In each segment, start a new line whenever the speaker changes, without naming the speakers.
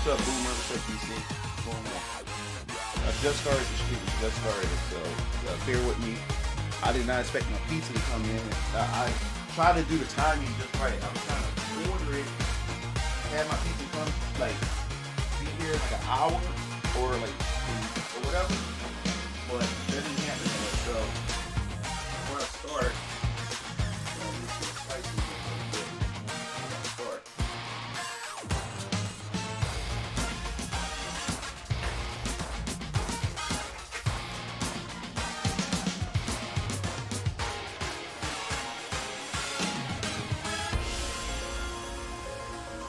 up, Boomer? What's up, DC? What's going on? I just started the stream. Just started, so bear with me. I did not expect my pizza to come in. I tried to do the timing just right. I was trying to order it, have my pizza come, like, be here in like an hour or like or whatever. But that didn't happen yet. So before I start,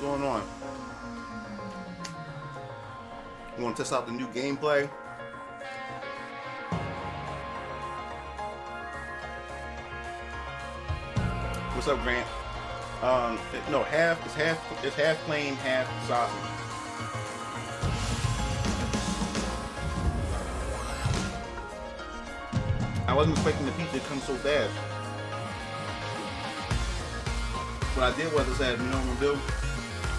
going on? You want to test out the new gameplay? What's up, Grant? No, it's half plain, half sausage. I wasn't expecting the pizza to come so fast. What I did was I said, you know what I'm gonna do?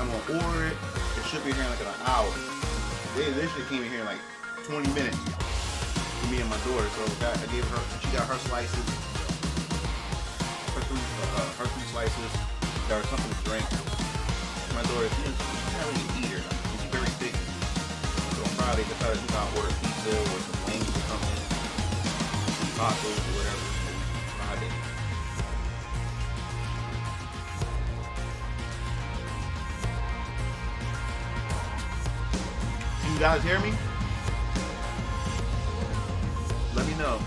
I'm gonna order it. It should be here in like an hour. They shit came in here in like 20 minutes for me and my daughter. So I gave her, she got her slices, her three slices, got her something to drink. My daughter, she's not really an eater. She's very thick. So on Friday, I decided to order pizza or some things or something, some tacos or whatever. Friday. You guys hear me? Let me know.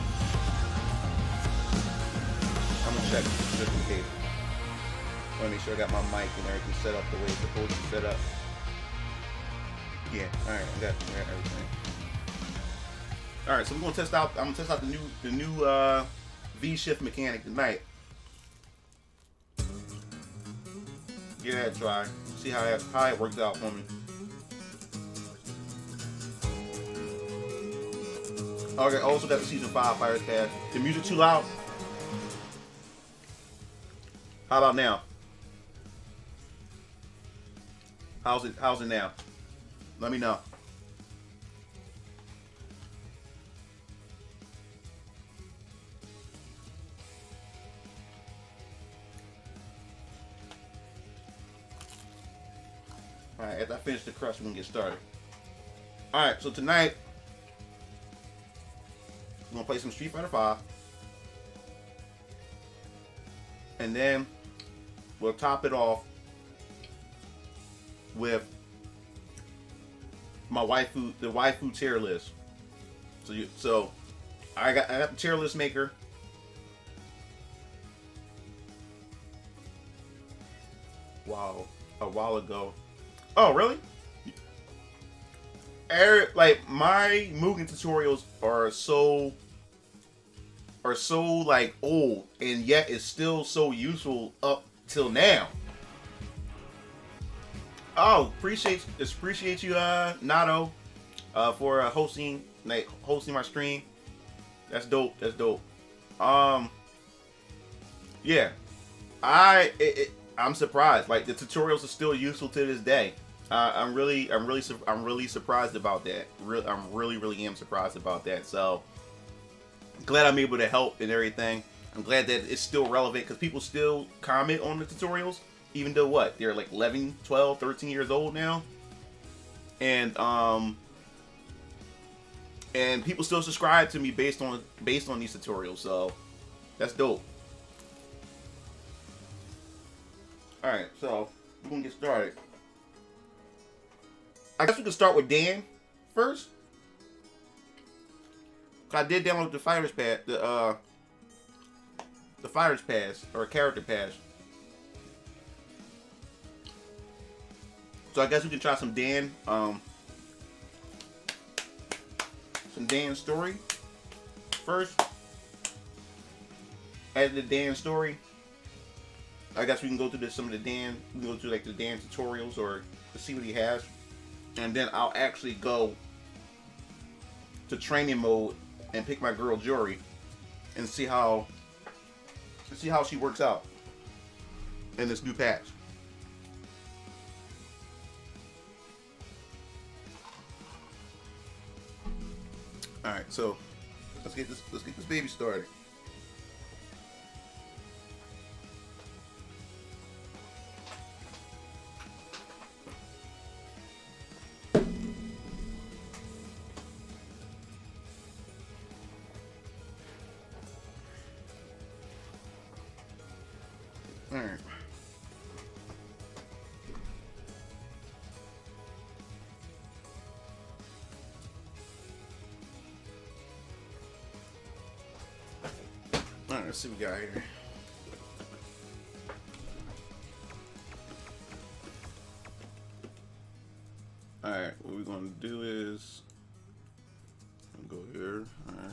I'm gonna check just in case. I wanna make sure I got my mic and everything set up the way it's supposed to be set up. Yeah, alright, I got everything. Alright, so I'm gonna test out the new V-shift mechanic tonight. Give that a try. See how it works out for me. Okay, also got the Season 5 Fires Pass. The music too loud? How about now? How's it now? Let me know. Alright, after I finish the crust, we're gonna get started. Alright, so tonight we're gonna play some Street Fighter 5. And then we'll top it off with my the waifu tier list. So I got the tier list maker. Wow, a while ago. Oh, really? Like my Mugen tutorials are so like old, and yet it's still so useful up till now. Oh, appreciate you, Nato, for hosting my stream. That's dope. That's dope. Yeah, I'm surprised. Like, the tutorials are still useful to this day. I'm really surprised about that. I'm really am surprised about that. So glad I'm able to help and everything. I'm glad that it's still relevant because people still comment on the tutorials, even though what, they're like 11, 12, 13 years old now. And people still subscribe to me based on these tutorials. So that's dope. All right, so we're gonna get started. I guess we can start with Dan first. I did download the Fighters Pass, the Fighters Pass or Character Pass. So I guess we can try some Dan story first. Add the Dan story. I guess we can go through some of the Dan. We can go through like the Dan tutorials or to see what he has, and then I'll actually go to training mode and pick my girl Jory and see how she works out in this new patch. right, so let's get this baby started. All right. All right, let's see what we got here. All right, what we're gonna do is go here. All right.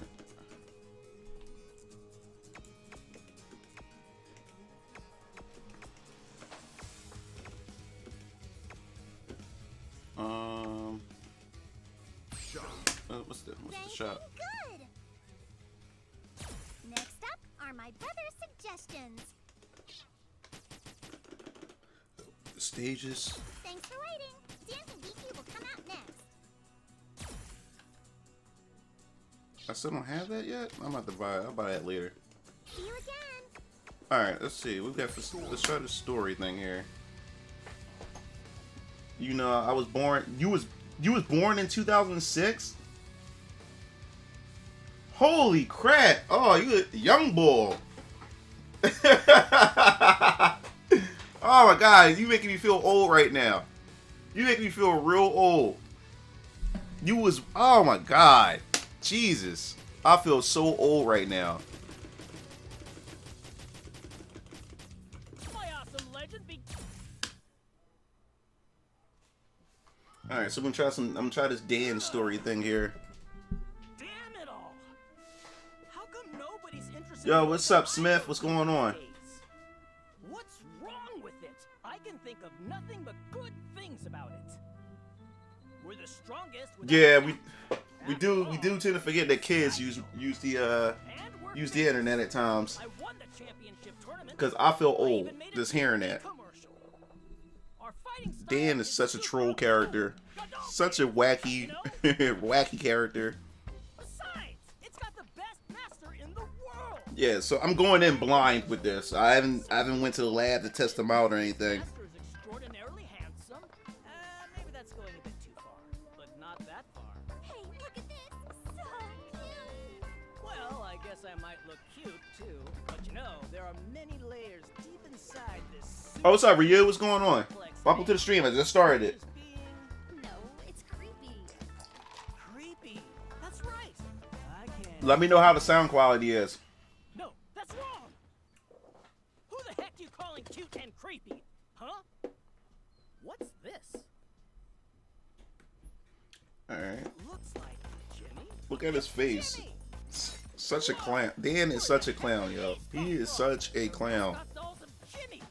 What's the shot?
Good. Next up are my brother's suggestions.
Stages.
Thanks for waiting. Dancing Geeky will come out next.
I still don't have that yet. I'm about to buy it. I'll buy that later.
See you again.
All right, let's see. We've got let's try the story thing here. You know, I was born. You was born in 2006. Holy crap! Oh, you a young boy. Oh my God, you making me feel old right now. You making me feel real old. You was, oh my God, Jesus, I feel so old right now.
My awesome legend be.
All right, so I'm gonna try this Dan story thing here.
Damn it all! How come nobody's interested?
Yo, what's up, Smith? What's going on?
What's wrong with it? I can think of nothing but good things about it. We're the strongest.
Yeah, we do tend to forget that kids use the internet at times.
I won the championship tournament.
Cause I feel old just hearing that.
Our fighting style
Dan is such a troll character, such a wacky, wacky character.
Besides, it's got the best master in the world.
Yeah, so I'm going in blind with this. I haven't went to the lab to test them out or anything.
Master is extraordinarily handsome. Maybe that's going a bit too far, but not that far.
Hey, look at this. So cute.
Well, I guess I might look cute too, but you know, there are many layers deep inside this.
Oh, what's up, Ryu? What's going on? Welcome to the stream. I just started it.
No, it's creepy.
Creepy. That's right. I can't.
Let me know how the sound quality is.
No, that's wrong. Who the heck you calling cute and creepy? Huh? What's this?
All right.
Looks like Jimmy.
Look at his face.
Jimmy!
Such a clown. Dan is such a clown, yo. He is such a clown.
Got dolls of Jimmy.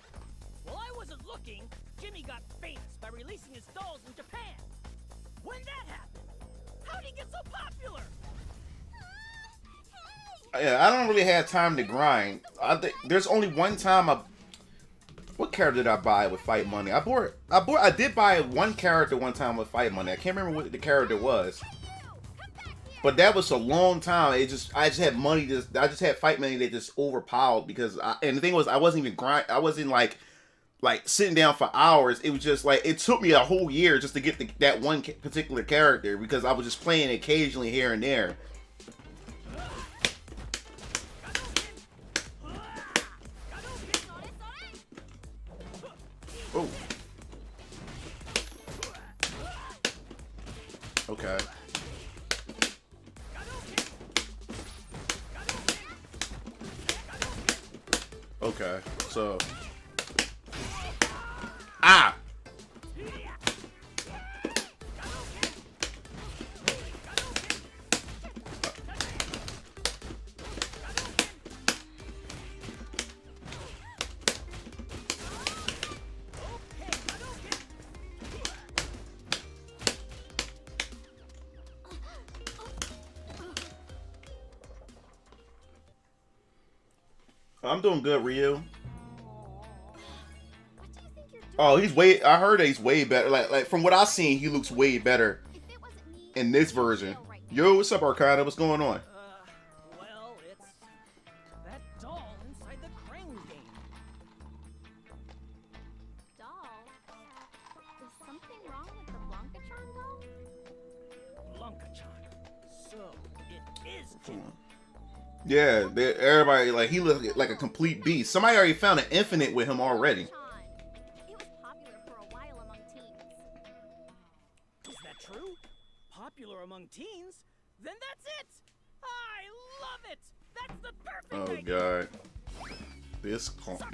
While I wasn't looking, Jimmy got famous by releasing his dolls in Japan. When that happened, how'd he get so popular?
Yeah, I don't really have time to grind. I think there's only one time what character did I buy with fight money? I did buy one character one time with fight money. I can't remember what the character was. But that was a long time. I just had money. I just had fight money that just overpowered because. And the thing was, I wasn't even I wasn't like sitting down for hours. It was just like it took me a whole year just to get that one particular character because I was just playing occasionally here and there. Oh. Okay. Okay, so ah. I'm doing good, Ryu.
What do you think you're doing?
Oh, he's way. I heard that he's way better. Like from what I've seen, he looks way better
If it wasn't me,
in this version.
right
Yo, what's up, Arcana? What's going on?
Well, it's that doll inside the Krang game.
Doll? Is something wrong with the Blancatron doll?
Blancatron. So, it is Jimmy.
Yeah, everybody, like, he looked like a complete beast. Somebody already found an infinite with him already.
It was popular for a while among teens.
Is that true? Popular among teens? Then that's it! I love it! That's the perfect
Oh,
idea!
God.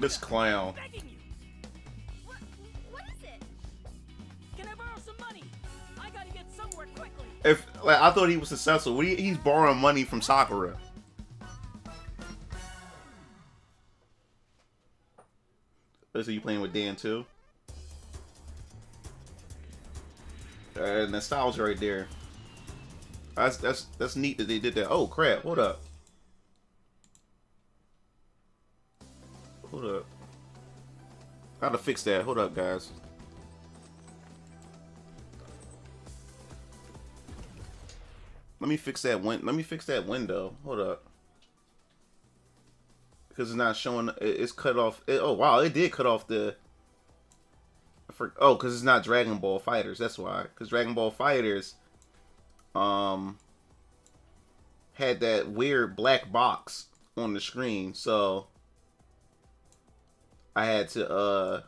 This clown.
I'm begging you!
What is it?
Can I borrow some money? I gotta get somewhere quickly!
If, like, I thought he was successful. He's borrowing money from Sakura. So you playing with Dan too? And the style's right there. That's neat that they did that. Oh crap! Hold up. Hold up. I gotta fix that. Hold up, guys. Let me fix that window. Hold up. Because it's not showing. It's cut off. Oh wow! It did cut off the. Oh, because it's not Dragon Ball Fighters. That's why. Because Dragon Ball Fighters, had that weird black box on the screen, so I had to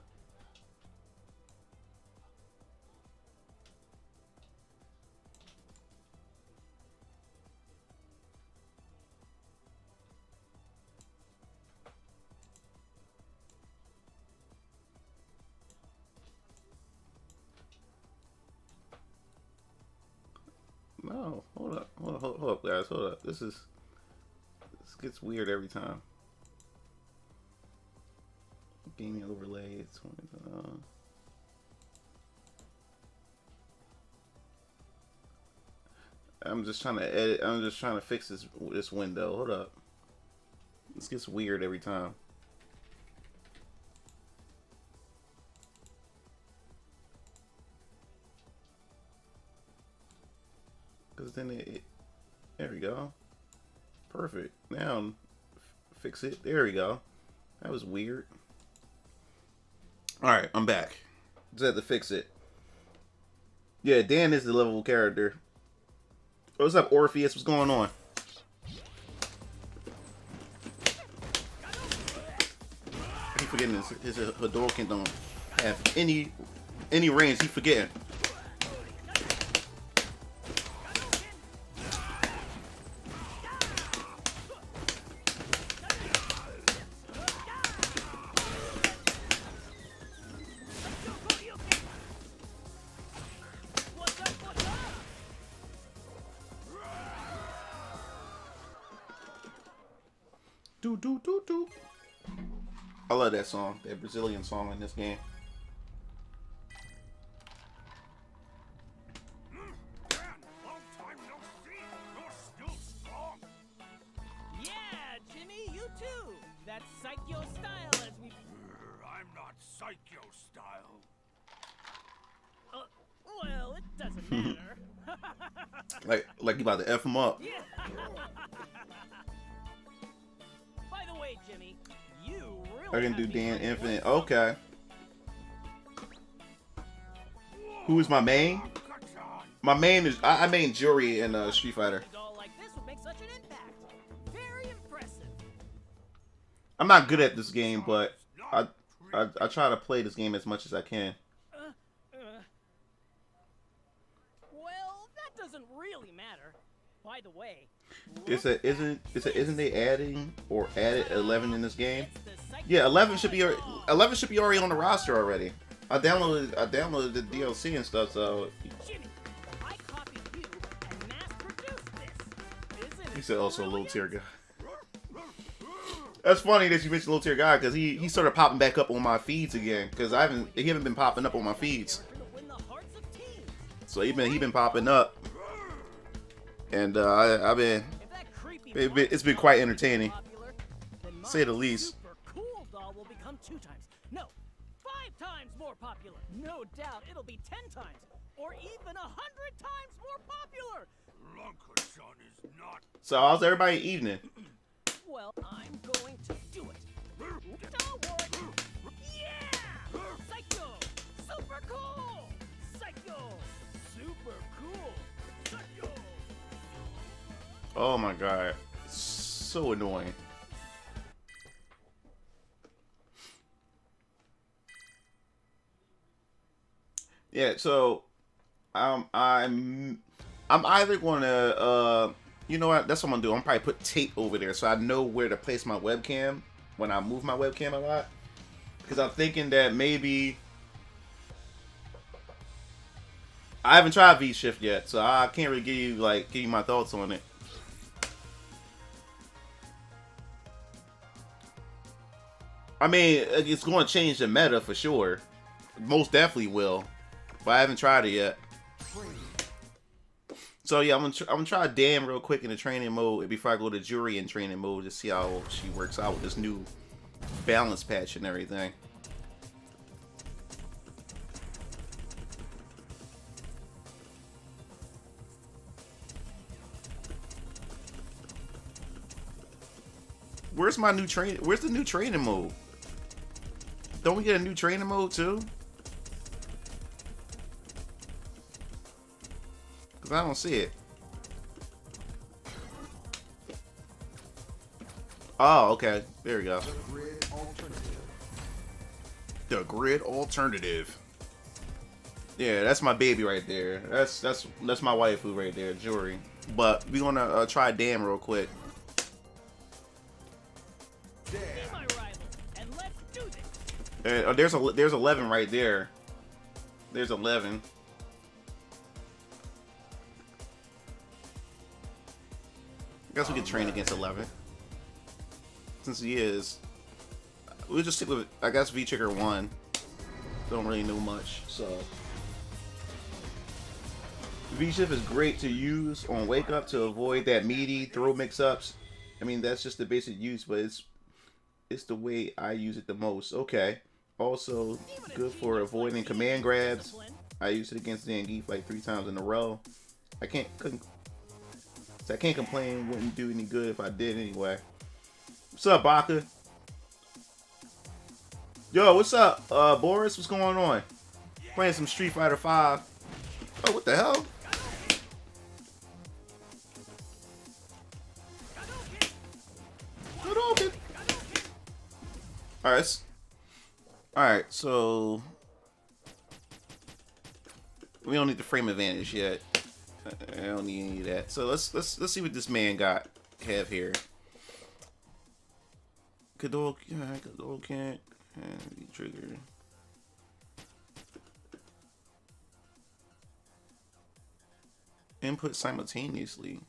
No, hold up, guys, hold up. This gets weird every time. Gaming overlay. It's I'm just trying to edit. I'm just trying to fix this window. Hold up. This gets weird every time. Because then there we go. Perfect. Now, fix it. There we go. That was weird. Alright, I'm back. Just had to fix it. Yeah, Dan is the lovable character. What's up, Orpheus? What's going on? I keep forgetting his Hadouken don't have any range. He forgetting. Do. I love that song, that Brazilian song in this game.
Long time no see. You're still strong.
Yeah, Jimmy, you too. That's Psycho style as we...
I'm not Psycho style.
Well, it doesn't matter.
like you about to F him up.
Yeah. By the way, Jimmy, you really
I can do
have me
Dan
like
Infinite.
one
Okay. Who is my main? My main is I main Jury in Street Fighter.
A doll like this would make such an impact. Very impressive.
I'm not good at this game, but I try to play this game as much as I can.
Well, that doesn't really matter. By the way,
Isn't they adding or added 11 in this game?
it's the Psycho
Yeah, 11
style
should be
doll.
11 should be already on the roster already. I downloaded the DLC and stuff, so
Jimmy, I copied you and mass-produced this. Isn't
he
it
said also a little
brilliant?
tear guy. That's funny that you mentioned little tear guy because he started popping back up on my feeds again because he haven't been popping up on my feeds.
Character to win the hearts of teens.
So he been popping up, and I've been
If that creepy
it's been
Blancatron
quite
is
entertaining,
popular, then
say the
my
least.
super cool doll will become 2 times, no, 5 times more popular. No doubt it'll be 10 times, or even 100 times more popular.
Blanca-chan is not.
So how's everybody evening?
Well, I'm going to do it. Don't worry. Yeah! Psycho! Super cool! Psycho! Super cool! Psycho!
Oh my god. So annoying. Yeah, so I'm either gonna you know what, that's what I'm gonna do. I'm probably put tape over there so I know where to place my webcam when I move my webcam a lot. Because I'm thinking that maybe I haven't tried V-Shift yet, so I can't really give you my thoughts on it. I mean, it's going to change the meta for sure. Most definitely will. But I haven't tried it yet. So yeah, I'm gonna try Dan real quick in the training mode before I go to Jury in training mode to see how she works out with this new balance patch and everything. Where's my new train? Where's the new training mode? Don't we get a new training mode too? Cause I don't see it. Oh, okay. There we go. The grid alternative. Yeah, that's my baby right there. That's my waifu right there, Jury. But we gonna try Dan real quick.
Be my rival, and let's do this.
There's 11 right there. There's 11. I guess we could train against 11. Since he is, we'll just stick with, I guess, V-Trigger 1. Don't really know much, so. V-Shift is great to use on Wake Up to avoid that meaty throw mix-ups. I mean, that's just the basic use, but it's the way I use it the most. Okay. Also, good for avoiding command grabs. I used it against Zangief like 3 times in a row. I can't complain. Wouldn't do any good if I did anyway. What's up, Baka? Yo, what's up, Boris? What's going on? Playing some Street Fighter 5. Oh, what the hell? Alright, so we don't need the frame advantage yet. I don't need any of that. So let's see what this man have here. Kadol can't and trigger. Input simultaneously.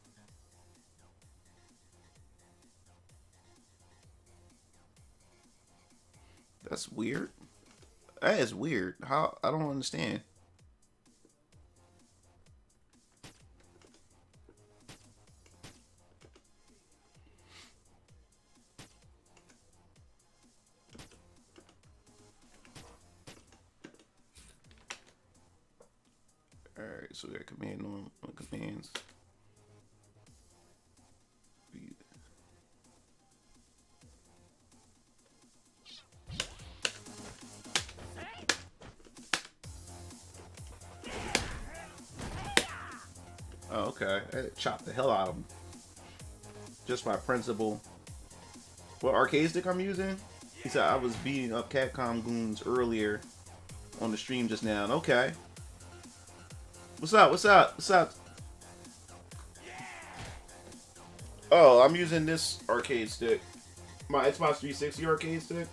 That's weird. That is weird. How? I don't understand. Alright, so we got command on commands. Oh, okay. I chopped the hell out of him. Just by principle. What arcade stick I'm using? He said I was beating up Capcom goons earlier on the stream just now. Okay. What's up? What's up? What's up? Oh, I'm using this arcade stick. My Xbox 360 arcade stick.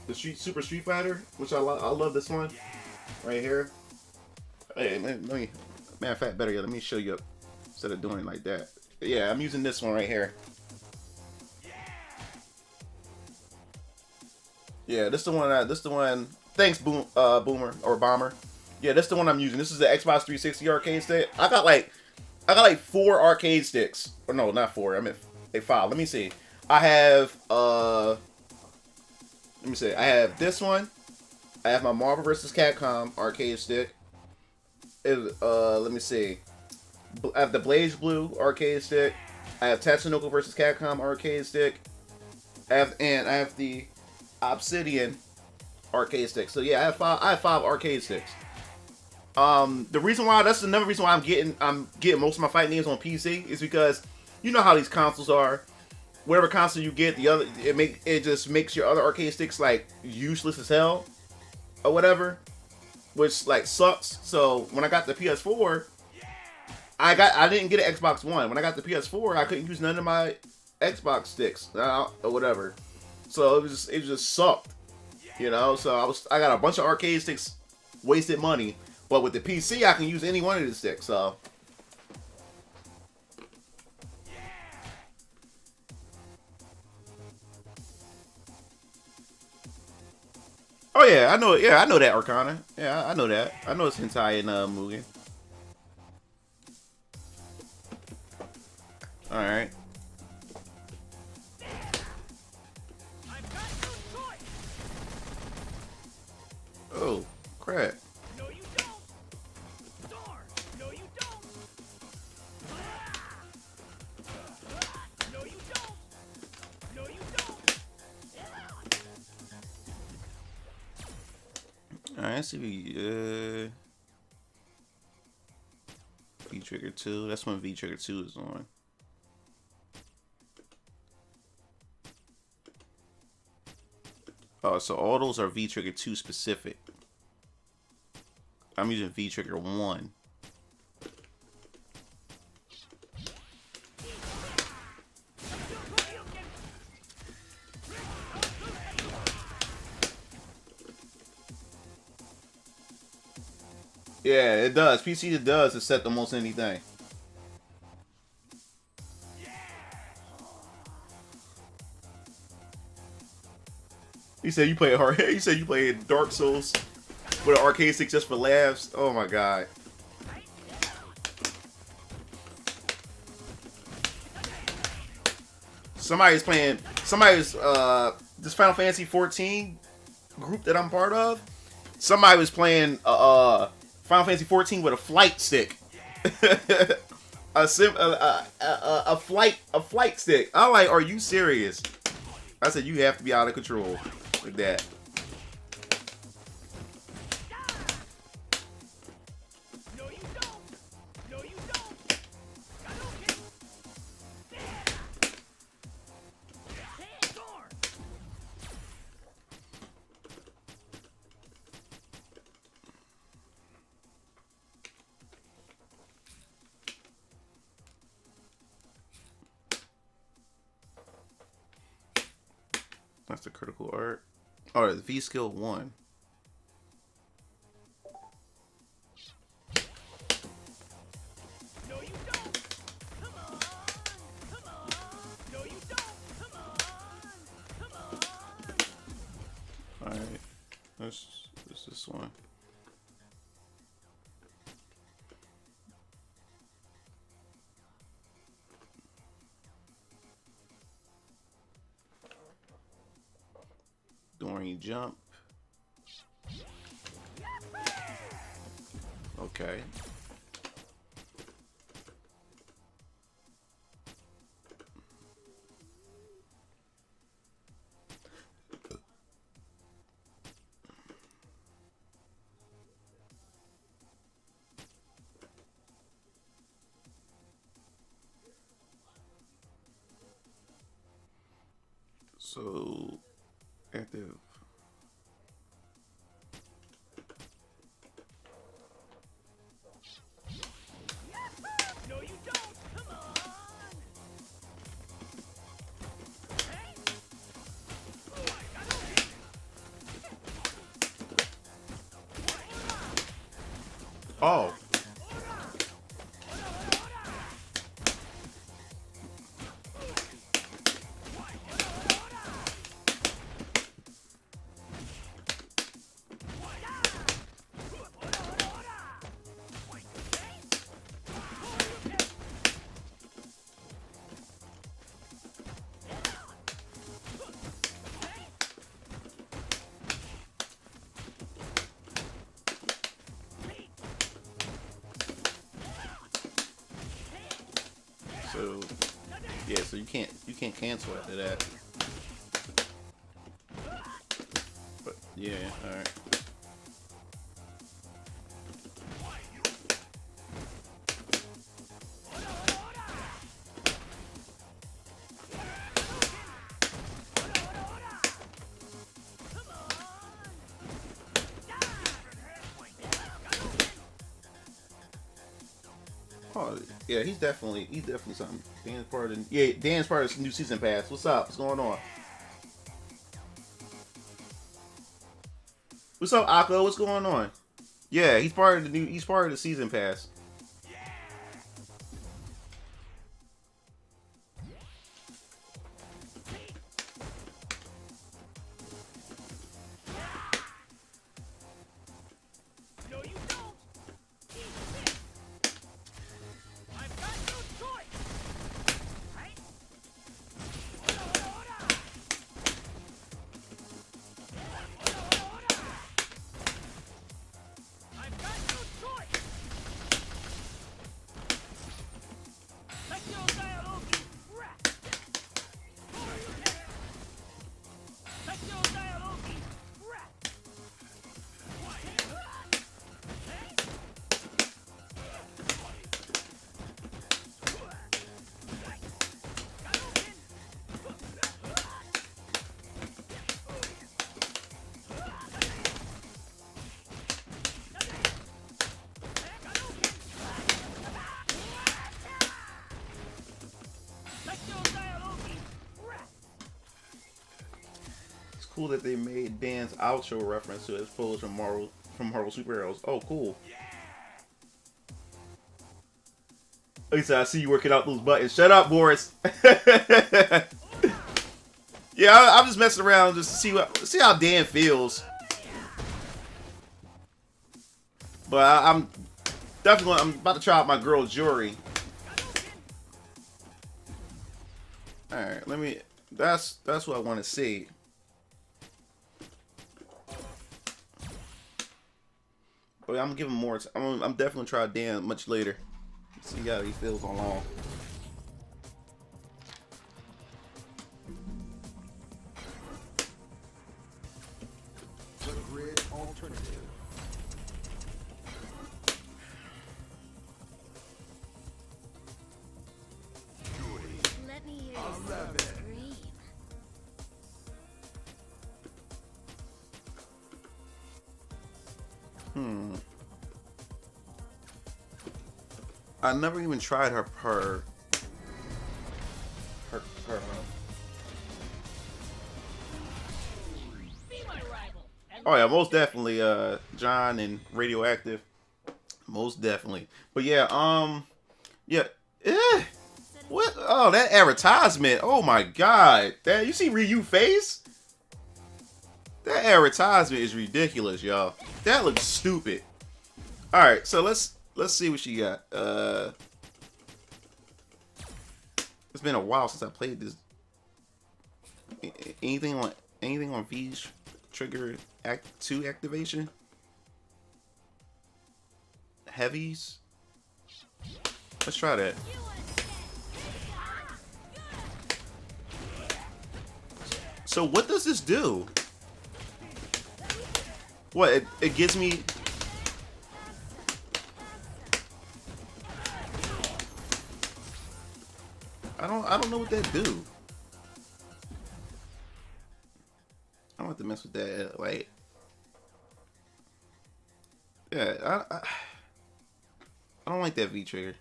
The Super Street Fighter, which I love this one. Right here. Hey, let me, matter of fact, better yet, let me show you up instead of doing it like that. Yeah, I'm using this one right here. Yeah, this the one. Thanks, Boomer or Bomber. Yeah, that's the one I'm using. This is the Xbox 360 arcade stick. I got like 4 arcade sticks. Or no, not 4. I meant 5. Let me see. I have I have this one. I have my Marvel vs. Capcom arcade stick. Let me see. I have the Blaze Blue arcade stick. I have Tatsunoko vs. Capcom arcade stick. I have the Obsidian arcade stick. So yeah, I have five arcade sticks. The reason why that's another reason why I'm getting most of my fighting games on PC is because you know how these consoles are. Whatever console you get, it just makes your other arcade sticks like useless as hell or whatever, which like sucks. So when I got the PS4, I didn't get an Xbox One. When I got the PS4, I couldn't use none of my Xbox sticks or whatever. So it just sucked, you know. So I got a bunch of arcade sticks, wasted money. But with the PC, I can use any one of the sticks. So. Oh yeah, I know. Yeah, I know that Arcana. Yeah, I know that. I know it's hentai in Mugen. All right. Oh crap!
No, you don't. Darn. No, you don't. No, you don't. No, you don't.
All right, let's see. V Trigger 2. That's when V Trigger 2 is on. Oh, so all those are V Trigger 2 specific. I'm using V Trigger 1. Yeah, it does. PC it does accept almost anything. You said you play hard. You said you played Dark Souls with an arcade stick just for laughs. Oh my god. Somebody's this Final Fantasy 14 group that I'm part of. Somebody was playing Final Fantasy 14 with a flight stick. a flight stick. I'm like, are you serious? I said you have to be out of control with that.
No, you don't. No, you don't. Darn.
That's the critical art. All right, the V skill 1.
No, you don't. Come on. Come on. No, you don't. Come on. Come on.
All right, that's this one. During jump. Okay. So active.
No, you don't. Come on. Hey.
Oh. So yeah, so you can't cancel after that. But yeah, all right. Oh yeah, he's definitely something. Dan's part of the new season pass. What's up? What's going on? What's up, Akko? What's going on? Yeah, he's part of the season pass.
No, you don't. Eat this. I've got no choice. Right? I've got no choice. Secchio Dialogi Rat. Secchio Dialogi Rat.
It's cool that they made Dan's outro reference to his pose from Marvel superheroes. Oh, cool. He said, "I see you working out those buttons." Shut up, Boris. Yeah, I'm just messing around just to see how Dan feels. But I'm about to try out my girl Jury. All right, let me. That's what I want to see. But I'm giving more. I'm definitely try Dan much later. See how he feels on long.
The grid alternative.
Let me hear you
11.
scream.
I never even tried her.
Be my rival. And
Oh yeah, most definitely. John and Radioactive, most definitely. But yeah, yeah. What? Oh, that advertisement. Oh my God. That you see Ryu face? That advertisement is ridiculous, y'all. That looks stupid. All right, so let's see what she got. It's been a while since I played this. Anything on V's trigger Act 2 activation? Heavies? Let's try that. So what does this do? What it gives me? I don't know what that do. I don't have to mess with that. Like, yeah, I don't like that V trigger.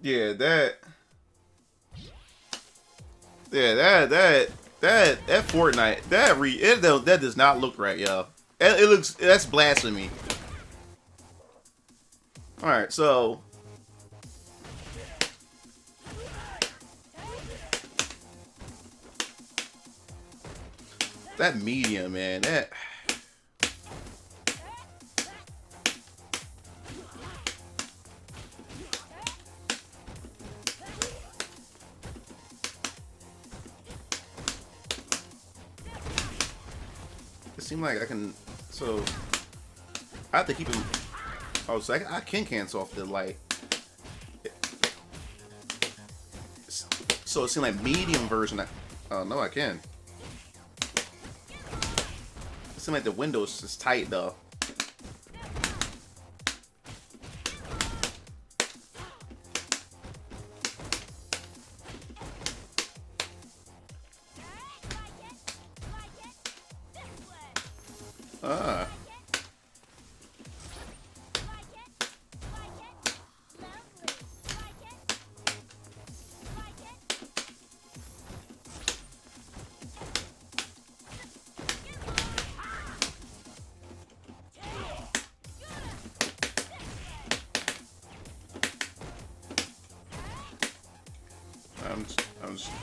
Yeah, that Fortnite that does not look right, y'all. It looks, that's blasphemy. All right, so that medium, man, that. seems like I can. So I have to keep him. Oh, so I can cancel off the light. So it seems like medium version. Oh no, I can. It seems like the windows is tight though. Ah.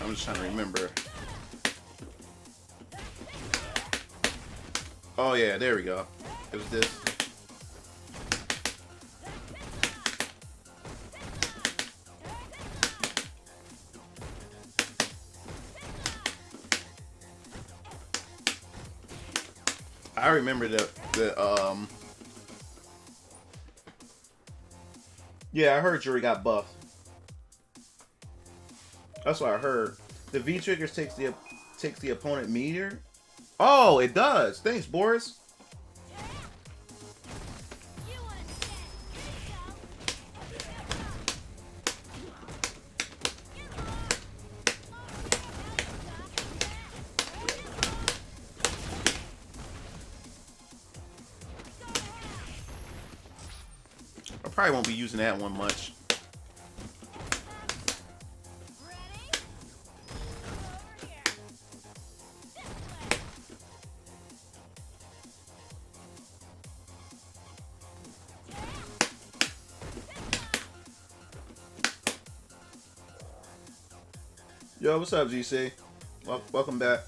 I'm just trying to remember. Oh yeah, there we go. It was this. I remember yeah, I heard Yuri got buffed. That's what I heard. The V triggers takes the opponent meteor. Oh, it does. Thanks, Boris. I probably won't be using that one much. Yo, what's up, GC? Welcome back.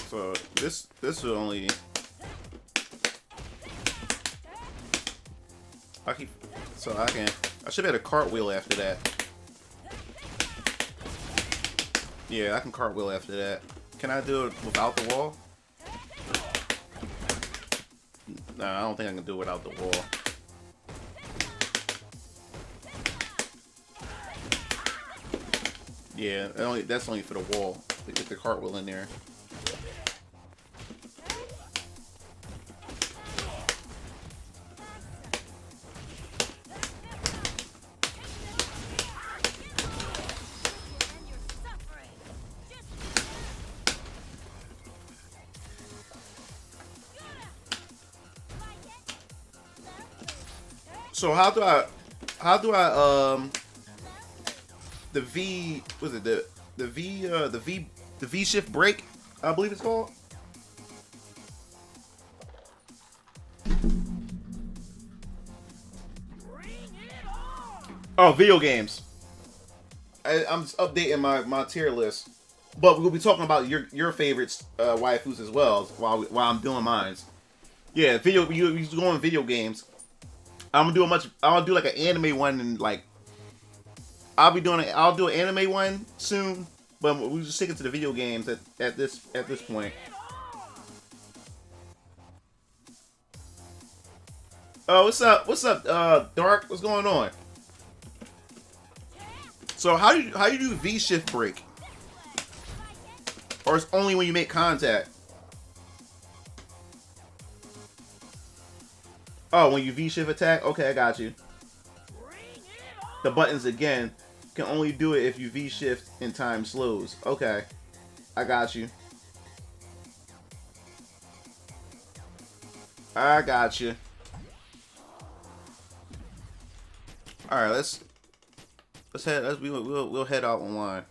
So this is only. I should have had a cartwheel after that. Yeah, I can cartwheel after that. Can I do it without the wall? No, I don't think I can do it without the wall. Yeah, that's only for the wall. To get the cartwheel in there. So how do I the V was it the V shift break, I believe it's called? Oh, video games. I'm just updating my tier list. But we'll be talking about your favorites waifus as well while I'm doing mine. Yeah, you going video games. I'll do like an anime one, and like I'll do an anime one soon, but we're just sticking to the video games at this point. Oh, what's up, Dark? What's going on? So how do you do V shift break? Or it's only when you make contact? Oh, when you V-shift attack? Okay, I got you. The buttons, again, can only do it if you V-shift and time slows. Okay, I got you. I got you. All right, we'll head out online.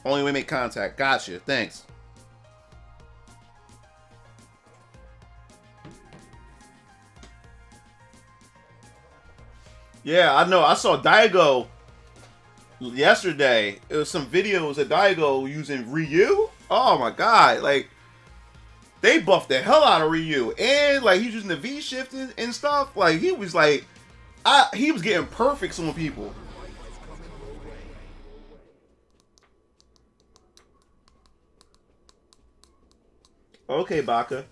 Only when we make contact. Gotcha. Thanks. Yeah, I know. I saw Daigo yesterday. It was some videos of Daigo using Ryu. Oh my god! Like they buffed the hell out of Ryu, and like he's using the V shift and stuff. Like he was like, he was getting perfects on people. Okay, Baka.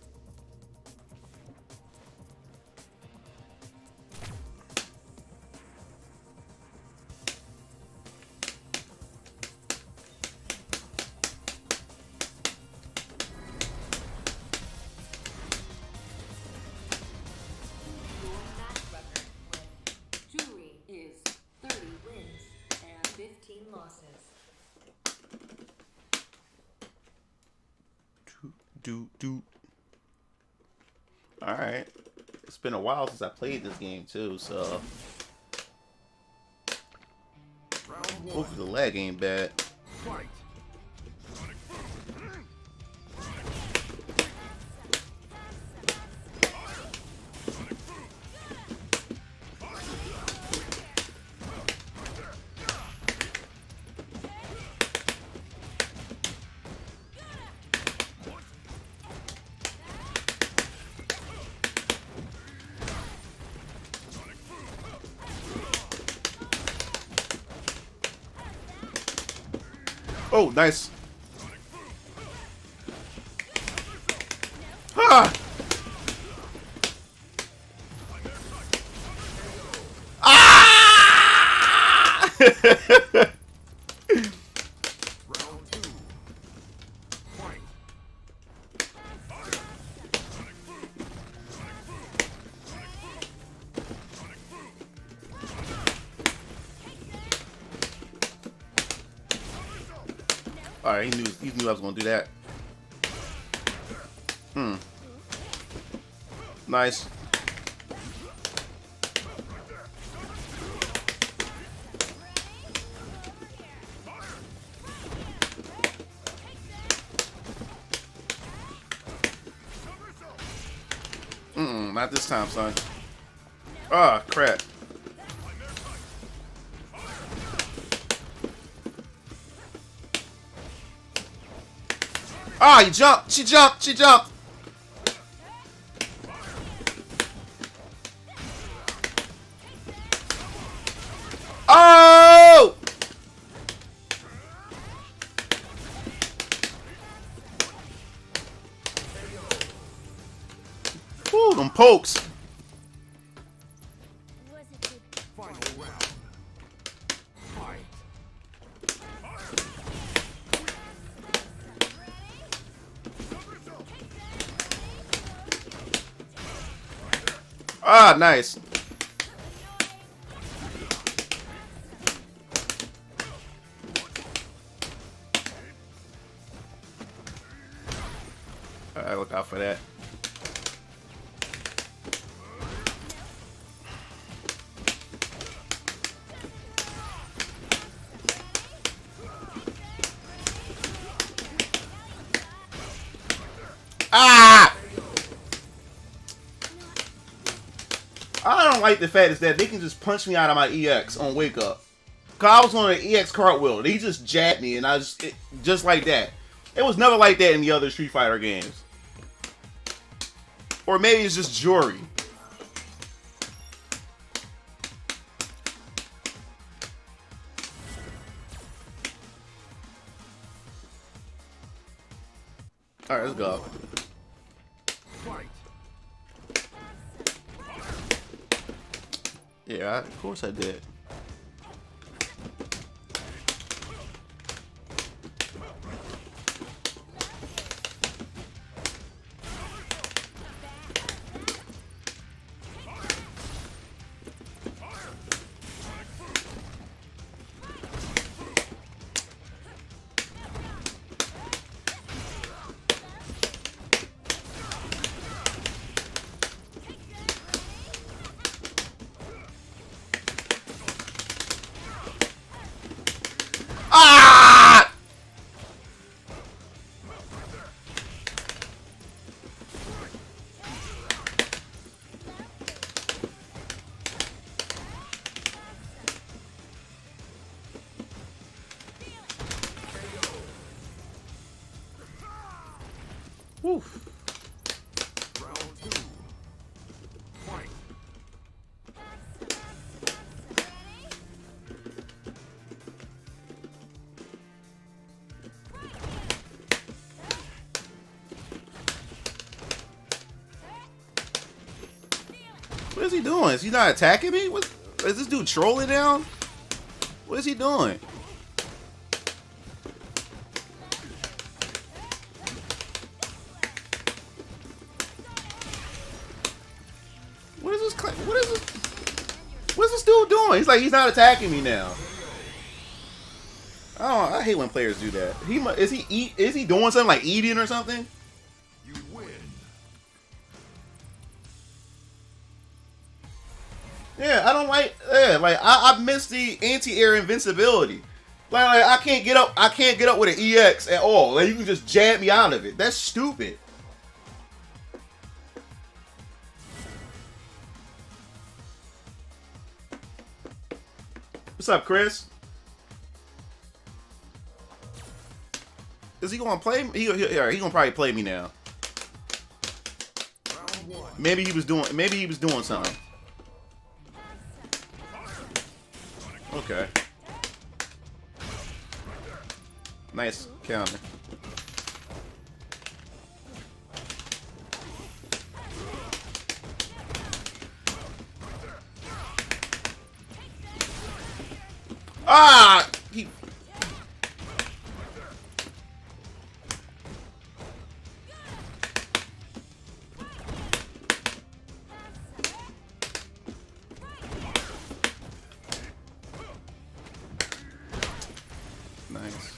Jury is 30 wins and 15 losses.
Do. All right. It's been a while since I played this game too, so hopefully the lag ain't bad.
Fight.
Oh, nice. Ah! Ah!
Round 2. Fight.
Alright, he knew I was gonna do that. Nice. Not this time, son. Ah, crap. Ah, you jumped! She jumped! She jumped! Oh! Ooh, them pokes.
Was it good?
Final round. Fight.
Ah, nice. Alright, look out for that. Ah! I don't like the fact is that they can just punch me out of my EX on Wake Up. Cause I was on an EX cartwheel. They just jabbed me and I just like that. It was never like that in the other Street Fighter games. Or maybe it's just jewelry. Alright, let's go.
Fight.
Yeah, of course I did. doing? Is he not attacking me? What is this dude trolling down? What is he doing? What is this? What's this dude doing? He's not attacking me now. Oh, I hate when players do that. Is he doing something like eating or something?
You win.
Yeah, I don't like. Yeah, like I miss the anti-air invincibility. Like I can't get up. I can't get up with an EX at all. Like you can just jab me out of it. That's stupid. What's up, Chris? Is he gonna play me? He gonna probably play me now. Maybe he was doing something. Okay. Nice counter. Ah! Nice.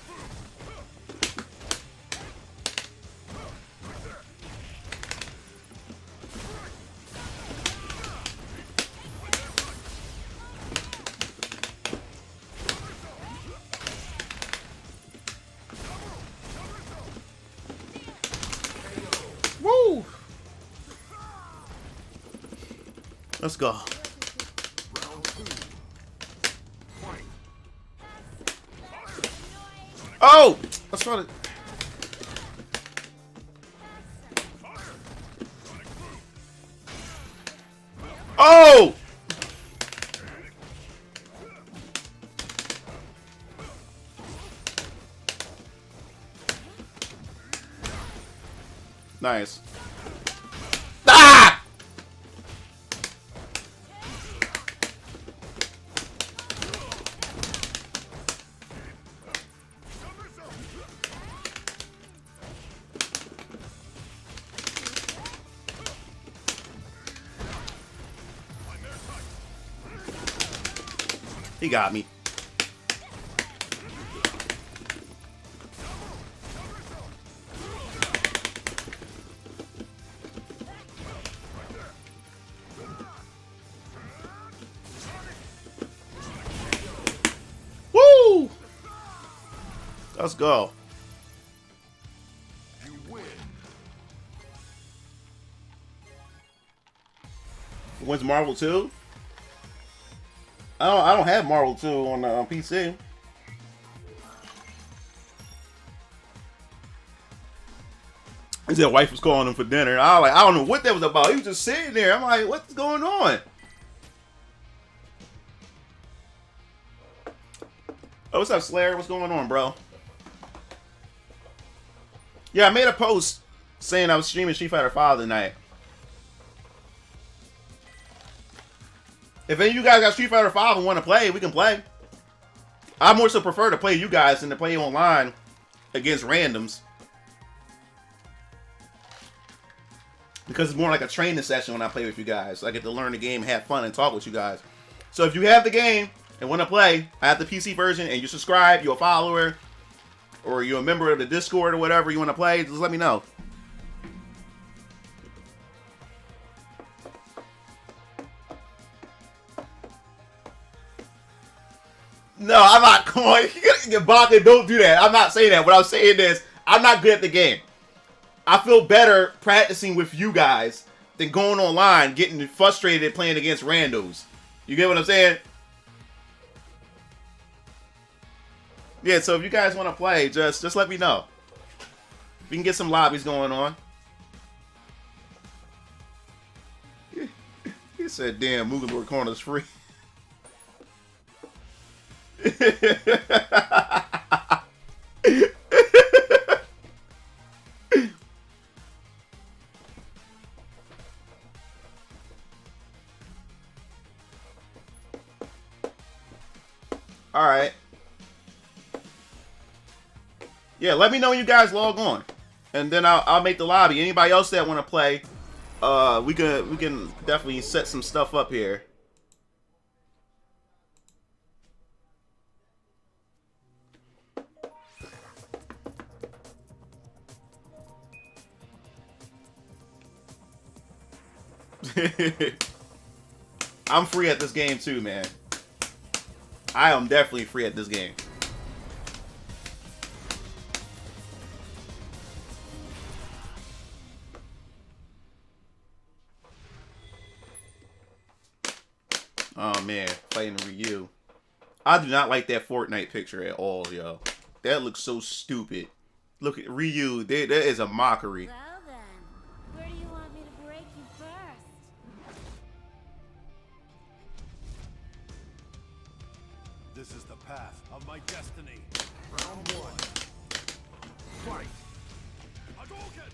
Woo! Let's go.
Round 2. Fight.
Oh! I saw it. Oh! Nice. Ah! He got me. Woo! Let's go.
You win.
When's Marvel 2? I don't have Marvel 2 on PC. He said wife was calling him for dinner. I don't know what that was about. He was just sitting there. I'm like, what's going on? Oh, what's up, Slayer? What's going on, bro? Yeah, I made a post saying I was streaming Street Fighter 5 tonight. If any of you guys got Street Fighter 5 and want to play, we can play. I more so prefer to play you guys than to play online against randoms. Because it's more like a training session when I play with you guys. I get to learn the game, have fun, and talk with you guys. So if you have the game and want to play, I have the PC version, and you subscribe, you're a follower, or you're a member of the Discord or whatever you want to play, just let me know. No, I'm not going. Baka, don't do that. I'm not saying that. What I'm saying is, I'm not good at the game. I feel better practicing with you guys than going online, getting frustrated playing against randos. You get what I'm saying? Yeah, so if you guys want to play, just let me know. We can get some lobbies going on. He said, damn, Mugalore Corner's free. All right. Yeah, let me know when you guys log on, and then I'll make the lobby. Anybody else that want to play, we can definitely set some stuff up here. I'm free at this game too, man. I am definitely free at this game. Oh man, fighting Ryu. I do not like that Fortnite picture at all, yo. That looks so stupid. Look at Ryu. That is a mockery.
Well then, where do you want me to break you first?
This is the path of my destiny. Round 1. Fight. Hadouken!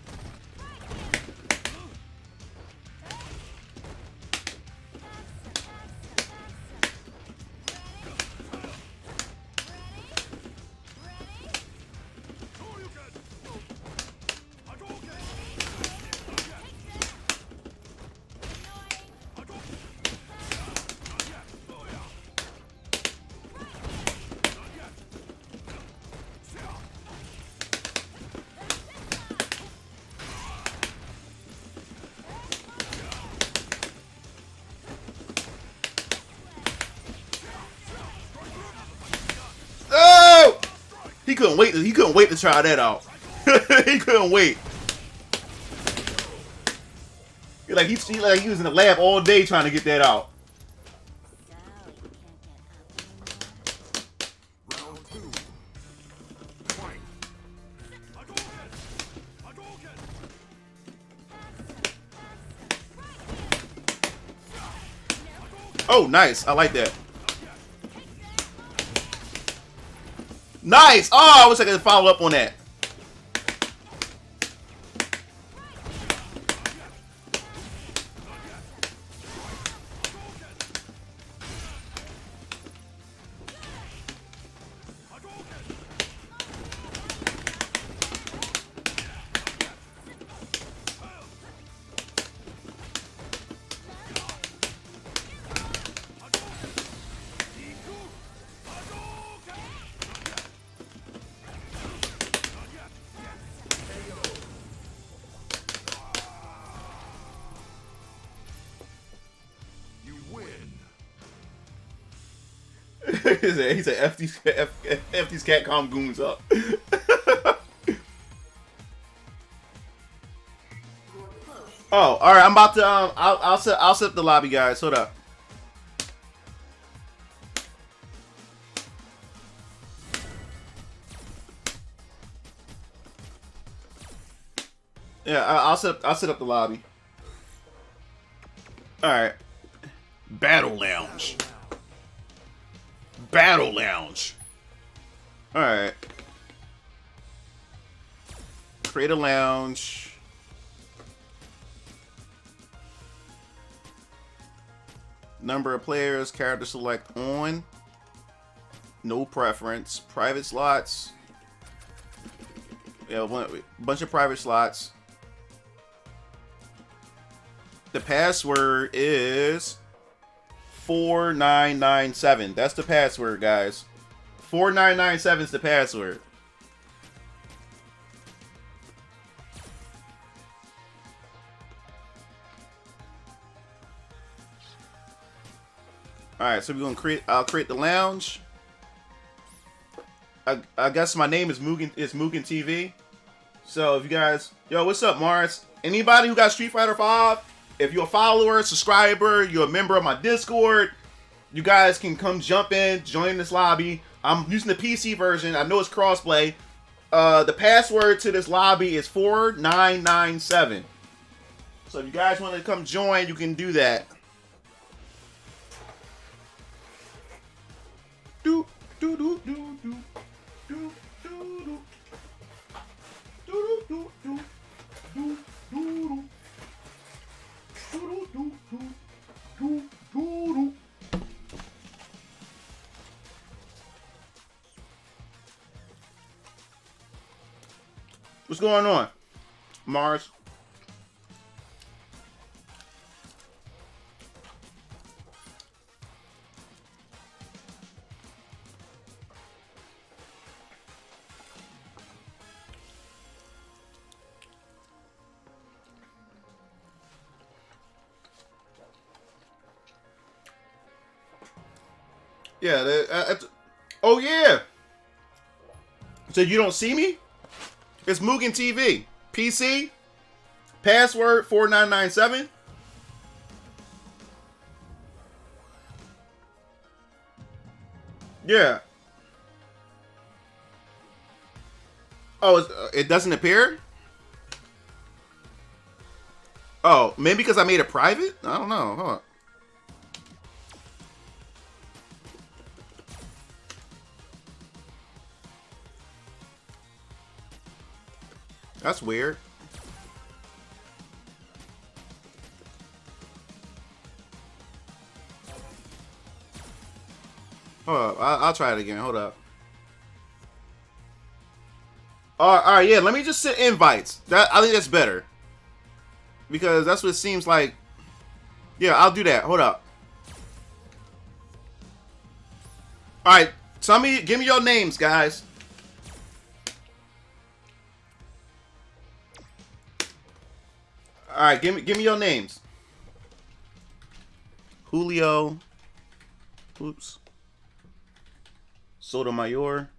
Oh! He couldn't wait. He couldn't wait to try that out. He couldn't wait. He was in the lab all day trying to get that out.
Round 2. Fight.
Oh, nice. I like that. Nice. Oh, I wish I could follow up on that. He said, F these Catcom goons up. Oh, all right. I'm about to. I'll set up the lobby, guys. Hold up. Yeah, I'll set up the lobby. All right. Battle Lounge. Battle Lounge. All right. Create a lounge. Number of players, character select on. No preference. Private slots. Yeah, bunch of private slots. The password is 4997. That's the password, guys. 4997 is the password. Alright, so we're gonna I'll create the lounge. I guess my name is Mugen TV. So if you guys, yo, what's up, Mars? Anybody who got Street Fighter 5, if you're a follower, subscriber, you're a member of my Discord, you guys can come jump in, join this lobby. I'm using the PC version. I know it's crossplay. The password to this lobby is 4997. So if you guys want to come join, you can do that. Do do do do do do do do do do do do do do do do. What's going on, Mars? Yeah, oh yeah. So you don't see me? It's Mugen TV. PC. Password 4997. Yeah. Oh, it doesn't appear? Oh, maybe because I made it private? I don't know. Hold on. That's weird. Hold up. I'll try it again. Hold up. All right, yeah. Let me just send invites. I think that's better. Because that's what it seems like. Yeah, I'll do that. Hold up. All right. Give me your names, guys. All right, give me your names. Julio. Oops. Sotomayor.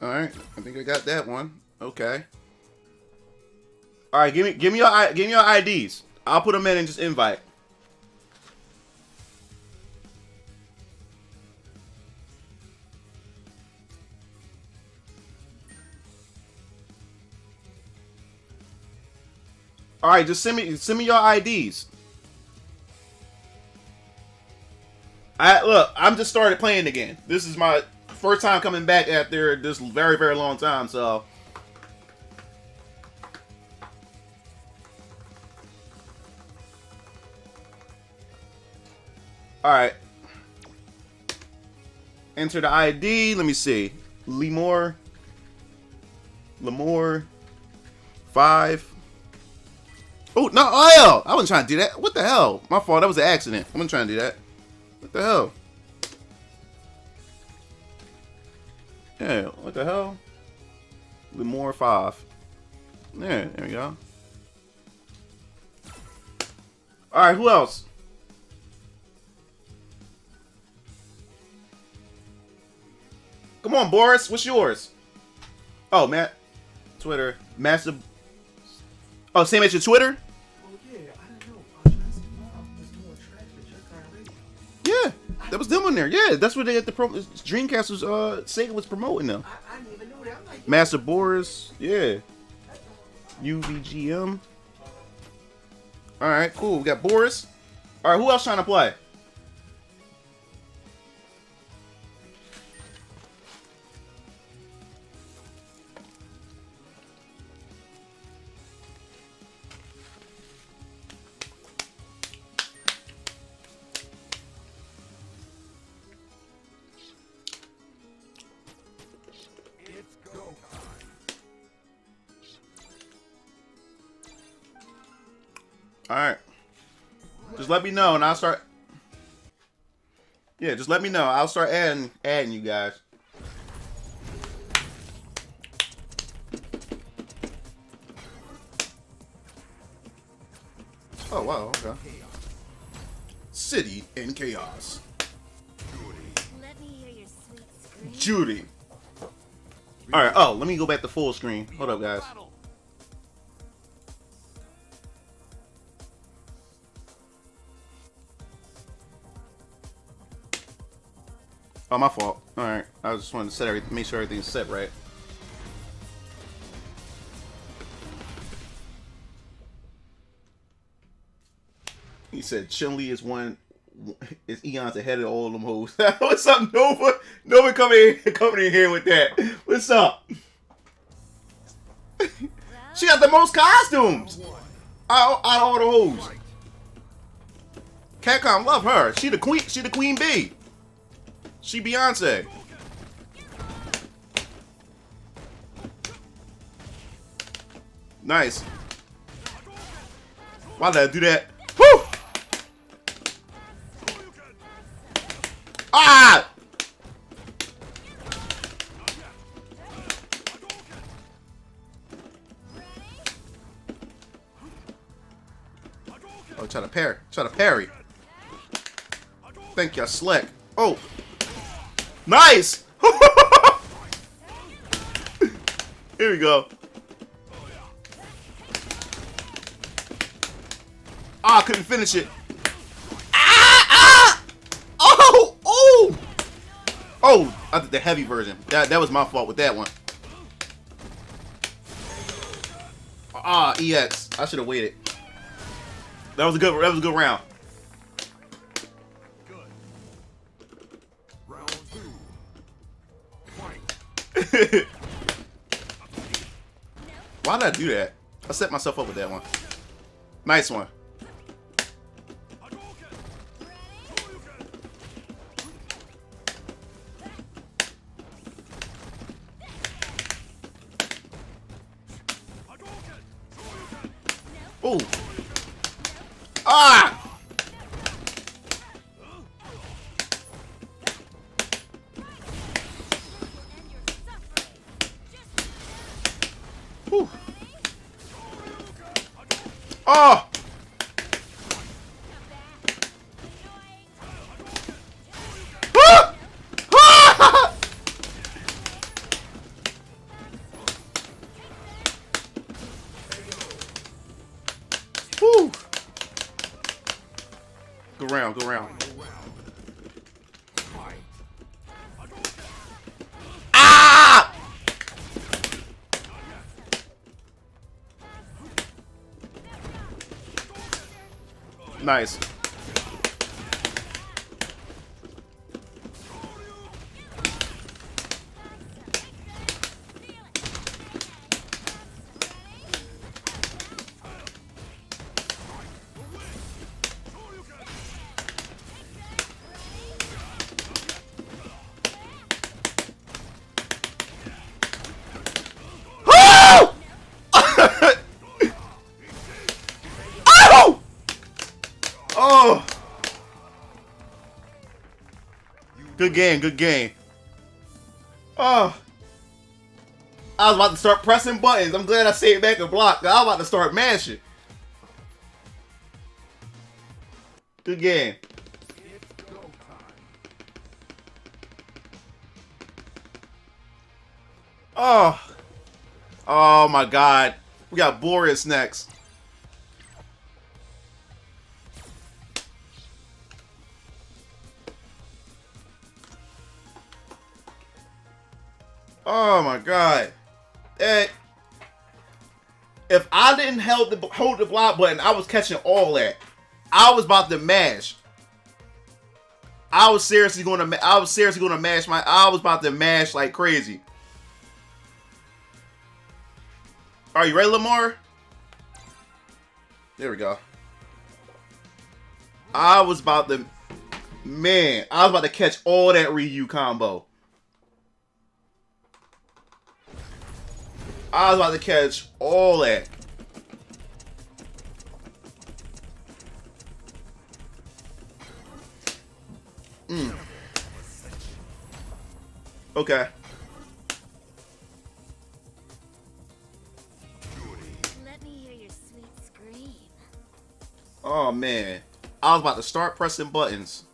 All right, I think I got that one. Okay. All right, give me your IDs. I'll put them in and just invite. All right, just send me your IDs. Look, I'm just started playing again. This is my first time coming back after this very, very long time, so. All right. Enter the ID. Let me see. Lemore 5. Oh, no, hell! I wasn't trying to do that. What the hell? My fault. That was an accident. I wasn't trying to do that. What the hell? Yeah, what the hell? Lemore 5. Yeah, there we go. Alright, who else? Come on, Boris. What's yours? Oh, Matt. Twitter. Massive. Oh, same as your Twitter?
Oh, yeah, I don't know. I was trying to see if there's more trash with your car radio.
Yeah, that was them on there. Yeah, that's what they had the Dreamcast was, Sega was promoting them.
I didn't even know that. I'm like,
Master Boris. Yeah. UVGM. Alright, cool. We got Boris. Alright, who else trying to play?
It's go time.
Alright. Just let me know and I'll start. Yeah, just let me know. I'll start adding you guys. Oh wow, okay. City in Chaos.
Let me hear your sweet scream.
Judy. Alright, oh, let me go back to full screen. Hold up, guys. Oh, my fault. Alright, I just wanted to set everything, make sure everything's set right. He said Chun-Li is Eon's ahead of all of them hoes. What's up, Nova? Nova coming in here with that. What's up? She got the most costumes out of all the hoes. Capcom love her. She the queen bee. She Beyonce. Nice. Why did I do that? Woo! Ah! Oh, try to parry. Try to parry. Thank you, slick. Oh. Nice! Here we go. Ah, I couldn't finish it. Ah! Ah! Oh! Oh! Oh! I did the heavy version. That was my fault with that one. Ah, EX. I should have waited. That was a good round.
Good. Round 2. Fight.
Why did I do that? I set myself up with that one. Nice one. Oh! Ah! Whew. Oh! Ah! Ah! Whew. Go round, go round. Ah! Nice. Oh! Good game, good game. Oh. I was about to start pressing buttons. I'm glad I saved back and blocked. I was about to start mashing. Good game. Oh. Oh my god. We got Boreas next. Oh my god. If I didn't hold the block button, I was catching all that. I was about to mash. I was seriously going to mash I was about to mash like crazy. Are you ready, Lamar? There we go. I was about to catch all that Ryu combo. I was about to catch all that. Okay.
Let me hear your sweet scream.
Oh man. I was about to start pressing buttons.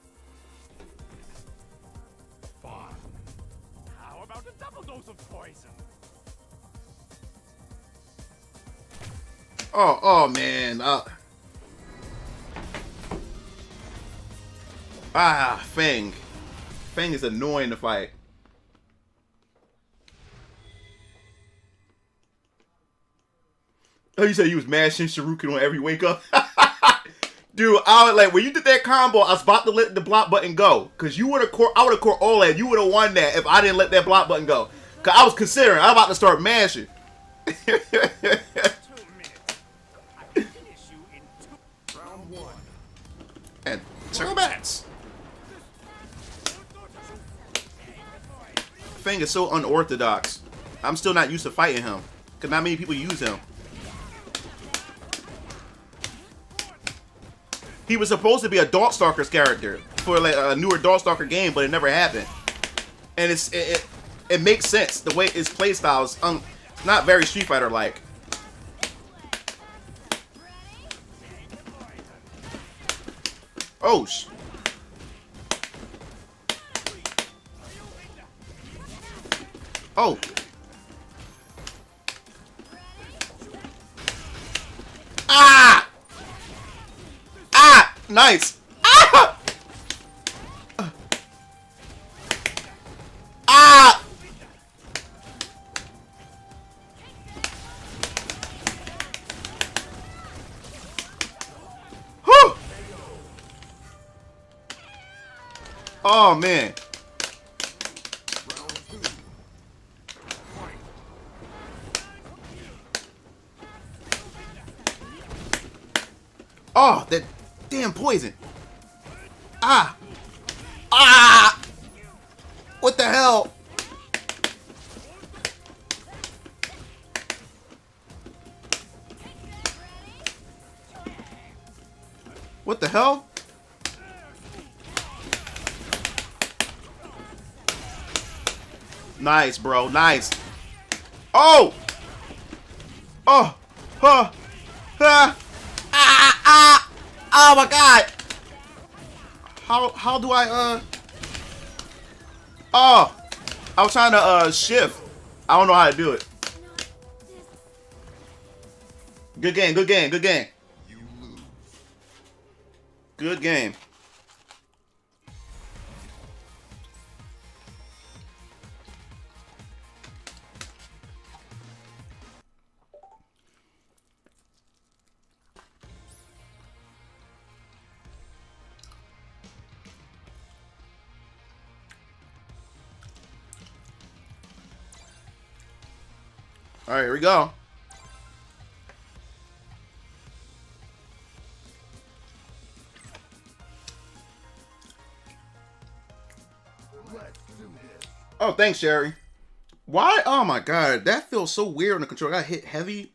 Fun. How about a double dose of poison?
Oh man. Fang. Fang is annoying to fight. Oh, you said you was mashing Shuriken on every wake up? Dude, I was like, when you did that combo, I was about to let the block button go. Cause I would have caught all that. You would have won that if I didn't let that block button go. Cause I was considering, I was about to start mashing.
2 minutes. I can finish you in 2. Round 1.
And 2 minutes. Fang is so unorthodox. I'm still not used to fighting him. Because not many people use him. He was supposed to be a Darkstalker's character for like a newer Darkstalker game, but it never happened. And it makes sense. The way his playstyle is not very Street Fighter like. Oh sh. Oh. Ah! Ah! Nice! Ah! Ah! Whew! Oh, man. Oh, that damn poison. Ah. Ah. What the hell? What the hell? Nice, bro. Nice. Oh. Oh. Huh. Huh. Ah, ah, oh my god! How do I oh, I was trying to shift. I don't know how to do it. Good game, good game, good game. Good game. All right, here we go. Oh, thanks, Sherry. Why? Oh my god, that feels so weird on the controller. I got hit heavy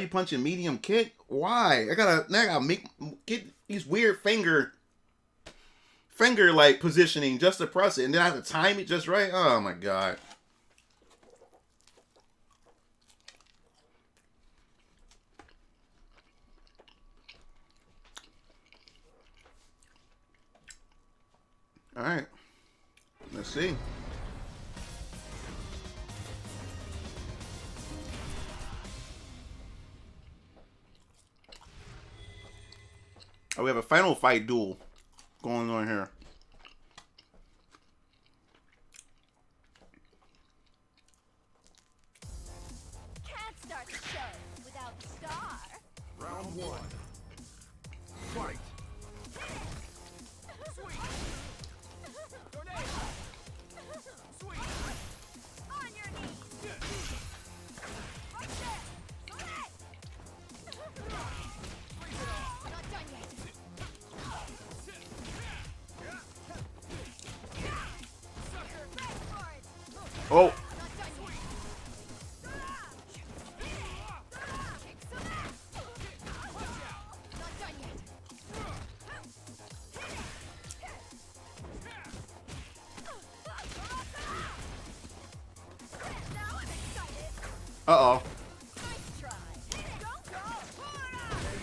punch and medium kick. Why? I gotta get these weird finger like positioning just to press it, and then I have to time it just right. Oh my god. All right, let's see. Oh, we have a final fight duel going on here.
Can't start the show without Star.
Round one. Fight. Sweet. Tornado. Sweet.
On your knees. Right there. Not done yet.
Oh.
Not done yet. Now I'm excited.
Uh-oh.
Nice try. Don't go.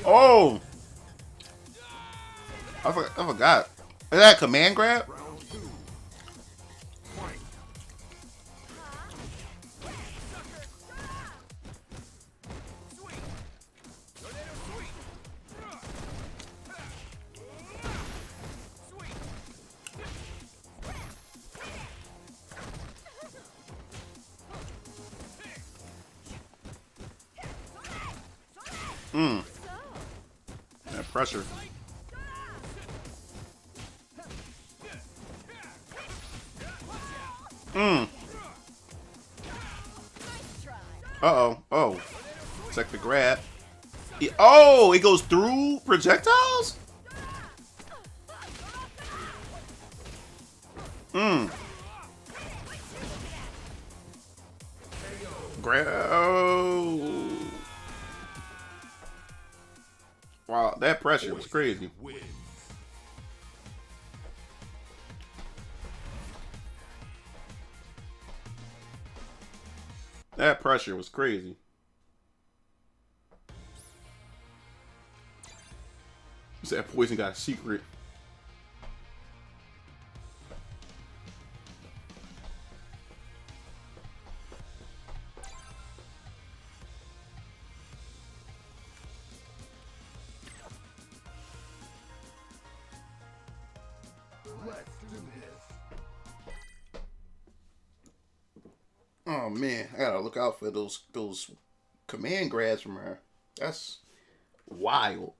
Oh. I forgot. Is that a command grab?
Round two. Fight. Sweet. Tornado sweet. Sweet.
Mm. That pressure. Mm. Uh-oh. Oh. Check the grab. Oh, it goes through projectiles? Mm. Oh. Wow, that pressure was crazy.
Wins.
That pressure was crazy. That Poison got a secret.
Let's do this.
Oh man, I gotta look out for those command grabs from her. That's wild.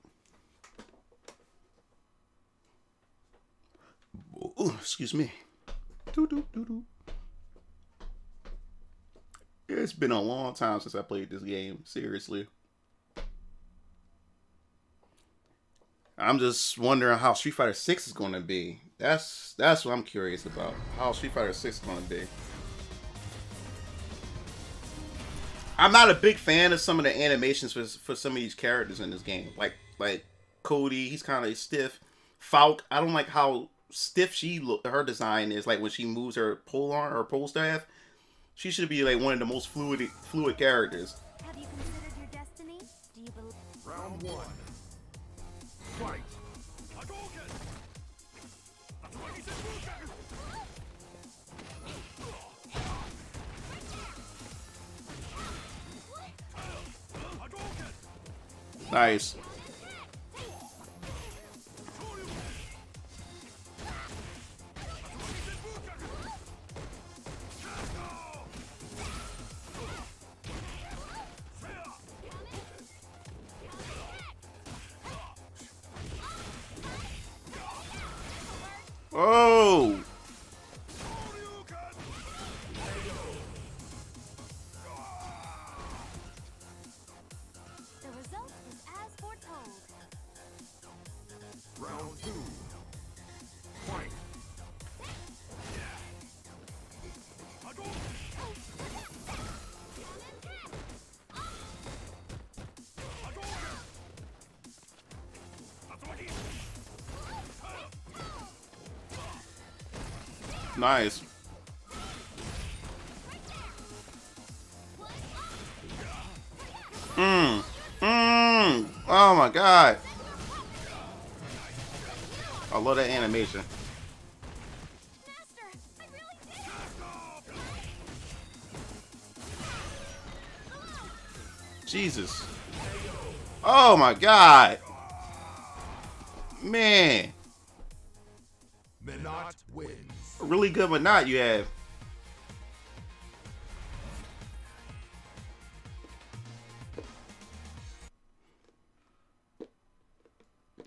Ooh, excuse me. Doo -doo -doo -doo. It's been a long time since I played this game. Seriously. I'm just wondering how Street Fighter 6 is going to be. That's what I'm curious about. How Street Fighter 6 is going to be. I'm not a big fan of some of the animations for some of these characters in this game. Like Cody, he's kind of stiff. Falk, I don't like how stiff her design is. Like when she moves her pole arm or pole staff, she should be like one of the most fluid characters.
Have you considered your destiny? Do you believe?
Round one. Fight. Hadouken!
Nice. Oh!
The result is as foretold.
Round two. Fight.
Nice. Oh my god. I love that animation.
Master, I really did.
Jesus. Oh my god. Man.
Minot wins.
A really good Minot you have.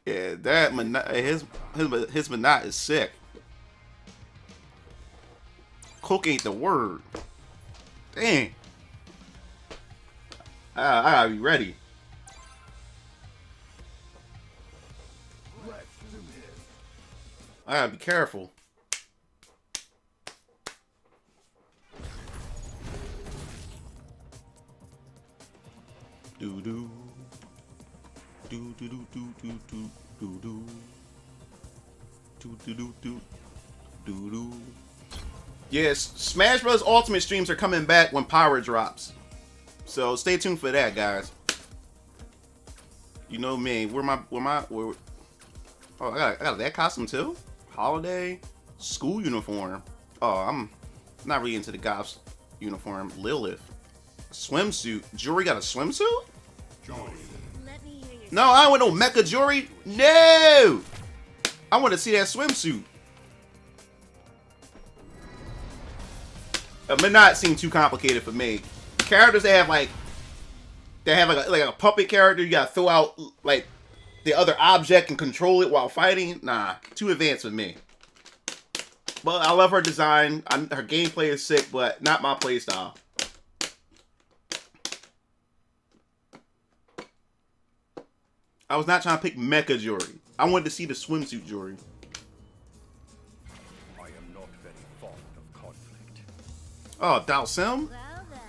Yeah, that Minot, his Minot is sick. Cook ain't the word. Dang. I gotta be ready.
Let's do this.
I gotta be careful. Do do. Do do do do do do do do. Do do do do do do. Yes, Smash Bros. Ultimate streams are coming back when Power drops. So stay tuned for that, guys. You know me. Oh, I got that costume too. Holiday, school uniform. Oh, I'm not really into the Goths uniform. Lilith, swimsuit. Jewelry got a swimsuit?
Let me hear your
No, I don't want no mecha jewelry. No, I want to see that swimsuit. It may not seem too complicated for me. Characters that have like a puppet character, you gotta throw out like the other object and control it while fighting. Nah, too advanced for me. But I love her design. Her gameplay is sick, but not my playstyle. I was not trying to pick mecha jewelry. I wanted to see the swimsuit jewelry.
I am not very fond of conflict.
Oh, Dalsim?
Well then,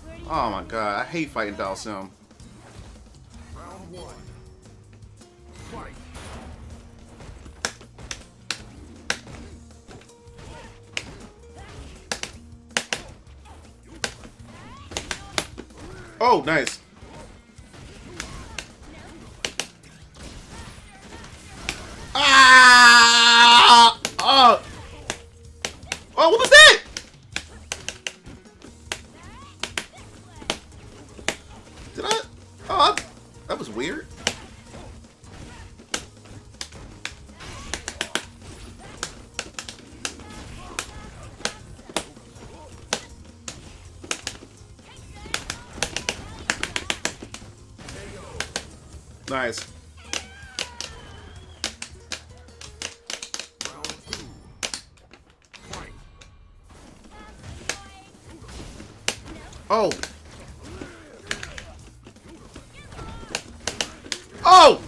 where
Oh my god, I hate fighting Dalsim.
Round one. Fight.
Oh, nice. Ah! Oh! Oh, what was that? Did I? Oh, that was weird. Nice.
Round two. Fight.
Oh. Oh!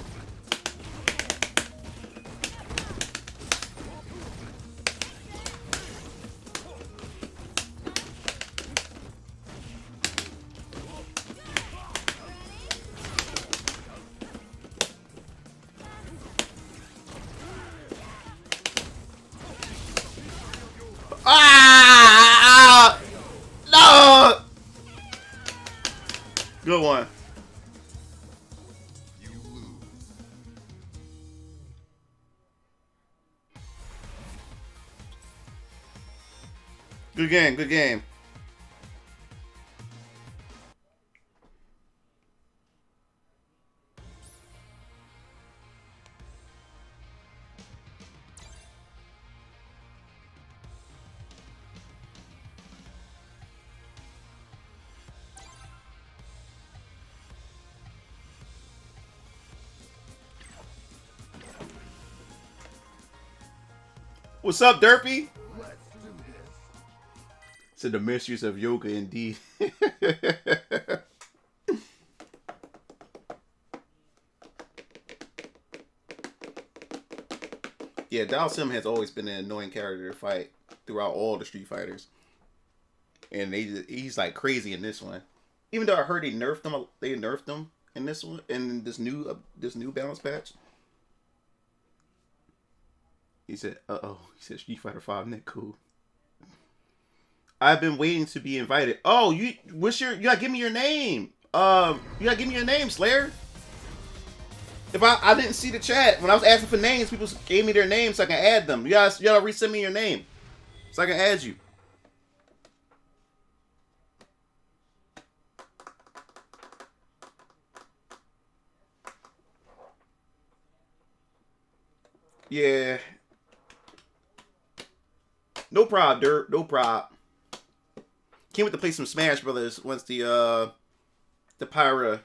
Ah! No! Good one.
You lose.
Good game, good game. What's up, Derpy?
Let's do this.
Said the mysteries of yoga, indeed. Yeah, Dalsim has always been an annoying character to fight throughout all the Street Fighters, and he's like crazy in this one. Even though I heard they nerfed him in this one, in this new balance patch. He said, "Uh-oh." He said, "Street Fighter 5, Nick, cool." I've been waiting to be invited. Oh, you gotta give me your name. You gotta give me your name, Slayer. If I didn't see the chat when I was asking for names, people gave me their names so I can add them. You gotta resend me your name so I can add you. Yeah. No prob, Dirt. No prob. Can't wait to play some Smash Brothers once the Pyra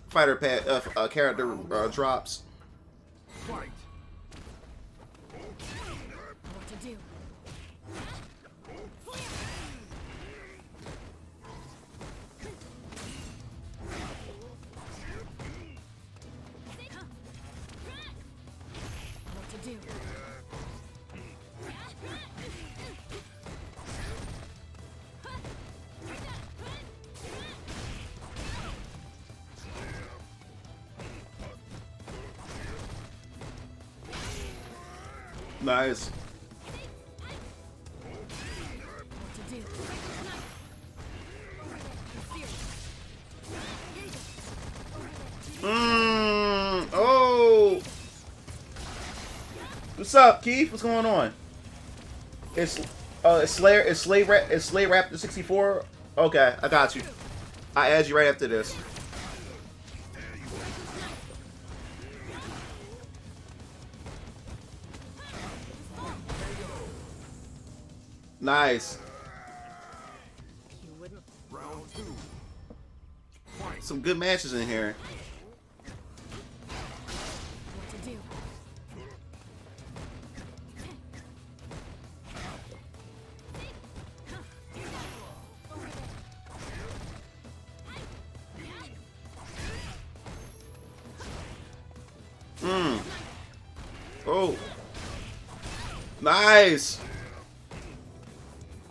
fighter pad character drops.
Fight.
What to do? What to do?
Nice.
What to do?
Oh. What's up, Keith? What's going on? It's Slayer. It's Slay Raptor 64. Okay, I got you. I add you right after this. Nice.
You wouldn't.
Round two. Fight.
Some good matches in here.
What to do?
Oh. Nice.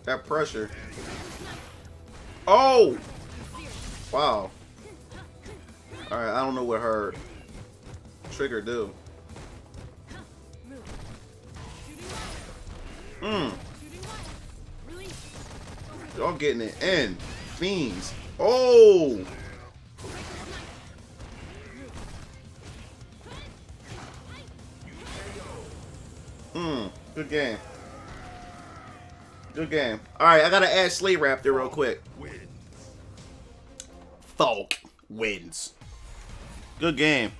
That pressure. Oh! Wow. Alright, I don't know what her trigger do. Y'all getting it in. Fiends. Oh! Good game. Good game. Alright, I gotta add Slay Raptor real quick. Folk wins. Good game.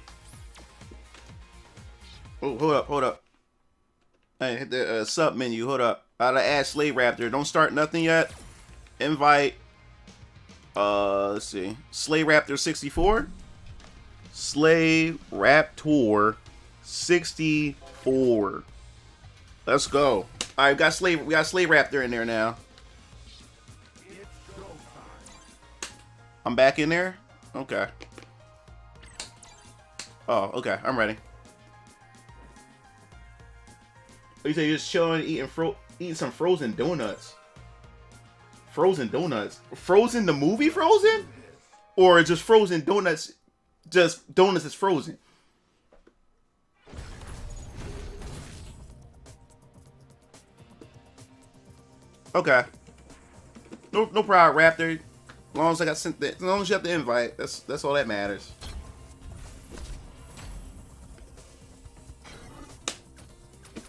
Oh, hold up, hold up. Hey, hit the sub menu. Hold up. I gotta add Slay Raptor. Don't start nothing yet. Invite. Let's see. Slay Raptor 64. Slay Raptor 64. Let's go. All right, we got Slay Raptor in there now. I'm back in there. Okay. Oh, okay. I'm ready. You say you're just chilling, eating some frozen donuts. Frozen donuts. Frozen the movie Frozen, or just frozen donuts? Just donuts is frozen. Okay. No problem, Raptor. As long as I got sent as long as you have the invite, that's all that matters.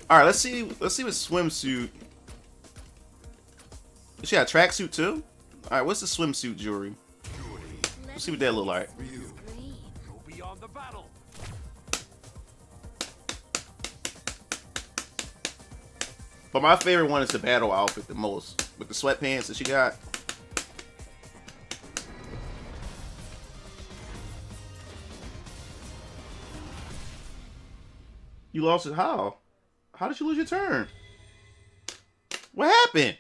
All right, let's see what swimsuit. She got a tracksuit too. All right, what's the swimsuit jewelry? Let's see what that look like.
Go beyond the battle.
But my favorite one is the battle outfit the most, with the sweatpants that she got. You lost it how? How did you lose your turn? What happened?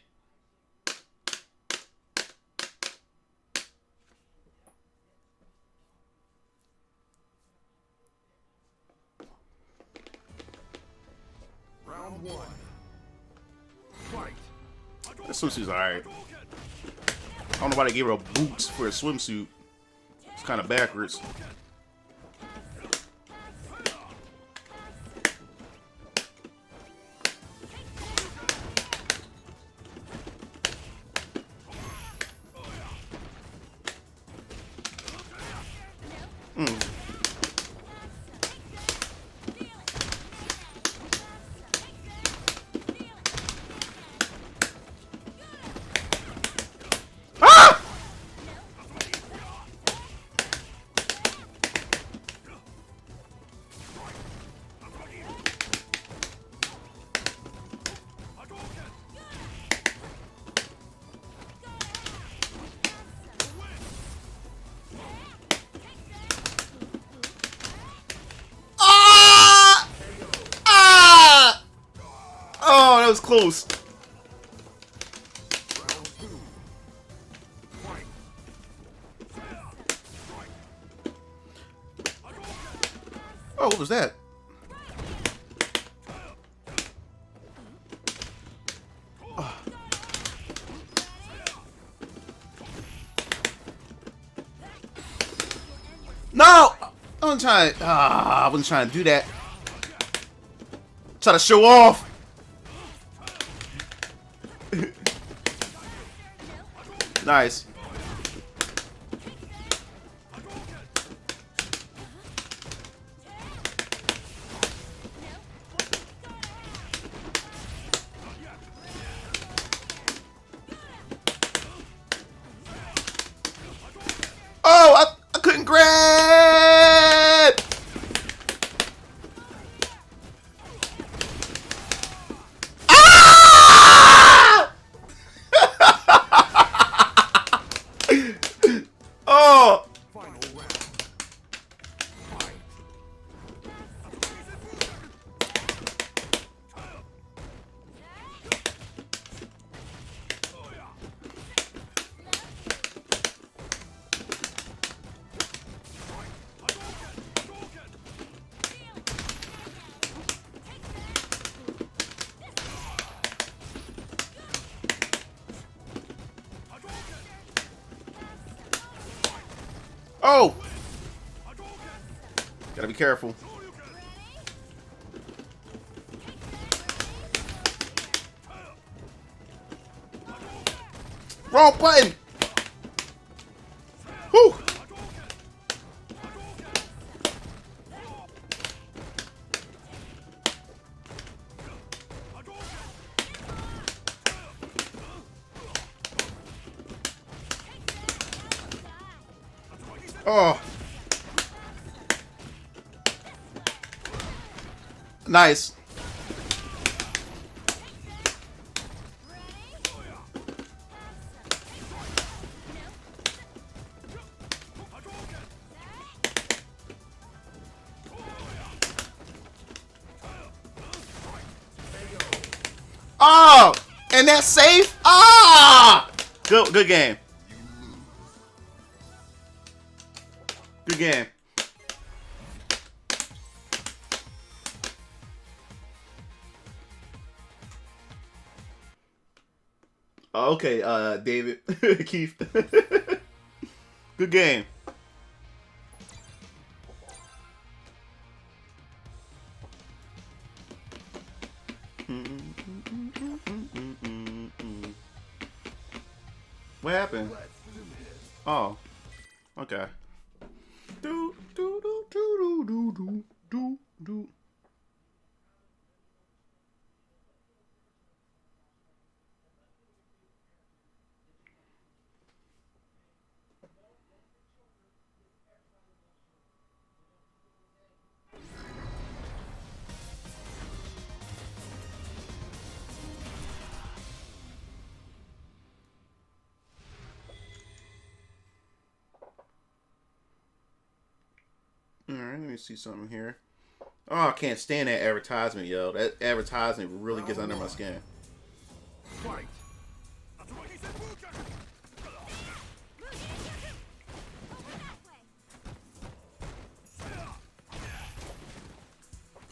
Round one. Fight.
That swimsuit's alright. I don't know why they gave her boots for a swimsuit. It's kind of backwards. Oh, that was close. Oh, what was that? Oh. No! I wasn't trying to do that. Try to show off. Nice. Oh, I couldn't grab. Ah! Oh! Gotta be careful. Wrong button! Whew! Oh. Nice. Oh, and that's safe. Ah, good game. Good game. Okay, David, Keith. Good game. What happened? Oh, okay. Do do do do do do do do. Alright, let me see something here. Oh, I can't stand that advertisement, yo. That advertisement really gets under my skin.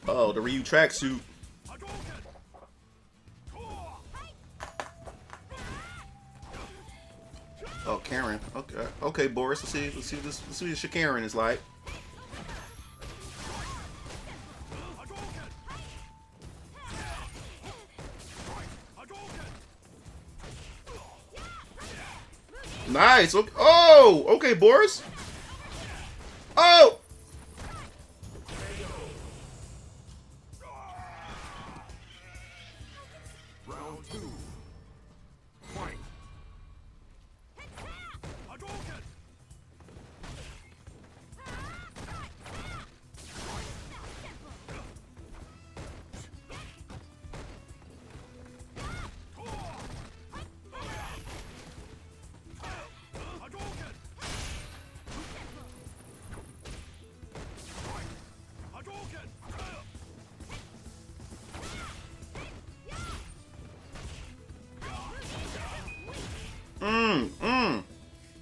Oh, the Ryu tracksuit. Oh, Karen. Okay, okay, Boris. Let's see what Karen is like. Nice. Okay. Oh, okay, Boris. Oh.
Round 2. Fight.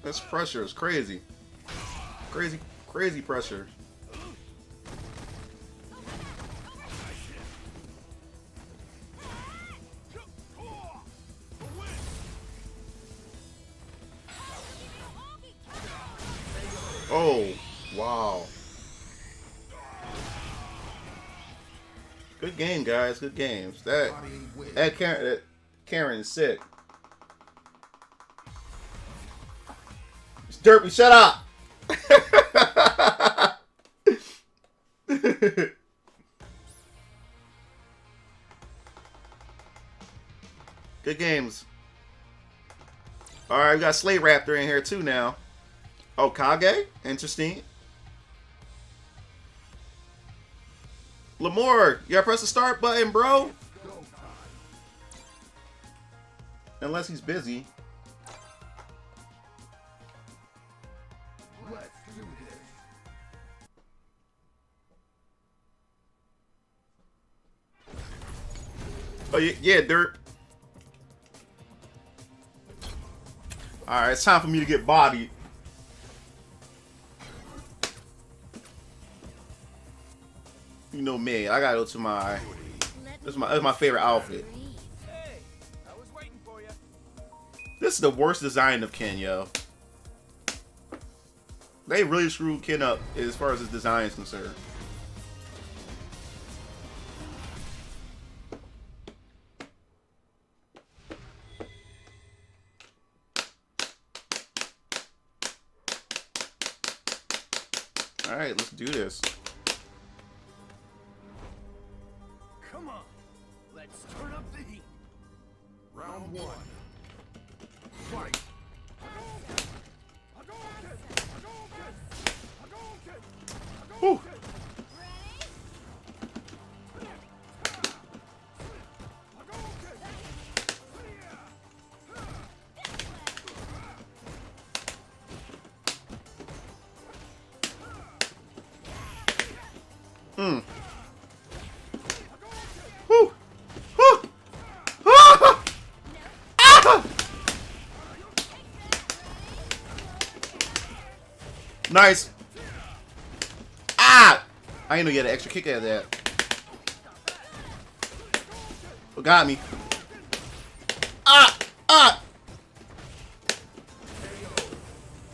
This pressure is crazy. Crazy pressure. Oh, wow. Good game, guys. Good games. That Karen is sick. Derpy, shut up! Good games. Alright, we got Slate Raptor in here too now. Oh, Kage? Interesting. Lamore, you gotta press the start button, bro. Unless he's busy. Oh, yeah, Dirt. Alright, it's time for me to get bodied. You know me, I gotta go to my... This is my favorite outfit.
Hey, I was waiting for you.
This is the worst design of Ken, yo. They really screwed Ken up as far as his design is concerned. All right, let's do this.
Come on, let's turn up the heat. Round one. Fight.
Whew. Hmm. Whew. Whew. Ah! Ah! Nice. Ah! I didn't know you had an extra kick out of that. What got me? Ah! Ah!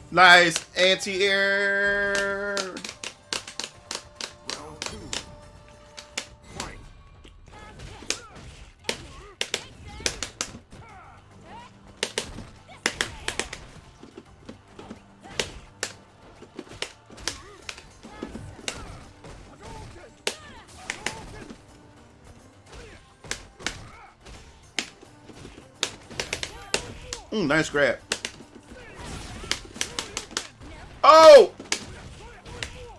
Nice anti-air.
Round two. Fight.
Nice grab. Oh!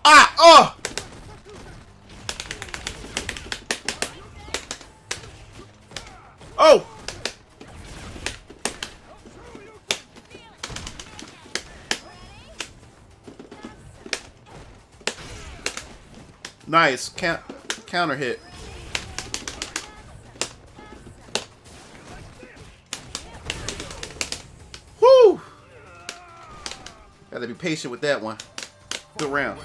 Ah! Oh! Oh! Nice. Counter hit. Woo! Gotta be patient with that one. Good round.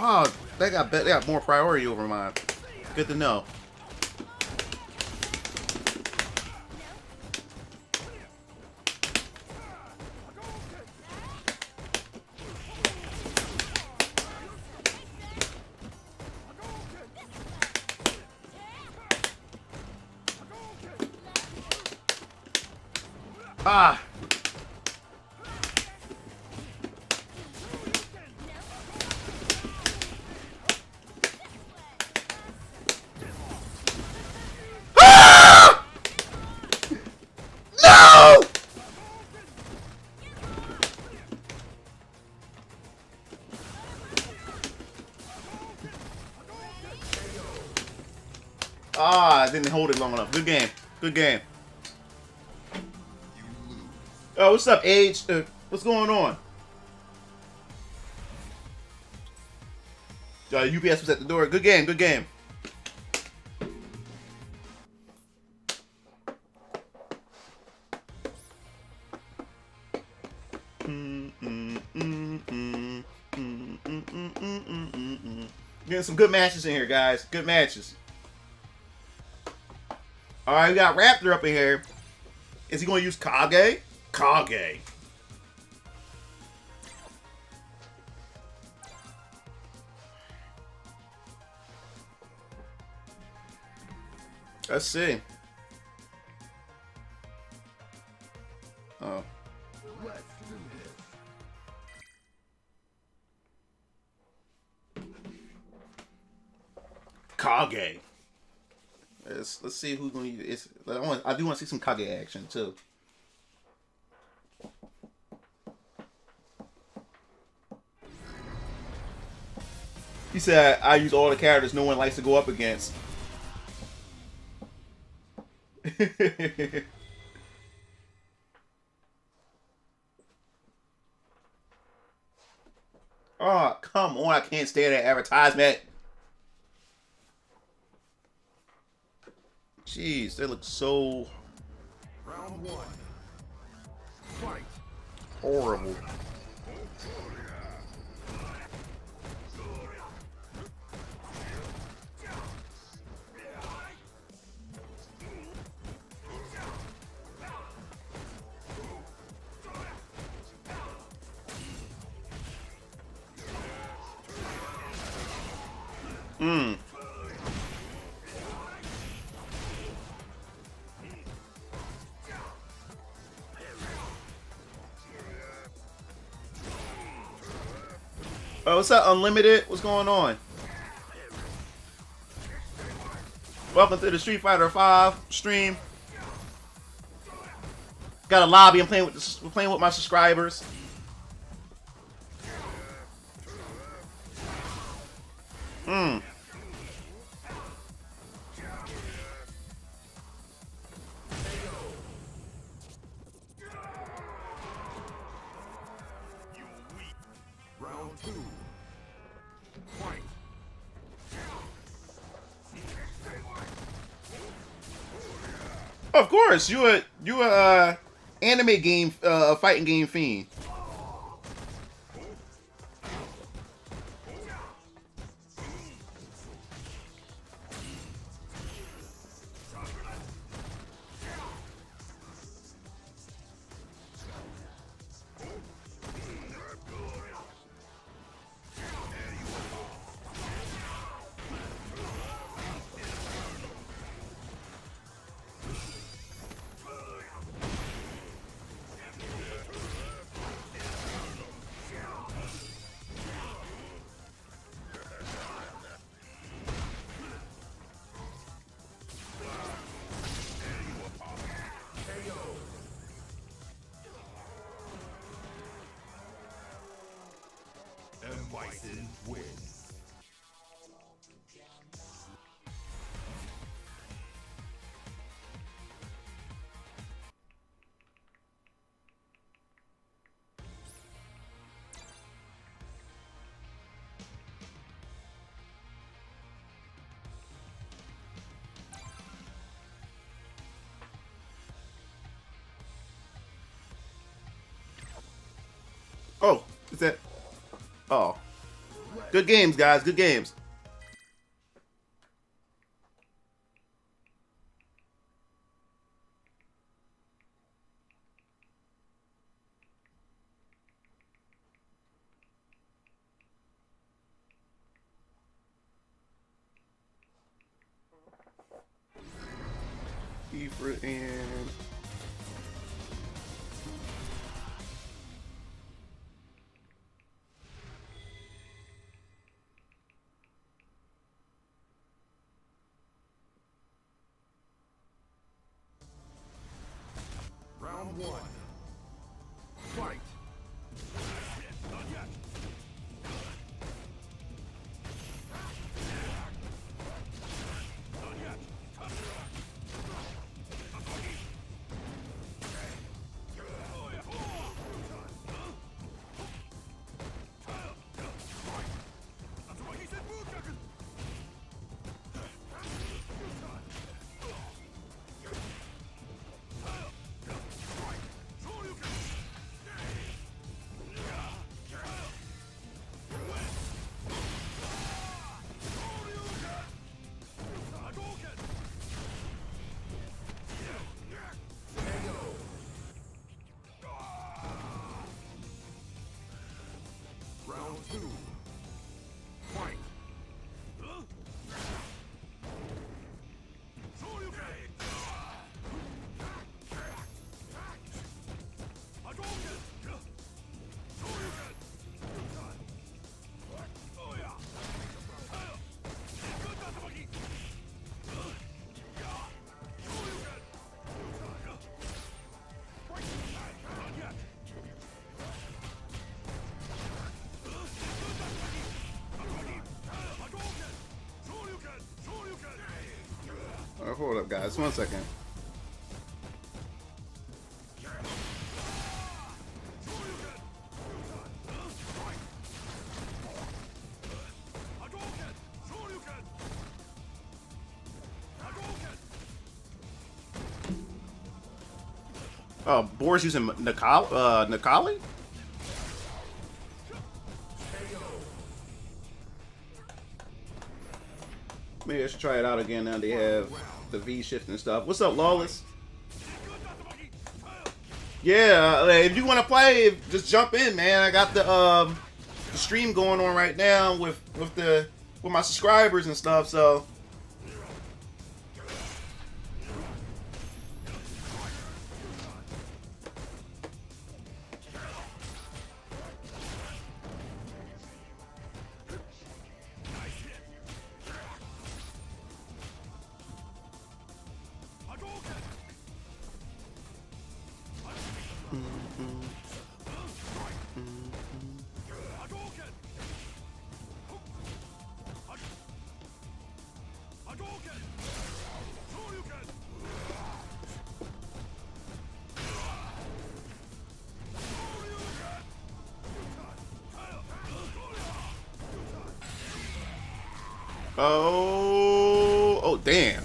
Oh, they got more priority over mine. Good to know. Ah! Ah! No! Ah, I didn't hold it long enough. Good game. Good game. Oh, what's up, Age? What's going on? UPS was at the door. Good game, good game. Getting some good matches in here, guys. Good matches. All right, we got Raptor up in here. Is he going to use Kage? Kage. Let's see. Oh.
Let's do this.
Kage. Let's see who's going to use it. I do want to see some Kage action, too. He said, I use all the characters no one likes to go up against. Oh, come on. I can't stand that advertisement. Jeez, they look so
Round one. Fight.
horrible. Hmm. Oh, what's up, Unlimited? What's going on? Welcome to the Street Fighter 5 stream. Got a lobby. I'm playing with my subscribers. Hmm.
Round 2. Fight.
Of course, you a anime game, fighting game fiend.
Bison wins.
Oh, is that? Oh, good games, guys. Good games. Efra and
Round 1. Fight. Round 2. Fight.
oh, hold up, guys. 1 second. Boris using Nikali? Maybe I should try it out again now they have the V shift and stuff. What's up, Lawless? Yeah, if you want to play, just jump in, man. I got the stream going on right now with the with my subscribers and stuff. So oh damn.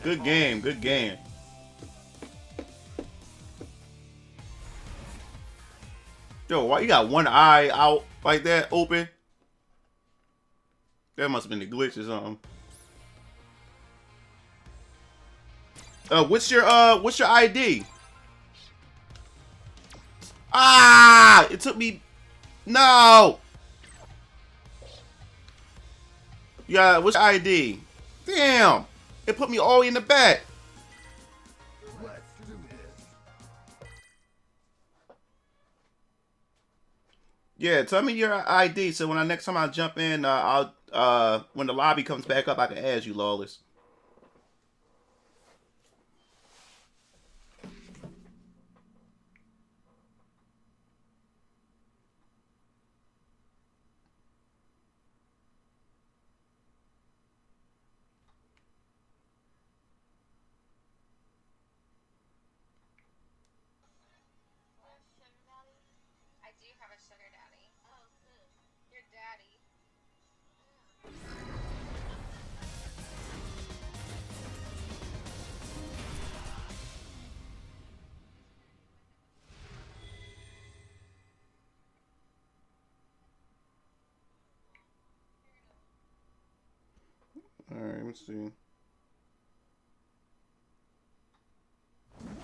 Good game, good game. Yo, why you got one eye out like that open? That must have been a glitch or something. What's your ID? Ah, it took me. No. Yeah, what's your ID? Damn, it put me all the way in the back. Yeah, tell me your ID so when next time I jump in, I'll when the lobby comes back up, I can add you, Lawless.
I do have a sugar daddy. Oh, who? Your daddy.
All right, let's see.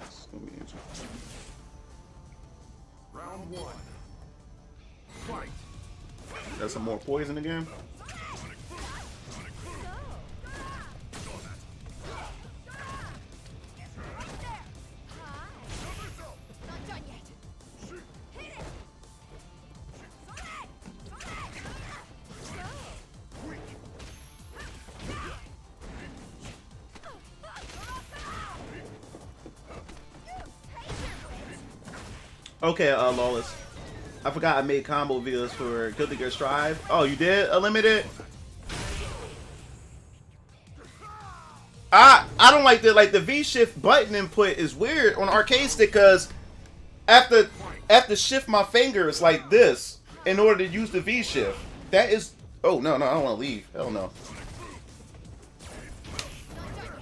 It's gonna be interesting.
Round one. Fight.
Got some more poison again.
Not done yet. Hit it.
Okay, Lawless. I forgot I made combo videos for Guilty Gear Strive. Oh, you did? Unlimited? I don't like the V shift button input is weird on arcade stick because I have to shift my fingers like this in order to use the V shift. That is oh no, I don't want to leave. Hell no.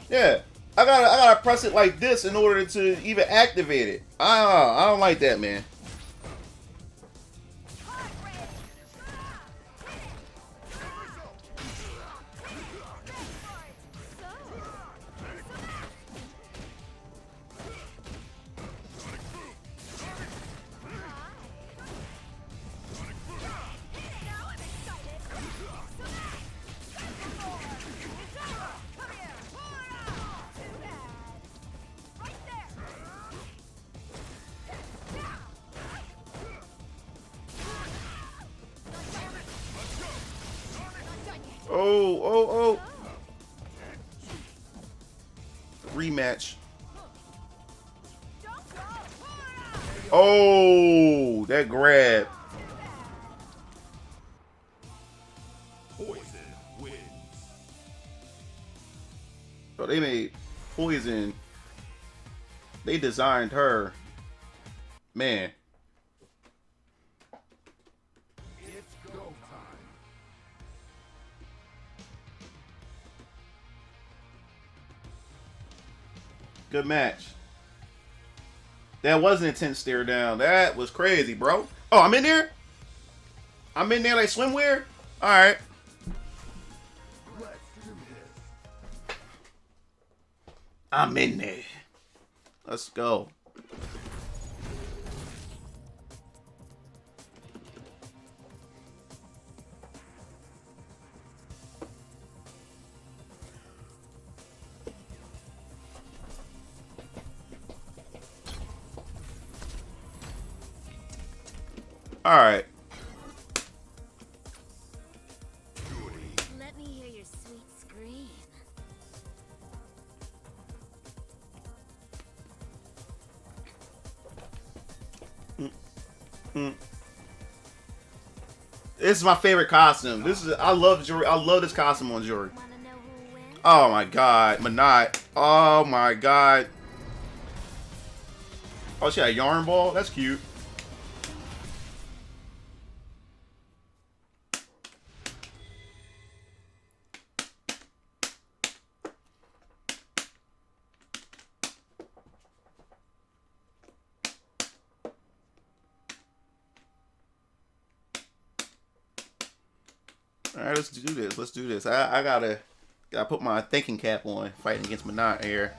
Yeah. I gotta press it like this in order to even activate it. I don't like that, man. Oh. Rematch. Oh, that grab.
Poison wins.
So they made Poison. They designed her. Man.
It's go time.
Good match. That was an intense stare down. That was crazy, bro. Oh, I'm in there? I'm in there like swimwear? Alright.
Let's do this.
I'm in there. Let's go. All right.
Let me hear your sweet scream.
This is my favorite costume. I love Jory. I love this costume on Jory.
Wanna know who wins?
Oh my god, Manat. Oh my god. Oh, she got a yarn ball. That's cute. All right, let's do this. Let's do this. I gotta put my thinking cap on, fighting against Manat here.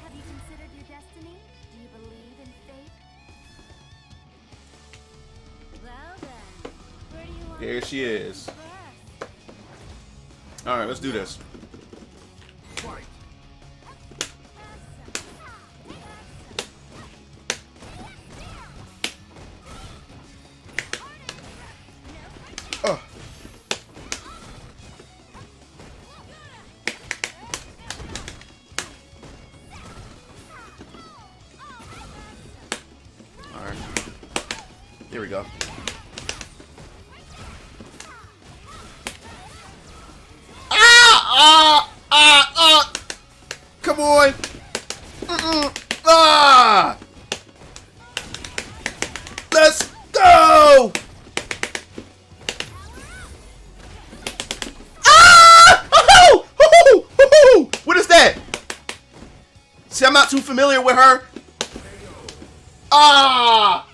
Have you considered your destiny? Do you believe in fate? Well then, where do you want
There she is.
first?
All right, let's do this.
Fight.
Oh. All right. Here we go. Come on. Ah! Let's go! Ah! Oh! Oh! Oh! What is that? See, I'm not too familiar with her. Ah!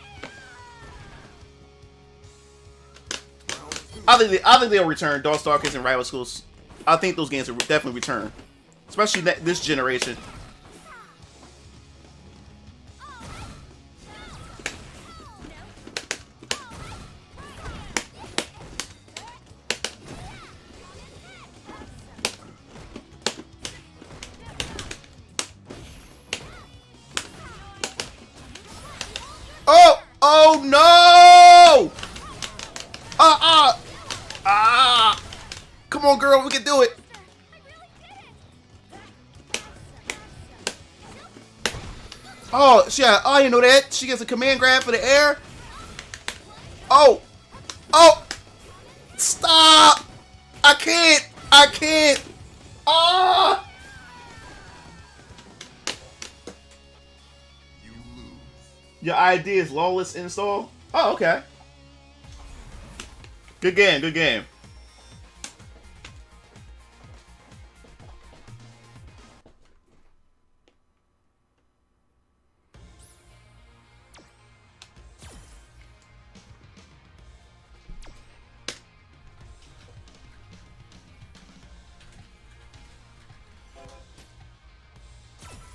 I think they'll return. Dog Stalkers and Rival Schools. I think those games will definitely return, especially this generation. Oh! Oh no! Come on, girl, we can do it. Oh, yeah. Oh, I didn't know that. She gets a command grab for the air. Oh! Oh! Stop! I can't! I can't! Ah!
You lose.
Your ID is lawless install? Oh, okay. Good game, good game.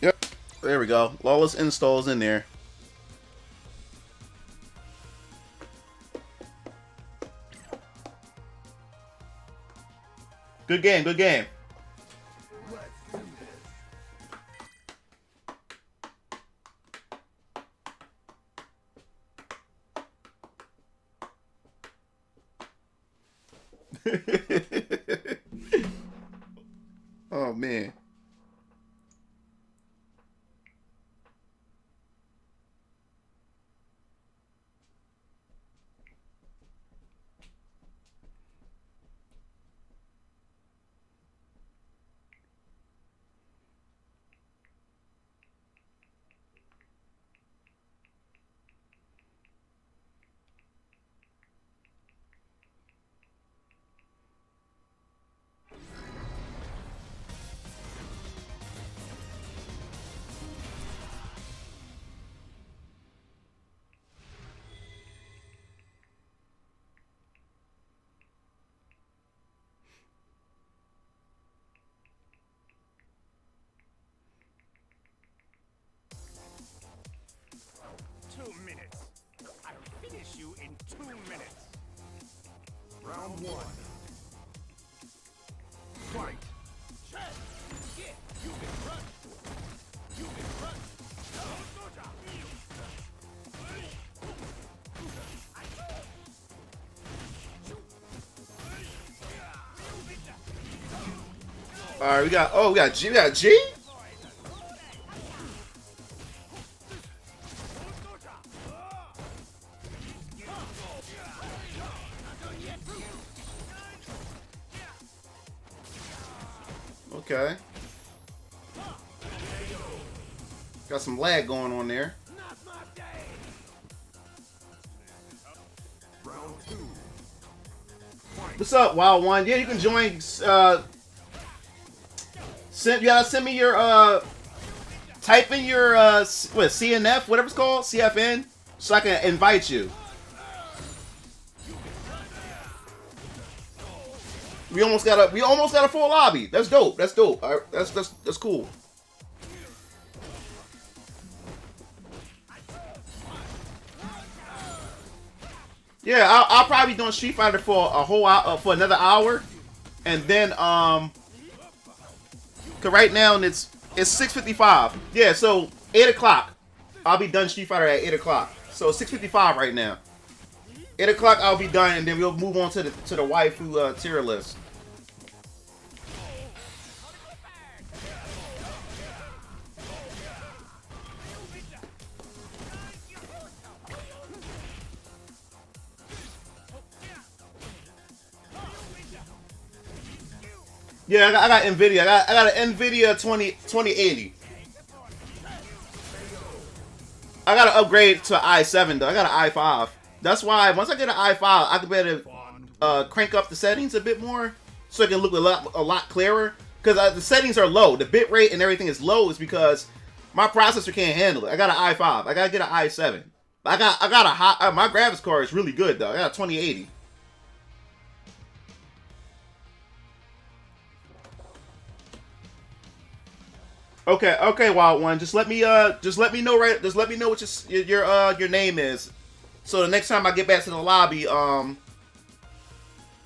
Yep, there we go. Lawless installs in there. Good game, good game.
Let's do this.
Oh man.
Round one. Fight.
Yeah, you can run. You can run.
All right, we got G. We got G. Okay. Got some lag going on there.
Round two.
What's up, Wild One? Yeah, you can join. You gotta send me your type in your what, CNF, whatever it's called, CFN, so I can invite you. We almost got a full lobby. That's dope. That's dope. All right, that's cool. Yeah, I'll probably be doing Street Fighter for a whole hour, for another hour, and then cause right now it's 6:55. Yeah, so 8 o'clock. I'll be done Street Fighter at 8 o'clock. So 6:55 right now. 8 o'clock I'll be done, and then we'll move on to the waifu tier list. Yeah, I got NVIDIA. I got an NVIDIA 2080. I gotta upgrade to i7 though. I got an i5. That's why once I get an i5, I can better crank up the settings a bit more so it can look a lot clearer. Because the settings are low. The bit rate and everything is low is because my processor can't handle it. I got an i5. I gotta get an i7. I got a high. My graphics card is really good though. I got a 2080. Okay, Wild One. Just let me know what your name is, so the next time I get back to the lobby,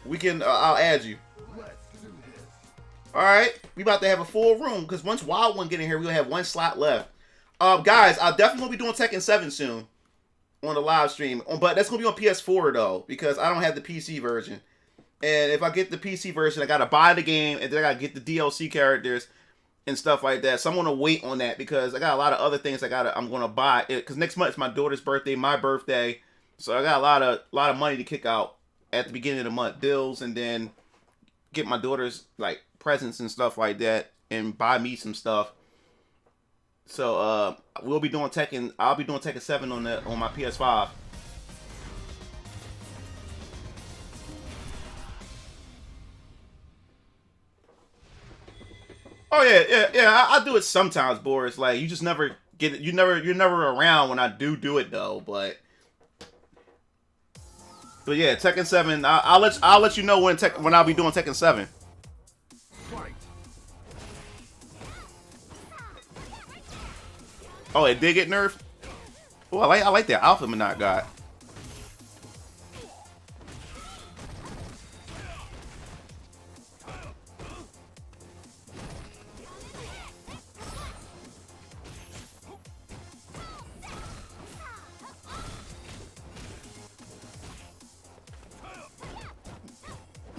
we can I'll add you. All right, we about to have a full room because once Wild One get in here, we'll have one slot left. Guys, I'll definitely be doing Tekken 7 soon on the live stream, but that's gonna be on PS4 though because I don't have the PC version. And if I get the PC version, I gotta buy the game and then I gotta get the DLC characters and stuff like that. So I'm gonna wait on that because I got a lot of other things I'm gonna buy. Because next month is my daughter's birthday, my birthday, so I got a lot of money to kick out at the beginning of the month, bills, and then get my daughter's like presents and stuff like that, and buy me some stuff. So we'll be doing Tekken. I'll be doing Tekken 7 on my PS5. Oh yeah. I do it sometimes, Boris. Like you just never get it. You're never around when I do it though. But yeah, Tekken 7. I'll let you know when I'll be doing Tekken 7. Oh, it did get nerfed. Oh, I like that Alpha Monarch got.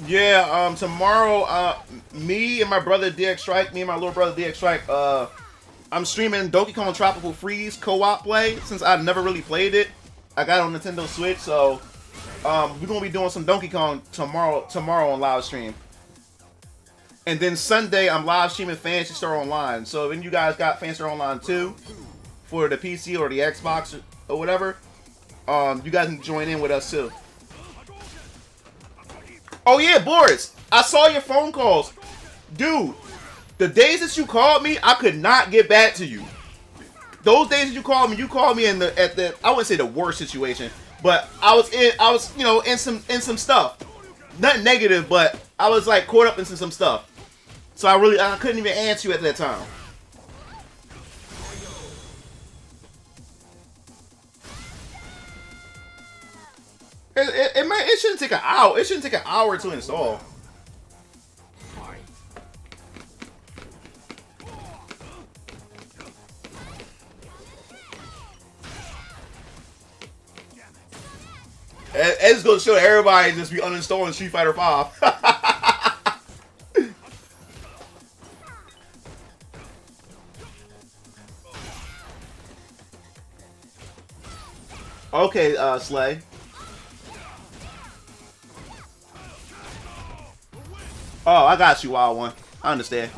Yeah, tomorrow, me and my brother DX Strike, me and my little brother DX Strike, I'm streaming Donkey Kong Tropical Freeze co-op play since I've never really played it. I got it on Nintendo Switch, so we're gonna be doing some Donkey Kong tomorrow on live stream. And then Sunday, I'm live streaming Fantasy Star Online. So if you guys got Fantasy Star Online 2 for the PC or the Xbox or whatever, you guys can join in with us too. Oh yeah, Boris, I saw your phone calls. Dude, the days that you called me, I could not get back to you. Those days that you called me in the I wouldn't say the worst situation, but I was in some stuff. Nothing negative, but I was like caught up into some stuff. So I couldn't even answer you at that time. It shouldn't take an hour. It shouldn't take an hour to install. It's gonna show everybody just be uninstalling Street Fighter 5. Okay, Slay. Oh, I got you, Wild One. I understand.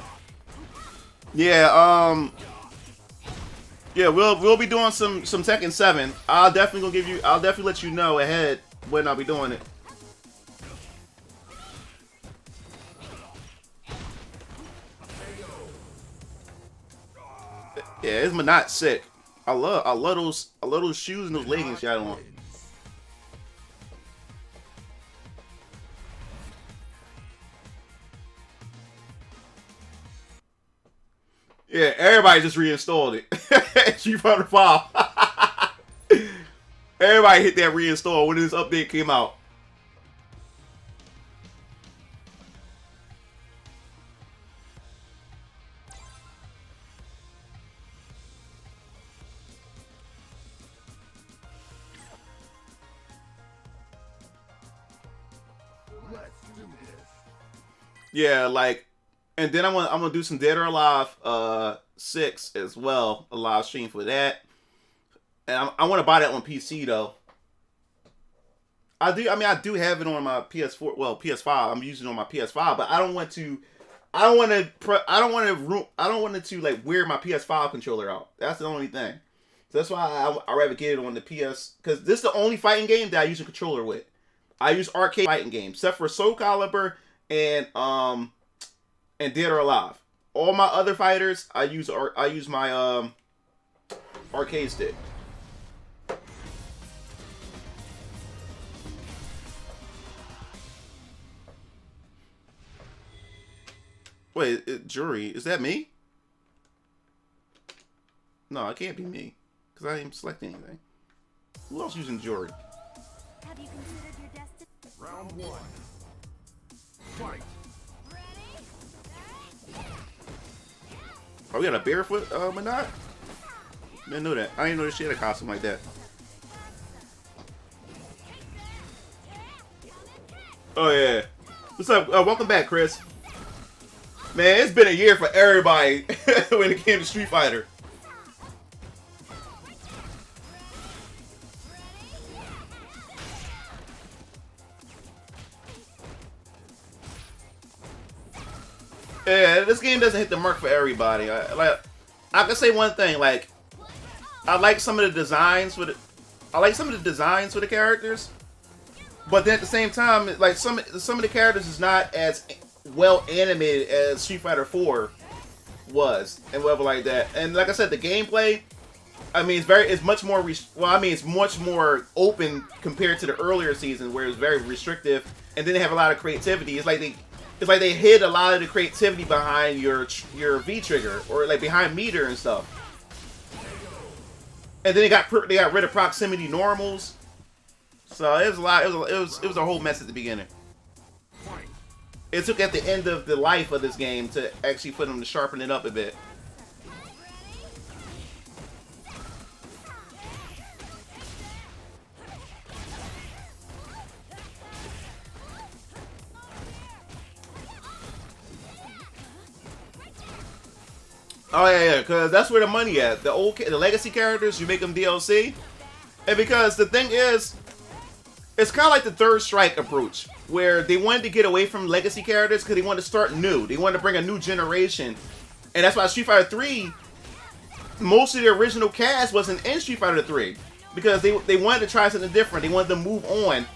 Yeah, yeah, we'll be doing some Tekken 7. I'll definitely let you know ahead when I'll be doing it. Yeah, it's not sick. I love those shoes and those leggings y'all on. Yeah, everybody just reinstalled it. Street Fighter 5. Everybody hit that reinstall when this update came out. Yeah, like, and then I'm gonna do some Dead or Alive 6 as well, a live stream for that. And I want to buy that on PC though. I do have it on my PS4, well PS5. I'm using it on my PS5, but I don't want to like wear my PS5 controller out. That's the only thing. So that's why I rather get it on the PS, because this is the only fighting game that I use a controller with. I use arcade fighting games, except for Soul Calibur and Dead or Alive. All my other fighters, I use my arcade stick. Wait, Jury, is that me? No, it can't be me, because I didn't select anything. Who else using Jury?
Have you considered your destiny?
Round one. Fight.
Oh, we got a barefoot Menard? Didn't know that. I didn't know that she had a costume like that. Oh yeah. What's up? Welcome back, Chris. Man, it's been a year for everybody when it came to Street Fighter. Yeah, this game doesn't hit the mark for everybody. I can say one thing, like, I like some of the designs for the characters, but then at the same time, like some of the characters is not as well animated as Street Fighter 4 was, and whatever like that. And like I said, the gameplay, I mean, it's much more it's much more open compared to the earlier season where it was very restrictive, and then they have a lot of creativity. It's like they hid a lot of the creativity behind your V trigger, or like behind meter and stuff. And then they got rid of proximity normals. So it was a lot. It was a whole mess at the beginning. It took at the end of the life of this game to actually put them to sharpen it up a bit. Oh yeah, because that's where the money at. The legacy characters, you make them DLC, and because the thing is, it's kind of like the Third Strike approach, where they wanted to get away from legacy characters because they wanted to start new. They wanted to bring a new generation, and that's why Street Fighter 3, most of the original cast wasn't in Street Fighter 3 because they wanted to try something different. They wanted to move on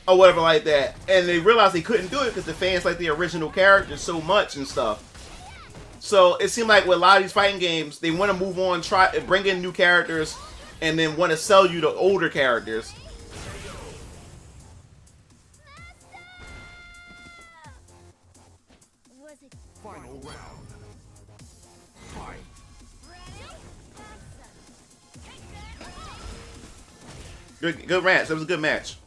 or whatever like that, and they realized they couldn't do it because the fans like the original characters so much and stuff. So it seemed like with a lot of these fighting games, they want to move on, bring in new characters, and then want to sell you the older characters.
Final round. Fight.
Good match. That was a good match.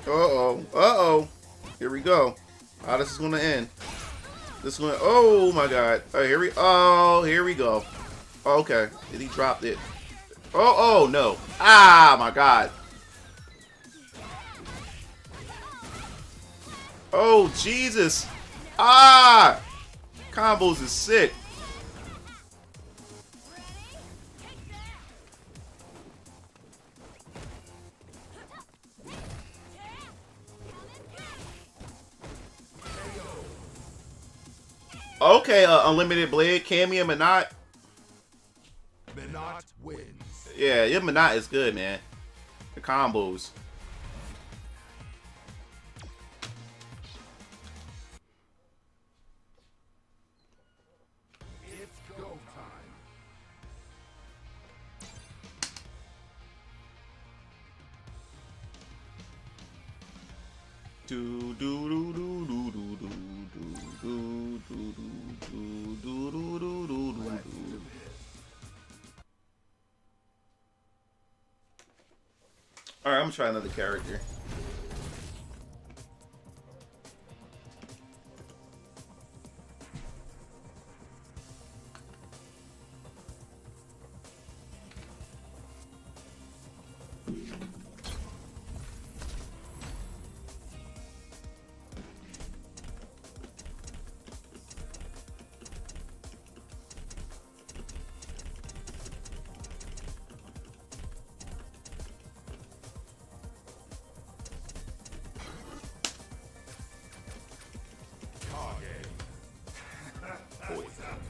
Uh-oh. Uh-oh. Here we go. How this is gonna end. This is gonna, oh my god. Oh, here we go. Okay. Did he drop it? Oh no. Ah my god. Oh Jesus. Ah! Combos is sick. Okay, Unlimited Blade, Cameo Minot.
Minot wins.
Yeah, your Minot is good, man. The combos.
It's go time.
Do do do do do do do do do do do do do do do do. All right, I'm gonna try another character.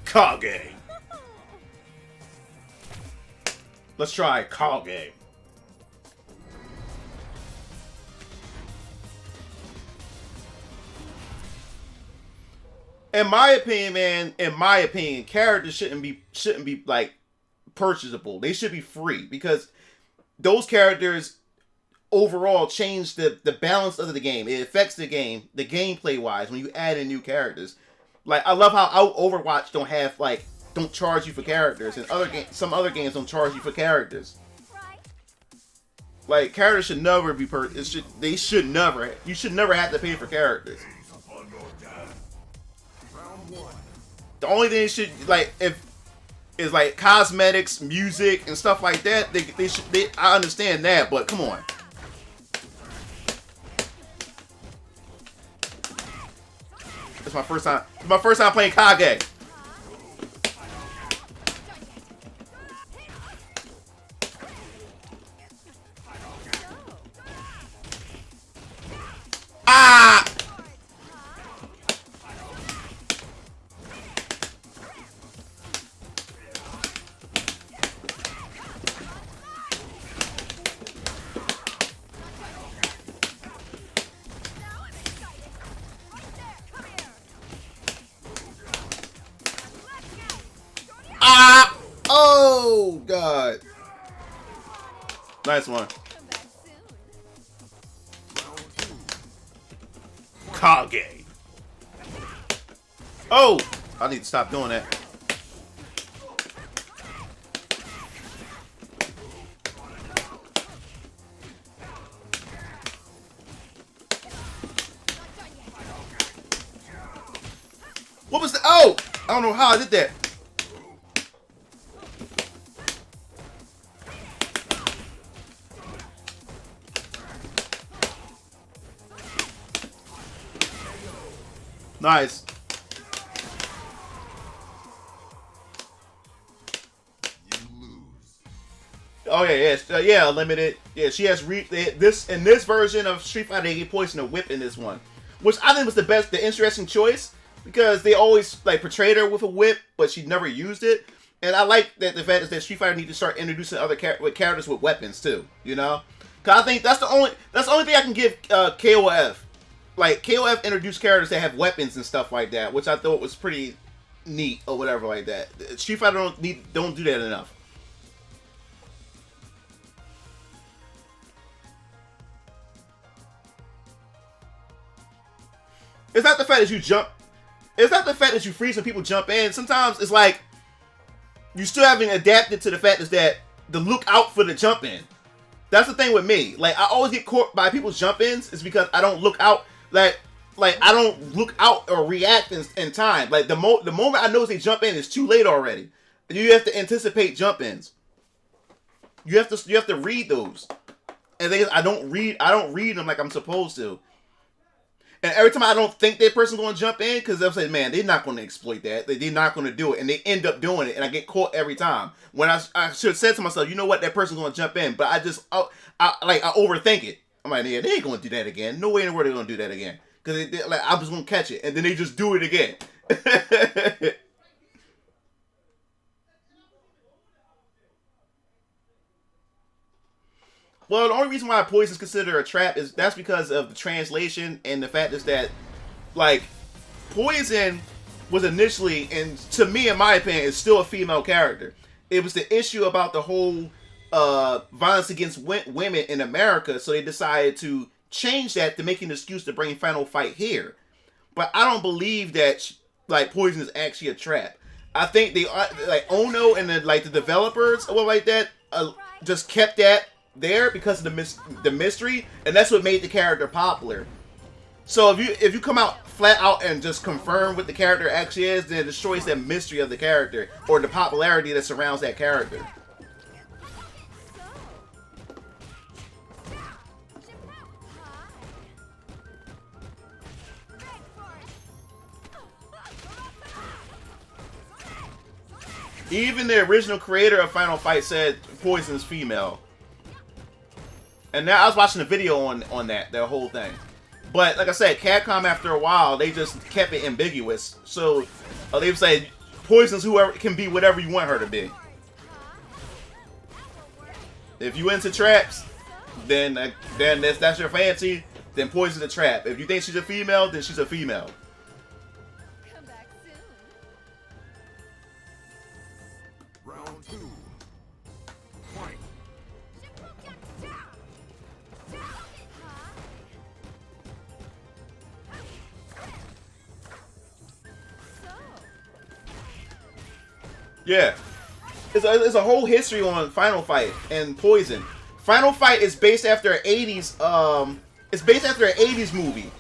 Kage. Let's try Kage. In my opinion, man, characters shouldn't be like purchasable. They should be free because those characters overall change the balance of the game. It affects the game, the gameplay wise, when you add in new characters. Like, I love how Overwatch don't charge you for characters, and some other games don't charge you for characters.
Right?
Like, characters should never be you should never have to pay for characters. The only thing they should, like, is like cosmetics, music, and stuff like that. I understand that, but come on. It's my first time. It's my first time playing Kage. Ah! Ah! Oh God! Nice one.
Come back soon.
Kage. Oh! I need to stop doing that. What was the? Oh! I don't know how I did that. Nice.
You lose.
Oh yeah, Unlimited. Yeah, she has this version of Street Fighter. They get poison a whip in this one, which I think was the interesting choice because they always like portrayed her with a whip, but she never used it. And I like that the fact is that Street Fighter need to start introducing other characters with weapons too. You know, because I think that's the only thing I can give KOF. Like, KOF introduced characters that have weapons and stuff like that, which I thought was pretty neat or whatever like that. Street Fighter don't do that enough. It's not the fact that you jump. It's not the fact that you freeze when people jump in. Sometimes it's like you still haven't adapted to the fact is that the look out for the jump in. That's the thing with me. Like, I always get caught by people's jump-ins. It's because I don't look out. Like I don't look out or react in time. Like, the moment I notice they jump in, it's too late already. You have to anticipate jump-ins. You have to read those. And the thing is, I don't read them like I'm supposed to. And every time I don't think that person's going to jump in, because I'm saying, man, they're not going to exploit that. They're not going to do it. And they end up doing it. And I get caught every time. When I should have said to myself, you know what, that person's going to jump in. But I overthink it. I'm like, yeah, they ain't going to do that again. No way in the world they're going to do that again. Because I'm just going to catch it. And then they just do it again. Well, the only reason why Poison is considered a trap is that's because of the translation and the fact is that, like, Poison was initially, and to me, in my opinion, is still a female character. It was the issue about the whole violence against women in America, so they decided to change that to make an excuse to bring Final Fight here. But I don't believe that, like, Poison is actually a trap. I think they, like, Ono and the developers or like that, just kept that there because of the mystery, and that's what made the character popular. So if you come out flat out and just confirm what the character actually is, then it destroys that mystery of the character or the popularity that surrounds that character. Even the original creator of Final Fight said Poison's female. And now I was watching a video on that whole thing. But like I said, Capcom after a while, they just kept it ambiguous. So they would say Poison's whoever can be whatever you want her to be. If you into traps, then that's your fancy, then Poison's a trap. If you think she's a female, then she's a female.
Come back soon.
Round 2. Fight.
Yeah. It's a whole history on Final Fight and Poison. Final Fight is based after an 80s it's based after an 80s movie.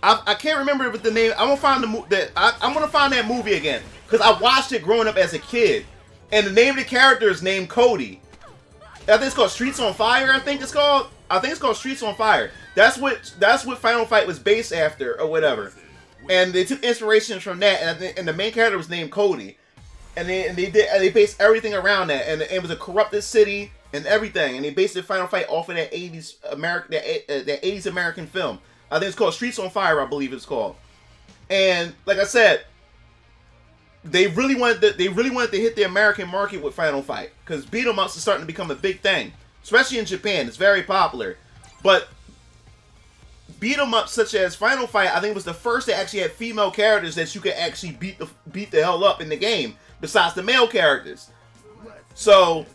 I can't remember what the name. I'm gonna find I'm gonna find that movie again because I watched it growing up as a kid, and the name of the character is named Cody. I think it's called Streets on Fire. I think it's called Streets on Fire. That's what Final Fight was based after or whatever, and they took inspiration from that, and the main character was named Cody, and they based everything around that, and it was a corrupted city and everything, and they based the Final Fight off of that 80s American film. I think it's called Streets on Fire, I believe it's called. And like I said, they really wanted to hit the American market with Final Fight because beat 'em ups is starting to become a big thing, especially in Japan. It's very popular. But beat 'em ups such as Final Fight, I think was the first that actually had female characters that you could actually beat the hell up in the game, besides the male characters. So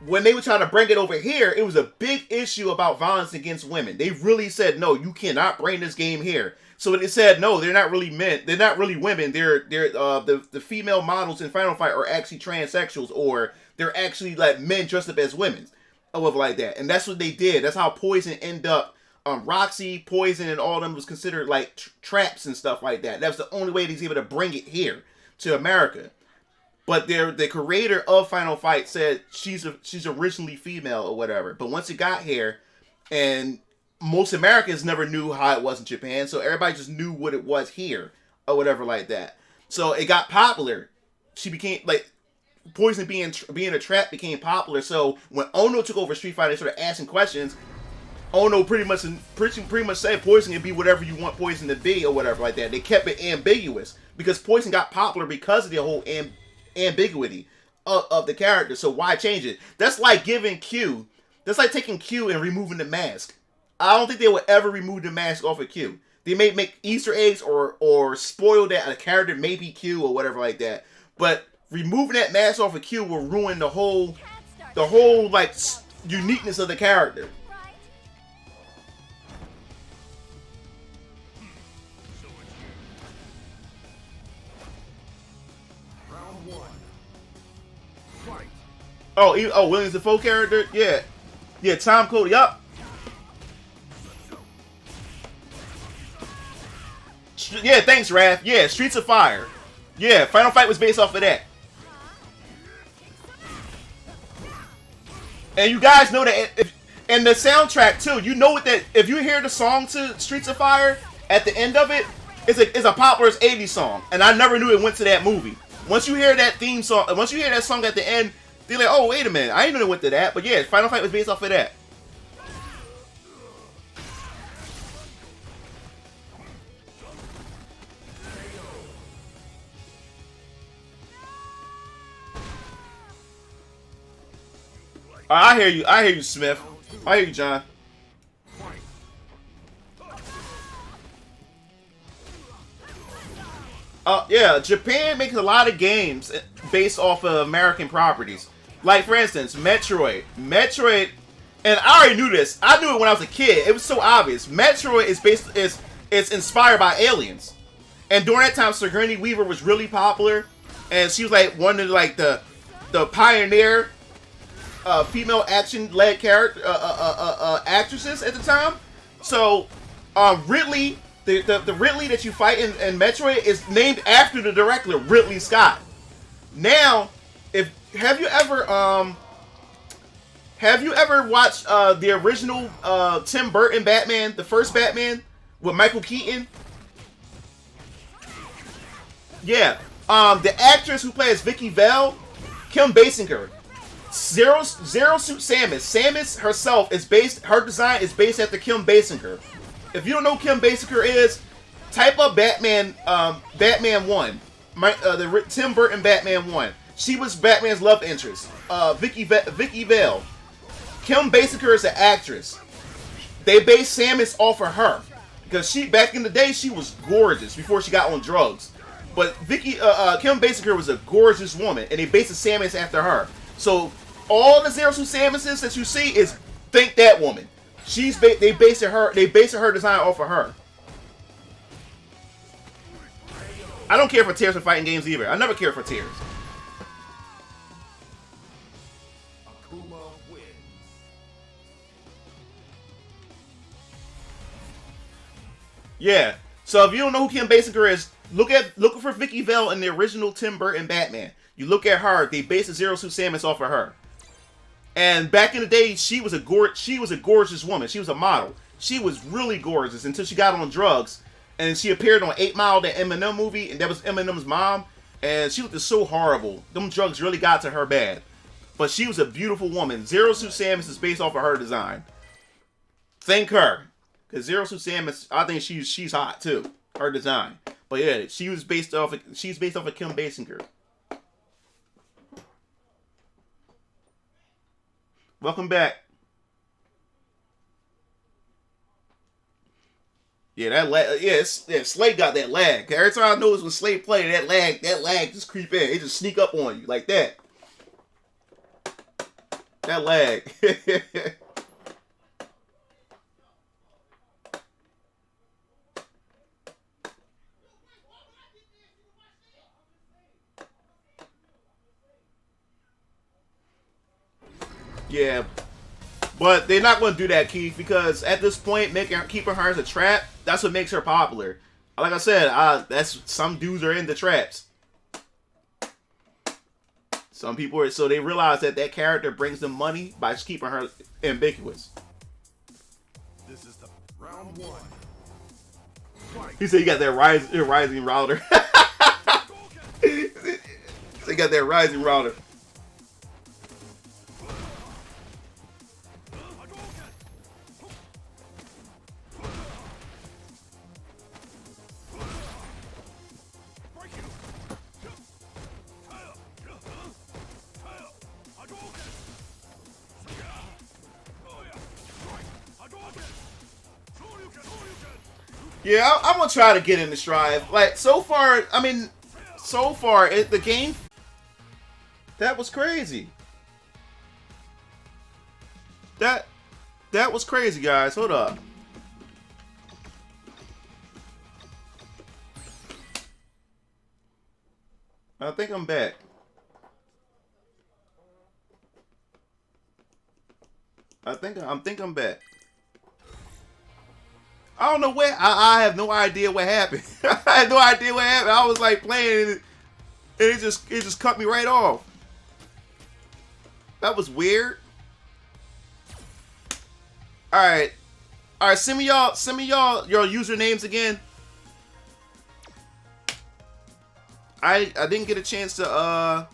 when they were trying to bring it over here, it was a big issue about violence against women. They really said, no, you cannot bring this game here. So they said, no, they're not really men. They're not really women. The female models in Final Fight are actually transsexuals, or they're actually like men dressed up as women, or whatever like that. And that's what they did. That's how Poison ended up. Roxy, Poison, and all of them was considered like traps and stuff like that. That's the only way he's able to bring it here to America. But the creator of Final Fight said she's originally female or whatever. But once it got here, and most Americans never knew how it was in Japan, so everybody just knew what it was here or whatever like that. So it got popular. She became like Poison being a trap became popular. So when Ono took over Street Fighter, they started asking questions. Ono pretty much said Poison can be whatever you want Poison to be or whatever like that. They kept it ambiguous because Poison got popular because of the whole ambiguity of the character. So why change it? That's like taking Q and removing the mask. I don't think they would ever remove the mask off of Q. They may make Easter eggs or spoil that a character may be Q or whatever like that. But removing that mask off of Q will ruin the whole like uniqueness of the character. Oh, Williams Defoe character? Yeah. Yeah, time code. Yup. Yeah, thanks, Raph. Yeah, Streets of Fire. Yeah, Final Fight was based off of that. And you guys know that and the soundtrack too. You know what that if you hear the song to Streets of Fire at the end of it, it's a popular 80s song. And I never knew it went to that movie. Once you hear that theme song, once you hear that song at the end, they're like, oh wait a minute, I didn't know it went to that. But yeah, Final Fight was based off of that. I hear you, Smith. I hear you, John. Yeah, Japan makes a lot of games based off of American properties. Like, for instance, Metroid. Metroid, and I already knew this. I knew it when I was a kid. It was so obvious. Metroid is inspired by aliens. And during that time, Sigourney Weaver was really popular. And she was like one of like the pioneer female action-led character actresses at the time. So, Ridley, the Ridley that you fight in Metroid is named after the director Ridley Scott. Now, have you ever watched the original Tim Burton Batman, the first Batman with Michael Keaton? Yeah, the actress who plays Vicky Vale, Kim Basinger. Zero Suit Samus. Samus herself is based. Her design is based after Kim Basinger. If you don't know who Kim Basinger is, type up Batman. Batman 1. The Tim Burton Batman 1. She was Batman's love interest. Vicky Vale. Kim Basinger is an actress. They based Samus off of her because she back in the day she was gorgeous before she got on drugs. But Kim Basinger was a gorgeous woman, and they based Samus after her. So all the Zero Suit Samuses that you see is think that woman. They based her design off of her. I don't care for tears for fighting games either. I never cared for tears.
Akuma wins.
Yeah. So if you don't know who Kim Basinger is, look for Vicky Vale in the original Tim Burton Batman. You look at her, they based the Zero Suit Samus off of her. And back in the day, she was a gorgeous woman. She was a model. She was really gorgeous until she got on drugs. And she appeared on 8 Mile, the Eminem movie, and that was Eminem's mom. And she looked so horrible. Them drugs really got to her bad. But she was a beautiful woman. Zero Suit Samus is based off of her design. Thank her. Because Zero Suit Samus, I think she's hot too. Her design. But yeah, she's based off of Kim Basinger. Welcome back. Yeah, Slade got that lag. Every time I notice when Slade play, that lag just creep in. It just sneak up on you like that. That lag. Yeah, but they're not going to do that, Keith, because at this point, keeping her as a trap, that's what makes her popular. Like I said, that's some dudes are into traps. Some people are, so they realize that character brings them money by just keeping her ambiguous.
This is the round one.
He said he got that rising router. So he got that rising router. Yeah, I'm gonna try to get in the Strive. Like, so far, the game, that was crazy. That was crazy, guys. Hold up. I think I'm back. I think I'm back. I don't know where. I have no idea what happened. I had no idea what happened. I was like playing, and it just cut me right off. That was weird. All right. Send me y'all your usernames again. I didn't get a chance to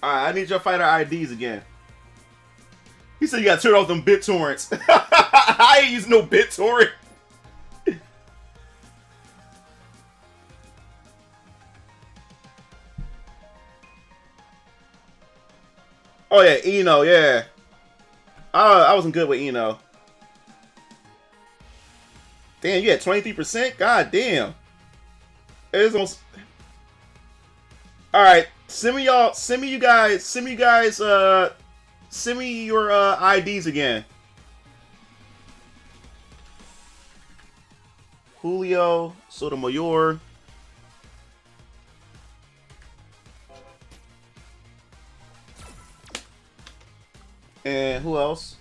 Alright, I need your fighter IDs again. He said you gotta turn off them BitTorrents. I ain't using no BitTorrent. Oh yeah, Eno, yeah. I wasn't good with Eno. Damn, you had 23%? God damn. It's almost. Alright, send me your IDs again. Julio Sotomayor. And who else?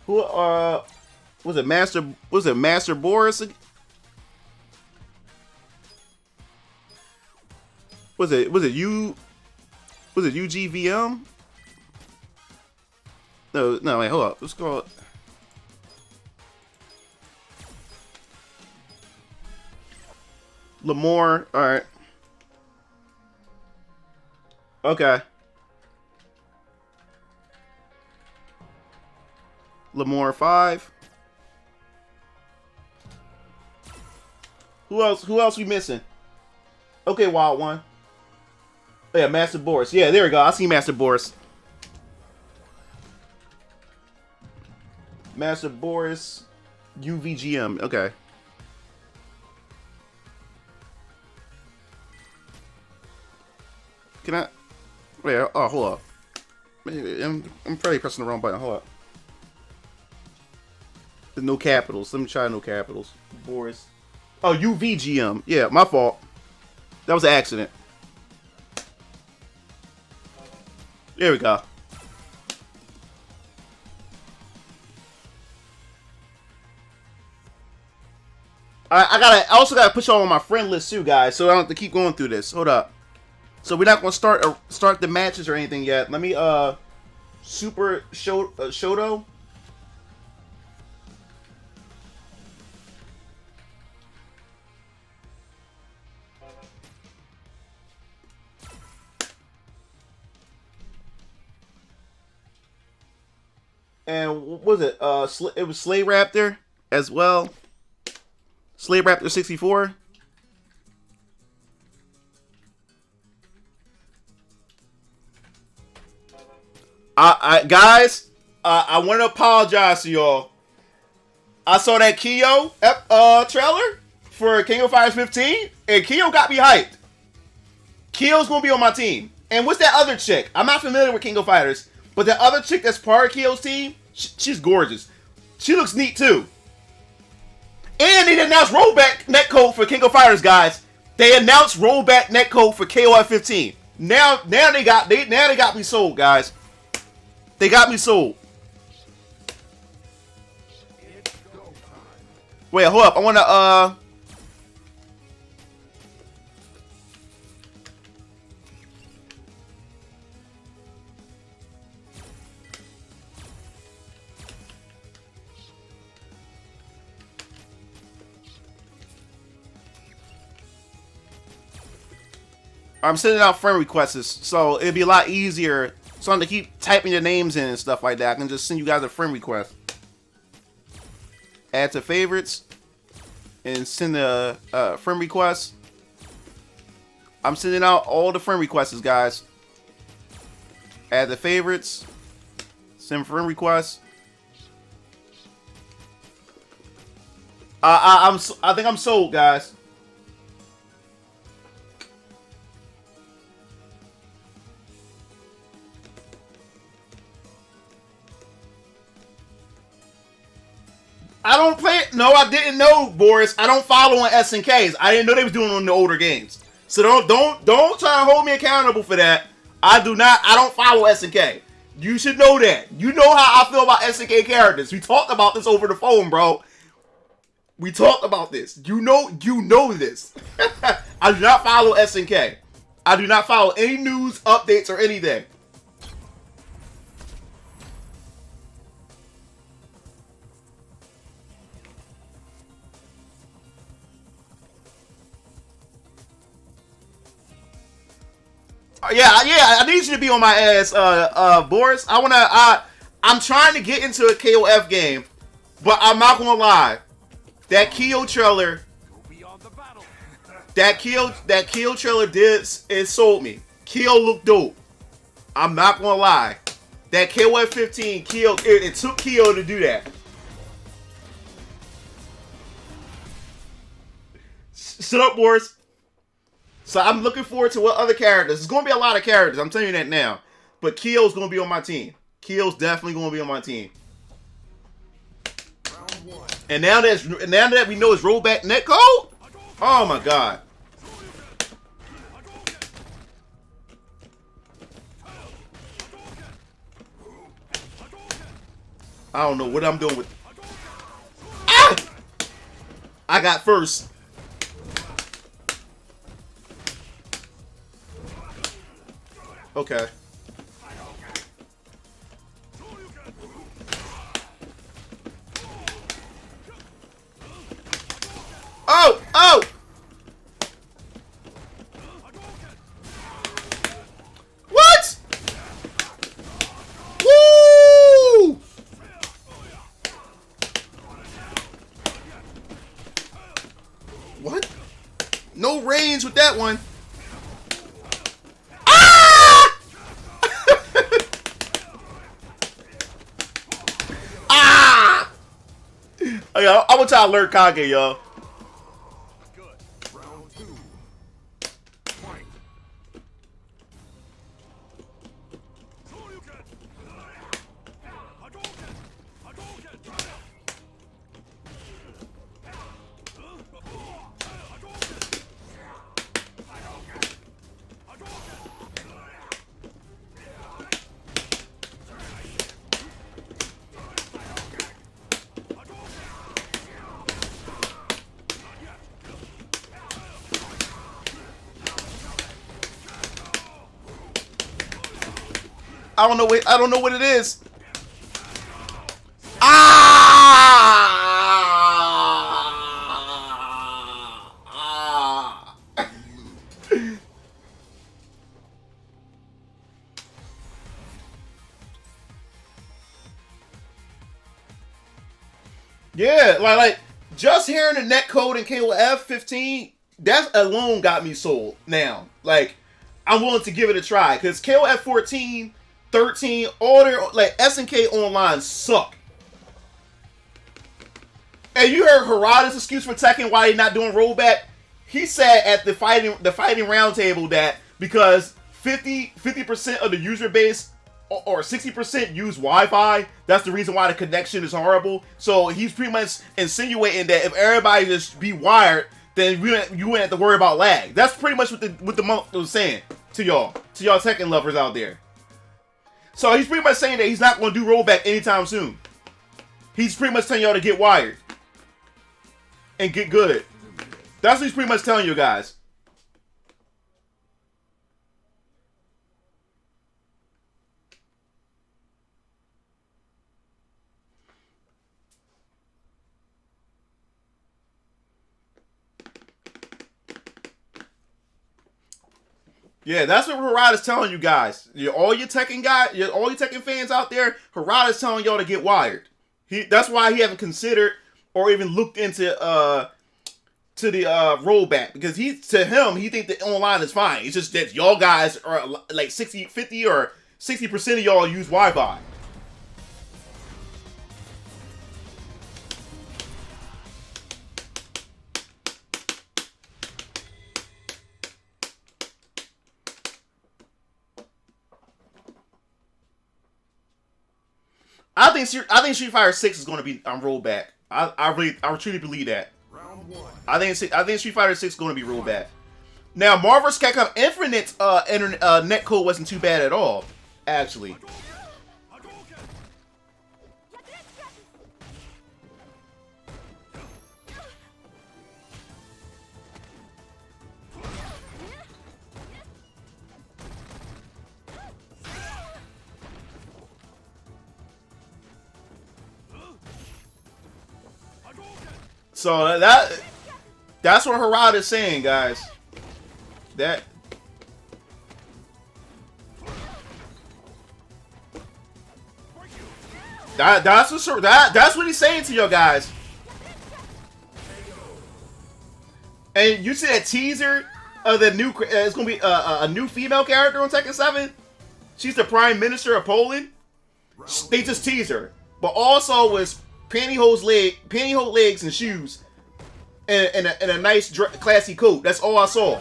Who was it Master Boris? Was it UGVM? No, wait, hold up. Let's go. Lamore, alright. Okay. Lamore 5. Who else we missing? Okay, Wild One. Oh, yeah, Master Boris. Yeah, there we go. I see Master Boris. Master Boris UVGM. Okay. Can I? Wait, oh, hold up. Maybe I'm probably pressing the wrong button. Hold up. There's no capitals. Let me try no capitals. Boris. Oh, UVGM. Yeah, my fault. That was an accident. There we go. I also gotta put y'all on my friend list too, guys, so I don't have to keep going through this. Hold up. So we're not gonna start the matches or anything yet. Let me Super Shoto. And what was it? It was Slay Raptor as well. Slay Raptor 64. Guys, I want to apologize to y'all. I saw that Kyo trailer for King of Fighters 15, and Kyo got me hyped. Kyo's gonna be on my team. And what's that other chick? I'm not familiar with King of Fighters, but that other chick that's part of Kyo's team, she's gorgeous. She looks neat too. And they announced rollback netcode for King of Fighters, guys. They announced rollback netcode for KOF 15. Now they got me sold, guys. They got me sold. Wait, hold up. I wanna I'm sending out friend requests, so it'd be a lot easier. So I don't have to keep typing your names in and stuff like that. I can just send you guys a friend request. Add to favorites. And send a friend request. I'm sending out all the friend requests, guys. Add to favorites. Send friend requests. I think I'm sold, guys. I don't play it. No, I didn't know, Boris. I don't follow on SNKs. I didn't know they was doing it on the older games. So don't try to hold me accountable for that. I don't follow SNK. You should know that. You know how I feel about SNK characters. We talked about this over the phone, bro. We talked about this. You know this. I do not follow SNK. I do not follow any news, updates, or anything. Yeah, I need you to be on my ass, Boris. I'm trying to get into a KOF game, but I'm not gonna lie. That Kyo trailer, that Kyo trailer it sold me. Kyo looked dope. I'm not gonna lie. That KOF 15 Kyo, it took Kyo to do that. Shut up, Boris. So I'm looking forward to what other characters. There's going to be a lot of characters. I'm telling you that now. But Kyo's going to be on my team. Kyo's definitely going to be on my team. And now that we know it's rollback netcode, oh my god. I don't know what I'm doing with. Ah! I got first. Okay. Oh! Oh! What? Woo! What? No range with that one. I want y'all to learn Kage, y'all. I don't know what it is. Yeah, like just hearing the netcode in KOF 15, that alone got me sold. Now, like, I'm willing to give it a try because KOF 14, 13, all their like SNK online suck. And you heard Harada's excuse for Tekken why he's not doing rollback. He said at the fighting roundtable that because 50% of the user base or 60% use Wi-Fi, that's the reason why the connection is horrible. So he's pretty much insinuating that if everybody just be wired, then you wouldn't have to worry about lag. That's pretty much what the monk was saying to y'all Tekken lovers out there. So he's pretty much saying that he's not going to do rollback anytime soon. He's pretty much telling y'all to get wired and get good. That's what he's pretty much telling you guys. Yeah, that's what Harada's telling you guys. All your Tekken fans out there, Harada's telling y'all to get wired. That's why he haven't considered or even looked into to the rollback, because to him he think the online is fine. It's just that y'all guys are like 50 or 60% of y'all use Wi-Fi. I think Street Fighter 6 is going to be on rollback. I truly believe that.
Round one.
I think Street Fighter 6 is going to be real bad. Now, Marvel vs. Capcom Infinite netcode wasn't too bad at all, actually. So that's what Harada is saying, guys. That's what he's saying to you guys. And you see that teaser of the new it's gonna be a new female character on Tekken 7. She's the Prime Minister of Poland. They just teased her, but also was pantyhose legs and shoes, and a nice classy coat. That's all I saw.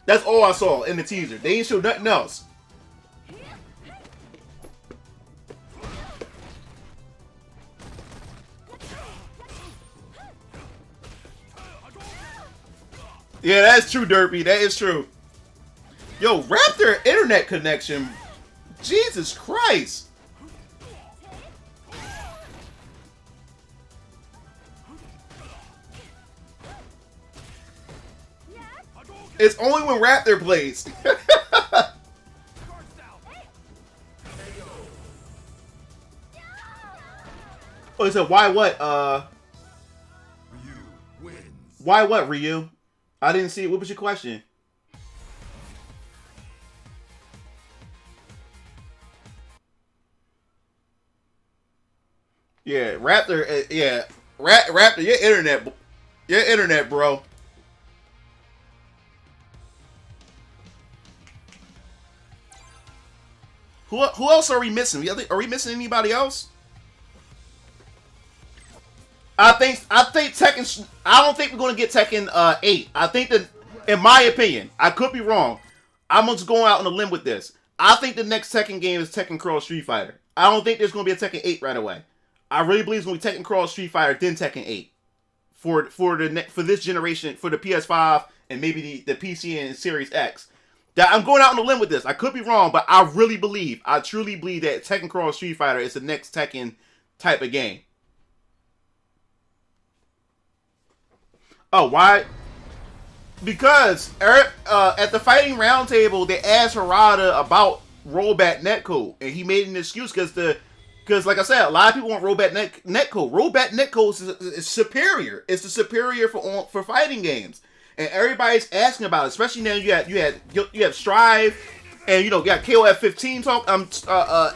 That's all I saw in the teaser. They ain't show nothing else. Yeah, that's true, Derpy. That is true. Yo, Raptor internet connection. Jesus Christ. It's only when Raptor plays. Oh, he said, why what?
Ryu wins.
Why what, Ryu? I didn't see it. What was your question? Yeah, Raptor. Yeah, Raptor. Your internet, bro. Who else are we missing? Are we missing anybody else? I think Tekken. I don't think we're gonna get Tekken 8. I think that, in my opinion, I could be wrong. I'm just going out on a limb with this. I think the next Tekken game is Tekken Cross Street Fighter. I don't think there's gonna be a Tekken 8 right away. I really believe it's gonna be Tekken Cross Street Fighter, then Tekken 8 for this generation, for the PS5 and maybe the PC and Series X. That I'm going out on a limb with this. I could be wrong, but I truly believe that Tekken Cross Street Fighter is the next Tekken type of game. Oh, why? Because at the Fighting Roundtable, they asked Harada about rollback netcode, and he made an excuse because, like I said, a lot of people want rollback netcode. Rollback netcode is superior. It's the superior for fighting games, and everybody's asking about it. Especially now you have Strive, and you got KOF 15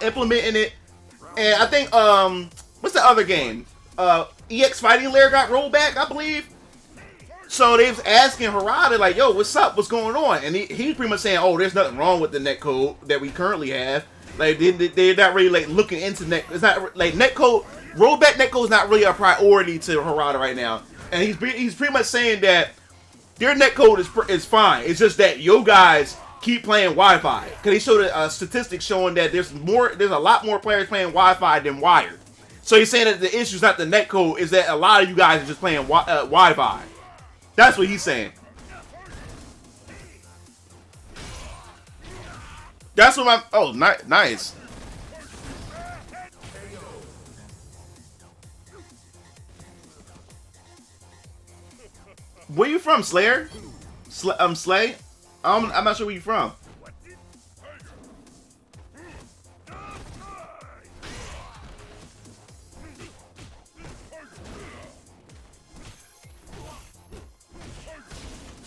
implementing it, and I think what's the other game? EX Fighting Lair got rolled back, I believe. So they was asking Harada, like, yo, what's up? What's going on? And he's pretty much saying, oh, there's nothing wrong with the netcode that we currently have. Like, they're not really, like, looking into net. It's not, like, netcode, rollback netcode is not really a priority to Harada right now. And he's pretty much saying that their netcode is fine. It's just that yo guys keep playing Wi-Fi. Because he showed a statistic showing that there's a lot more players playing Wi-Fi than wired. So he's saying that the issue is not the netcode, is that a lot of you guys are just playing Wi-Fi. That's what he's saying. That's what I'm. Oh, nice. Where you from, Slayer? Slay? I'm not sure where you from.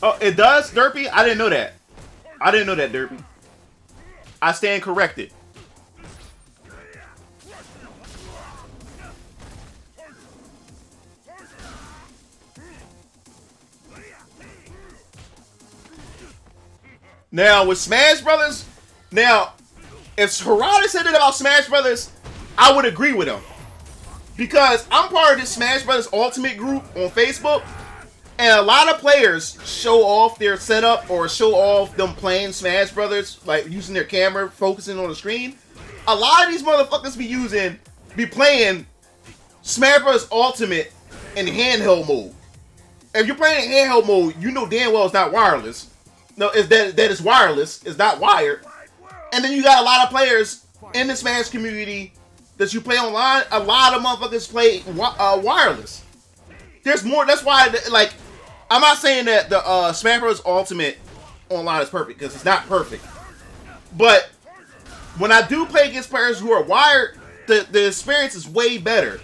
Oh, it does, Derpy? I didn't know that. Derpy. I stand corrected. Now, with Smash Brothers, if Harada said it about Smash Brothers, I would agree with him. Because I'm part of this Smash Brothers Ultimate group on Facebook. And a lot of players show off their setup or show off them playing Smash Brothers, like using their camera, focusing on the screen. A lot of these motherfuckers be playing Smash Bros. Ultimate in handheld mode. If you're playing in handheld mode, you know damn well it's not wireless. No, it's that it's wireless. It's not wired. And then you got a lot of players in the Smash community that you play online. A lot of motherfuckers play wireless. There's more. That's why, like, I'm not saying that the Smash Bros. Ultimate online is perfect, because it's not perfect. But when I do play against players who are wired, the experience is way better.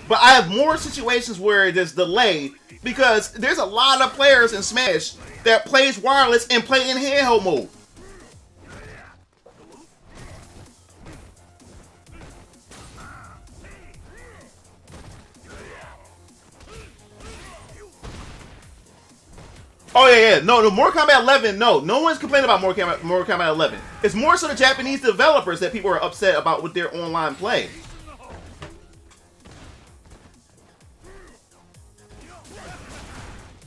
But I have more situations where there's delay, because there's a lot of players in Smash that plays wireless and play in handheld mode. Oh yeah. No, Mortal Kombat 11. No one's complaining about Mortal Kombat 11. It's more so the Japanese developers that people are upset about with their online play.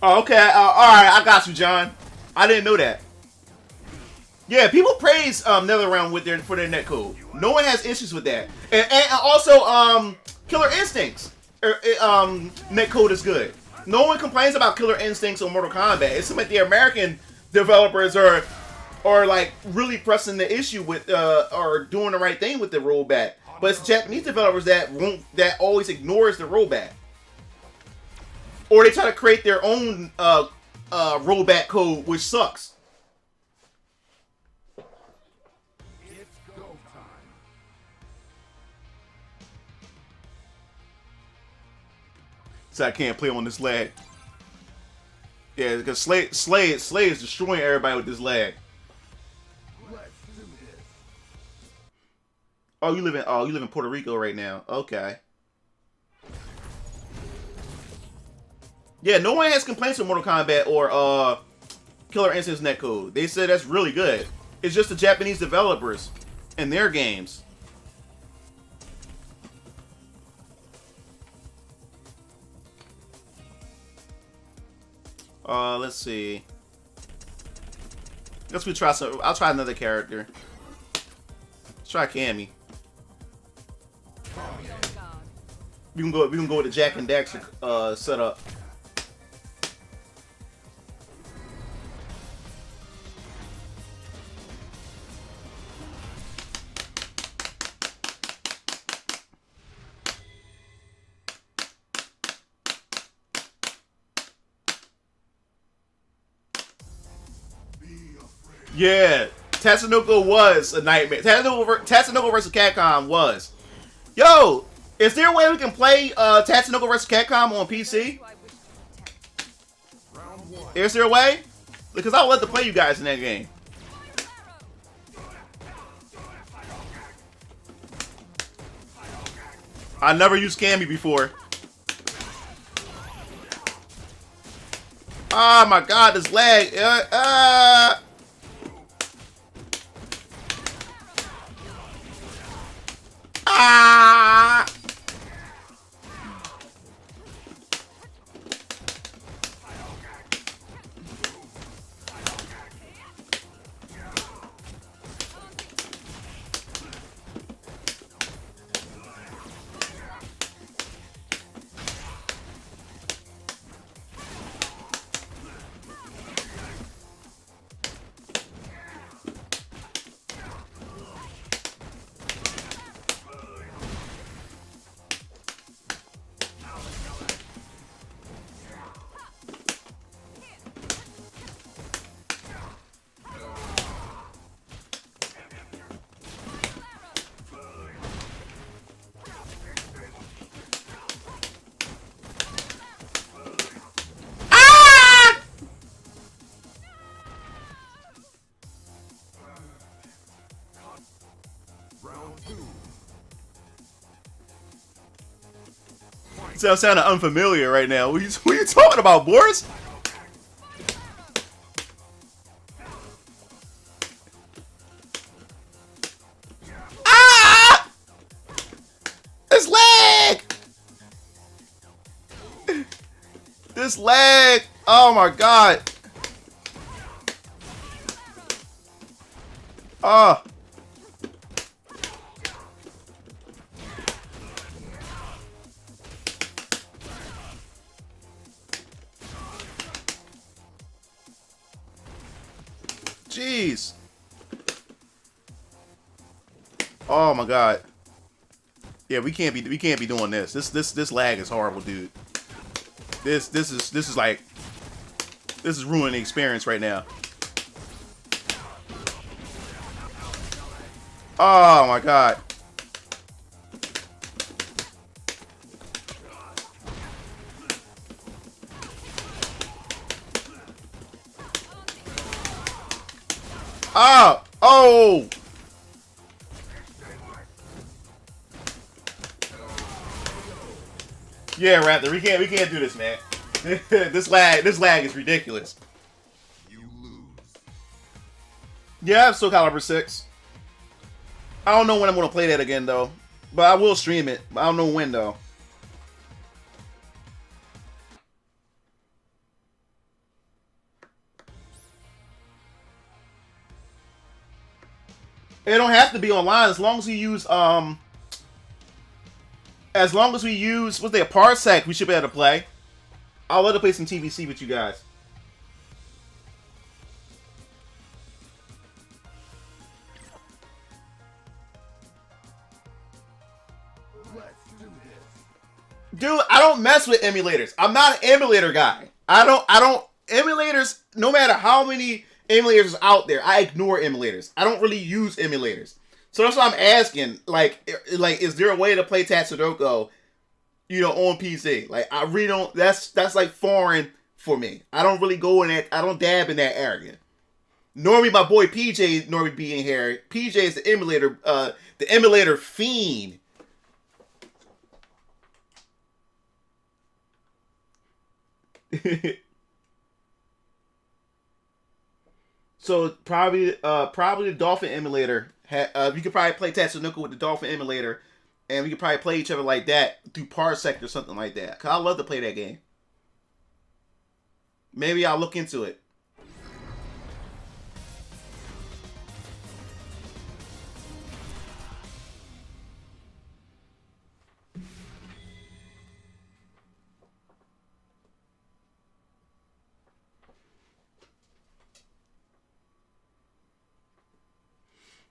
Oh, okay. All right, I got you, John. I didn't know that. Yeah, people praise NetherRealm for their netcode. No one has issues with that. And also, Killer Instincts netcode is good. No one complains about Killer Instincts or Mortal Kombat. It seems like the American developers are like really pressing the issue with or doing the right thing with the rollback. But it's Japanese developers that always ignores the rollback. Or they try to create their own rollback code, which sucks.
It's go time.
So I can't play on this lag. Yeah, because Slay is destroying everybody with this lag.
Let's do this.
Oh, you live in Puerto Rico right now. Okay. Yeah, no one has complaints with Mortal Kombat or Killer Instincts netcode. They said that's really good. It's just the Japanese developers and their games. Let's see. Let's try some. I'll try another character. Let's try Cammy. We can go with the Jack and Daxter setup. Yeah, Tatsunoko was a nightmare. Tatsunoko vs. Capcom was. Yo, is there a way we can play Tatsunoko vs. Capcom on PC? Is there a way? Because I'll let to play you guys in that game. I never used Cammy before. Oh my god, this lag. Ah! Sounds sounding unfamiliar right now. What are you talking about, Boris? Ah! This lag! This lag! Oh my god! Ah! Jeez. Oh my god. Yeah, we can't be doing this. This lag is horrible, dude. This is like, this is ruining the experience right now. Oh my god. Ah! Oh! Yeah, Raptor, we can't do this, man. this lag is ridiculous.
You lose.
Yeah, I have Soul Calibur 6. I don't know when I'm gonna play that again though. But I will stream it. I don't know when though. It don't have to be online as long as we use what's that, Parsec, we should be able to play. I'll let her play some TVC with you guys. Dude, I don't mess with emulators. I'm not an emulator guy. I don't emulators, no matter how many emulators out there, I ignore emulators. I don't really use emulators. So that's why I'm asking, like, is there a way to play Tatsunoko, on PC? Like, I really don't, that's like foreign for me. I don't really go in that, I don't dab in that area. Normally my boy PJ normally be in here. PJ is the emulator fiend. So probably the Dolphin emulator. You could probably play Tatsunoko with the Dolphin emulator, and we could probably play each other like that through Parsec or something like that. Cause I love to play that game. Maybe I'll look into it.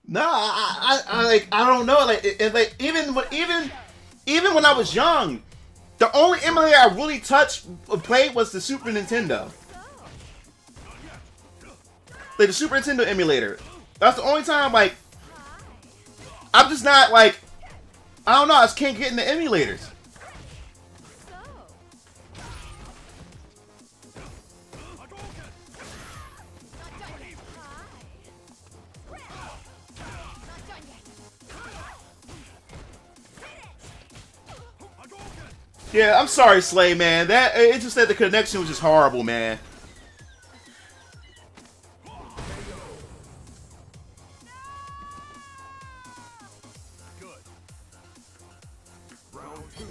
No, I don't know. Like even when I was young, the only emulator I really played was the Super Nintendo. Like the Super Nintendo emulator. That's the only time. Like, I'm just not like, I don't know. I just can't get into emulators. Yeah, I'm sorry, Slay, man. It's just that the connection was just horrible, man.
Good. Round 2.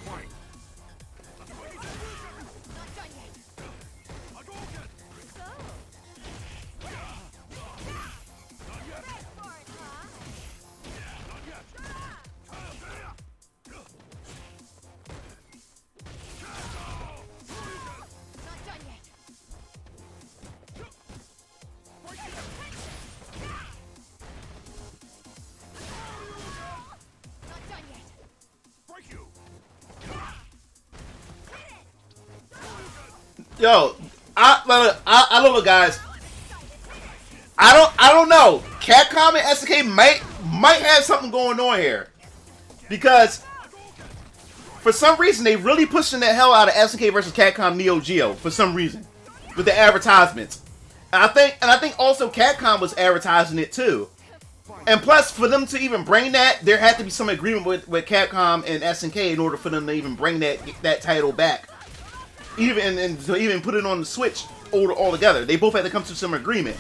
Fight.
Yo, I don't know, guys. I don't know. Capcom and SNK might have something going on here, because for some reason they really pushing the hell out of SNK versus Capcom Neo Geo for some reason with the advertisements. And I think also Capcom was advertising it too. And plus, for them to even bring that, there had to be some agreement with Capcom and SNK in order for them to even bring that title back. And to even put it on the Switch all together. They both had to come to some agreement.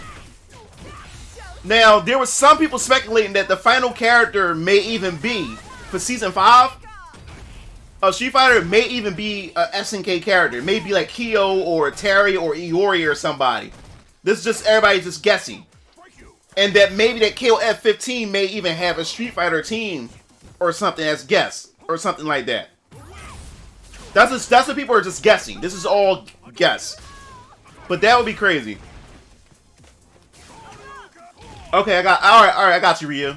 Now, there was some people speculating that the final character may even be, for Season 5 of Street Fighter, may even be a SNK character. It may be like Kyo or Terry or Iori or somebody. This is just everybody just guessing. And that maybe that KOF 15 may even have a Street Fighter team or something as guess or something like that. That's what people are just guessing. This is all guess. But that would be crazy. Okay, I got you, Ryu.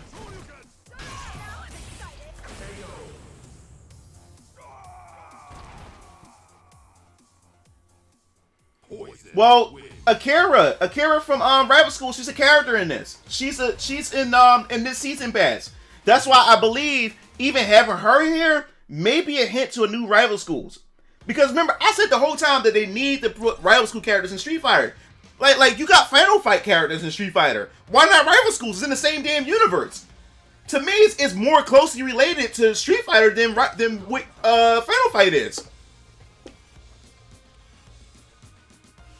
Well, Akira from Rival School, she's a character in this. She's in this season pass. That's why I believe even having her here may be a hint to a new Rival Schools. Because remember, I said the whole time that they need to put Rival School characters in Street Fighter. Like you got Final Fight characters in Street Fighter. Why not Rival Schools? It's in the same damn universe. To me, it's more closely related to Street Fighter than what Final Fight is.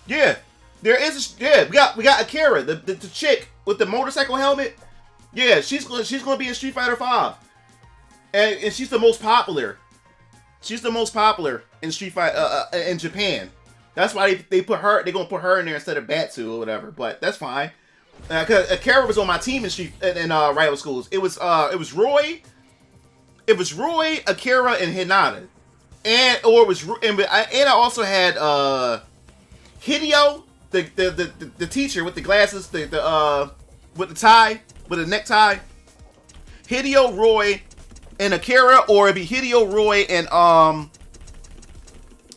Yeah, there is. We got Akira, the chick with the motorcycle helmet. Yeah, she's gonna be in Street Fighter 5, and she's the most popular. She's the most popular in Street Fighter in Japan. That's why they put her. They're gonna put her in there instead of Batsu or whatever. But that's fine. Cause Akira was on my team in Rival Schools. It was Roy, Akira, and Hinata, and I also had Hideo, the teacher with the glasses, with the tie, with the necktie. Hideo, Roy, and Akira, or it'd be Hideo, Roy, and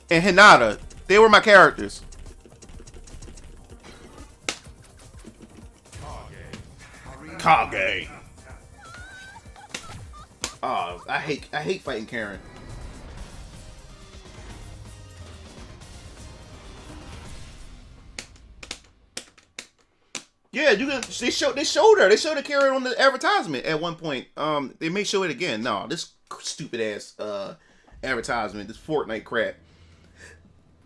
Hinata. They were my characters. Kage. Oh, I hate fighting Karen. Yeah, they showed her. They showed Karen on the advertisement at one point. They may show it again. No, this stupid ass advertisement, this Fortnite crap.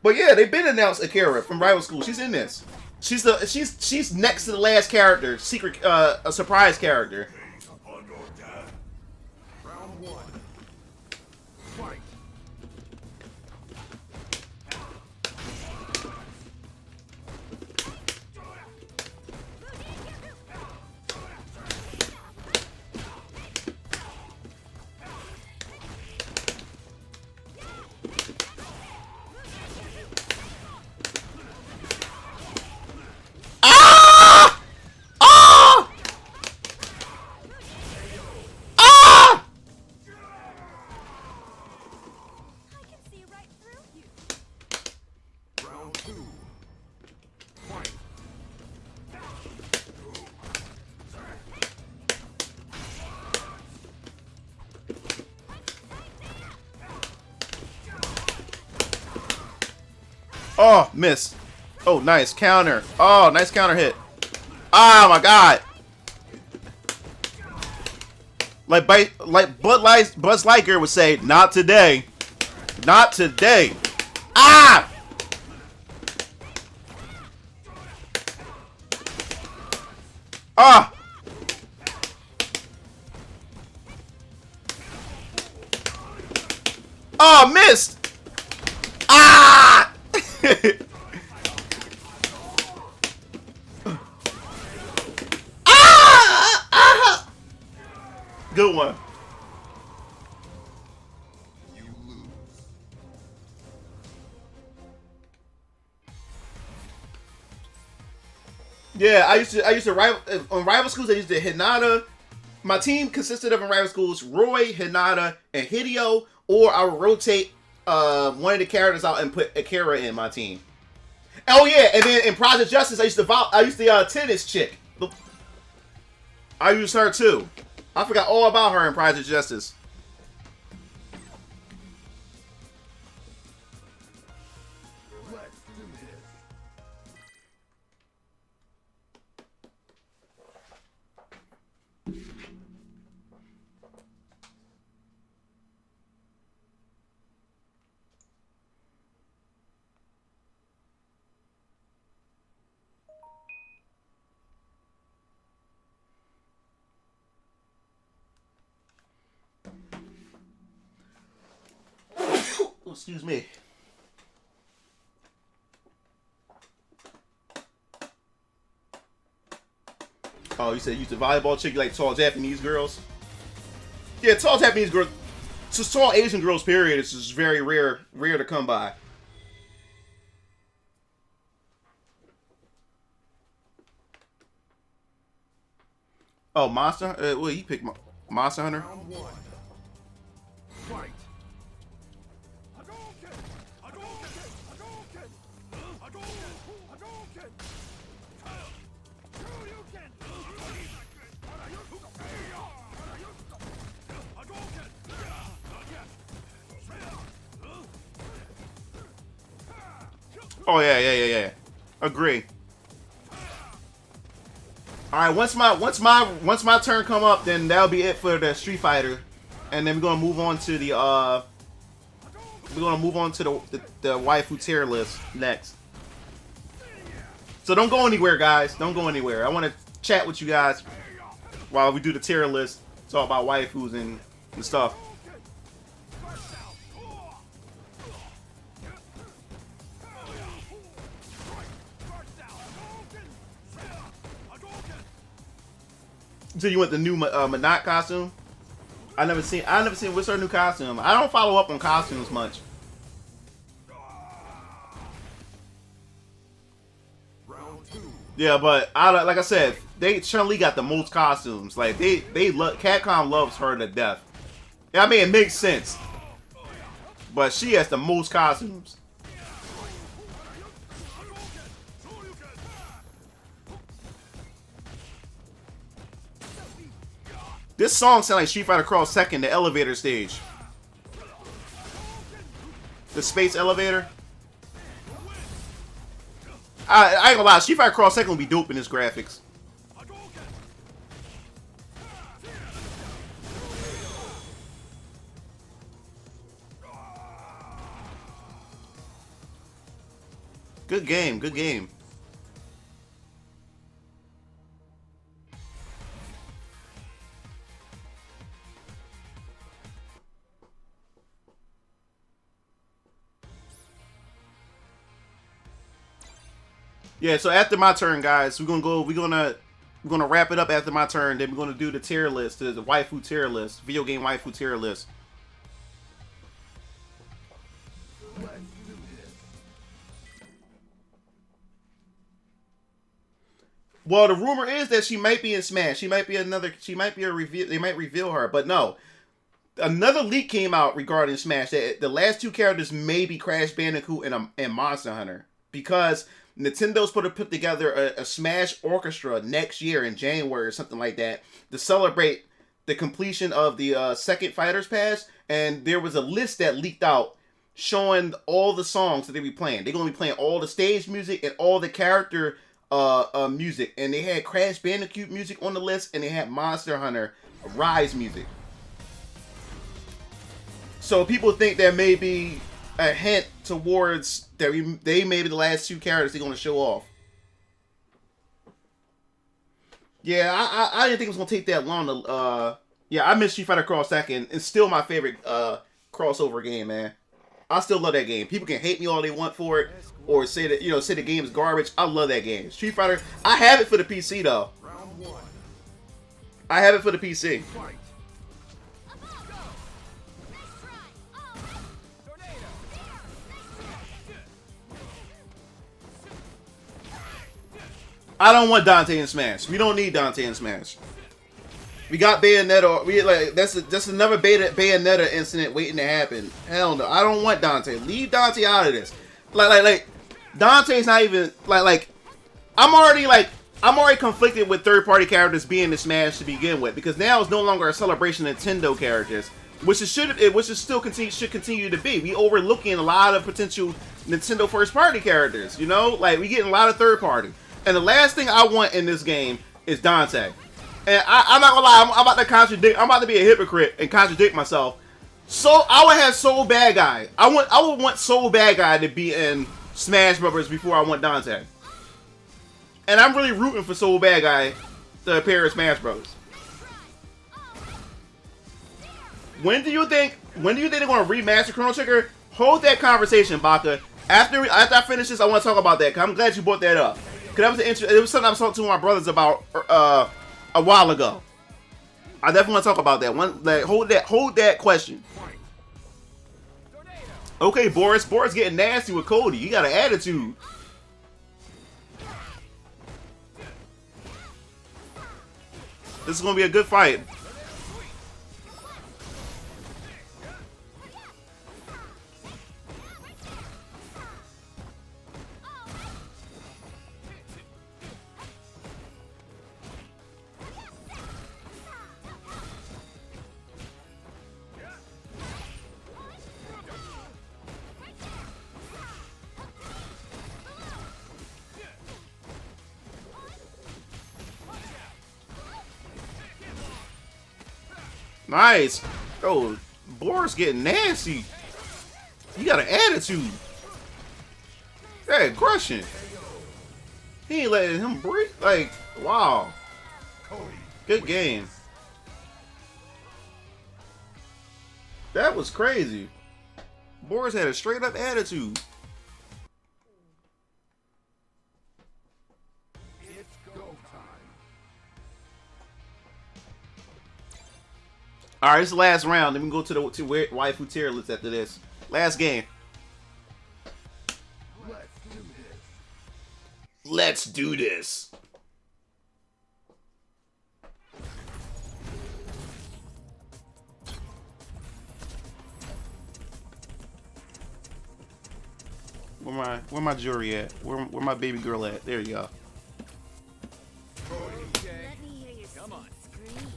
But yeah, they've been announced Akira from Rival School. She's in this. She's next to the last character, secret a surprise character.
Round one. Fight.
Oh, miss. Oh, nice counter. Oh, nice counter hit. Oh my god. Like Buzz Lightyear would say, not today. Not today. Ah! Ah! Oh, missed! Ah! Ah! Ah! Good one. Yeah, I used to on Rival Schools. I used to Hinata. My team consisted of in Rival Schools Roy, Hinata, and Hideo. Or I would rotate one of the characters out and put Akira in my team. Oh yeah, and then in Project Justice, I used the tennis chick. I used her too. I forgot all about her in Project Justice. Excuse me. Oh, you said you used a volleyball chick, you like tall Japanese girls? Yeah, tall Japanese girls. Just tall Asian girls, period. It's just very rare to come by. Oh, Monster. Well, he picked Monster Hunter.
Round one. Fight. Hadouken! Hadouken! Hadouken! Hadouken! Hadouken! Shoryuken! Hadouken!
Oh yeah. Agree. All right, once my turn come up, then that'll be it for the Street Fighter, and then we're gonna move on to the the waifu tier list next. So don't go anywhere, guys. Don't go anywhere. I want to chat with you guys while we do the tier list, talk about waifus and stuff. So you want the new Minot costume? I never seen what's her new costume. I don't follow up on costumes much.
Round two.
Yeah, but like I said, Chun-Li got the most costumes. Like Capcom loves her to death. I mean, it makes sense, but she has the most costumes. This song sounds like Street Fighter Cross Second, the elevator stage. The space elevator. I ain't gonna lie, Street Fighter Cross Second will be dope in his graphics. Good game, good game. Yeah, so after my turn, guys, we're gonna wrap it up after my turn. Then we're gonna do the tier list, the waifu tier list, video game waifu tier list. Well, the rumor is that she might be in Smash. She might be a reveal. They might reveal her, but no. Another leak came out regarding Smash that the last two characters may be Crash Bandicoot and Monster Hunter, because Nintendo's put together a Smash Orchestra next year in January or something like that to celebrate the completion of the second Fighters Pass, and there was a list that leaked out showing all the songs that they be playing. They're going to be playing all the stage music and all the character music, and they had Crash Bandicoot music on the list, and they had Monster Hunter Rise music. So people think there may be a hint towards that they may be the last two characters they're going to show off. Yeah, I didn't think it was going to take that long to, yeah, I miss Street Fighter Cross Second. It's still my favorite crossover game, man. I still love that game. People can hate me all they want for it, or say that, say the game is garbage. I love that game. Street Fighter, I have it for the PC, though.
Round one.
I have it for the PC.
Fight.
I don't want Dante in Smash. We don't need Dante in Smash. We got Bayonetta. That's another Bayonetta incident waiting to happen. Hell no. I don't want Dante. Leave Dante out of this. Like Dante's not even like I'm already conflicted with third-party characters being in Smash to begin with, because now it's no longer a celebration of Nintendo characters, which should continue to be. We overlooking a lot of potential Nintendo first-party characters. Like we getting a lot of third-party. And the last thing I want in this game is Dante. And I'm not gonna lie, I'm about to contradict. I'm about to be a hypocrite and contradict myself. So I would have Soul Bad Guy. I would want Soul Bad Guy to be in Smash Brothers before I want Dante. And I'm really rooting for Soul Bad Guy to appear in Smash Brothers. When do you think they're gonna remaster Chrono Trigger? Hold that conversation, Baka. After I finish this, I want to talk about that. 'Cause I'm glad you brought that up. Cause it was something I was talking to my brothers about a while ago. I definitely want to talk about that. Hold that question. Okay, Boris getting nasty with Cody. You got an attitude. This is gonna be a good fight. Nice. Oh, Boris getting nasty. He got an attitude. Hey, aggression. He ain't letting him breathe. Like, wow. Good game. That was crazy. Boris had a straight up attitude.
It's go time.
Alright, it's the last round. Then we can go to the waifu tier list after this. Last game.
Let's do this.
Let's do this. Where my jewelry at? Where my baby girl at? There you go.
Let me hear your
Come on.
sweet scream.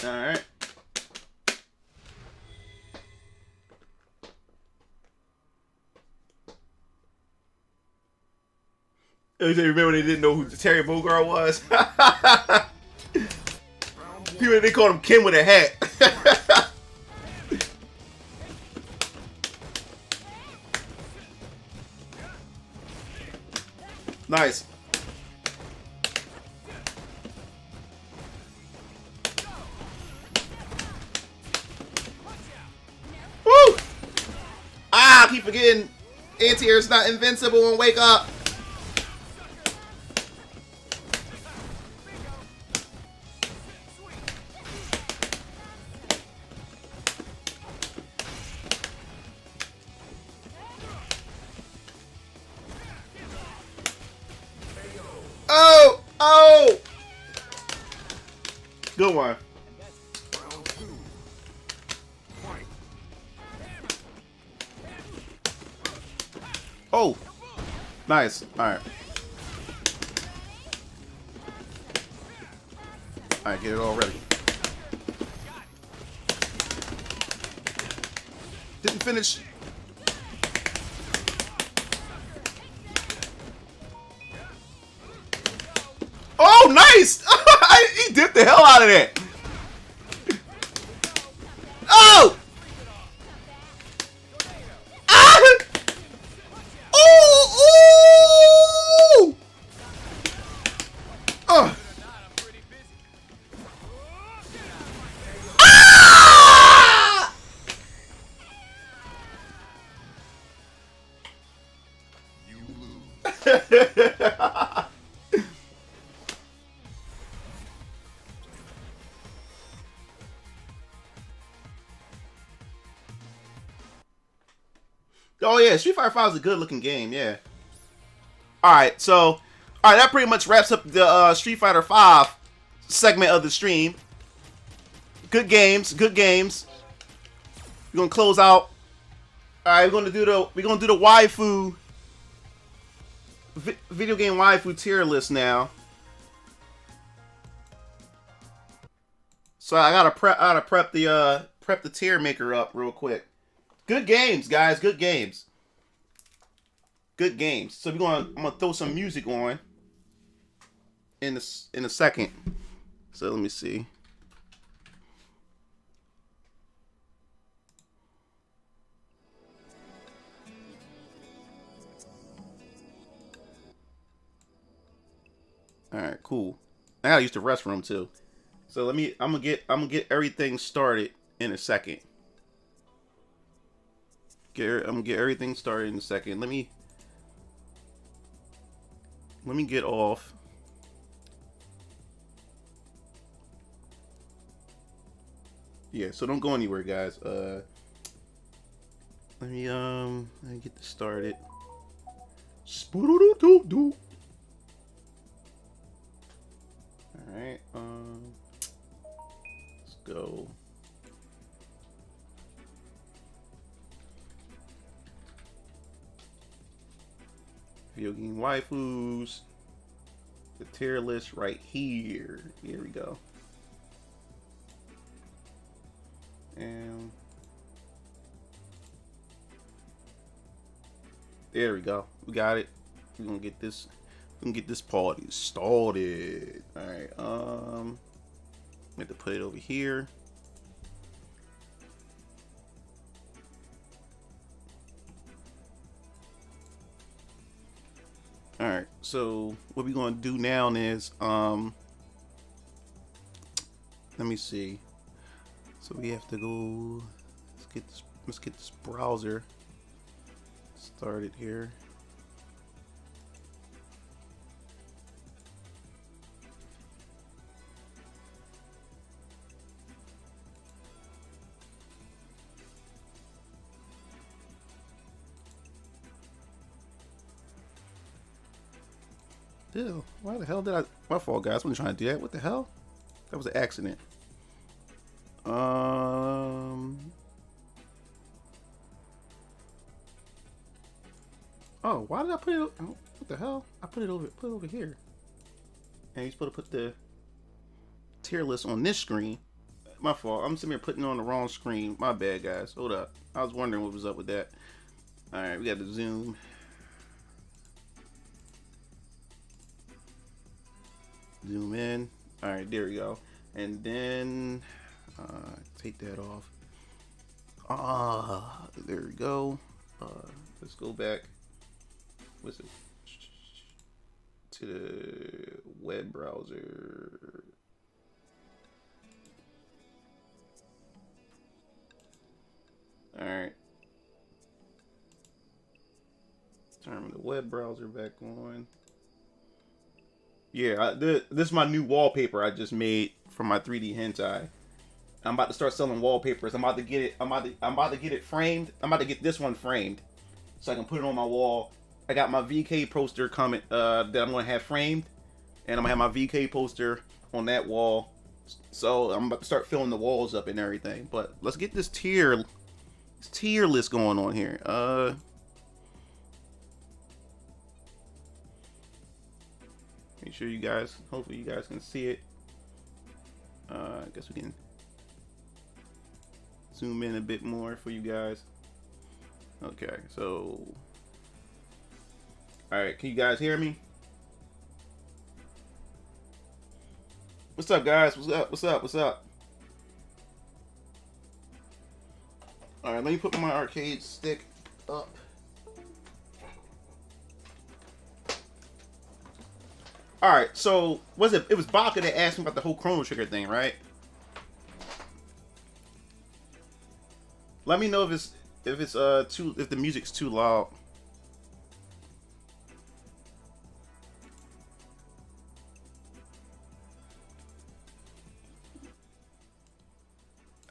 Alright. Remember they didn't know who Terry Bogard was? People, they called him Kim with a hat. Nice. Woo! Ah, I keep forgetting anti-air's not invincible and wake up. Oh! Oh! Good one.
Round two. Fight.
Oh! Nice. Alright. Alright, get it all ready. Didn't finish. Oh, nice! He dipped the hell out of that. Oh! Ah! Ooh! Ooh! Ah!
You lose.
Oh yeah, Street Fighter 5 is a good looking game, yeah. Alright, so that pretty much wraps up the Street Fighter 5 segment of the stream. Good games, good games. We're gonna close out. Alright, we're gonna do the waifu video game waifu tier list now. So I gotta prep the tier maker up real quick. Good games, guys. Good games. Good games. So I'm gonna throw some music on in a second. So let me see. All right, cool. I gotta use the restroom too. So I'm gonna get everything started in a second. I'm gonna get everything started in a second. Let me get off. Yeah, so don't go anywhere, guys. let me get this started. Spoo-doo-doo-doo-doo. Alright, let's go. Video game waifus. The tier list right here. Here we go. And there we go. We got it. We're gonna get this. We can get this party started. All right. We have to put it over here. All right. So what we're gonna do now is let me see. So we have to go. Let's get this browser started here. Ew, why the hell did I? My fault, guys. I wasn't trying to do that. What the hell? That was an accident. Oh, why did I put it? Oh, what the hell? I put it over here. And you're supposed to put the tier list on this screen. My fault. I'm sitting here putting it on the wrong screen. My bad, guys. Hold up. I was wondering what was up with that. All right, we got to zoom. Zoom in. All right, there we go. And then take that off. There we go. Let's go back. What's it? To the web browser. All right. Turn the web browser back on. Yeah, this is my new wallpaper I just made for my 3D hentai. I'm about to start selling wallpapers. I'm about to get it. I'm about to get it framed. I'm about to get this one framed, so I can put it on my wall. I got my VK poster coming that I'm gonna have framed, and I'm gonna have my VK poster on that wall. So I'm about to start filling the walls up and everything. But let's get this tier list going on here. Make sure you guys, hopefully you guys can see it. I guess we can zoom in a bit more for you guys. Okay, so, all right, can you guys hear me? What's up, guys? What's up? What's up? What's up? All right, let me put my arcade stick up. All right, so was it? It was Baka that asked me about the whole Chrono Trigger thing, right? Let me know if the music's too loud.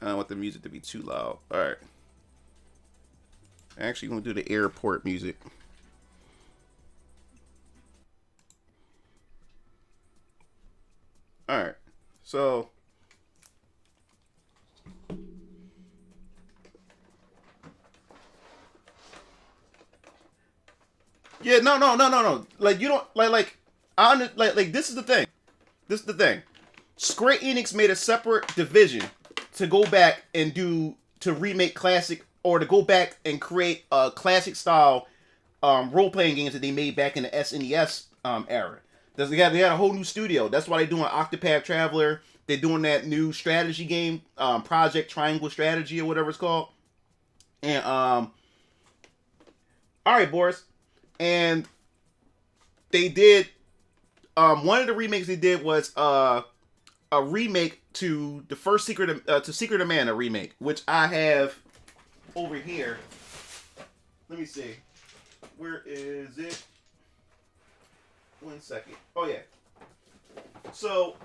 I don't want the music to be too loud. All right. I'm actually gonna do the airport music. All right, so yeah, no. Like you don't like this is the thing. This is the thing. Square Enix made a separate division to go back and to remake classic or to go back and create a classic style role-playing games that they made back in the SNES era. They had a whole new studio. That's why they're doing Octopath Traveler. They're doing that new strategy game, Project Triangle Strategy or whatever it's called. And all right, Boris. And they did one of the remakes they did was a remake to the first Secret of Mana remake, which I have over here. Let me see. Where is it? 1 second. Oh yeah. So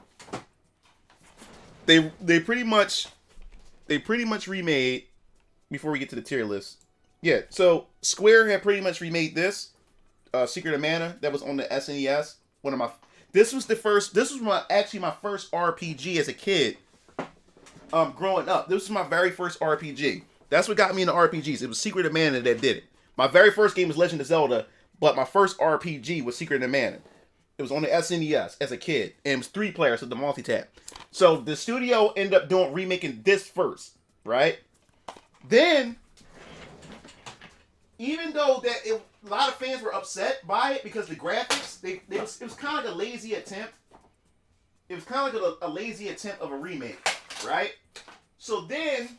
they pretty much remade, before we get to the tier list, Yeah, so Square had pretty much remade this, Secret of Mana, that was on the SNES. One of my, this was my first RPG as a kid. Growing up, this was my very first RPG. That's what got me into RPGs. It was Secret of Mana that did it. My very first game was Legend of Zelda, but my first RPG was Secret of Mana. It was on the SNES as a kid, and it was 3 players with the multi-tap. So the studio ended up remaking this first, right? Then, even though a lot of fans were upset by it because the graphics, it was kind of like a lazy attempt. It was kind of like a lazy attempt of a remake, right? So then,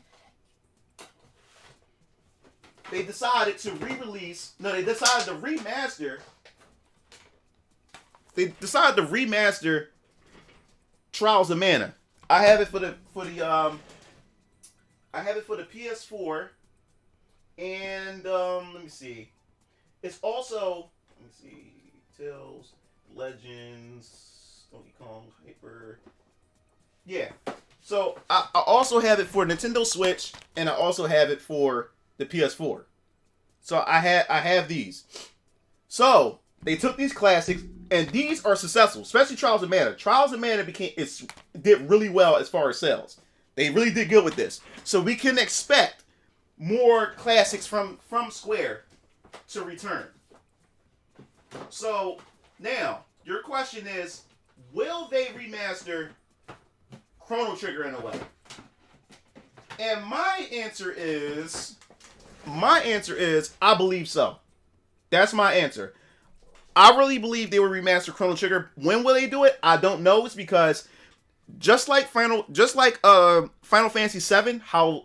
they decided to re-release. No, they decided to remaster. They decided to remaster Trials of Mana. I have it for the PS4, and let me see. It's also, let me see, Tales, Legends, Donkey Kong, Hyper. Yeah. So I also have it for Nintendo Switch, and I also have it for the PS4. So I have these. So they took these classics, and these are successful, especially Trials of Mana. Trials of Mana did really well as far as sales. They really did good with this. So we can expect more classics from Square to return. So now your question is, will they remaster Chrono Trigger in a way? And my answer is I believe so. That's my answer. I really believe they will remaster Chrono Trigger. When will they do it? I don't know. It's because just like Final Fantasy VII, how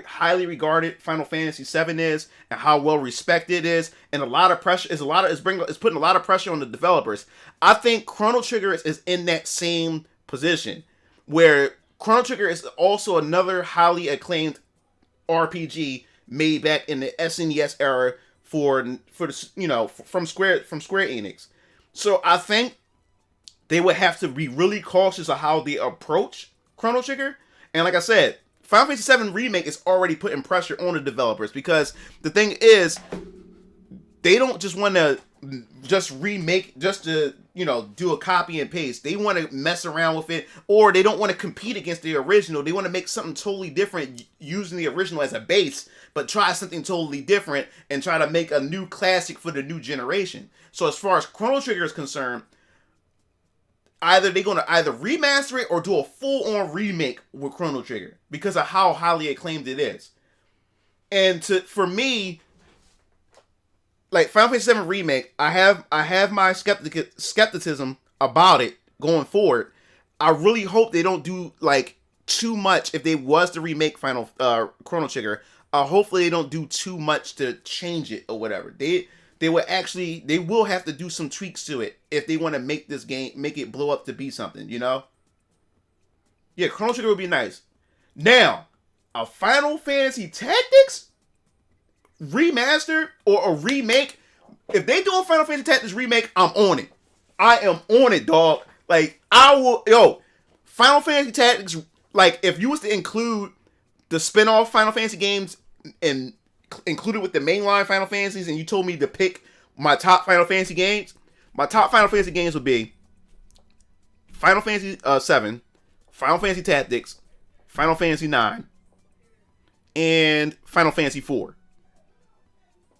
highly regarded Final Fantasy VII is, and how well respected it is, and a lot of pressure is putting a lot of pressure on the developers. I think Chrono Trigger is in that same position, where Chrono Trigger is also another highly acclaimed RPG made back in the SNES era for the from Square Enix. So I think they would have to be really cautious of how they approach Chrono Trigger. And like I said, Final Fantasy VII Remake is already putting pressure on the developers, because the thing is, they don't just want to just remake just to do a copy and paste. They want to mess around with it, or they don't want to compete against the original. They want to make something totally different using the original as a base, but try something totally different and try to make a new classic for the new generation. So as far as Chrono Trigger is concerned, they're going to either remaster it or do a full-on remake with Chrono Trigger because of how highly acclaimed it is. And for me, like Final Fantasy VII Remake, I have my skepticism about it going forward. I really hope they don't do like too much. If they was to remake Chrono Trigger, hopefully they don't do too much to change it or whatever. They will have to do some tweaks to it if they want to make this game, make it blow up to be something, Yeah, Chrono Trigger would be nice. Now, a Final Fantasy Tactics remaster or a remake, if they do a Final Fantasy Tactics remake, I'm on it. I am on it, dog. Like, Final Fantasy Tactics, like, if you was to include the spin-off Final Fantasy games and included with the mainline Final Fantasies, and you told me to pick my top Final Fantasy games, my top Final Fantasy games would be Final Fantasy 7, Final Fantasy Tactics, Final Fantasy 9, and Final Fantasy 4.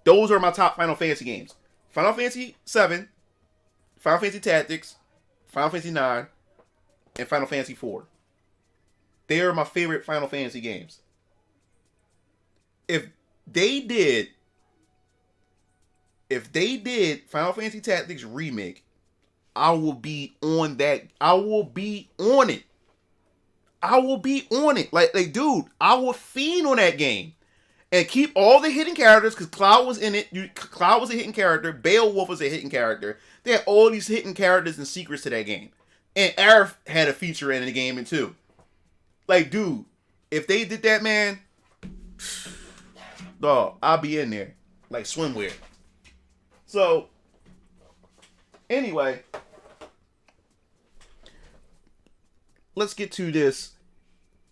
Those are my top Final Fantasy games. Final Fantasy 7, Final Fantasy Tactics, Final Fantasy 9, and Final Fantasy 4. They are my favorite Final Fantasy games. If they did Final Fantasy Tactics remake, I will be on that. I will be on it. Like, dude, I will fiend on that game. And keep all the hidden characters, because Cloud was in it. Cloud was a hidden character. Beowulf was a hidden character. They had all these hidden characters and secrets to that game. And Aerith had a feature in the game too. Like, dude, if they did that, man, dog, I'll be in there. Like swimwear. So, anyway, let's get to this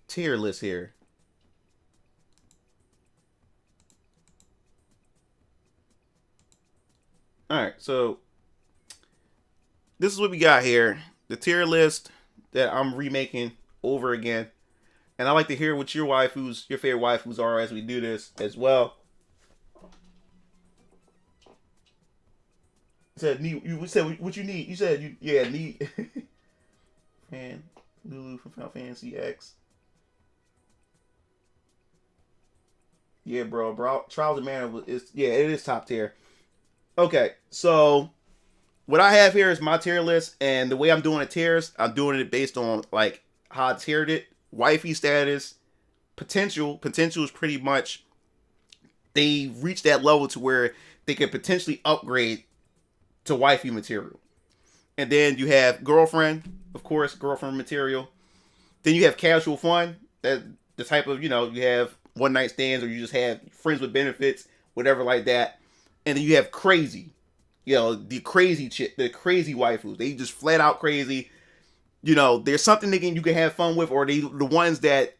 tier list here. All right, so this is what we got here. The tier list that I'm remaking over again. And I like to hear what your favorite waifus are as we do this as well. You said what you need. You said you need and Lulu from Final Fantasy X. Yeah, bro. Trials of Mana it is top tier. Okay, so what I have here is my tier list, and the way I'm doing the tiers, I'm doing it based on like how I tiered it. Wifey status, potential is pretty much they reach that level to where they can potentially upgrade to wifey material. And then you have girlfriend, of course, girlfriend material. Then you have casual fun, that the type of, you have one night stands or you just have friends with benefits, whatever like that. And then you have crazy, the crazy chick, the crazy waifus. They just flat out crazy. There's something you can have fun with, or the ones that,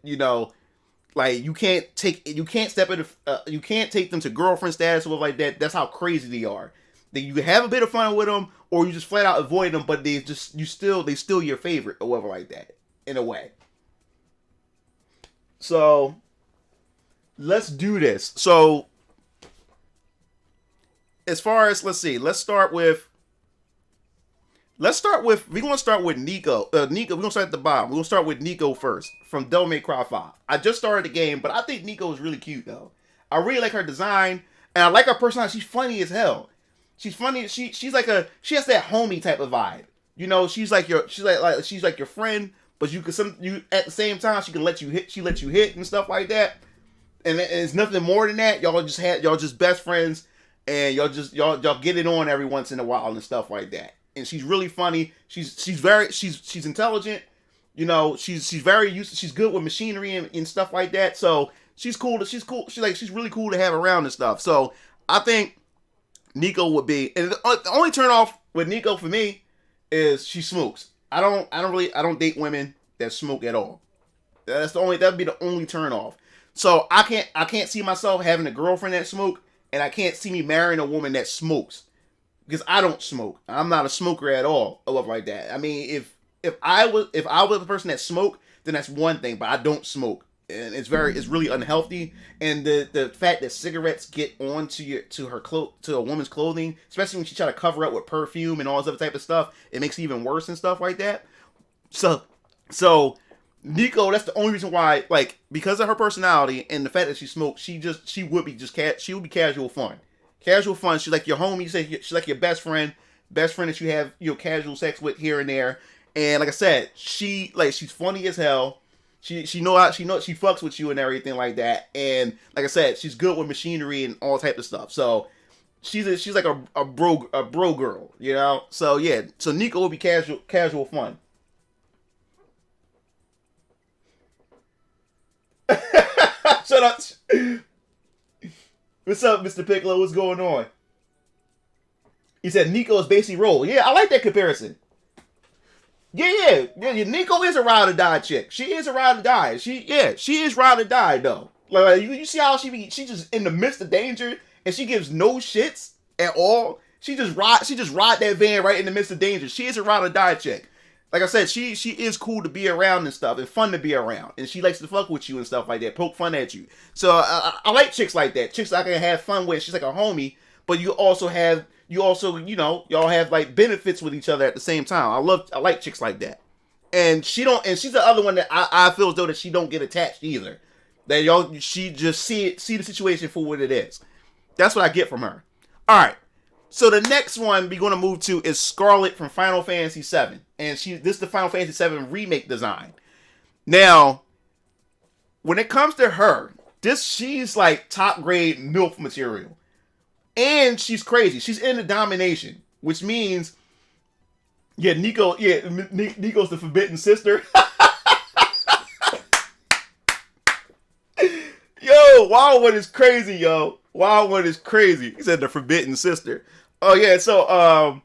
like you can't take them to girlfriend status or like that. That's how crazy they are. That you can have a bit of fun with them, or you just flat out avoid them, but they still your favorite or whatever like that in a way. So let's do this. So as far as we're gonna start with Nico. We're gonna start at the bottom. We're gonna start with Nico first from Devil May Cry 5. I just started the game, but I think Nico is really cute though. I really like her design, and I like her personality. She's funny as hell. She's funny. She has that homie type of vibe. She's like your friend, but you at the same time she can let you hit. She lets you hit and stuff like that. And it's nothing more than that. Y'all just best friends, and y'all get it on every once in a while and stuff like that. And she's really funny. She's intelligent. She's very used. She's good with machinery and stuff like that. So she's cool. She's really cool to have around and stuff. So I think Nico would be. And the only turn off with Nico for me is she smokes. I don't date women that smoke at all. That'd be the only turn off. So I can't see myself having a girlfriend that smoke, and I can't see me marrying a woman that smokes. Because I don't smoke. I'm not a smoker at all. Or stuff like that. I mean, if I was the person that smoked, then that's one thing. But I don't smoke, and it's really unhealthy. And the fact that cigarettes get onto a woman's clothing, especially when she try to cover up with perfume and all this other type of stuff, it makes it even worse and stuff like that. So Nico, that's the only reason why, because of her personality and the fact that she smokes, she would be casual fun. Casual fun. She's like your homie. She's like your best friend that you have casual sex with here and there. And like I said, she's funny as hell. She fucks with you and everything like that. And like I said, she's good with machinery and all type of stuff. So she's like a bro girl, So yeah, so Nico will be casual fun. Shut up. What's up, Mr. Piccolo? What's going on? He said Nico is basically roll. Yeah, I like that comparison. Yeah. Nico is a ride or die chick. She is a ride or die. She is ride or die though. Like you see how she just in the midst of danger and she gives no shits at all. She just ride that van right in the midst of danger. She is a ride or die chick. Like I said, she is cool to be around and stuff, and fun to be around, and she likes to fuck with you and stuff like that, poke fun at you. So I like chicks like that, chicks I can have fun with. She's like a homie, but y'all have like benefits with each other at the same time. I like chicks like that, and she's the other one that I feel as though that she don't get attached either. That she just see the situation for what it is. That's what I get from her. All right. So the next one we're going to move to is Scarlet from Final Fantasy VII. And this is the Final Fantasy VII remake design. Now, when it comes to her, she's like top grade MILF material. And she's crazy. She's into domination. Which means, Nico's the forbidden sister. Yo, Wild One is crazy, yo. Wild One is crazy. He said the forbidden sister. Oh yeah, so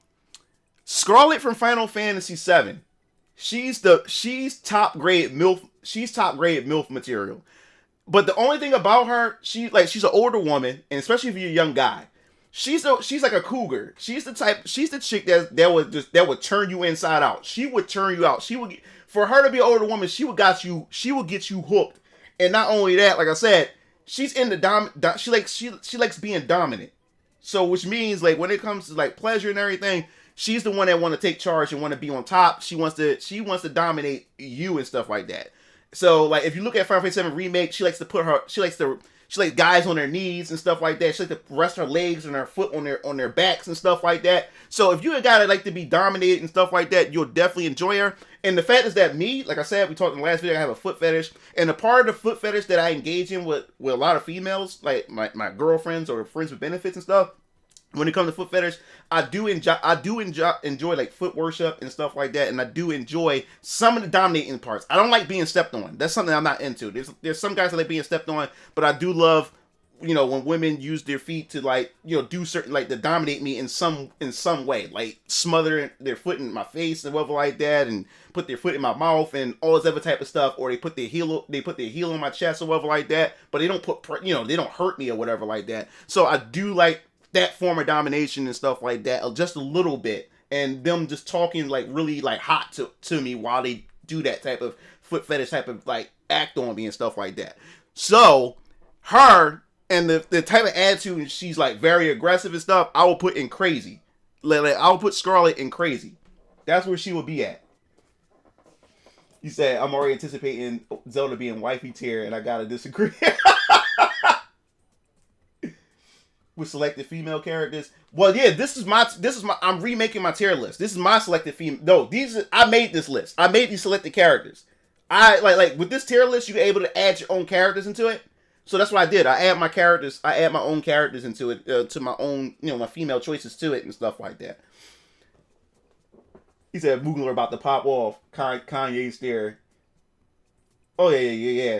Scarlet from Final Fantasy VII. She's top grade MILF. She's top grade MILF material. But the only thing about her, she's an older woman, and especially if you're a young guy, She's like a cougar. She's the chick that would turn you inside out. She would turn you out. For her to be an older woman, she would get you hooked. And not only that, like I said, she's in the she likes being dominant. So which means like when it comes to like pleasure and everything, she's the one that want to take charge and want to be on top. She wants to dominate you and stuff like that. So like if you look at Final Fantasy VII Remake, she likes guys on their knees and stuff like that. She likes to rest her legs and her foot on their backs and stuff like that. So if you're a guy that like to be dominated and stuff like that, you'll definitely enjoy her. And the fact is that me, like I said, we talked in the last video, I have a foot fetish. And the part of the foot fetish that I engage in with a lot of females, like my girlfriends or friends with benefits and stuff, when it comes to foot fetish, I do enjoy like foot worship and stuff like that, and I do enjoy some of the dominating parts. I don't like being stepped on. That's something I'm not into. There's some guys that like being stepped on, but I do love, when women use their feet to like, do certain, like, to dominate me in some way, like smother their foot in my face and whatever like that, and put their foot in my mouth and all this other type of stuff, or they put their heel on my chest or whatever like that, but they don't they don't hurt me or whatever like that. So I do like that form of domination and stuff like that, just a little bit, and them just talking like really like hot to me while they do that type of foot fetish type of like act on me and stuff like that. So her and the type of attitude, and she's like very aggressive and stuff, I will put in crazy. Like I will put Scarlet in crazy. That's where she will be at. You said I'm already anticipating Zelda being wifey tier, and I gotta disagree. With selected female characters. Well, yeah, this is my I'm remaking my tier list. This is my selected female. No, I made this list. I made these selected characters. I like with this tier list, you're able to add your own characters into it. So that's what I did. I add my own characters into it, to my own, my female choices to it and stuff like that. He said Moogler about to pop off. Kanye's there. Oh yeah.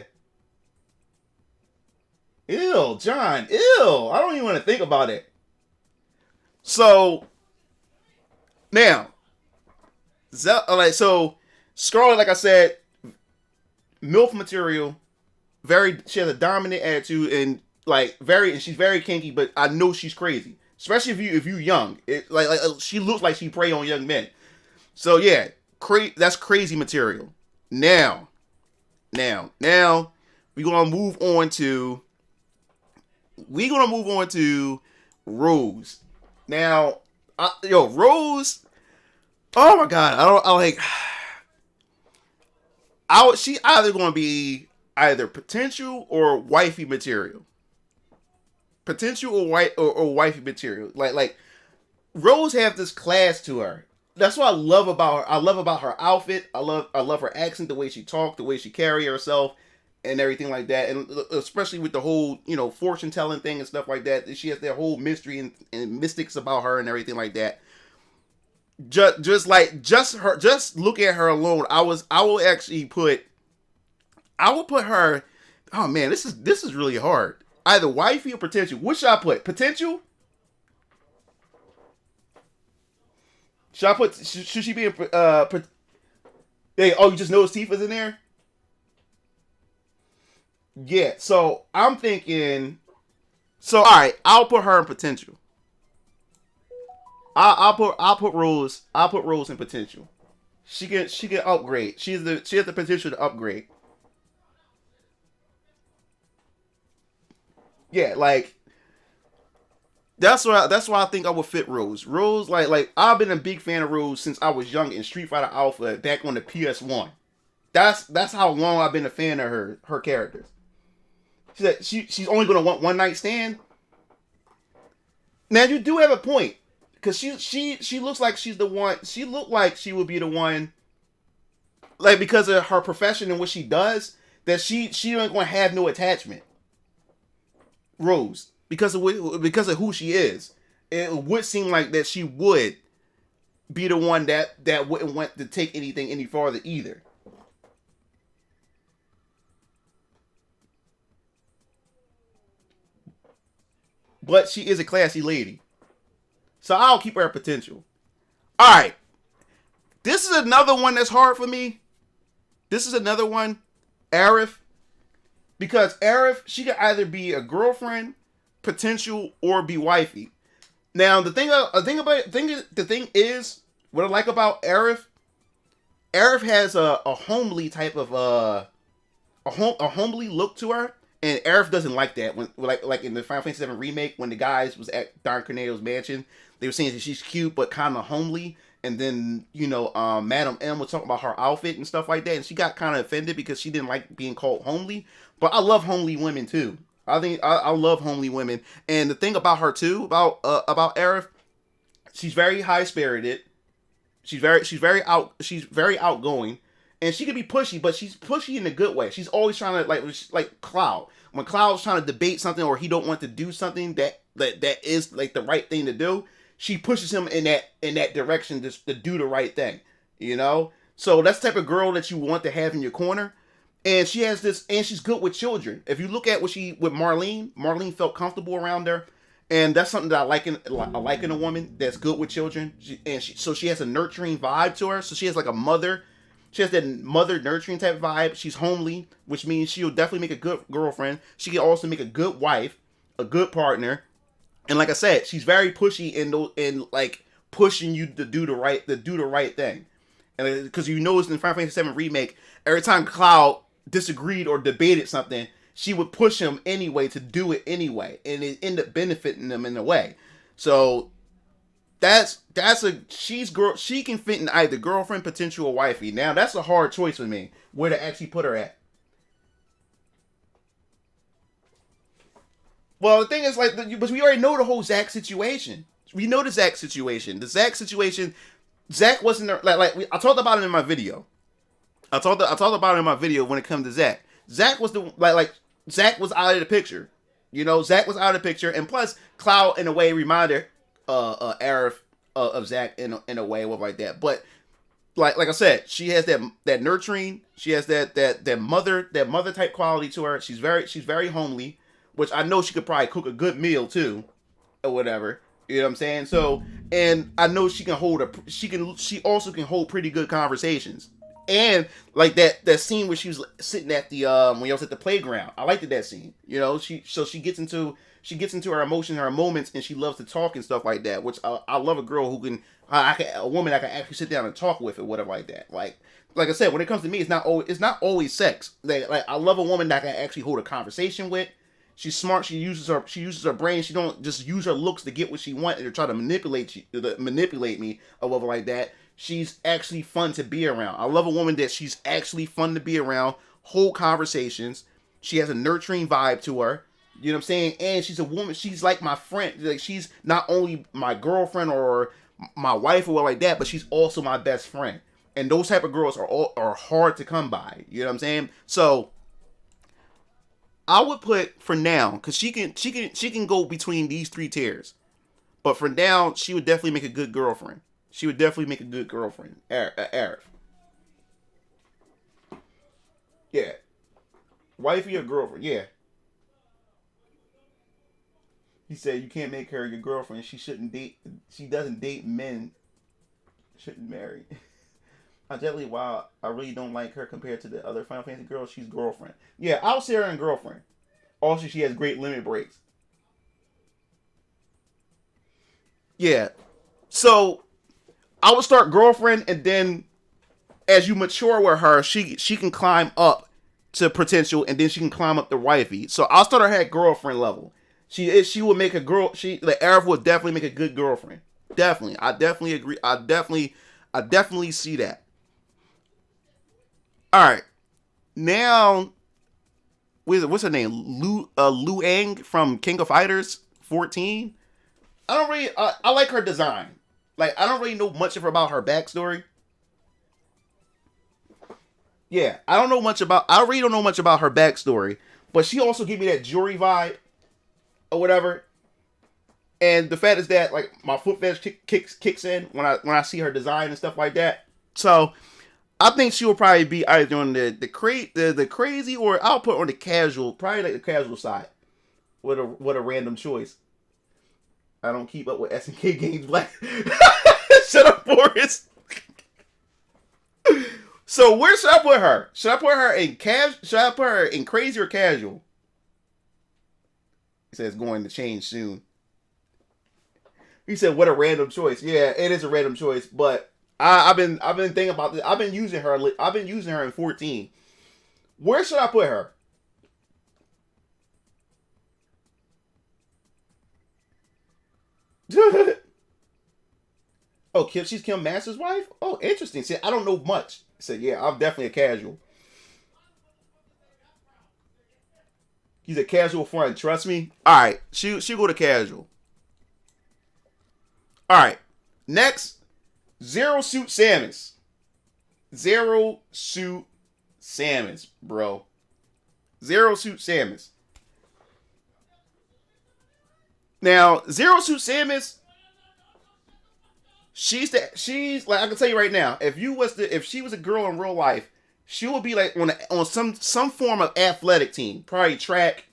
Ew, John. Ew. I don't even want to think about it. So, now, so Scarlet, like I said, MILF material. She has a dominant attitude and she's very kinky, but I know she's crazy. Especially if you young. She looks like she prey on young men. So yeah, that's crazy material. Now, we're gonna move on to Rose. Now, Rose. Oh my God, she either gonna be either potential or wifey material. Potential or wifey material. Like Rose have this class to her. That's what I love about her. I love about her outfit. I love her accent, the way she talks, the way she carry herself, and everything like that. And especially with the whole, fortune telling thing and stuff like that. She has that whole mystery and mystics about her and everything like that. Just look at her alone. I will put her. Oh man, this is really hard. Either wifey or potential. What should I put? Potential? Should she be in hey, oh, you just noticed Tifa's in there? Yeah, so I'm thinking. So all right, I'll put her in potential. I'll put Rose. I'll put Rose in potential. She can upgrade. She has the potential to upgrade. Yeah, like that's why I think I would fit Rose. Rose, like I've been a big fan of Rose since I was young in Street Fighter Alpha back on the PS1. That's how long I've been a fan of her characters. She said she's only gonna want one night stand. Now you do have a point, because she looks like she's the one. She looked like she would be the one, like because of her profession and what she does, that she ain't gonna have no attachment. Rose, because of who she is, it would seem like that she would be the one that wouldn't want to take anything any farther either. But she is a classy lady, so I'll keep her at potential. All right, this is another one that's hard for me. This is another one, Aerith. Because Aerith, she could either be a girlfriend, potential, or be wifey. Now the thing is what I like about Aerith. Aerith has a homely type of a homely look to her, and Aerith doesn't like that. When like in the Final Fantasy VII remake, when the guys was at Don Corneo's mansion, they were saying that she's cute but kind of homely. And then Madam M was talking about her outfit and stuff like that, and she got kind of offended because she didn't like being called homely. But I love homely women too. I think I love homely women, and the thing about her too about Aerith, she's very high spirited. She's very outgoing, and she can be pushy, but she's pushy in a good way. She's always trying to like Cloud. When Cloud's trying to debate something or he don't want to do something that is like the right thing to do, she pushes him in that direction to do the right thing. So that's the type of girl that you want to have in your corner. And she has this, and she's good with children. If you look at with Marlene felt comfortable around her. And that's something that I like in a woman that's good with children. So she has a nurturing vibe to her. So she has like a mother. She has that mother nurturing type vibe. She's homely, which means she'll definitely make a good girlfriend. She can also make a good wife, a good partner. And like I said, she's very pushy in like pushing you to do the right thing. And because you notice in Final Fantasy VII Remake, every time Cloud disagreed or debated something, she would push him anyway to do it anyway, and it ended up benefiting them in a way. So she can fit in either girlfriend, potential, or wifey. Now that's a hard choice for me where to actually put her at. Well, the thing is, but we already know the whole Zack situation. We know the Zack situation. The Zack situation, Zack wasn't there. I talked about it in my video. I talked about it in my video when it comes to Zack. Zack was Zack was out of the picture. Zack was out of the picture, and plus Cloud in a way reminded Aerith of Zack in a way like that. But like I said, she has that nurturing. She has that mother type quality to her. She's very homely, which I know she could probably cook a good meal too, or whatever. You know what I'm saying? So, and I know she she also can hold pretty good conversations. And like that scene where she was sitting at the when I was at the playground, I liked that scene. She gets into her emotions, her moments, and she loves to talk and stuff like that. Which I love a girl who can, a woman I can actually sit down and talk with or whatever like that. Like I said, when it comes to me, it's not always sex. Like I love a woman that I can actually hold a conversation with. She's smart. She uses her brain. She don't just use her looks to get what she wants and to try to manipulate me or whatever like that. She's actually fun to be around. I love a woman that she's actually fun to be around, hold conversations. She has a nurturing vibe to her. You know what I'm saying? And she's a woman. She's like my friend. Like she's not only my girlfriend or my wife or like that, but she's also my best friend. And those type of girls are hard to come by. You know what I'm saying? So I would put for now, because she can go between these three tiers. But for now, she would definitely make a good girlfriend. She would definitely make a good girlfriend. Aerith. Yeah. Wifey or girlfriend? Yeah. He said you can't make her your girlfriend. She doesn't date men. Shouldn't marry. While I really don't like her compared to the other Final Fantasy girls, she's girlfriend. Yeah, I'll say her in girlfriend. Also, she has great limit breaks. Yeah. So I would start girlfriend, and then as you mature with her, she can climb up to potential, and then she can climb up to wifey. So I'll start her at girlfriend level. She would make a girl. Aerith would definitely make a good girlfriend. Definitely, I definitely agree. I definitely see that. All right, now what's her name? Lu Ang from King of Fighters 14. I like her design. Like, I don't really know much about her backstory. Yeah, I really don't know much about her backstory, but she also gave me that Jory vibe or whatever. And the fact is that like my foot fetish kicks in when I see her design and stuff like that. So I think she will probably be either on the crazy, or I'll put on the casual, probably like the casual side with a random choice. I don't keep up with SNK games black. Shut up, Boris. So where should I put her? Should I put her in crazy or casual? He says going to change soon. He said, "What a random choice." Yeah, it is a random choice, but I've been thinking about this. I've been using her. I've been using her in 14. Where should I put her? Oh, she's Kim Master's wife? Oh, interesting. See, I don't know much. So, yeah, I'm definitely a casual. He's a casual friend. Trust me. All right. She'll go to casual. All right. Next, Zero Suit Samus. Zero Suit Samus, bro. Zero Suit Samus. Now, Zero Suit Samus, she's like, I can tell you right now, if she was a girl in real life, she would be like on some form of athletic team, probably track.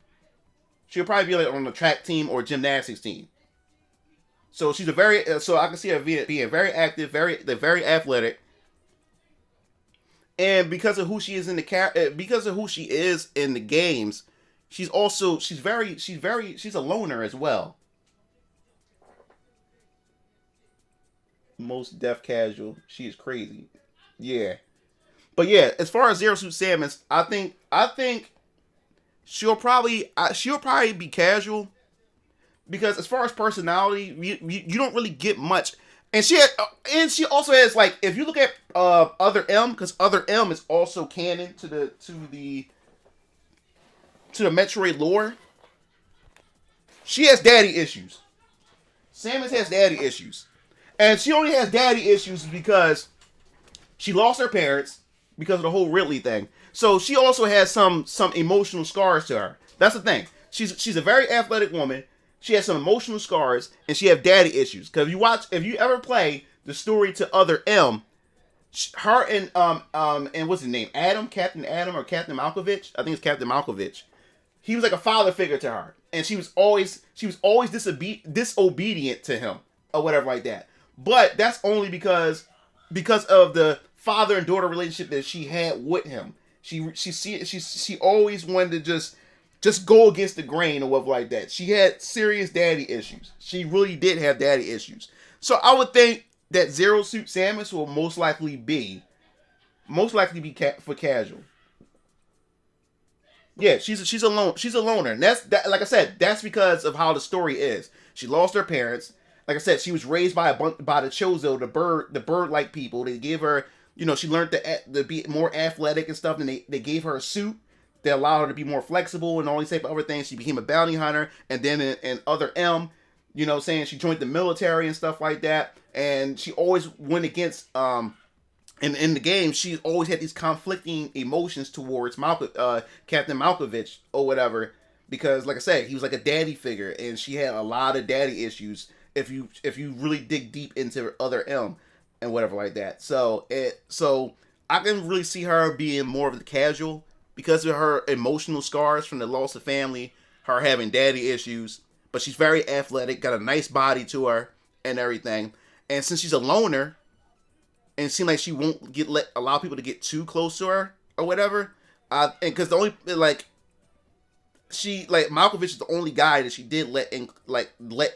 She'll probably be like on the track team or gymnastics team. So she's so I can see her being very active, very athletic. And because of who she is in the games, she's a loner as well. Most deaf casual. She is crazy. Yeah. But yeah, as far as Zero Suit Samus, I think she'll probably be casual, because as far as personality, you don't really get much. And she also has, like, if you look at Other M, because Other M is also canon to the Metroid lore. She has daddy issues. Samus has daddy issues. And she only has daddy issues because she lost her parents because of the whole Ridley thing. So she also has some emotional scars to her. That's the thing. She's a very athletic woman. She has some emotional scars, and she has daddy issues. Because if you ever play the story to Other M, her and what's his name? Captain Adam or Captain Malkovich? I think it's Captain Malkovich. He was like a father figure to her, and she was always disobedient to him or whatever like that. But that's only because of the father and daughter relationship that she had with him. She always wanted to just go against the grain or whatever like that. She had serious daddy issues. She really did have daddy issues. So I would think that Zero Suit Samus will most likely be for casual. Yeah, she's a loner. And like I said, that's because of how the story is. She lost her parents. Like I said, she was raised by the Chozo, the bird-like people. They gave her, she learned to be more athletic and stuff, and they gave her a suit that allowed her to be more flexible and all these type of other things. She became a bounty hunter, and then in Other M, she joined the military and stuff like that. And she always went against in the game. She always had these conflicting emotions towards Captain Malkovich or whatever, because like I said, he was like a daddy figure, and she had a lot of daddy issues. If you really dig deep into Other M and whatever like that, so I can really see her being more of the casual because of her emotional scars from the loss of family, her having daddy issues. But she's very athletic, got a nice body to her and everything. And since she's a loner, and it seems like she won't allow people to get too close to her or whatever, and because the only Malkovich is the only guy that she did let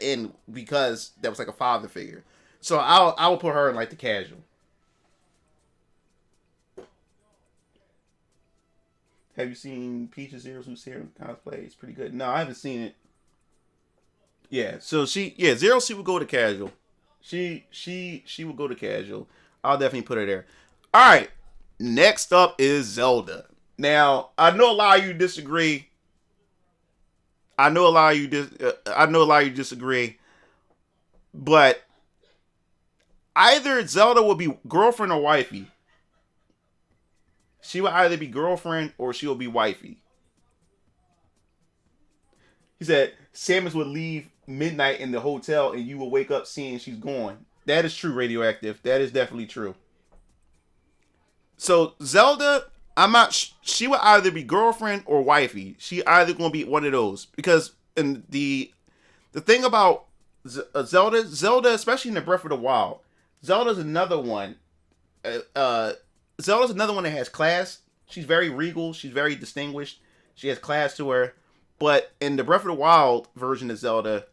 in because that was like a father figure. So I will put her in like the casual. Have you seen Peach's Zero Suit Serum cosplay? It's pretty good. No, I haven't seen it. Yeah, so Zero Suit will go to casual. She will go to casual. I'll definitely put her there. All right, next up is Zelda. Now I know a lot of you disagree. I know a lot of you disagree, but either Zelda will be girlfriend or wifey. She will either be girlfriend or she will be wifey. He said Samus would leave midnight in the hotel and you will wake up seeing she's gone. That is true, Radioactive. That is definitely true. So Zelda, she will either be girlfriend or wifey. She either going to be one of those, because in the thing about Zelda, especially in the Breath of the Wild, Zelda's another one. Zelda's another one that has class. She's very regal. She's very distinguished. She has class to her. But in the Breath of the Wild version of Zelda,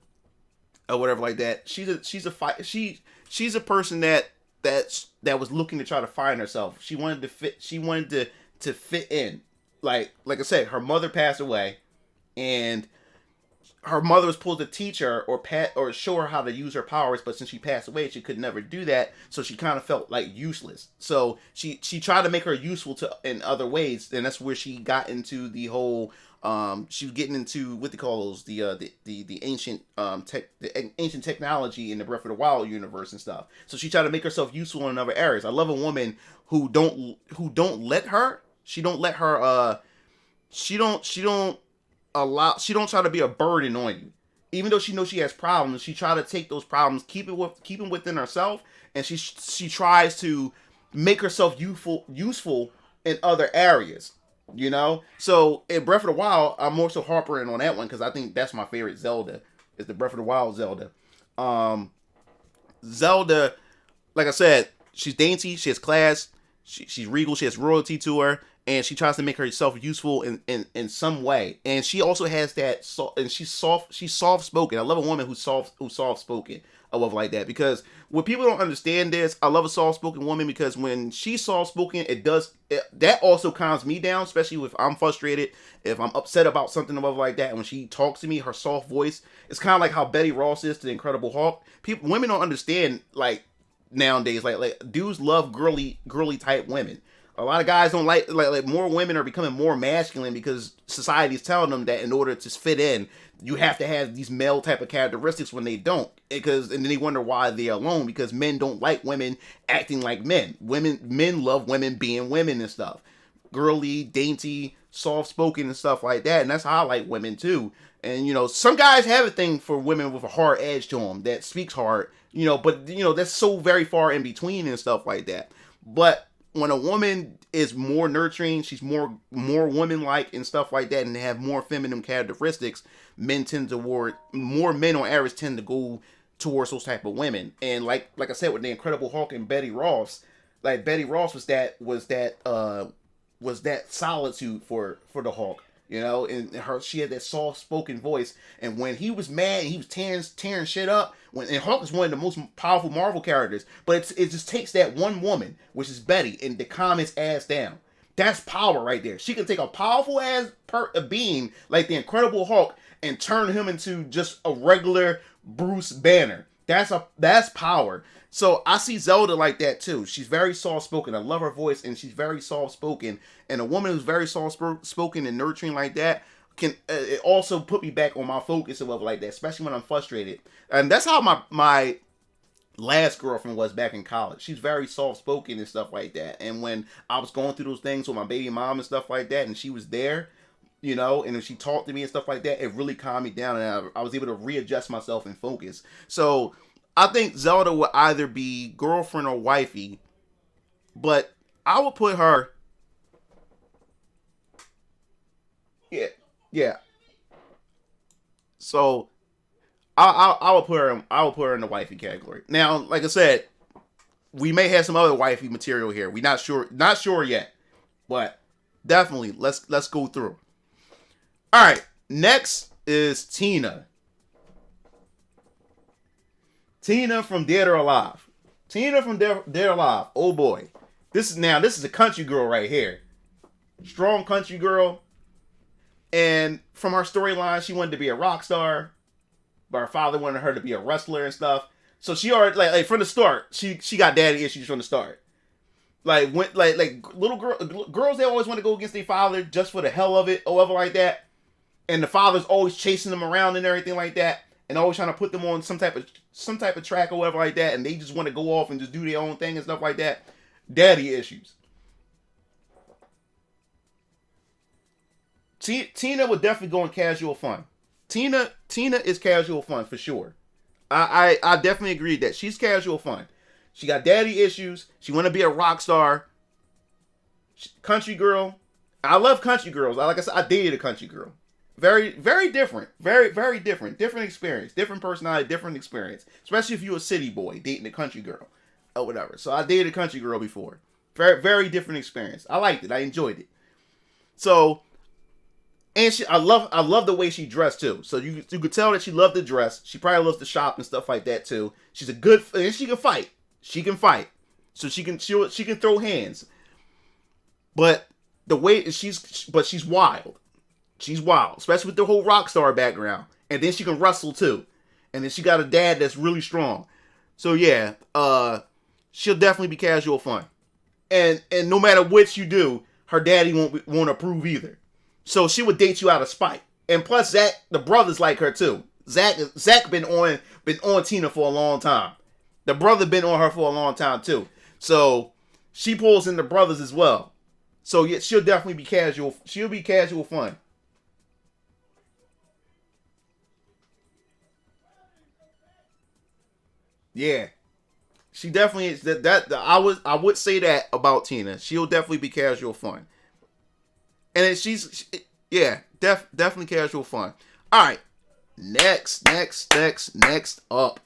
or whatever like that. She's a person that was looking to try to find herself. She wanted to fit. She wanted to fit in. Like I said, her mother passed away, and her mother was supposed to teach her or show her how to use her powers, but since she passed away, she could never do that. So she kind of felt like useless. So she tried to make her useful in other ways, and that's where she got into the whole. She was getting into what they call those the ancient ancient technology in the Breath of the Wild universe and stuff. So she tried to make herself useful in other areas. I love a woman who don't let her. She don't try to be a burden on you. Even though she knows she has problems, she try to take those problems, keep them within herself, and she tries to make herself useful in other areas. You know? So in Breath of the Wild, I'm more so harping on that one because I think that's my favorite Zelda, is the Breath of the Wild Zelda. Zelda, like I said, she's dainty, she has class, she's regal, she has royalty to her, and she tries to make herself useful in some way. And she also has that and she's soft spoken. I love a woman who's soft spoken. I love like that, because when people don't understand this, I love a soft spoken woman, because when she's soft spoken, that also calms me down, especially if I'm frustrated, if I'm upset about something above like that. And when she talks to me, her soft voice, it's kind of like how Betty Ross is to the Incredible Hulk. Women don't understand, like, nowadays, like dudes love girly type women. A lot of guys don't like more women are becoming more masculine because society is telling them that in order to fit in, you have to have these male type of characteristics when they don't. And then they wonder why they're alone, because men don't like women acting like men. Men love women being women and stuff. Girly, dainty, soft-spoken and stuff like that. And that's how I like women too. And, you know, some guys have a thing for women with a hard edge to them that speaks hard, you know, but, you know, that's so very far in between and stuff like that. But when a woman is more nurturing, she's more woman-like and stuff like that, and they have more feminine characteristics, more men on average tend to go towards those type of women. And like I said, with the Incredible Hulk and Betty Ross, like Betty Ross was that solitude for the Hulk. You know, and she had that soft-spoken voice, and when he was mad, he was tearing shit up. And Hulk is one of the most powerful Marvel characters, but it just takes that one woman, which is Betty, and to calm his ass down. That's power right there. She can take a powerful ass being like the Incredible Hulk and turn him into just a regular Bruce Banner. That's power. So I see Zelda like that too. She's very soft-spoken. I love her voice, and she's very soft-spoken. And a woman who's very soft-spoken and nurturing like that can it also put me back on my focus and love like that, especially when I'm frustrated. And that's how my last girlfriend was back in college. She's very soft-spoken and stuff like that. And when I was going through those things with my baby mom and stuff like that, and she was there, you know, and if she talked to me and stuff like that, it really calmed me down, and I was able to readjust myself and focus. So I think Zelda would either be girlfriend or wifey, but I would put her. Yeah. So I will put her in the wifey category. Now, like I said, we may have some other wifey material here. We're not sure yet, but definitely let's go through. All right, next is Tina. Tina from Dead or Alive. Tina from Dead or Alive. Oh boy, this is a country girl right here. Strong country girl. And from her storyline, she wanted to be a rock star, but her father wanted her to be a wrestler and stuff. So she already like from the start, she got daddy issues from the start. Like when little girls, they always want to go against their father just for the hell of it or whatever like that. And the father's always chasing them around and everything like that, and always trying to put them on some type of track or whatever like that, and they just want to go off and just do their own thing and stuff like that. Daddy issues. Tina would definitely go in casual fun. Tina is casual fun for sure. I definitely agree that she's casual fun. She got daddy issues. She want to be a rock star. Country girl. I love country girls. Like I said, I dated a country girl. Very, very different. Very, very different. Different experience. Different personality. Different experience. Especially if you're a city boy dating a country girl or whatever. So I dated a country girl before. Very, very different experience. I liked it. I enjoyed it. So And I love the way she dressed too. So you could tell that she loved to dress. She probably loves to shop and stuff like that too. She's a good, and she can fight. She can fight. So she can throw hands. But the way she's wild. She's wild, especially with the whole rock star background. And then she can wrestle too. And then she got a dad that's really strong. So yeah, she'll definitely be casual fun. And no matter what you do, her daddy won't approve either. So she would date you out of spite. And plus Zach, the brothers like her too. Zach been on Tina for a long time. The brother been on her for a long time too. So she pulls in the brothers as well. So yeah, she'll definitely be casual. She'll be casual fun. Yeah. She definitely is I would say that about Tina. She'll definitely be casual fun. And definitely casual fun. All right, next up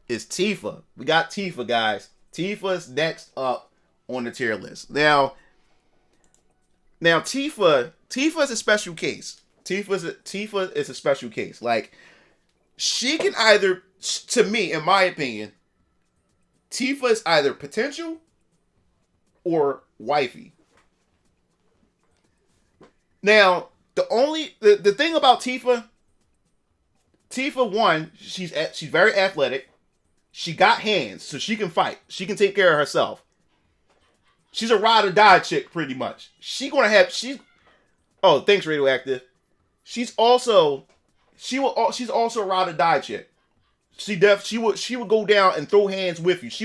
is Tifa. We got Tifa, guys. Tifa's next up on the tier list. Now Tifa is a special case. Tifa is a special case. Like, she can either, to me, in my opinion, Tifa is either potential or wifey. Now, the thing about Tifa, one, she's very athletic. She got hands, so she can fight. She can take care of herself. She's a ride or die chick, pretty much. Oh, thanks, Radioactive. She's also a ride or die chick. She would go down and throw hands with you. She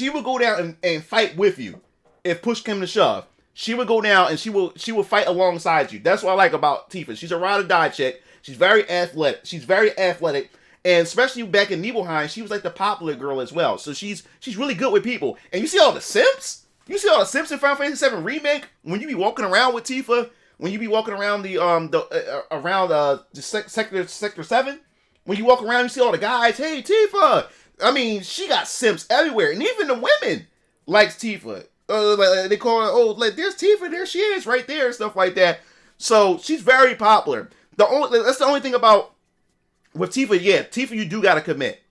would go down and fight with you if push came to shove. She would go down and she would fight alongside you. That's what I like about Tifa. She's a ride or die chick. She's very athletic. And especially back in Nibelheim, she was like the popular girl as well. So she's really good with people. And you see all the simps? You see all the simps in Final Fantasy VII Remake? When you be walking around with Tifa, when you be walking around Sector 7, when you walk around, you see all the guys, hey, Tifa! I mean, she got simps everywhere. And even the women likes Tifa. They call her, oh, like, there's Tifa, there she is, right there, and stuff like that. So, she's very popular. That's the only thing about, with Tifa, yeah, Tifa, you do gotta commit.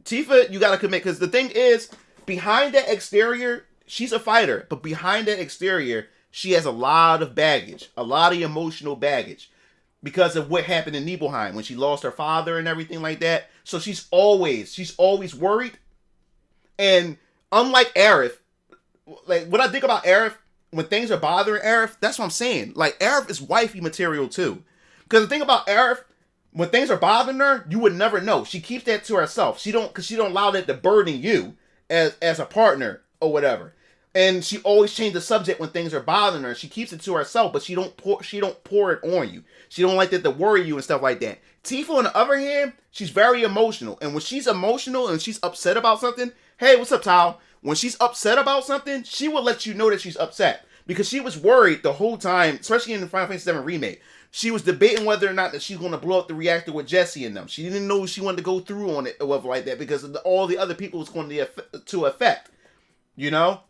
Tifa, you gotta commit, because the thing is, behind that exterior, she's a fighter, but behind that exterior, she has a lot of baggage, a lot of emotional baggage, because of what happened in Nibelheim, when she lost her father and everything like that. So she's always worried, and unlike Aerith, like, what I think about Aerith, when things are bothering Aerith, that's what I'm saying. Like, Aerith is wifey material too. Because the thing about Aerith, when things are bothering her, you would never know. She keeps that to herself. She don't allow that to burden you as a partner or whatever. And she always changes the subject when things are bothering her. She keeps it to herself, but she don't pour it on you. She don't like that to worry you and stuff like that. Tifa, on the other hand, she's very emotional. And when she's emotional and she's upset about something, hey, what's up, Tao? When she's upset about something, she will let you know that she's upset. Because she was worried the whole time, especially in the Final Fantasy VII Remake. She was debating whether or not that she's going to blow up the reactor with Jesse and them. She didn't know she wanted to go through on it or whatever like that because of all the other people it's going to affect. You know?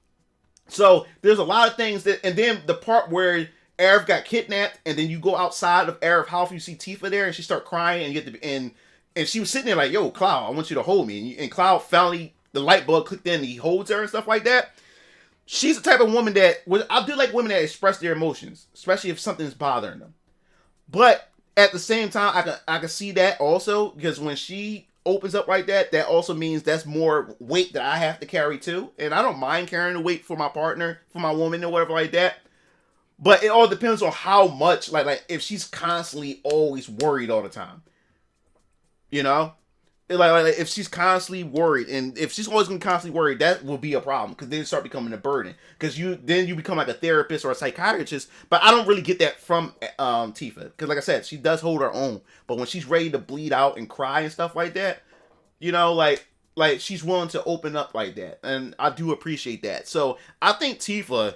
So, there's a lot of things that... And then the part where Aerith got kidnapped and then you go outside of Aerith's house, you see Tifa there and she start crying and you get to... And she was sitting there like, yo, Cloud, I want you to hold me. And Cloud finally... The light bulb clicked in and he holds her and stuff like that. She's the type of woman that... I do like women that express their emotions, especially if something's bothering them. But at the same time, I can see that also, because when she opens up like that, that also means that's more weight that I have to carry too. And I don't mind carrying the weight for my partner, for my woman or whatever like that. But it all depends on how much, like if she's constantly always worried all the time. You know? Like if she's constantly worried, and if she's always going to constantly worry, that will be a problem, because then it start becoming a burden. Because you become like a therapist or a psychiatrist. But I don't really get that from Tifa, because like I said, she does hold her own. But when she's ready to bleed out and cry and stuff like that, you know, like she's willing to open up like that, and I do appreciate that. So I think Tifa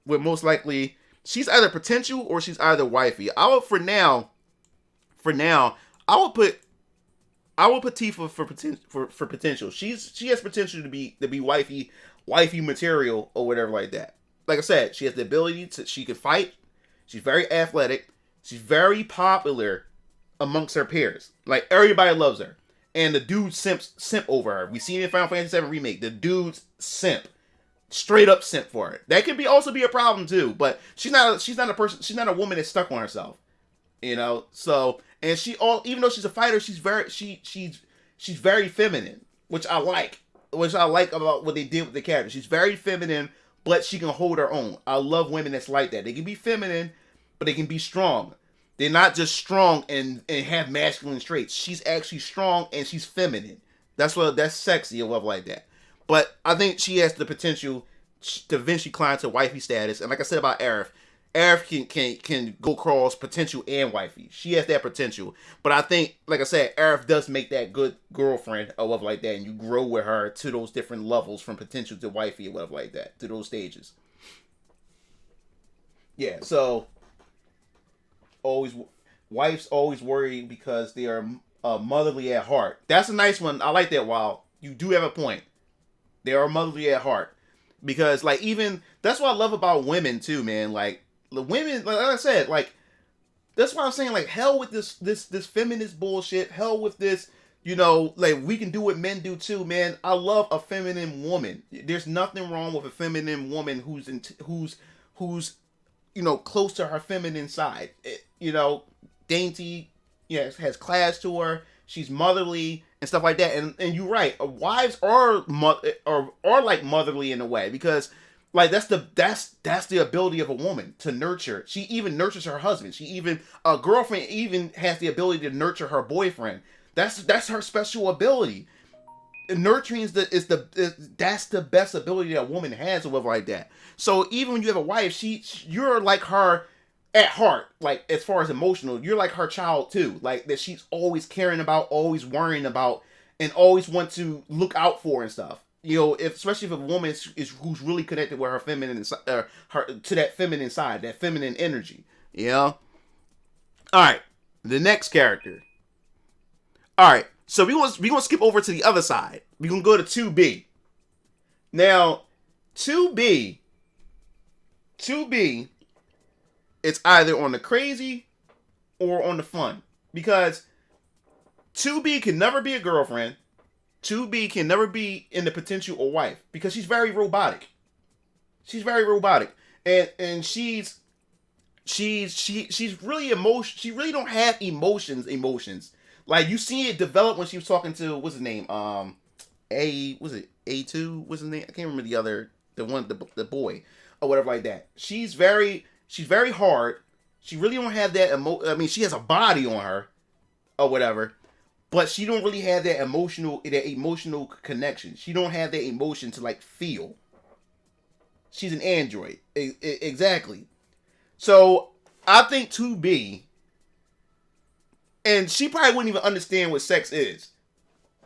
would most likely, she's either potential or she's either wifey. I would for now, I would put Tifa for potential. She has potential to be wifey material or whatever like that. Like I said, she has the ability to, she can fight, She's very athletic. She's very popular amongst her peers. Like, everybody loves her. And the dude simp over her. We seen it in Final Fantasy VII Remake. The dude's simp. Straight up simp for her. That could also be a problem too. But she's not a woman that's stuck on herself. You know? So, and even though she's a fighter, she's very feminine. Which I like. Which I like about what they did with the character. She's very feminine, but she can hold her own. I love women that's like that. They can be feminine, but they can be strong. They're not just strong and have masculine traits. She's actually strong and she's feminine. That's sexy and love like that. But I think she has the potential to eventually climb to wifey status. And like I said about Aerith can go across potential and wifey. She has that potential. But I think, like I said, Aerith does make that good girlfriend or love like that. And you grow with her to those different levels from potential to wifey or love like that. To those stages. Yeah, so wives always worry because they are motherly at heart. That's a nice one. I like that. Wow, you do have a point. They are motherly at heart because, like, even that's what I love about women too, man. Like, the women, like I said, like, that's why I'm saying, like, hell with this feminist bullshit. Hell with this, you know, like, we can do what men do too, man. I love a feminine woman. There's nothing wrong with a feminine woman who's you know, close to her feminine side. You know, dainty, has class to her. She's motherly and stuff like that. And you're right. Wives are like motherly in a way because, like, that's the ability of a woman to nurture. She even nurtures her husband. A girlfriend even has the ability to nurture her boyfriend. That's her special ability. Nurturing that's the best ability that a woman has or whatever like that. So even when you have a wife, you're like her at heart, like, as far as emotional, you're like her child too. Like, that she's always caring about, always worrying about, and always want to look out for and stuff. You know, especially if a woman is who's really connected with her feminine, to that feminine side, that feminine energy. You know? Alright, the next character. Alright, so we gonna skip over to the other side. We're gonna go to 2B. Now, 2B, it's either on the crazy or on the fun. Because 2B can never be a girlfriend. 2B can never be in the potential a wife. Because she's very robotic. She's very robotic. And she's really she really don't have emotions. Like, you see it develop when she was talking to, what's his name? A2? What's his name? I can't remember the boy or whatever like that. She's very hard. She really don't have that I mean, she has a body on her or whatever, but she don't really have that emotional connection. She don't have that emotion to, like, feel. She's an android. Exactly. So I think 2B, and she probably wouldn't even understand what sex is.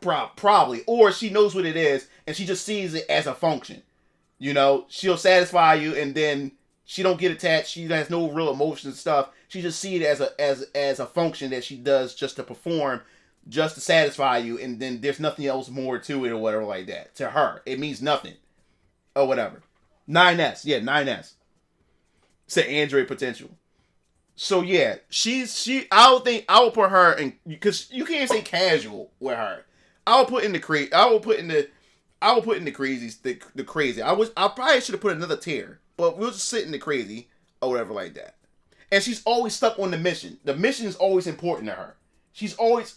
Probably. Or she knows what it is, and she just sees it as a function. You know, she'll satisfy you, and then she don't get attached. She has no real emotions and stuff. She just sees it as a function that she does just to perform, just to satisfy you, and then there's nothing else more to it or whatever like that. To her, it means nothing. Or whatever. 9S. Yeah, 9S. It's an android potential. So yeah, I would put her in, because you can't say casual with her. I will put in the crazy. The crazy. I probably should have put another tier, but we'll just sit in the crazy or whatever like that. And she's always stuck on the mission. The mission is always important to her. She's always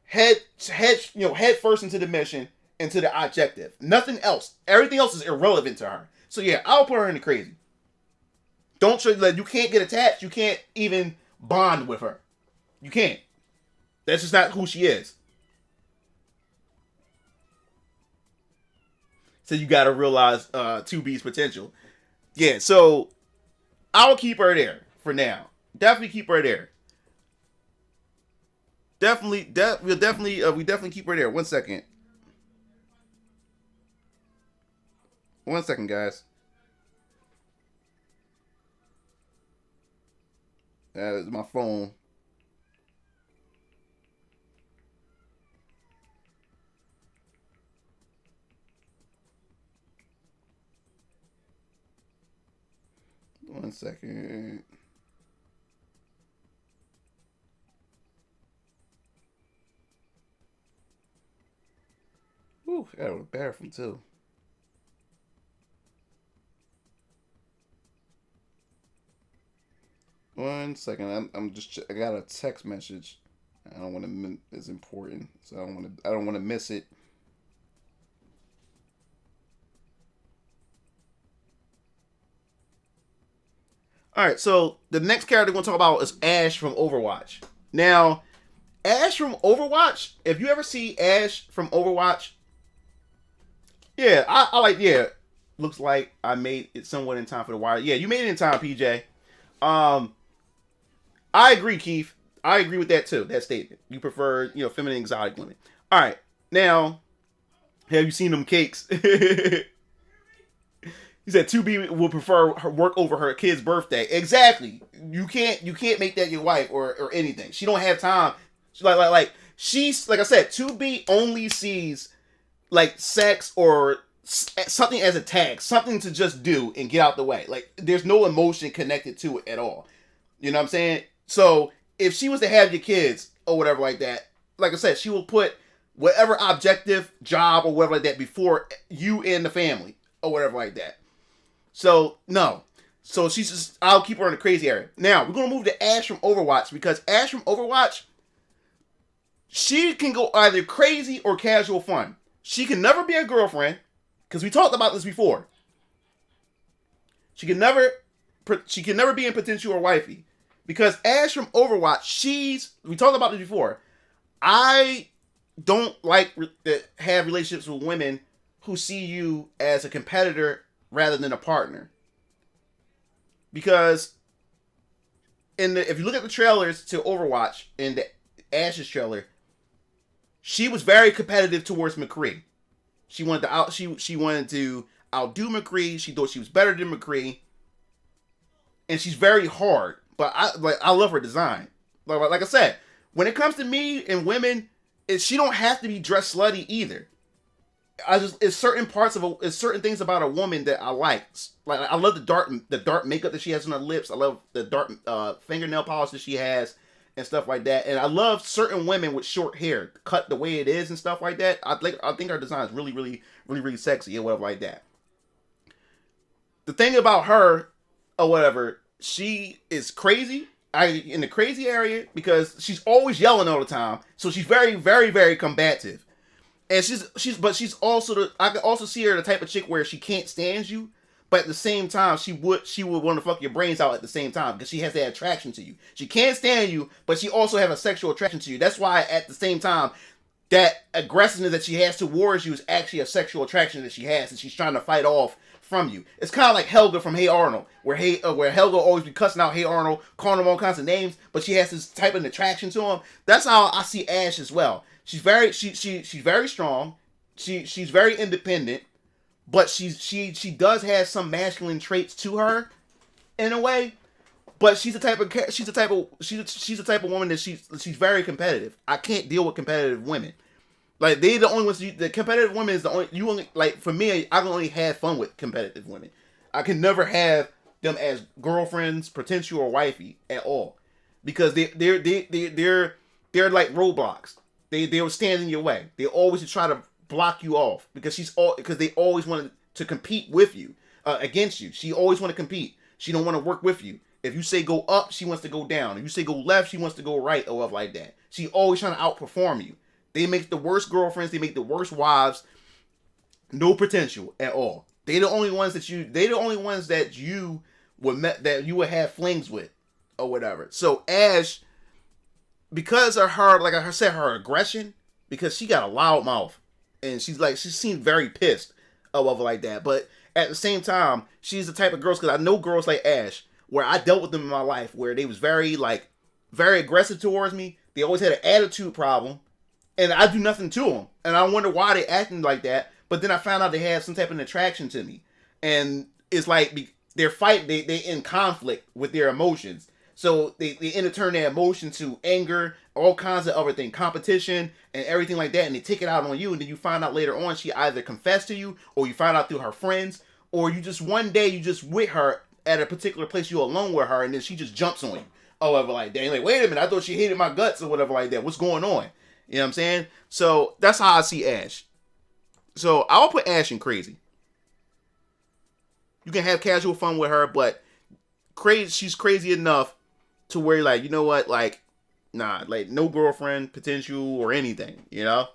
head first into the mission, into the objective. Nothing else. Everything else is irrelevant to her. So yeah, I'll put her in the crazy. You can't get attached. You can't even bond with her. You can't. That's just not who she is. So you gotta realize 2B's potential. Yeah, so I'll keep her there for now. Definitely keep her there. We definitely keep her there. 1 second. 1 second, guys. That is my phone. 1 second. Ooh, I got a bathroom too. One second. I'm just. I got a text message. I don't want to. It's important, so I don't want to. I don't want to miss it. All right. So the next character we're gonna talk about is Ash from Overwatch. Now, Ash from Overwatch. If you ever see Ash from Overwatch, yeah, I like. Yeah, looks like I made it somewhat in time for the wire. Yeah, you made it in time, PJ. I agree, Keith. I agree with that too. That statement. You prefer, feminine exotic women. All right. Now, have you seen them cakes? He said 2B will prefer her work over her kid's birthday. Exactly. You can't make that your wife or anything. She don't have time. She's like I said, 2B only sees like sex or something as a tag, something to just do and get out the way. Like there's no emotion connected to it at all. You know what I'm saying? So if she was to have your kids or whatever like that, like I said, she will put whatever objective, job, or whatever like that before you and the family or whatever like that. So no. So she's just, I'll keep her in the crazy area. Now we're gonna move to Ash from Overwatch, because Ash from Overwatch, she can go either crazy or casual fun. She can never be a girlfriend, because we talked about this before. She can never be in potential or wifey. Because Ash from Overwatch, we talked about this before. I don't like to have relationships with women who see you as a competitor rather than a partner. Because if you look at the trailers to Overwatch, in the Ash's trailer, she was very competitive towards McCree. She wanted to outdo McCree. She thought she was better than McCree. And she's very hard. But I love her design. Like I said, when it comes to me and women, she don't have to be dressed slutty either. It's certain things about a woman that I like. Like I love the dark makeup that she has on her lips. I love the dark fingernail polish that she has and stuff like that. And I love certain women with short hair, cut the way it is and stuff like that. I think her design is really, really, really, really sexy and whatever like that. The thing about her or whatever, she is crazy. In the crazy area, because she's always yelling all the time. So she's very, very, very combative. And she's also I can also see her the type of chick where she can't stand you, but at the same time she would want to fuck your brains out at the same time, because she has that attraction to you. She can't stand you, but she also has a sexual attraction to you. That's why at the same time, that aggressiveness that she has towards you is actually a sexual attraction that she has, and she's trying to fight off from you. It's kind of like Helga from Hey Arnold, where Helga always be cussing out Hey Arnold, calling him all kinds of names, but she has this type of attraction to him. That's how I see Ash as well. She's very very strong. She's very independent, but she does have some masculine traits to her in a way. But she's the type of woman that she's very competitive. I can't deal with competitive women. Like, they're the only ones. The competitive women is the only. For me, I can only have fun with competitive women. I can never have them as girlfriends, potential, or wifey at all, because they're like roadblocks. They will stand in your way. They always try to block you off, because they always want to compete with you, against you. She always want to compete. She don't want to work with you. If you say go up, she wants to go down. If you say go left, she wants to go right, or whatever like that. She always trying to outperform you. They make the worst girlfriends. They make the worst wives. No potential at all. They're the only ones that you would have flings with, or whatever. So Ash, because of her, like I said, her aggression, because she got a loud mouth, and she seemed very pissed, or whatever like that. But at the same time, she's the type of girls, because I know girls like Ash, where I dealt with them in my life, where they was very aggressive towards me. They always had an attitude problem. And I do nothing to them. And I wonder why they acting like that. But then I found out they have some type of attraction to me. And it's like they're fighting. They in conflict with their emotions. So they turn their emotion to anger, all kinds of other things, competition, and everything like that. And they take it out on you. And then you find out later on she either confessed to you, or you find out through her friends, or you just one day you just with her at a particular place you're alone with her, and then she just jumps on you. Or whatever like that. You're like, wait a minute, I thought she hated my guts or whatever like that. What's going on? You know what I'm saying? So that's how I see Ash. So I'll put Ash in crazy. You can have casual fun with her, but crazy. She's crazy enough to where you're like, you know what? Like, nah, like no girlfriend potential or anything. You know?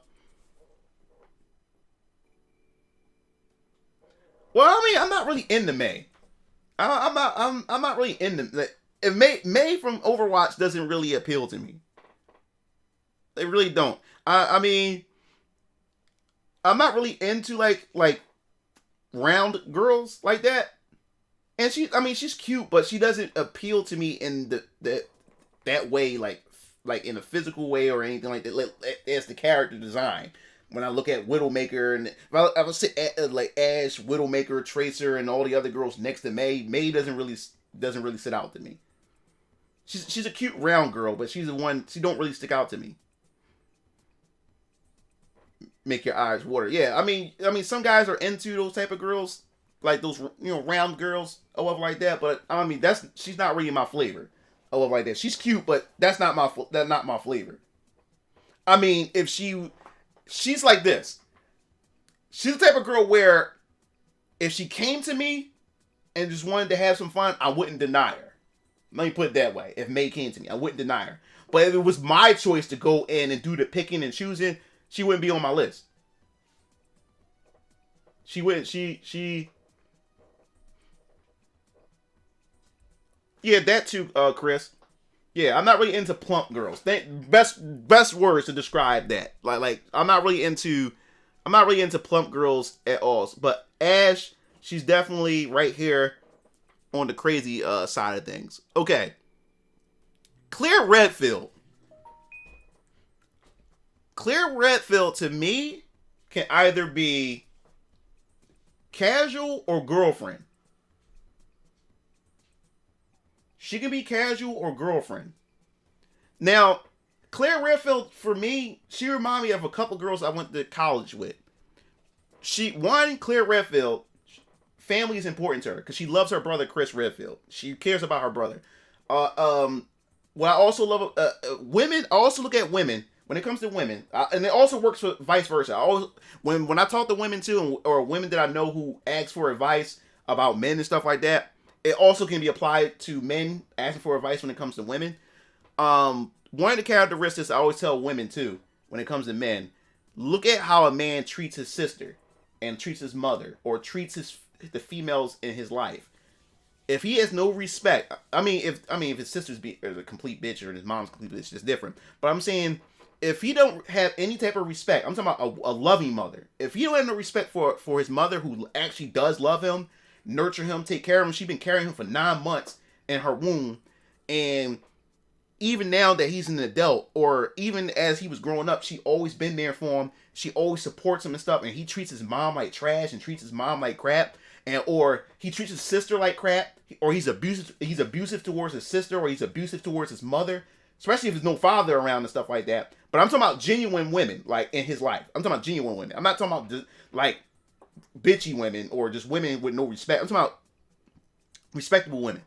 Well, I mean, I'm not really into May. I'm not really into. Like, if May from Overwatch doesn't really appeal to me. They really don't. I mean, I'm not really into like round girls like that. And she's cute, but she doesn't appeal to me in that way, like in a physical way or anything like that. As the character design. When I look at Widowmaker and if I would sit at like Ash, Widowmaker, Tracer, and all the other girls next to May doesn't really sit out to me. She's a cute round girl, but she's the one, she don't really stick out to me. Make your eyes water. Yeah, I mean some guys are into those type of girls, like those, round girls or whatever like that, but I mean she's not really my flavor or whatever like that. She's cute, but that's not my flavor. I mean, if she's like this. She's the type of girl where if she came to me and just wanted to have some fun, I wouldn't deny her. Let me put it that way. If May came to me, I wouldn't deny her. But if it was my choice to go in and do the picking and choosing, she wouldn't be on my list. She wouldn't. Yeah, that too, Chris. Yeah, I'm not really into plump girls. Best words to describe that. Like I'm not really into plump girls at all. But Ash, she's definitely right here on the crazy side of things. Okay. Claire Redfield. Claire Redfield to me can either be casual or girlfriend. She can be casual or girlfriend. Now, Claire Redfield, for me, she reminded me of a couple girls I went to college with. Claire Redfield, family is important to her because she loves her brother, Chris Redfield. She cares about her brother. What I also love, women, I also look at women, when it comes to women, and it also works for vice versa. When I talk to women too, or women that I know who ask for advice about men and stuff like that, it also can be applied to men asking for advice when it comes to women. One of the characteristics I always tell women too, when it comes to men, look at how a man treats his sister and treats his mother or treats the females in his life. If he has no respect, if his sister's a complete bitch or his mom's a complete bitch, it's different. But I'm saying, if he don't have any type of respect, I'm talking about a loving mother. If he don't have no respect for his mother who actually does love him, nurture him, take care of him. She's been carrying him for 9 months in her womb. And even now that he's an adult, or even as he was growing up, she always been there for him. She always supports him and stuff. And he treats his mom like trash and treats his mom like crap. Or he treats his sister like crap. Or he's abusive towards his sister, or he's abusive towards his mother. Especially if there's no father around and stuff like that. But I'm talking about genuine women, like, in his life. I'm talking about genuine women. I'm not talking about just, like, bitchy women or just women with no respect. I'm talking about respectable women.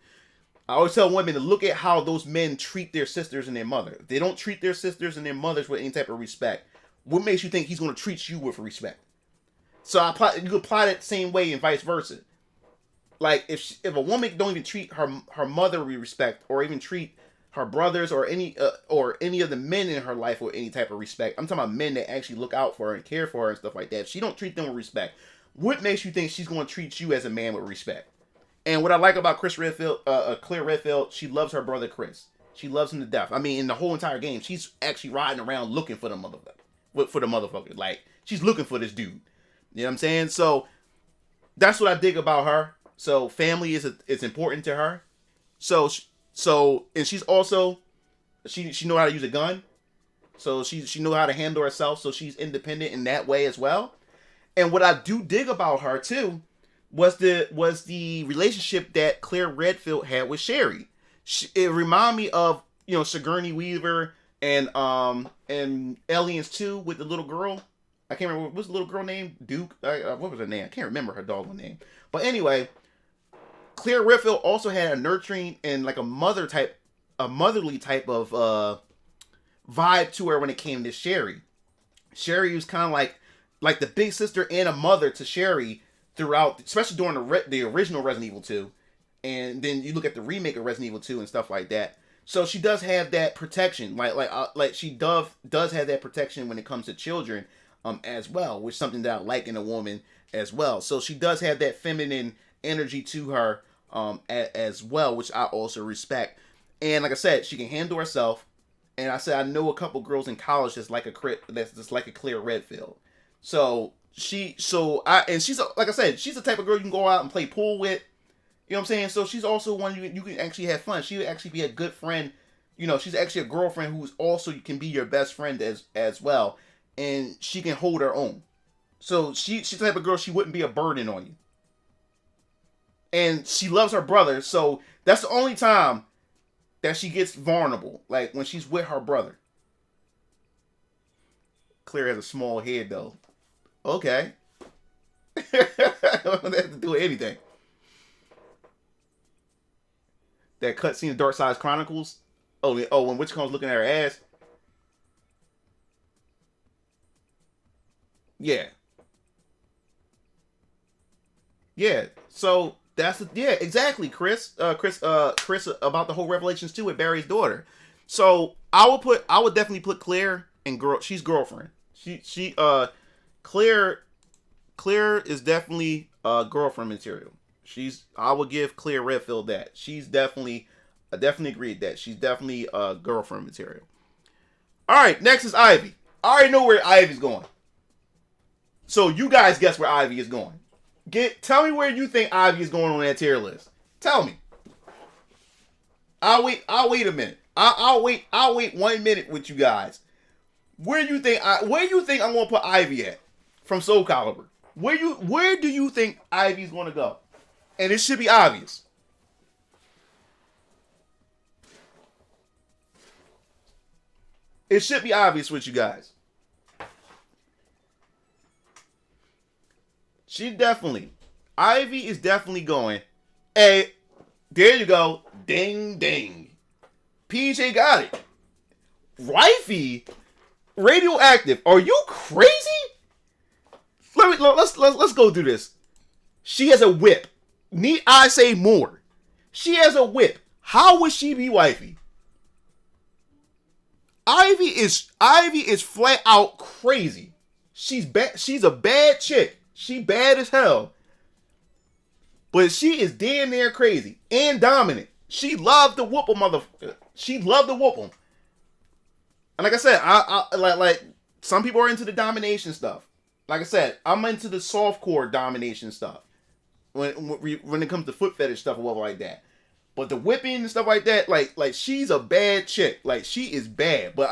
I always tell women to look at how those men treat their sisters and their mother. If they don't treat their sisters and their mothers with any type of respect, what makes you think he's going to treat you with respect? So you can apply that same way and vice versa. Like, if a woman don't even treat her mother with respect, or even treat her brothers or any of the men in her life with any type of respect, I'm talking about men that actually look out for her and care for her and stuff like that. If she don't treat them with respect, what makes you think she's going to treat you as a man with respect? And what I like about Claire Redfield, she loves her brother Chris. She loves him to death. I mean, in the whole entire game, she's actually riding around looking for the motherfucker. Like, she's looking for this dude. You know what I'm saying? So that's what I dig about her. So family is important to her. So and she's also she know how to use a gun. So she know how to handle herself. So she's independent in that way as well. And what I do dig about her too was the relationship that Claire Redfield had with Sherry. It reminded me of, Sigourney Weaver and Aliens 2 with the little girl. I can't remember, what's the little girl name? Duke? What was her name? I can't remember her doggone name. But anyway, Claire Redfield also had a nurturing and like a motherly type of vibe to her when it came to Sherry. Sherry was kind of like the big sister and a mother to Sherry throughout, especially during the original Resident Evil 2. And then you look at the remake of Resident Evil 2 and stuff like that. So she does have that protection, like she does have that protection when it comes to children, as well, which is something that I like in a woman as well. So she does have that feminine energy to her, as well, which I also respect. And like I said, she can handle herself. And I said I know a couple girls in college that's like a Claire Redfield. So she's like I said, she's the type of girl you can go out and play pool with. You know what I'm saying? So she's also one you can actually have fun. She would actually be a good friend. You know, she's actually a girlfriend who's also can be your best friend as well. And she can hold her own. So she's the type of girl, she wouldn't be a burden on you. And she loves her brother, so that's the only time that she gets vulnerable, like when she's with her brother. Claire has a small head, though. Okay. I don't have to do anything. That cutscene of Dark Side Chronicles. Oh, when Witch comes looking at her ass. Yeah. Yeah. So exactly, Chris. Chris about the whole Revelations 2 with Barry's daughter. So I would definitely put Claire and she's girlfriend. Claire is definitely girlfriend material. I would give Claire Redfield that. I definitely agree with that. She's definitely girlfriend material. Alright, next is Ivy. I already know where Ivy's going. So you guys guess where Ivy is going. Tell me where you think Ivy is going on that tier list. Tell me. I'll wait a minute. I'll wait 1 minute with you guys. Where do you think I'm gonna put Ivy at from Soul Calibur? Where do you think Ivy's gonna go? And it should be obvious. It should be obvious with you guys. Ivy is definitely going. Hey, there you go. Ding, ding. PJ got it. Wifey? Radioactive. Are you crazy? Let's go through this. She has a whip. Need I say more? She has a whip. How would she be wifey? Ivy is flat out crazy. She's a bad chick. She bad as hell. But she is damn near crazy and dominant. She loved to whoop a motherfucker. She loved to whoop him. And like I said, I like some people are into the domination stuff. Like I said, I'm into the softcore domination stuff. When it comes to foot fetish stuff or whatever like that. But the whipping and stuff like that, like she's a bad chick. Like she is bad. But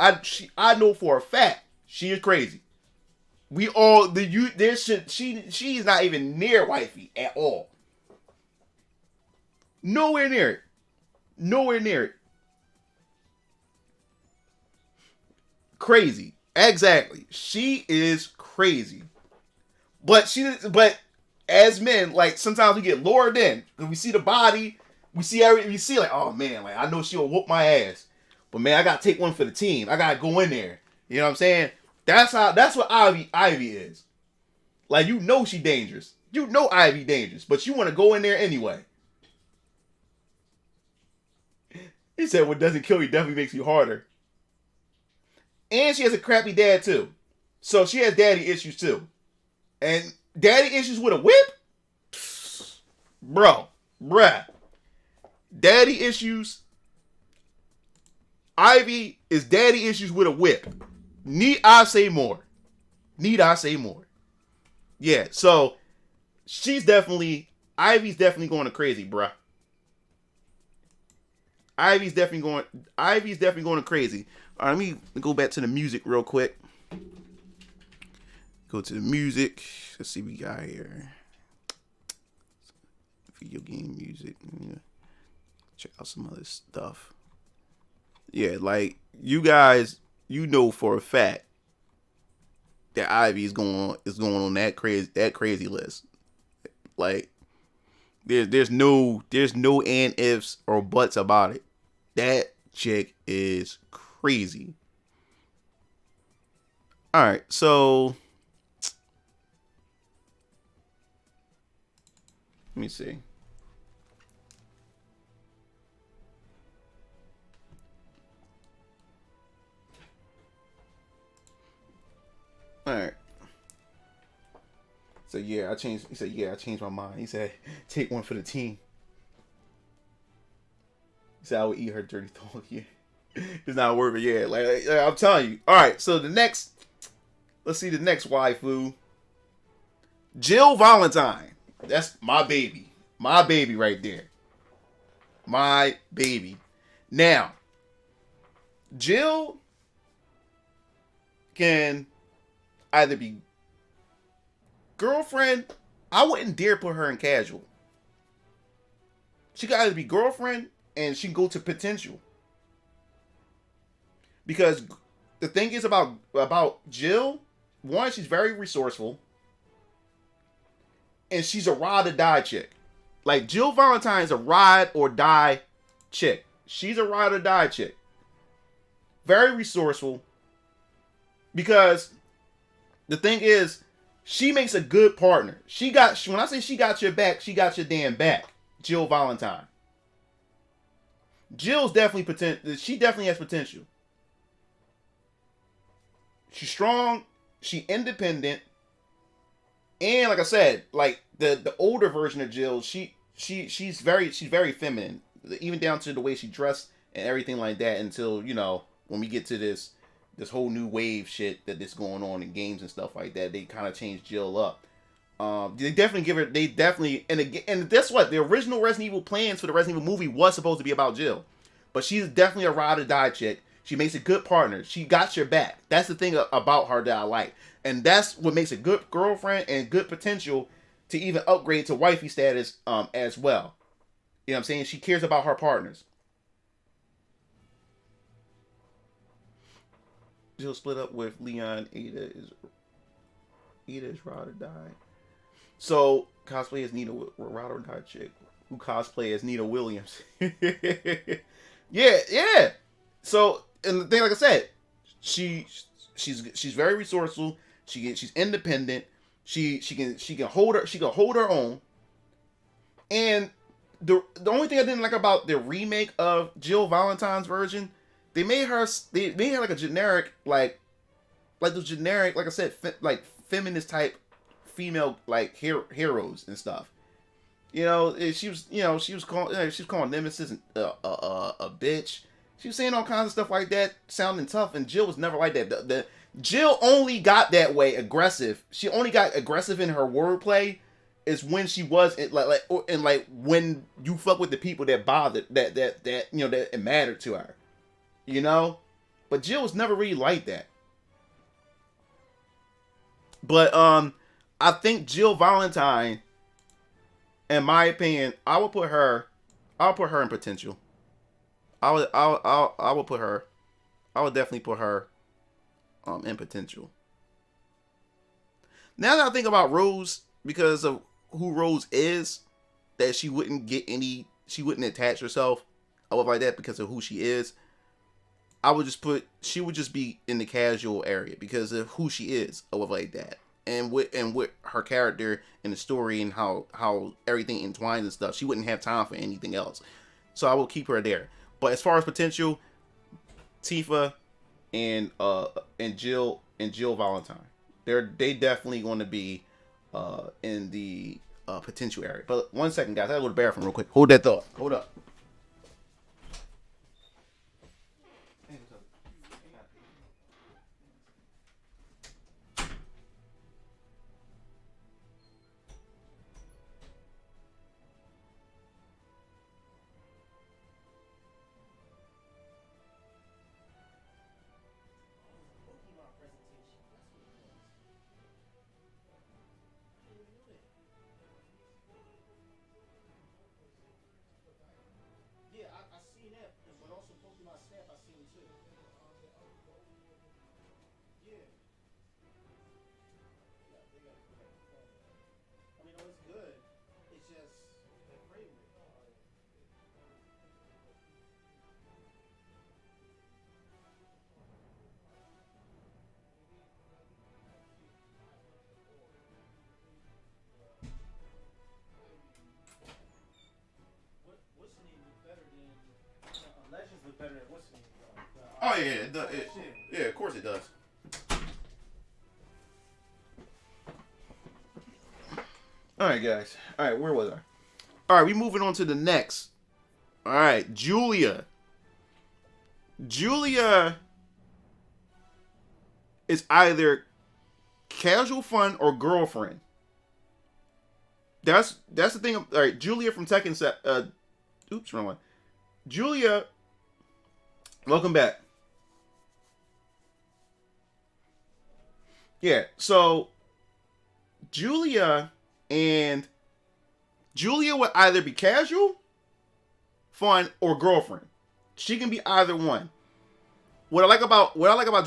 I know for a fact she is crazy. She's not even near wifey at all. Nowhere near it. Nowhere near it. Crazy. Exactly. She is crazy. But as men, like sometimes we get lured in because we see the body, we see like, oh man, like I know she'll whoop my ass, but man, I gotta take one for the team. I gotta go in there. You know what I'm saying? That's what Ivy is. Like you know she dangerous. You know Ivy dangerous, but you want to go in there anyway. He said, "What doesn't kill you definitely makes you harder." And she has a crappy dad too, so she has daddy issues too, and daddy issues with a whip, bruh. Daddy issues. Ivy is daddy issues with a whip. Need I say more? Yeah, so Ivy's definitely going to crazy, bruh. Ivy's definitely going to crazy. All right, let me go back to the music real quick. Go to the music. Let's see what we got here. Video game music. Yeah. Check out some other stuff. Yeah, like you guys, you know for a fact that Ivy is going on that crazy list. Like There's no and ifs or buts about it. That chick is crazy. All right, so let me see. All right. So yeah, I changed. He said, "Yeah, I changed my mind." He said, "Take one for the team." He said, "I would eat her dirty dog." Yeah, it's not worth it. Yeah, like I'm telling you. All right, so let's see the next waifu, Jill Valentine. That's my baby right there, my baby. Now, Jill can either be girlfriend. I wouldn't dare put her in casual. She could either be girlfriend and she can go to potential. Because the thing is about Jill, one, she's very resourceful. And she's a ride or die chick. Like Jill Valentine's a ride or die chick. She's a ride or die chick. Very resourceful. Because the thing is, she makes a good partner. When I say she got your back, she got your damn back. Jill Valentine. Jill's definitely potential. She definitely has potential. She's strong. She independent. And like I said, like the older version of Jill, she's very feminine, even down to the way she dressed and everything like that. Until when we get to this whole new wave shit that's going on in games and stuff like that, they kind of changed Jill up. They definitely give her. They definitely and that's what the original Resident Evil plans for the Resident Evil movie was supposed to be about Jill, but she's definitely a ride or die chick. She makes a good partner. She got your back. That's the thing about her that I like, and that's what makes a good girlfriend and good potential to even upgrade to wifey status as well. You know what I'm saying? She cares about her partners. Jill split up with Leon. Ada is ride or die. So cosplay as Nina, ride or die chick who cosplay as Nina Williams. yeah. So and the thing, like I said, she's very resourceful. She's independent. She can hold her own. And the only thing I didn't like about the remake of Jill Valentine's version, they made her like a generic like those generic, like I said, like feminist type female like heroes and stuff. She was calling Nemesis a bitch. She was saying all kinds of stuff like that, sounding tough, and Jill was never like that. The Jill only got that way aggressive. She only got aggressive in her wordplay is when she was like when you fuck with the people that bothered that it mattered to her. But Jill was never really like that. But I think Jill Valentine, in my opinion, I would put her in potential. I would definitely put her in potential. Now that I think about Rose, because of who Rose is, that she wouldn't attach herself like that because of who she is. She would just be in the casual area because of who she is, like that. And with her character and the story and how everything entwines and stuff, she wouldn't have time for anything else. So I will keep her there. But as far as potential, Tifa and Jill Valentine, they definitely going to be in the potential area. But 1 second, guys, I gotta go to the bathroom real quick. Hold that thought. Hold up. Oh yeah, yeah, of course it does. All right, guys. All right, where was I? All right, we moving on to the next. All right, Julia. Julia is either casual fun or girlfriend. That's the thing. All right, Julia from Tekken. Oops, wrong one. Julia, welcome back. Yeah, so Julia would either be casual, fun, or girlfriend. She can be either one. What I like about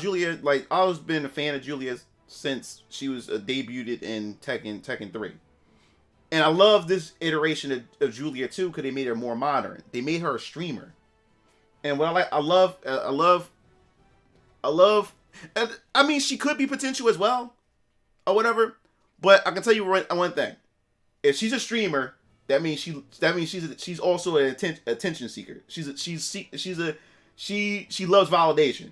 Julia, like I've always been a fan of Julia since she was debuted in Tekken 3. And I love this iteration of Julia too because they made her more modern. They made her a streamer. And what I love. I mean, she could be potential as well, or whatever. But I can tell you one thing: if she's a streamer, that means she's also an attention seeker. She loves validation.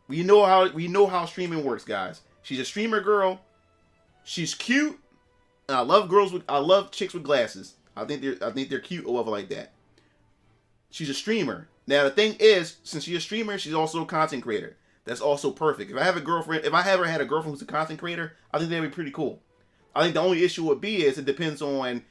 We know how streaming works, guys. She's a streamer girl. She's cute. And I love chicks with glasses. I think they're cute or whatever like that. She's a streamer. Now the thing is, since she's a streamer, she's also a content creator. That's also perfect. If I ever had a girlfriend who's a content creator, I think that'd be pretty cool. I think the only issue would be is it depends on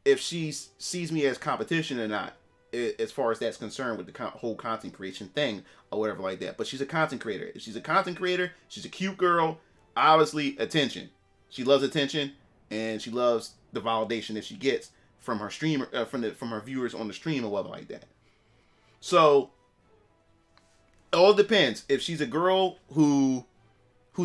if she sees me as competition or not, as far as that's concerned with the whole content creation thing or whatever like that. But she's a content creator. If she's a content creator, she's a cute girl. Obviously, attention. She loves attention. And she loves the validation that she gets from her streamer, from her viewers on the stream or whatever like that. So it all depends. If she's a girl who's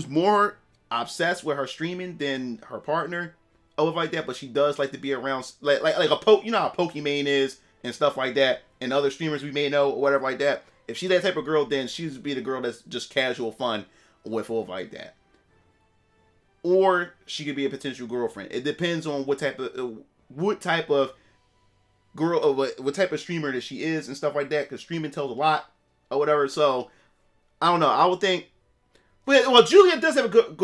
more obsessed with her streaming than her partner or whatever like that, but she does like to be around like you know how Pokimane is and stuff like that, and other streamers we may know or whatever like that. If she's that type of girl, then she's be the girl that's just casual fun with all like that. Or she could be a potential girlfriend. It depends on what type of girl or what type of streamer that she is and stuff like that. Because streaming tells a lot or whatever. So I don't know. I would think, but Julia does have a good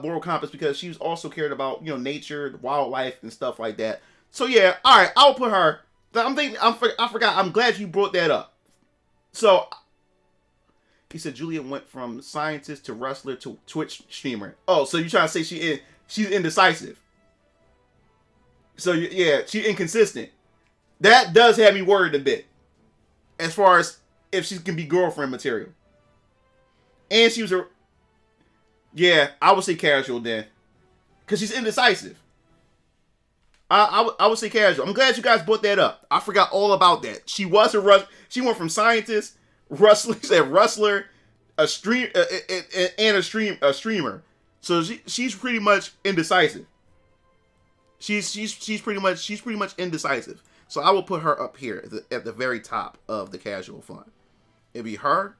moral compass because she's also cared about nature, wildlife, and stuff like that. So yeah, all right. I'll put her. I forgot. I'm glad you brought that up. So. He said Julia went from scientist to wrestler to Twitch streamer. Oh, so you're trying to say she's indecisive. So yeah, she's inconsistent. That does have me worried a bit. As far as if she can be girlfriend material. And she was I would say casual then. Because she's indecisive. I would say casual. I'm glad you guys brought that up. I forgot all about that. She went from scientist, wrestler, a streamer. So she's pretty much indecisive. She's pretty much indecisive. So I will put her up here at the very top of the casual fun. It'd be her.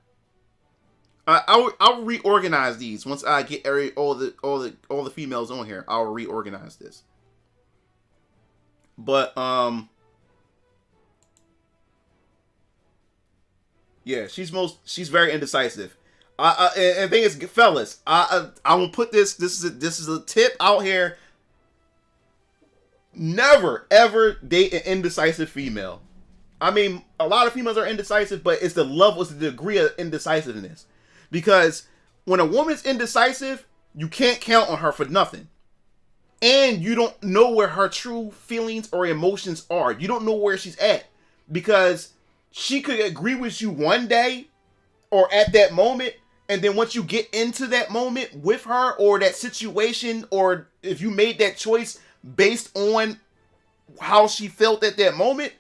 I'll reorganize these once I get all the females on here. I'll reorganize this. But yeah, she's very indecisive. And the thing is, fellas, I will put this. This is a tip out here. Never ever date an indecisive female. I mean, a lot of females are indecisive, but it's the degree of indecisiveness. Because when a woman's indecisive, you can't count on her for nothing. And you don't know where her true feelings or emotions are. You don't know where she's at. Because she could agree with you one day or at that moment. And then once you get into that moment with her or that situation, or if you made that choice based on how she felt at that moment,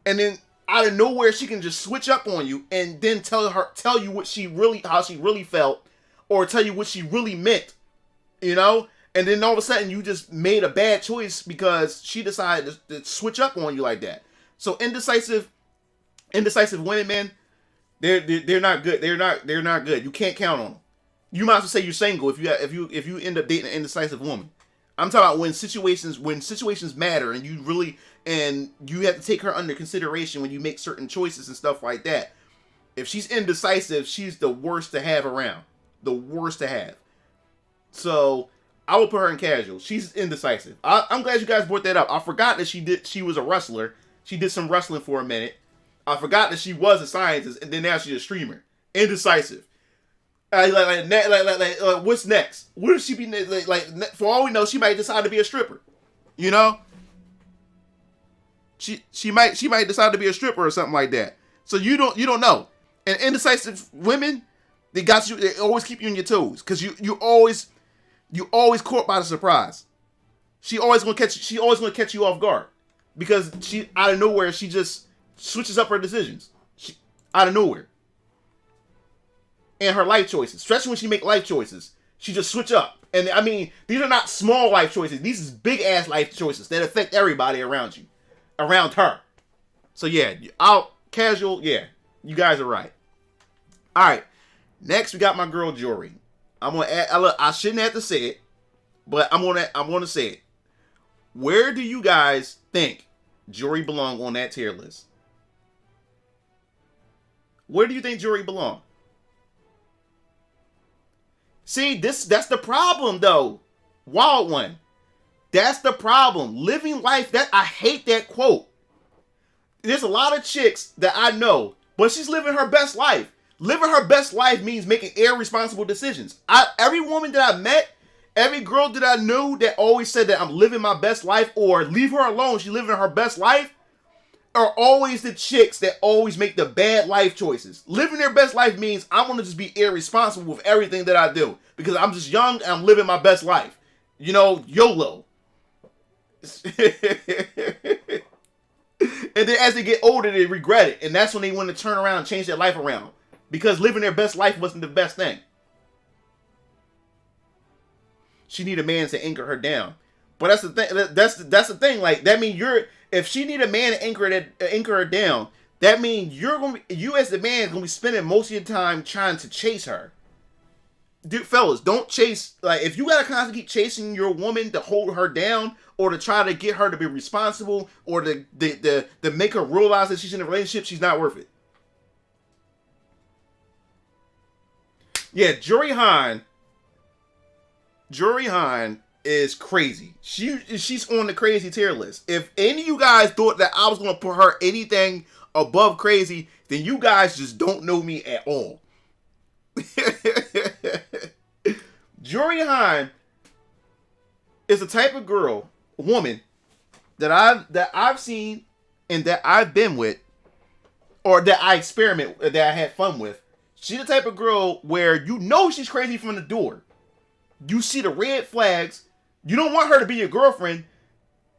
and then out of nowhere she can just switch up on you and then tell you how she really felt, or tell you what she really meant, and then all of a sudden you just made a bad choice because she decided to switch up on you like that. So indecisive women, man, they're not good. They're not good. You can't count on them. You might as well say you're single if you end up dating an indecisive woman. I'm talking about when situations matter and you have to take her under consideration when you make certain choices and stuff like that. If she's indecisive, she's the worst to have around. The worst to have. So I will put her in casual. She's indecisive. I'm glad you guys brought that up. I forgot that she was a wrestler. She did some wrestling for a minute. I forgot that she was a scientist, and then now she's a streamer. Indecisive. What's next? What if she be like? For all we know, she might decide to be a stripper. You know, she might decide to be a stripper or something like that. So you don't know. And indecisive women, they always keep you on your toes because you always caught by the surprise. She always gonna catch you off guard because she out of nowhere she just switches up her decisions. Out of nowhere. And her life choices, especially when she make life choices, she just switch up. And I mean, these are not small life choices. These is big ass life choices that affect everybody around you, around her. So yeah, casual. Yeah, you guys are right. All right, next we got my girl Jory. I'm gonna add. I shouldn't have to say it, but I'm gonna say it. Where do you guys think Jory belong on that tier list? Where do you think Jory belong? See, that's the problem though. Wild one. That's the problem. Living life, I hate that quote. There's a lot of chicks that I know, but she's living her best life. Living her best life means making irresponsible decisions. Every woman that I met, every girl that I knew that always said that I'm living my best life or leave her alone, she's living her best life, are always the chicks that always make the bad life choices. Living their best life means I'm going to just be irresponsible with everything that I do because I'm just young and I'm living my best life. You know, YOLO. And then as they get older, they regret it. And that's when they want to turn around and change their life around. Because living their best life wasn't the best thing. She need a man to anchor her down. But that's the thing. That's the thing. Like, that means if she need a man to anchor her down, that means you as the man is gonna be spending most of your time trying to chase her. Dude, fellas, don't chase. Like, if you gotta constantly keep chasing your woman to hold her down, or to try to get her to be responsible, or to make her realize that she's in a relationship, she's not worth it. Yeah, Jory Hahn is crazy. She's on the crazy tier list. If any of you guys thought that I was gonna put her anything above crazy, then you guys just don't know me at all. Jory Hahn is the type of woman that I've seen and that I've been with, or that I had fun with. She's the type of girl where you know she's crazy from the door. You see the red flags. You don't want her to be your girlfriend.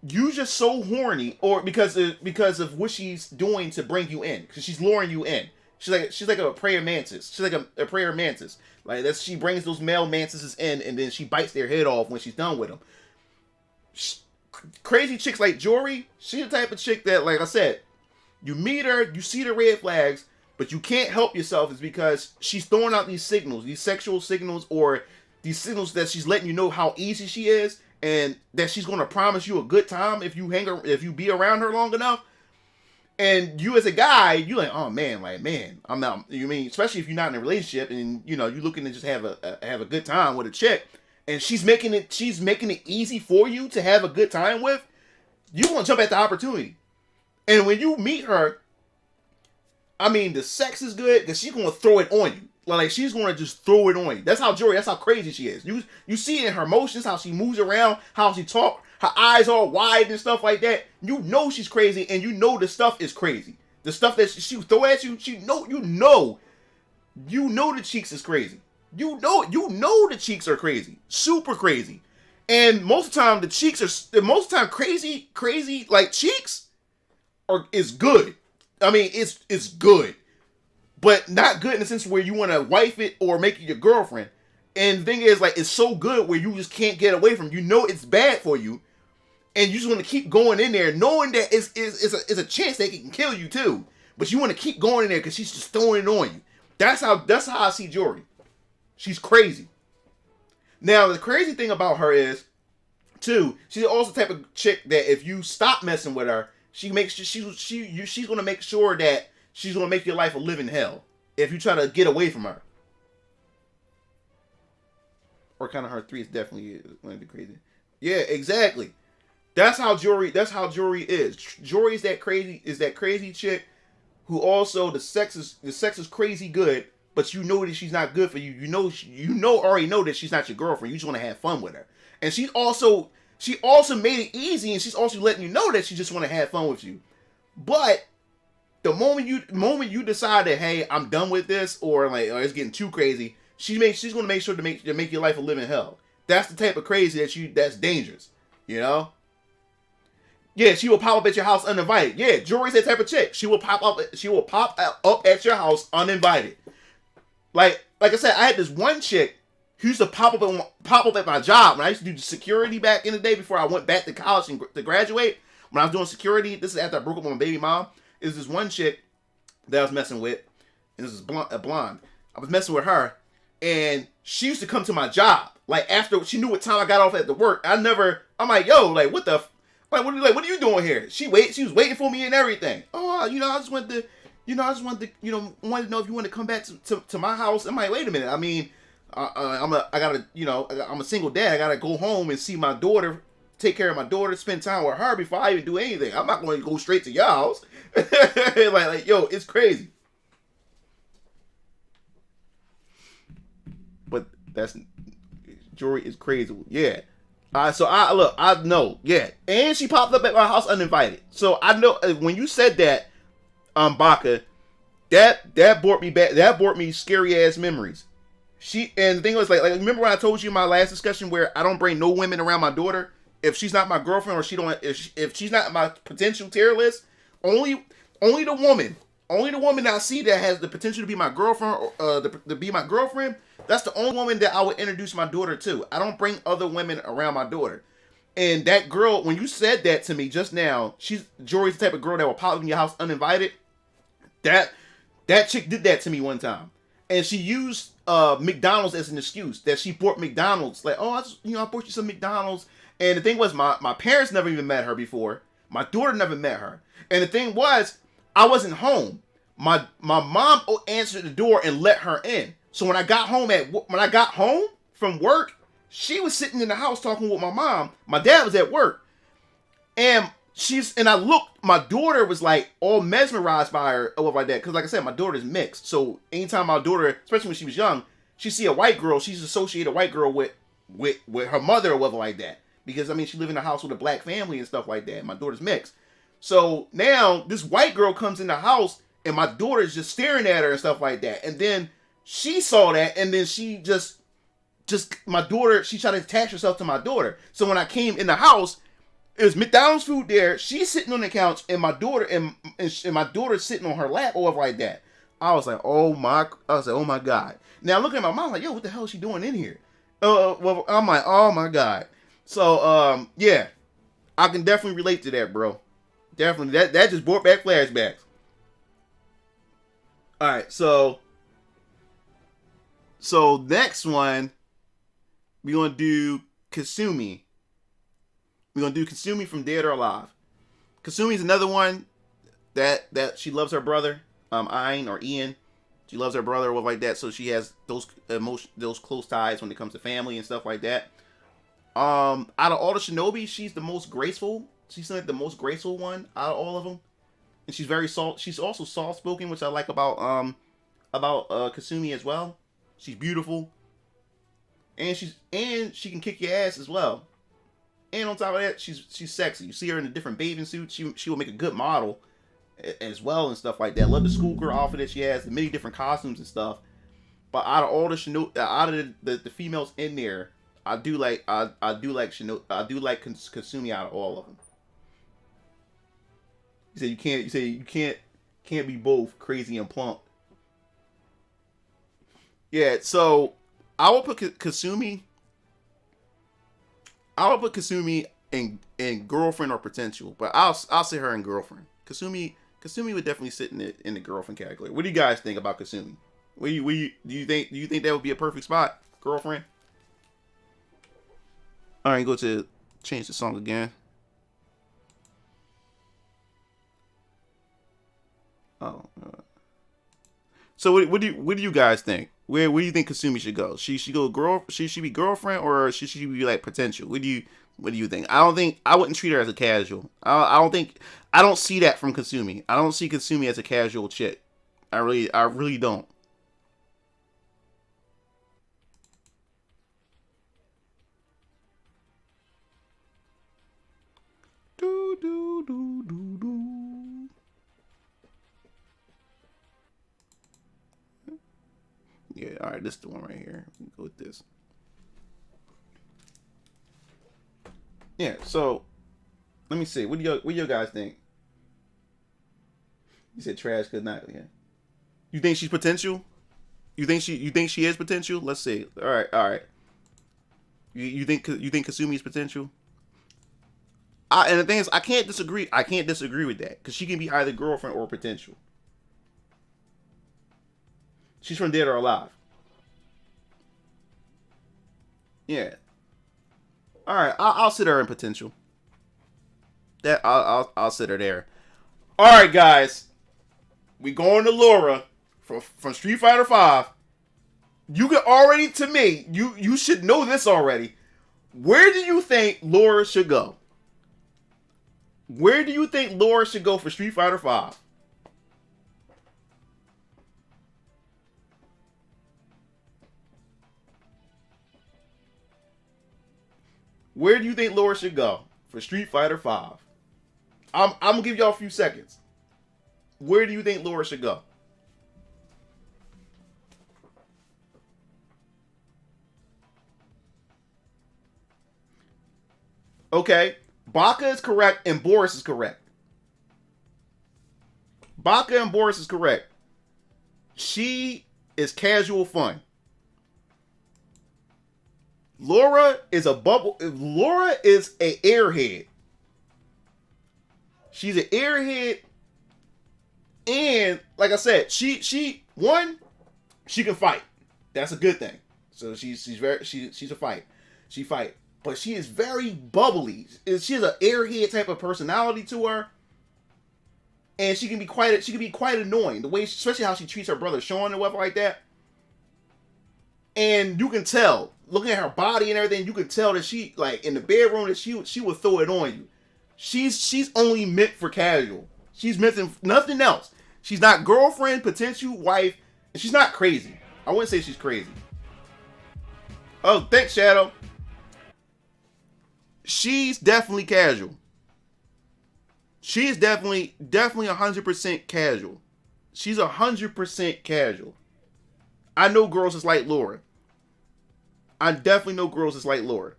You just so horny, or because of what she's doing to bring you in, because she's luring you in. She's like a prayer mantis. She's like a prayer mantis. Like she brings those male mantises in, and then she bites their head off when she's done with them. Crazy chicks like Jory, she's the type of chick that, like I said, you meet her, you see the red flags, but you can't help yourself is because she's throwing out these signals, these sexual signals, or these signals that she's letting you know how easy she is, and that she's going to promise you a good time if you be around her long enough. And you as a guy, you like, oh man, I'm not. You mean, especially if you're not in a relationship and you're looking to just have a good time with a chick, and she's making it easy for you to have a good time with. You want to jump at the opportunity, and when you meet her, I mean, the sex is good because she's gonna throw it on you. Like she's gonna just throw it on you. That's how crazy she is. You see it in her motions, how she moves around, how she talks. Her eyes all wide and stuff like that. You know she's crazy, and you know the stuff is crazy. The stuff that she throw at you, you know the cheeks is crazy. You know the cheeks are crazy, super crazy. And most of the time, crazy like cheeks is good. I mean, it's good, but not good in the sense where you want to wife it or make it your girlfriend. And the thing is, like, it's so good where you just can't get away from it. You know it's bad for you. And you just want to keep going in there, knowing that it's a chance they can kill you too. But you want to keep going in there because she's just throwing it on you. That's how I see Jory. She's crazy. Now the crazy thing about her is, too, she's also the type of chick that if you stop messing with her, she's gonna make sure that she's gonna make your life a living hell. if you try to get away from her. Or kind of her 3 is definitely going to be crazy. Yeah, exactly. That's how Jory is. Jory is that crazy chick who also the sex is crazy good, but you know that she's not good for you. You already know that she's not your girlfriend. You just want to have fun with her. And she also made it easy, and she's also letting you know that she just want to have fun with you. But the moment you decide that, hey, I'm done with this, or like, it's getting too crazy, she's going to make sure to make your life a living hell. That's the type of crazy that's dangerous, you know? Yeah, she will pop up at your house uninvited. Yeah, Jory's that type of chick. She will pop up at your house uninvited. Like I said, I had this one chick who used to pop up at my job when I used to do security back in the day before I went back to college and to graduate. When I was doing security, this is after I broke up with my baby mom. Is this one chick that I was messing with, and this is a blonde. I was messing with her, and she used to come to my job. Like, after she knew what time I got off at the work. I'm like, yo, like, what are you doing here? She was waiting for me and everything. Oh, I just wanted to know if you want to come back to my house. I'm like, wait a minute. I mean, I'm a single dad. I gotta go home and see my daughter, take care of my daughter, spend time with her before I even do anything. I'm not going to go straight to your house. like, yo, it's crazy. But Jory is crazy. Yeah. So I know. Yeah. And she popped up at my house uninvited. So I know when you said that, Baka, that brought me back. That brought me scary ass memories. And the thing was like remember when I told you in my last discussion where I don't bring no women around my daughter if she's not my girlfriend, or if she's not my potential tier list. Only the woman I see that has the potential to be my girlfriend, or to be my girlfriend. That's the only woman that I would introduce my daughter to. I don't bring other women around my daughter. And that girl, when you said that to me just now, Jory's the type of girl that will pop up in your house uninvited. That chick did that to me one time, and she used McDonald's as an excuse that she bought McDonald's. Like, oh, I bought you some McDonald's. And the thing was, my parents never even met her before. My daughter never met her. And the thing was, I wasn't home. My mom answered the door and let her in. So when I got home from work, she was sitting in the house talking with my mom. My dad was at work, and I looked. My daughter was like all mesmerized by her or like that, because like I said, my daughter's mixed. So anytime my daughter, especially when she was young, she see a white girl, she's associated a white girl with her mother or whatever like that. Because I mean, she live in a house with a black family and stuff like that. My daughter's mixed. So now this white girl comes in the house, and my daughter's just staring at her and stuff like that. And then she saw that, and then she my daughter, she tried to attach herself to my daughter. So when I came in the house, it was McDonald's food there. She's sitting on the couch, and my daughter and my daughter's sitting on her lap or like that. I was like, oh my God. Now looking at my mom like, yo, what the hell is she doing in here? Well, I'm like, oh my God. So yeah, I can definitely relate to that, bro. Definitely, that just brought back flashbacks. All right, so next one, we're gonna do Kasumi. We're gonna do Kasumi from Dead or Alive. Kasumi's another one that she loves her brother, Ian. She loves her brother or like that, so she has those close ties when it comes to family and stuff like that. Out of all the shinobi, she's the most graceful. She's like the most graceful one out of all of them, and she's very soft. She's also soft spoken, which I like about Kasumi as well. She's beautiful, and she can kick your ass as well. And on top of that, she's sexy. You see her in a different bathing suit. She will make a good model as well and stuff like that. Love the schoolgirl outfit that she has, the many different costumes and stuff. But out of all the the females in there, I do like Kasumi out of all of them. You say you can't be both crazy and plump. Yeah, so I will put Kasumi in girlfriend or potential, but I'll say her in girlfriend. Kasumi would definitely sit in the girlfriend category. What do you guys think about Kasumi? Do you think that would be a perfect spot, girlfriend? All right, go to change the song again. Oh, So what do you guys think? Where do you think Kasumi should go? She should be girlfriend, or should she be like potential? What do you think? I wouldn't treat her as a casual. I don't see that from Kasumi. I don't see Kasumi as a casual chick. I really don't. Do do do do do. Yeah, all right, this is the one right here. We'll go with this. Yeah, so let me see. What do you guys think? You said trash could not. Yeah. You think she's potential? You think she is potential? Let's see. All right. You think Kasumi is potential? And the thing is, I can't disagree with that because she can be either girlfriend or potential. She's from Dead or Alive. Yeah. All right, I'll sit her in potential. That I'll sit her there. All right, guys, we going to Laura from Street Fighter V. You can already, to me, you should know this already. Where do you think Laura should go? Where do you think Laura should go for Street Fighter V? Where do you think Laura should go for Street Fighter V? I'm gonna give y'all a few seconds. Where do you think Laura should go? Okay, Baka is correct and Boris is correct. Baka and Boris is correct. She is casual fun. Laura is a bubble. Laura is an airhead. She's an airhead, and like I said, she can fight. That's a good thing. So she's a fight. She fight, but she is very bubbly. She has an airhead type of personality to her, and she can be quite annoying. The way, especially how she treats her brother Sean and whatever like that. And you can tell, looking at her body and everything, you can tell that she, like, in the bedroom, that she would throw it on you. She's only meant for casual. She's meant for nothing else. She's not girlfriend, potential wife, and she's not crazy. I wouldn't say she's crazy. Oh, thanks, Shadow. She's definitely casual. She is definitely 100% casual. She's 100% casual. I know girls that's like Laura. I definitely know girls that's like Laura.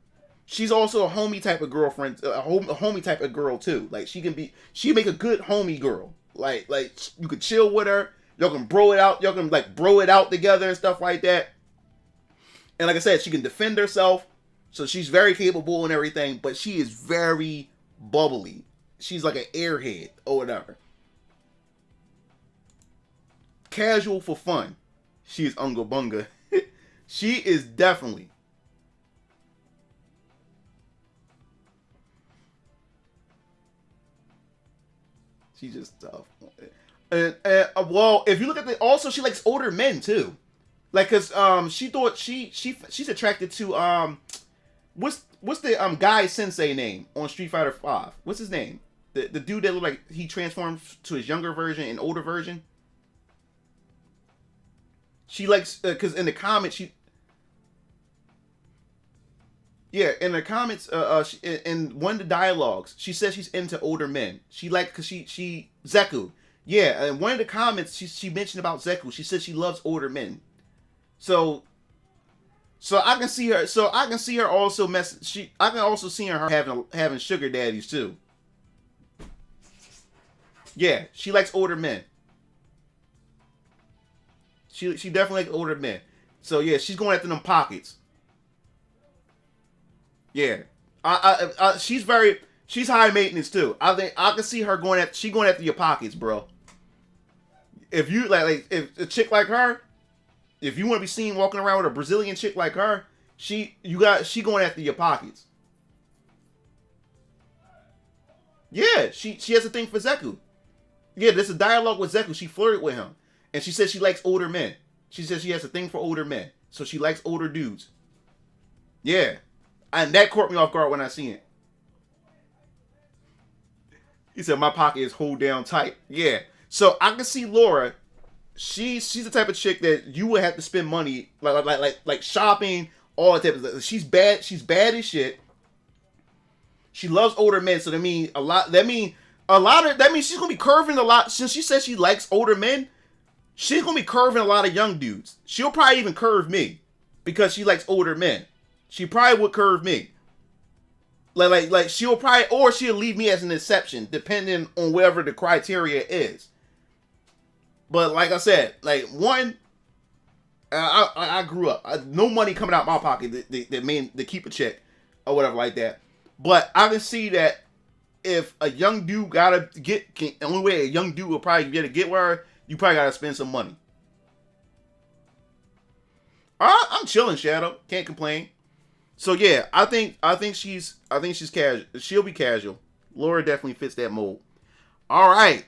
She's also a homie type of girlfriend, a homie type of girl too. Like she make a good homie girl. Like you could chill with her. Y'all can bro it out. Y'all can like bro it out together and stuff like that. And like I said, she can defend herself. So she's very capable and everything, but she is very bubbly. She's like an airhead or whatever. Casual for fun. She is Unga Bunga. She is definitely. She's just tough. And well, if you look at also she likes older men too. Like, cause she thought she's attracted to what's the guy sensei name on Street Fighter V? What's his name? The dude that looked like he transformed to his younger version and older version. She likes, because in the comments, in the comments, in one of the dialogues, she says she's into older men. Because she Zeku. Yeah, in one of the comments, she mentioned about Zeku. She said she loves older men. So I can see her. So I can see her also I can also see her having sugar daddies too. Yeah, she likes older men. She definitely likes older men. So yeah, she's going after them pockets. Yeah, she's high maintenance too. I think I can see her going after your pockets, bro. If you like if a chick like her, if you want to be seen walking around with a Brazilian chick like her, she going after your pockets. Yeah, she has a thing for Zeku. Yeah, there's a dialogue with Zeku. She flirted with him. And she says she likes older men. She says she has a thing for older men. So she likes older dudes. Yeah. And that caught me off guard when I seen it. He said, my pocket is hold down tight. Yeah. So I can see Laura. She's the type of chick that you would have to spend money like shopping, all that type of stuff. She's bad. She's bad as shit. She loves older men, so that means she's gonna be curving a lot. Since she says she likes older men, she's gonna be curving a lot of young dudes. She'll probably even curve me because she likes older men. She probably would curve me. Like she'll probably, or she'll leave me as an exception, depending on whatever the criteria is. But like I said, like one, I grew up, no money coming out my pocket to keep a check or whatever like that. But I can see that if a young dude the only way a young dude will probably get to get where you probably gotta spend some money. I'm chilling, Shadow. Can't complain. So yeah, I think she's casual. She'll be casual. Laura definitely fits that mold. All right.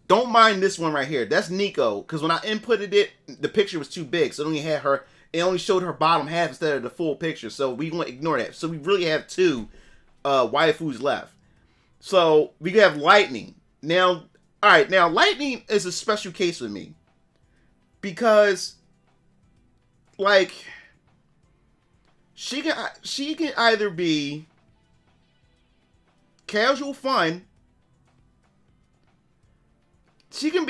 Don't mind this one right here. That's Nico. Because when I inputted it, the picture was too big. So it only showed her bottom half instead of the full picture. So we want to ignore that. So we really have two waifus left. So we have Lightning. Now, alright, now Lightning is a special case with me. Because, like, she can either be casual fun. She can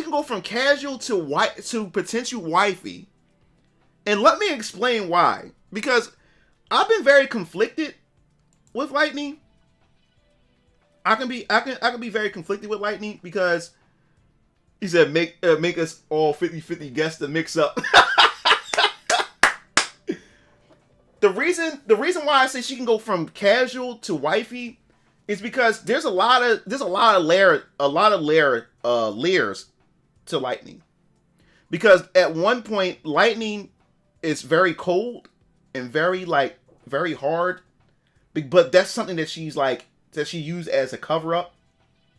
go from casual to potential wifey. And let me explain why. Because I've been very conflicted with Lightning. I can be very conflicted with Lightning because he said make us all 50-50 guess to mix up. The reason why I say she can go from casual to wifey is because there's a lot of layers to Lightning. Because at one point Lightning is very cold and very hard, but that's something that she used as a cover up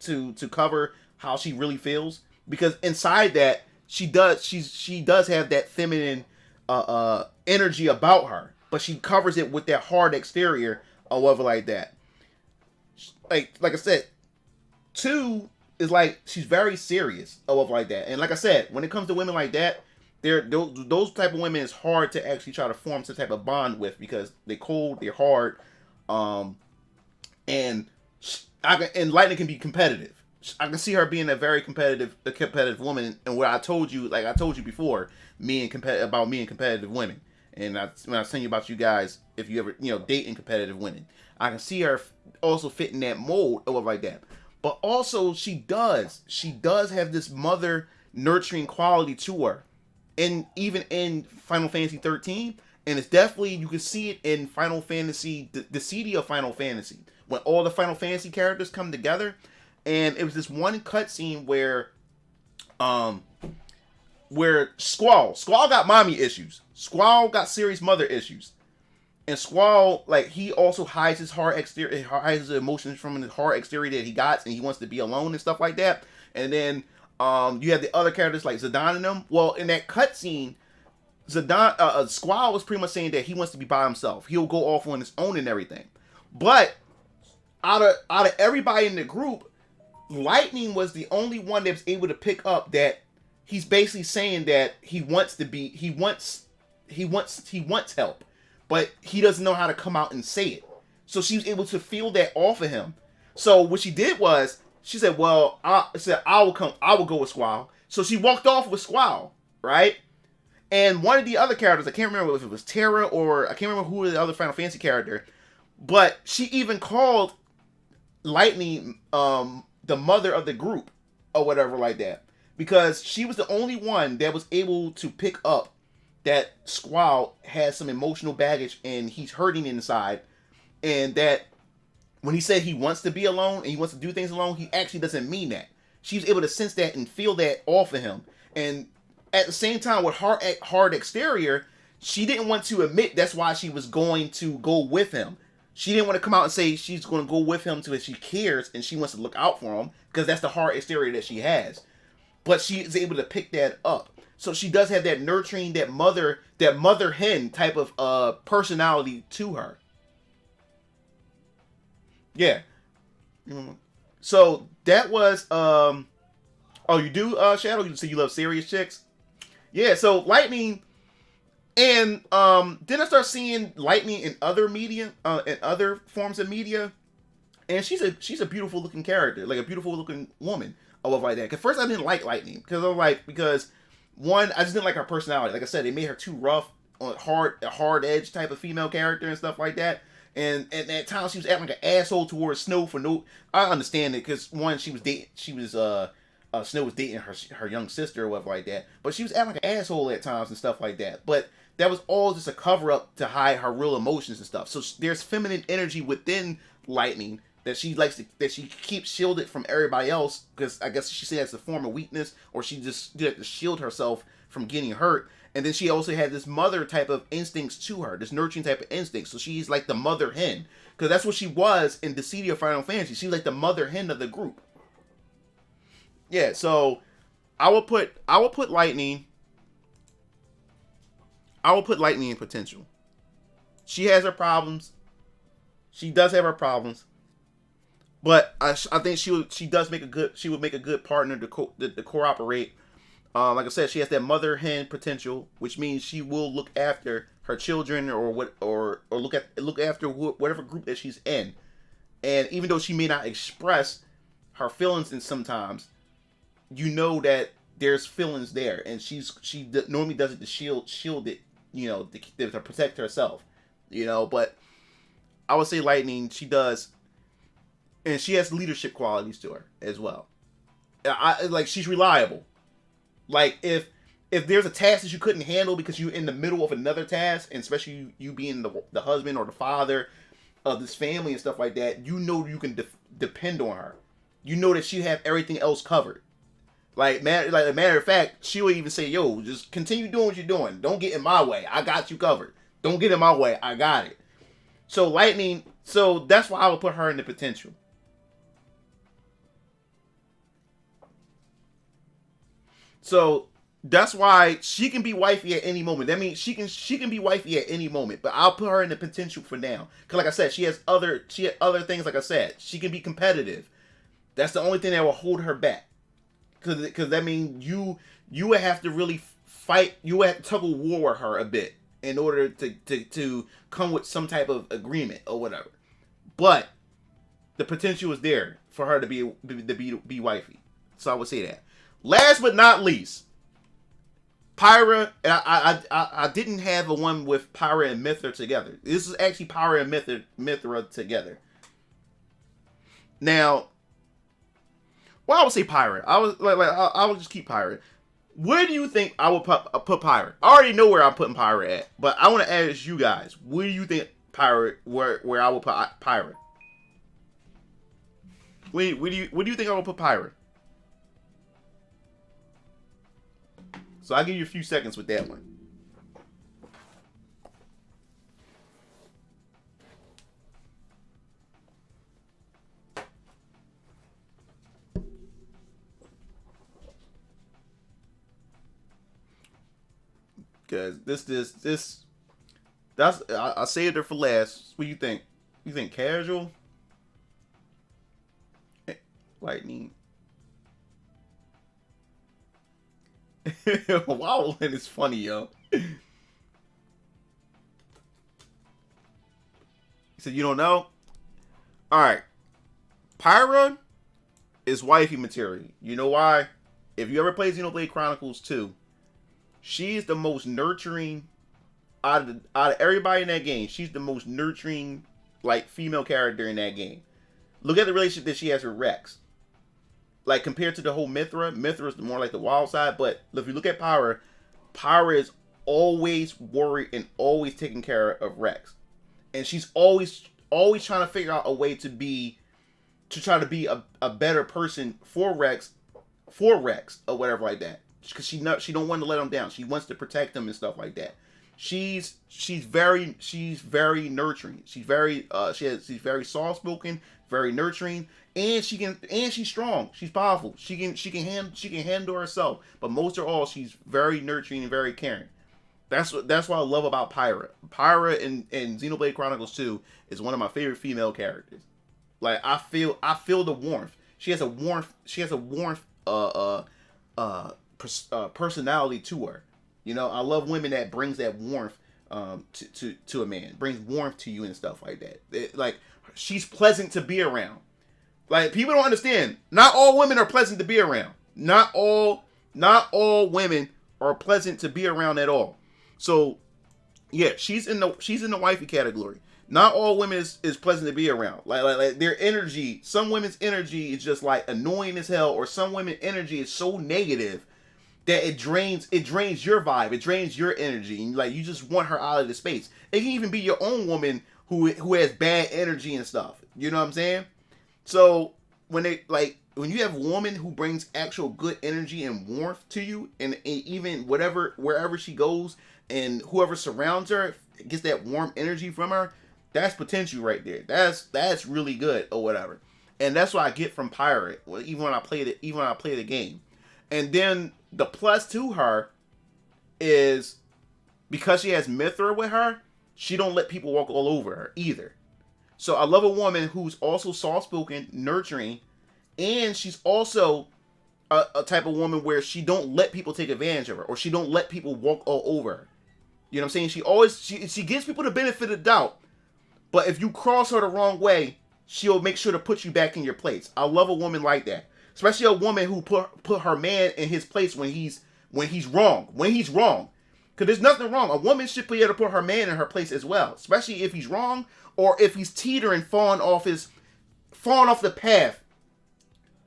to cover how she really feels. Because inside that she does have that feminine energy about her, but she covers it with that hard exterior or whatever like that. Like I said, 2 is like she's very serious or whatever like that. And like I said, when it comes to women like that, those type of women is hard to actually try to form some type of bond with because they're cold, they're hard, and Lightning can be competitive. I can see her being a very competitive woman. And what I told you before, me and competitive women. And when I was telling you about you guys, if you ever dating competitive women, I can see her also fit in that mold or like that. But also she does have this mother nurturing quality to her, and even in Final Fantasy 13, and it's definitely, you can see it in Final Fantasy, the CD of Final Fantasy, when all the Final Fantasy characters come together. And it was this one cutscene where Squall got mommy issues. Squall got serious mother issues. And Squall, like, he also hides his hard exterior, hides his emotions from the hard exterior that he got, and he wants to be alone and stuff like that. And then you have the other characters like Zidane and them. Well, in that cutscene, Squall was pretty much saying that he wants to be by himself. He'll go off on his own and everything. But out of everybody in the group, Lightning was the only one that was able to pick up that he's basically saying that he wants help, but he doesn't know how to come out and say it. So she was able to feel that off of him. So what she did was she said, "Well, I will go with Squall." So she walked off with Squall, right? And one of the other characters, I can't remember if it was Terra or I can't remember who was the other Final Fantasy character, but she even called Lightning the mother of the group or whatever like that, because she was the only one that was able to pick up that Squall has some emotional baggage and he's hurting inside, and that when he said he wants to be alone and he wants to do things alone, he actually doesn't mean that. She was able to sense that and feel that off of him. And at the same time, with hard exterior, she didn't want to admit that's why she was going to go with him. She didn't want to come out and say she's going to go with him to if she cares and she wants to look out for him, because that's the hard exterior that she has. but she is able to pick that up. So she does have that nurturing, that mother hen type of personality to her. Yeah. So that was oh, you do Shadow? You say you love serious chicks? Yeah, so Lightning, and then I start seeing Lightning in other media, in other forms of media, and she's a beautiful looking character, like a beautiful looking woman. I love like that. Cause first I didn't like Lightning because one, I just didn't like her personality. Like I said, they made her too rough, a hard edge type of female character and stuff like that. And at times she was acting like an asshole towards Snow for no. I understand it because one, Snow was dating her young sister or whatever like that. But she was acting like an asshole at times and stuff like that. But that was all just a cover up to hide her real emotions and stuff. So there's feminine energy within Lightning that she keeps shielded from everybody else, because I guess she said it's a form of weakness, or she just did it to shield herself from getting hurt. And then she also had this mother type of instincts to her, this nurturing type of instinct. So she's like the mother hen, because that's what she was in Dissidia Final Fantasy. She's like the mother hen of the group. Yeah, so I will put Lightning. I will put Lightning in potential. She has her problems. She does have her problems. But I think she would make a good partner to cooperate. Like I said, she has that mother hen potential, which means she will look after her children or look after whatever group that she's in. And even though she may not express her feelings, in sometimes, you know that there's feelings there, and she normally does it to shield it, to protect herself, But I would say Lightning, she does. And she has leadership qualities to her as well. She's reliable. Like, if there's a task that you couldn't handle because you're in the middle of another task, and especially you being the husband or the father of this family and stuff like that, you can depend on her. You know that she have everything else covered. Like a matter of fact, she will even say, "Yo, just continue doing what you're doing. Don't get in my way. I got you covered. Don't get in my way. I got it." So Lightning. So that's why I would put her in the potential. So that's why she can be wifey at any moment. That means she can be wifey at any moment. But I'll put her in the potential for now. Because like I said, she had other things. Like I said, she can be competitive. That's the only thing that will hold her back. Because that means you would have to really fight. You would have to tug of war with her a bit in order to come with some type of agreement or whatever. But the potential is there for her to be wifey. So I would say that. Last but not least, Pyra. I didn't have a one with Pyra and Mithra together. This is actually Pyra and Mithra together. Now, well, I would say Pyra. I would just keep Pyra. Where do you think I would put Pyra? I already know where I'm putting Pyra at, but I want to ask you guys, where do you think Pyra, where I would put Pyra? Where do you think I would put Pyra? So I'll give you a few seconds with that one. Because I saved her for last. What do you think? You think casual? Lightning. Wow, and it's funny, yo. He said, "You don't know?" Alright. Pyra is wifey material. You know why? If you ever played Xenoblade Chronicles 2, she's the most nurturing out of everybody in that game. She's the most nurturing, like, female character in that game. Look at the relationship that she has with Rex. Like, compared to the whole Mithra is more like the wild side. But if you look at Pyra is always worried and always taking care of Rex. And she's always trying to figure out a way to try to be a better person for Rex or whatever like that. Because she don't want to let him down. She wants to protect him and stuff like that. she's very nurturing. She's very soft spoken, very nurturing, and she's strong. She's powerful. She can handle herself. But most of all, she's very nurturing and very caring. That's what I love about Pyra. Pyra in Xenoblade Chronicles 2 is one of my favorite female characters. Like I feel the warmth. She has a warmth personality to her. You know, I love women that brings that warmth to a man, brings warmth to you and stuff like that. Like she's pleasant to be around. Like people don't understand. Not all women are pleasant to be around. Not all women are pleasant to be around at all. So yeah, she's in the wifey category. Not all women is pleasant to be around. Like their energy, some women's energy is just like annoying as hell, or some women's energy is so negative that it drains your vibe, it drains your energy, and like you just want her out of the space. It can even be your own woman who has bad energy and stuff. You know what I'm saying? So when you have a woman who brings actual good energy and warmth to you, and even wherever she goes, and whoever surrounds her gets that warm energy from her, that's potential right there. That's really good or whatever. And that's what I get from Pirate, even when I play the game. And then the plus to her is because she has Mithra with her, she don't let people walk all over her either. So I love a woman who's also soft-spoken, nurturing, and she's also a type of woman where she don't let people take advantage of her, or she don't let people walk all over her. You know what I'm saying? She gives people the benefit of the doubt, but if you cross her the wrong way, she'll make sure to put you back in your place. I love a woman like that. Especially a woman who put her man in his place when he's wrong. Because there's nothing wrong. A woman should be able to put her man in her place as well. Especially if he's wrong, or if he's teetering, falling off the path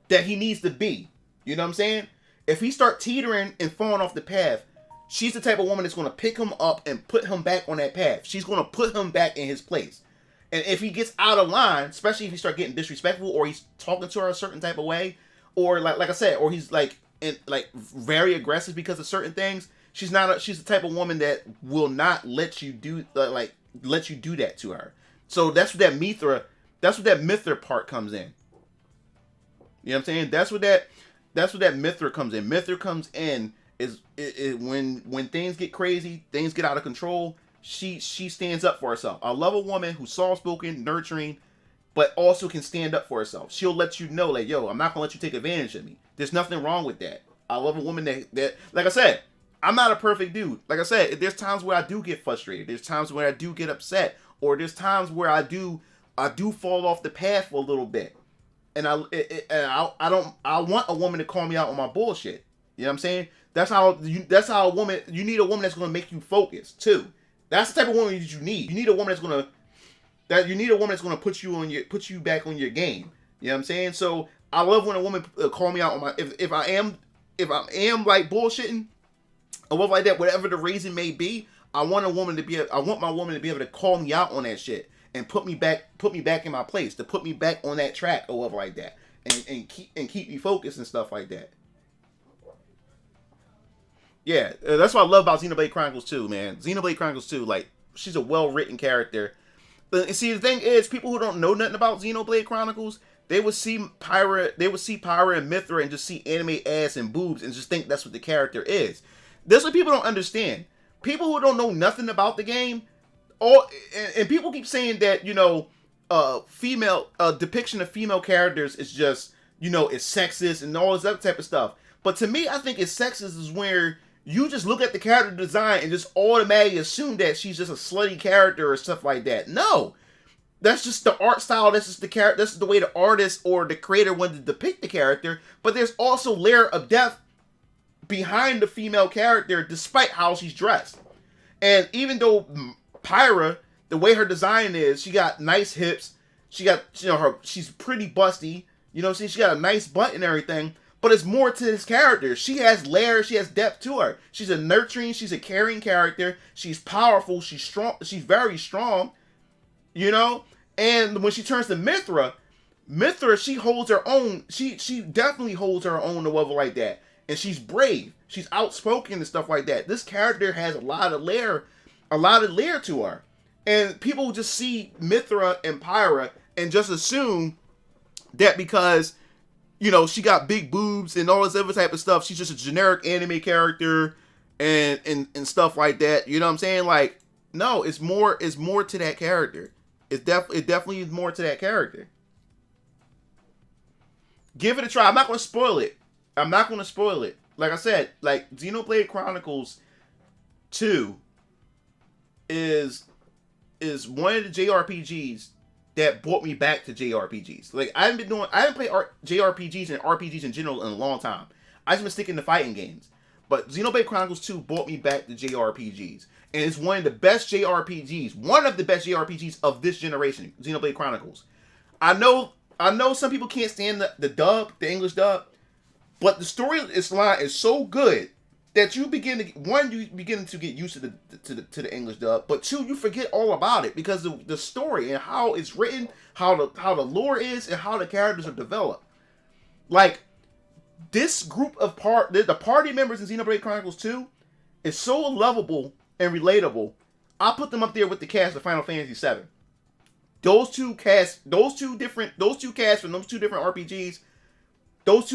that he needs to be. You know what I'm saying? If he start teetering and falling off the path, she's the type of woman that's going to pick him up and put him back on that path. She's going to put him back in his place. And if he gets out of line, especially if he start getting disrespectful, or he's talking to her a certain type of way, or like I said, or he's like very aggressive because of certain things, she's the type of woman that will not let you do that to her. So that's what that Mithra part comes in. You know what I'm saying? That's what that Mithra comes in. Mithra comes in is when things get crazy, things get out of control, she stands up for herself. I love a woman who's soft-spoken, nurturing, but also can stand up for herself. She'll let you know, like, yo, I'm not gonna let you take advantage of me. There's nothing wrong with that. I love a woman that like I said, I'm not a perfect dude. Like I said, there's times where I do get frustrated. There's times where I do get upset, or there's times where I do fall off the path for a little bit. And I want a woman to call me out on my bullshit. You know what I'm saying? That's how a woman. You need a woman that's gonna make you focus too. That's the type of woman that you need. You need a woman that's gonna put you back on your game. You know what I'm saying? So I love when a woman call me out on my if I am like bullshitting or whatever like that, whatever the reason may be. I want my woman to be able to call me out on that shit and put me back in my place, to put me back on that track or whatever like that, and keep me focused and stuff like that. Yeah, that's what I love about Xenoblade Chronicles 2, man. Xenoblade Chronicles 2, like, she's a well-written character. And see, the thing is, people who don't know nothing about Xenoblade Chronicles, they would see Pyra and Mithra and just see anime ass and boobs and just think that's what the character is. That's what people don't understand. People who don't know nothing about the game, and people keep saying that, you know, female depiction of female characters is just, you know, it's sexist and all this other type of stuff. But to me, I think it's sexist is where you just look at the character design and just automatically assume that she's just a slutty character or stuff like that. No, that's just the art style. That's just the character. That's the way the artist or the creator wanted to depict the character. But there's also layer of depth behind the female character, despite how she's dressed. And even though Pyra, the way her design is, she got nice hips. She got, you know, she's pretty busty. You know, see, she got a nice butt and everything. But it's more to this character. She has layers. She has depth to her. She's a nurturing. She's a caring character. She's powerful. She's strong. She's very strong. You know. And when she turns to Mithra, she holds her own. She definitely holds her own or whatever like that. And she's brave. She's outspoken and stuff like that. This character has a lot of layer a lot of layer to her. And people just see Mithra and Pyra and just assume that because, you know, she got big boobs and all this other type of stuff, she's just a generic anime character and stuff like that. You know what I'm saying? Like, no, it's more to that character. It definitely is more to that character. Give it a try. I'm not going to spoil it. Like I said, like Xenoblade Chronicles 2 is one of the JRPGs that brought me back to JRPGs. Like I haven't played JRPGs and RPGs in general in a long time. I just been sticking to fighting games. But Xenoblade Chronicles 2 brought me back to JRPGs. And it's one of the best JRPGs of this generation, Xenoblade Chronicles. I know some people can't stand the dub, the English dub, but the story line is so good that you begin to get used to the English dub, but two, you forget all about it because of the story and how it's written, how the lore is, and how the characters are developed. Like this group of the party members in Xenoblade Chronicles 2 is so lovable and relatable. I put them up there with the cast of Final Fantasy VII. Those two casts from those two different RPGs, those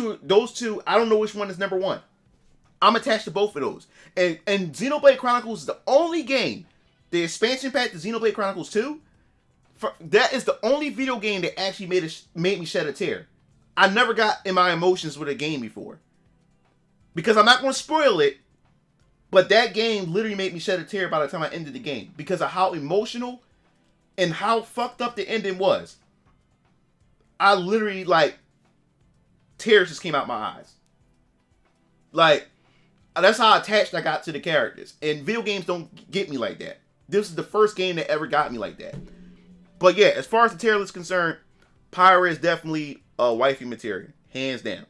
two, I don't know which one is number one. I'm attached to both of those. And Xenoblade Chronicles is the only game, the expansion pack to Xenoblade Chronicles 2, that is the only video game that actually made me shed a tear. I never got in my emotions with a game before. Because I'm not going to spoil it, but that game literally made me shed a tear by the time I ended the game. Because of how emotional and how fucked up the ending was. I literally, like, tears just came out my eyes. Like, that's how attached I got to the characters. And video games don't get me like that. This is the first game that ever got me like that. But yeah, as far as the tier list is concerned, Pyra is definitely a wifey material. Hands down.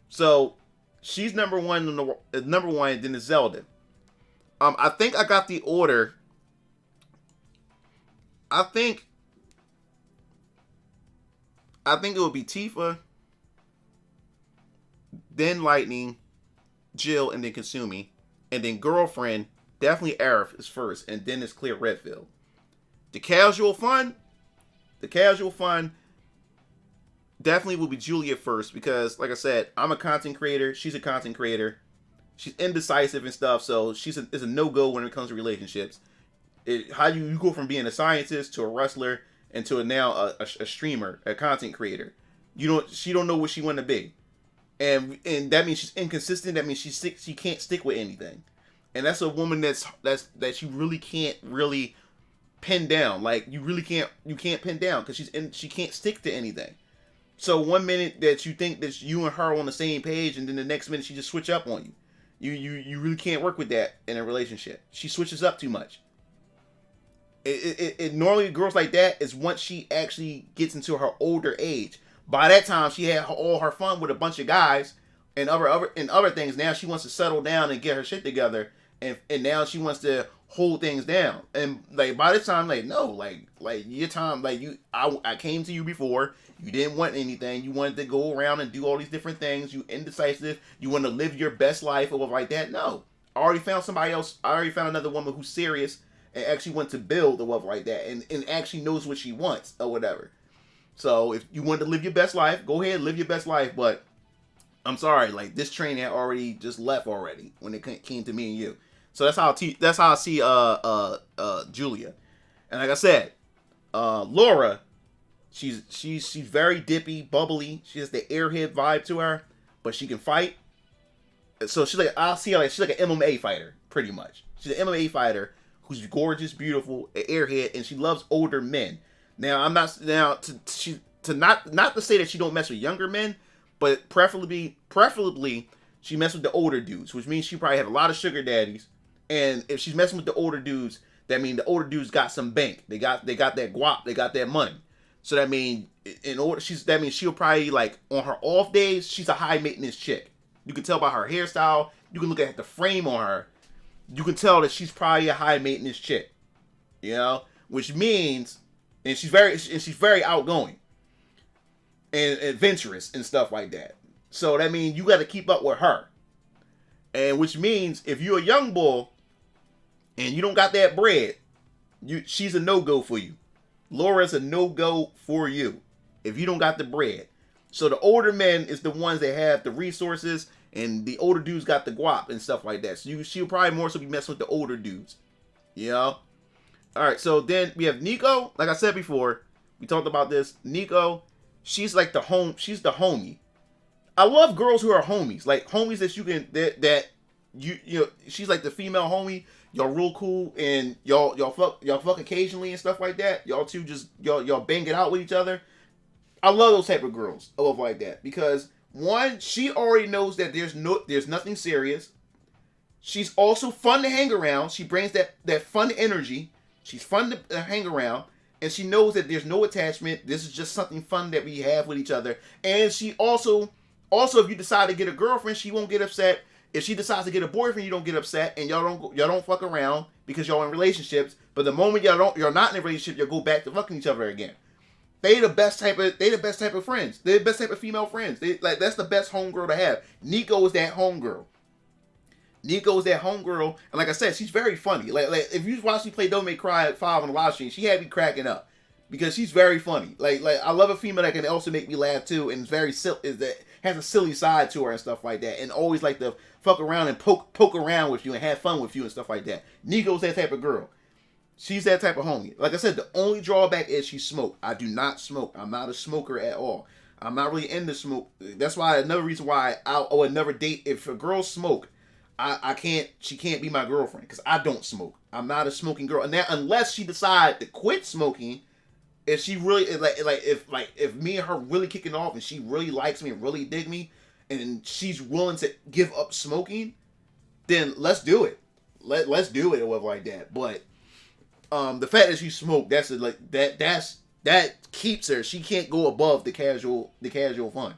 So, she's number one, then it's Zelda. I think I got the order. I think it would be Tifa, then Lightning, Jill, and then Kasumi. And then Girlfriend, definitely Aerith is first, and then it's Clear Redfield. The casual fun definitely will be Julia first, because, like I said, I'm a content creator, she's a content creator. She's indecisive and stuff, so is a no-go when it comes to relationships. How you go from being a scientist to a wrestler and to now a streamer, a content creator. She don't know what she want to be. And that means she's inconsistent. That means she can't stick with anything, and that's a woman that you really can't really pin down. Like you can't pin down because she can't stick to anything. So one minute that you think that you and her are on the same page, and then the next minute she just switch up on you. You really can't work with that in a relationship. She switches up too much. It normally girls like that is once she actually gets into her older age. By that time, she had all her fun with a bunch of guys and other things. Now she wants to settle down and get her shit together, and now she wants to hold things down. And like by this time, like no, like your time, like I came to you before. You didn't want anything. You wanted to go around and do all these different things. You indecisive. You want to live your best life or like that. No, I already found somebody else. I already found another woman who's serious and actually wants to build or whatever like that, and actually knows what she wants or whatever. So if you want to live your best life, go ahead, live your best life. But I'm sorry, like this train had already just left already when it came to me and you. So that's how I see Julia. And like I said, Laura, she's very dippy, bubbly. She has the airhead vibe to her, but she can fight. So she's like she's like an MMA fighter, pretty much. She's an MMA fighter who's gorgeous, beautiful, an airhead, and she loves older men. Now I'm not not to say that she don't mess with younger men, but preferably she mess with the older dudes, which means she probably have a lot of sugar daddies. And if she's messing with the older dudes, that means the older dudes got some bank. They got that guap, they got that money. So that means she'll probably, like, on her off days, she's a high maintenance chick. You can tell by her hairstyle. You can look at the frame on her. You can tell that she's probably a high maintenance chick. You know, which means, and she's very outgoing and adventurous and stuff like that. So that means you got to keep up with her. And which means if you're a young boy and you don't got that bread, she's a no-go for you. Laura's a no-go for you if you don't got the bread. So the older men is the ones that have the resources, and the older dudes got the guap and stuff like that. So she'll probably more so be messing with the older dudes. You know? Alright, so then we have Nico. Like I said before, we talked about this. Nico, she's like she's the homie. I love girls who are homies. Like homies that you can you know, she's like the female homie. Y'all real cool, and y'all fuck occasionally and stuff like that. Y'all two just y'all bang it out with each other. I love those type of girls. I love like that because one, she already knows that there's nothing serious. She's also fun to hang around. She brings that fun energy. She's fun to hang around, and she knows that there's no attachment. This is just something fun that we have with each other. And she also if you decide to get a girlfriend, she won't get upset. If she decides to get a boyfriend, you don't get upset, and y'all don't fuck around because y'all in relationships. But the moment you're not in a relationship, you'll go back to fucking each other again. They the best type of friends. They're the best type of female friends. That's the best homegirl to have. Nico is that homegirl. And like I said, she's very funny. Like if you watch me play Don't Make Cry at 5 on the live stream, she had me cracking up because she's very funny. Like I love a female that can also make me laugh too, and has a silly side to her and stuff like that, and always like to fuck around and poke around with you and have fun with you and stuff like that. Nico's that type of girl. She's that type of homie. Like I said, the only drawback is she smoked. I do not smoke. I'm not a smoker at all. I'm not really into smoke. That's why another reason why I would never date. If a girl smoke, she can't be my girlfriend because I don't smoke. I'm not a smoking girl. And that unless she decide to quit smoking, if she really if me and her really kicking off and she really likes me and really dig me and she's willing to give up smoking, then let's do it. Let's do it or whatever like that. But the fact that she smoked, that keeps her. She can't go above the casual fun.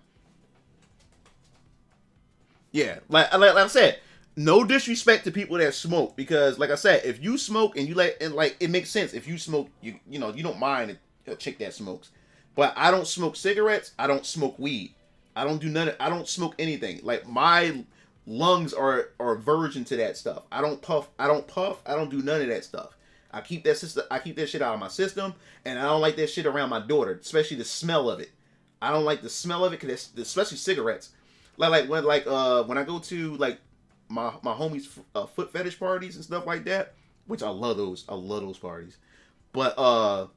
Yeah, like I said, no disrespect to people that smoke because, like I said, if you smoke and it makes sense. If you smoke, you don't mind a chick that smokes. But I don't smoke cigarettes. I don't smoke weed. I don't do none. I don't smoke anything. Like my lungs are virgin to that stuff. I don't puff. I don't do none of that stuff. I keep that shit out of my system, and I don't like that shit around my daughter, especially the smell of it. I don't like the smell of it, cause especially cigarettes. Like when I go to like my homies' foot fetish parties and stuff like that, which I love those. I love those parties, but I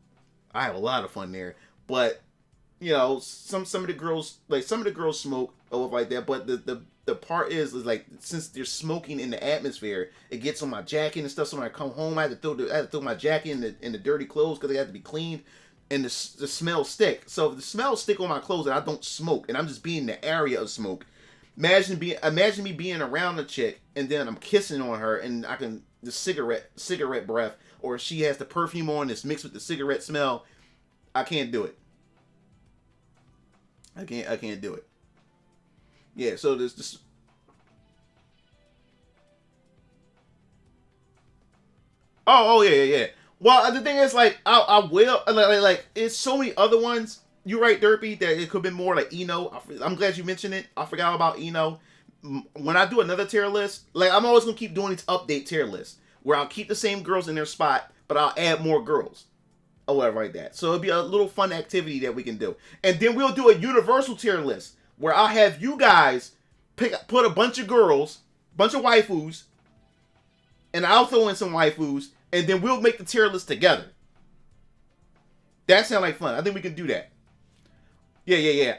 have a lot of fun there. But you know, some of the girls smoke or like that, but the part is like, since they're smoking in the atmosphere, it gets on my jacket and stuff. So when I come home, I have to throw my jacket in the dirty clothes because they have to be cleaned, and the smells stick. So if the smells stick on my clothes and I don't smoke, and I'm just being in the area of smoke, imagine me being around a chick and then I'm kissing on her and I can the cigarette breath, or she has the perfume on that's mixed with the cigarette smell. I can't do it. I can't do it. Yeah, so there's this. Oh yeah. Well, the thing is, like, I will like it's so many other ones. You're right, Derpy, that it could have been more like Eno. I'm glad you mentioned it. I forgot about Eno. When I do another tier list, like I'm always gonna keep doing these update tier lists where I'll keep the same girls in their spot, but I'll add more girls or whatever like that. So it'll be a little fun activity that we can do, and then we'll do a universal tier list where I'll have you guys put a bunch of girls, bunch of waifus, and I'll throw in some waifus, and then we'll make the tier list together. That sounds like fun. I think we can do that. Yeah.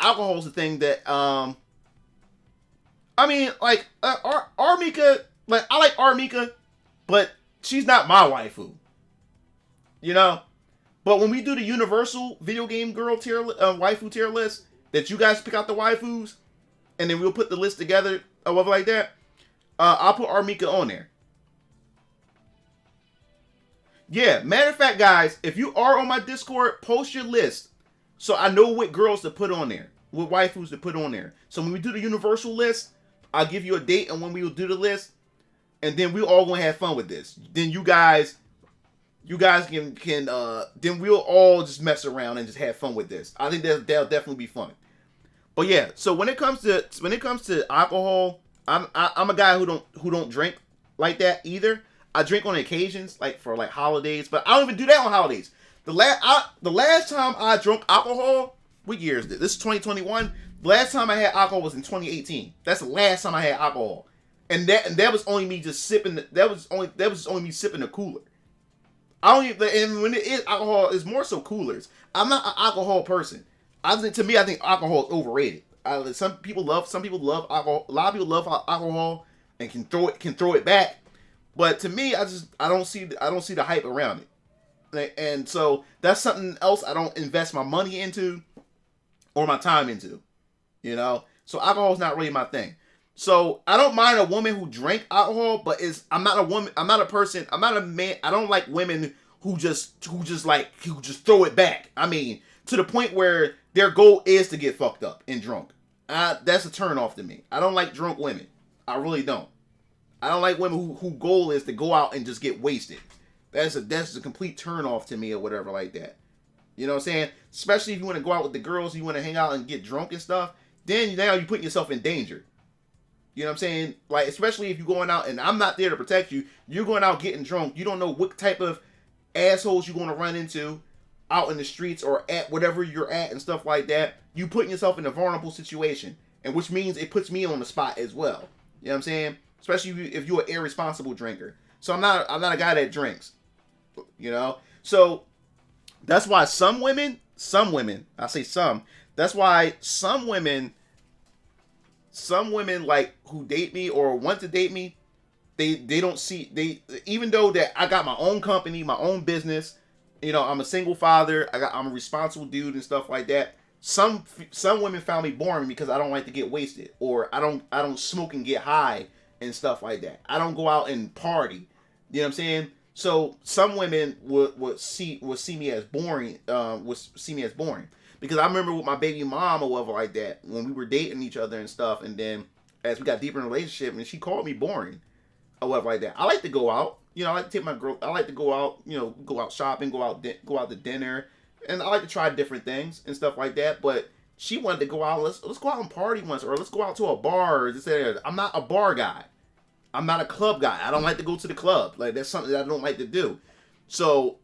Alcohol is the thing that, I mean, like, Armika, like, I like Armika, but she's not my waifu. You know? But when we do the universal video game girl waifu tier list, that you guys pick out the waifus, and then we'll put the list together, or whatever like that, I'll put Armika on there. Yeah, matter of fact, guys, if you are on my Discord, post your list so I know what girls to put on there, what waifus to put on there. So when we do the universal list, I'll give you a date and when we will do the list, and then we're all gonna have fun with this. Then you guys can then we'll all just mess around and just have fun with this. I think that'll definitely be fun. But yeah, so when it comes to alcohol, I'm a guy who don't drink like that either. I drink on occasions, like for like holidays, but I don't even do that on holidays. The last time I drank alcohol, what year is this? This is 2021. The last time I had alcohol was in 2018. That's the last time I had alcohol, and that was only me just sipping. That was only me sipping the cooler. I don't even, and when it is alcohol, it's more so coolers. I'm not an alcohol person. I think alcohol is overrated. Some people love alcohol. A lot of people love alcohol and can throw it back. But to me, I don't see the hype around it. And so that's something else I don't invest my money into or my time into. You know? So alcohol is not really my thing. So I don't mind a woman who drank alcohol, but I'm not a woman. I'm not a person. I'm not a man. I don't like women who just throw it back. I mean, to the point where their goal is to get fucked up and drunk. That's a turn off to me. I don't like drunk women. I really don't. I don't like women who goal is to go out and just get wasted. That's a complete turn off to me or whatever like that. You know what I'm saying? Especially if you want to go out with the girls, you want to hang out and get drunk and stuff. Then now you're putting yourself in danger. You know what I'm saying? Like, especially if you're going out and I'm not there to protect you. You're going out getting drunk. You don't know what type of assholes you're going to run into out in the streets or at whatever you're at and stuff like that. You putting yourself in a vulnerable situation. And which means it puts me on the spot as well. You know what I'm saying? Especially if you're an irresponsible drinker. So I'm not a guy that drinks. You know? So that's why some women, I say some, that's why some women like who date me or want to date me, they don't see, even though that I got my own company, my own business, you know, I'm a single father, I'm a responsible dude and stuff like that. Some women found me boring because I don't like to get wasted, or I don't smoke and get high and stuff like that. I don't go out and party. You know what I'm saying? So some women would see me as boring, because I remember with my baby mom or whatever like that, when we were dating each other and stuff, and then as we got deeper in a relationship, and she called me boring or whatever like that. I like to go out, you know, I like to take my girl, I like to go out, you know, go out shopping, go out to dinner, and I like to try different things and stuff like that. But she wanted to go out, let's go out and party once, or let's go out to a bar. I'm not a bar guy. I'm not a club guy. I don't like to go to the club. Like, that's something that I don't like to do. So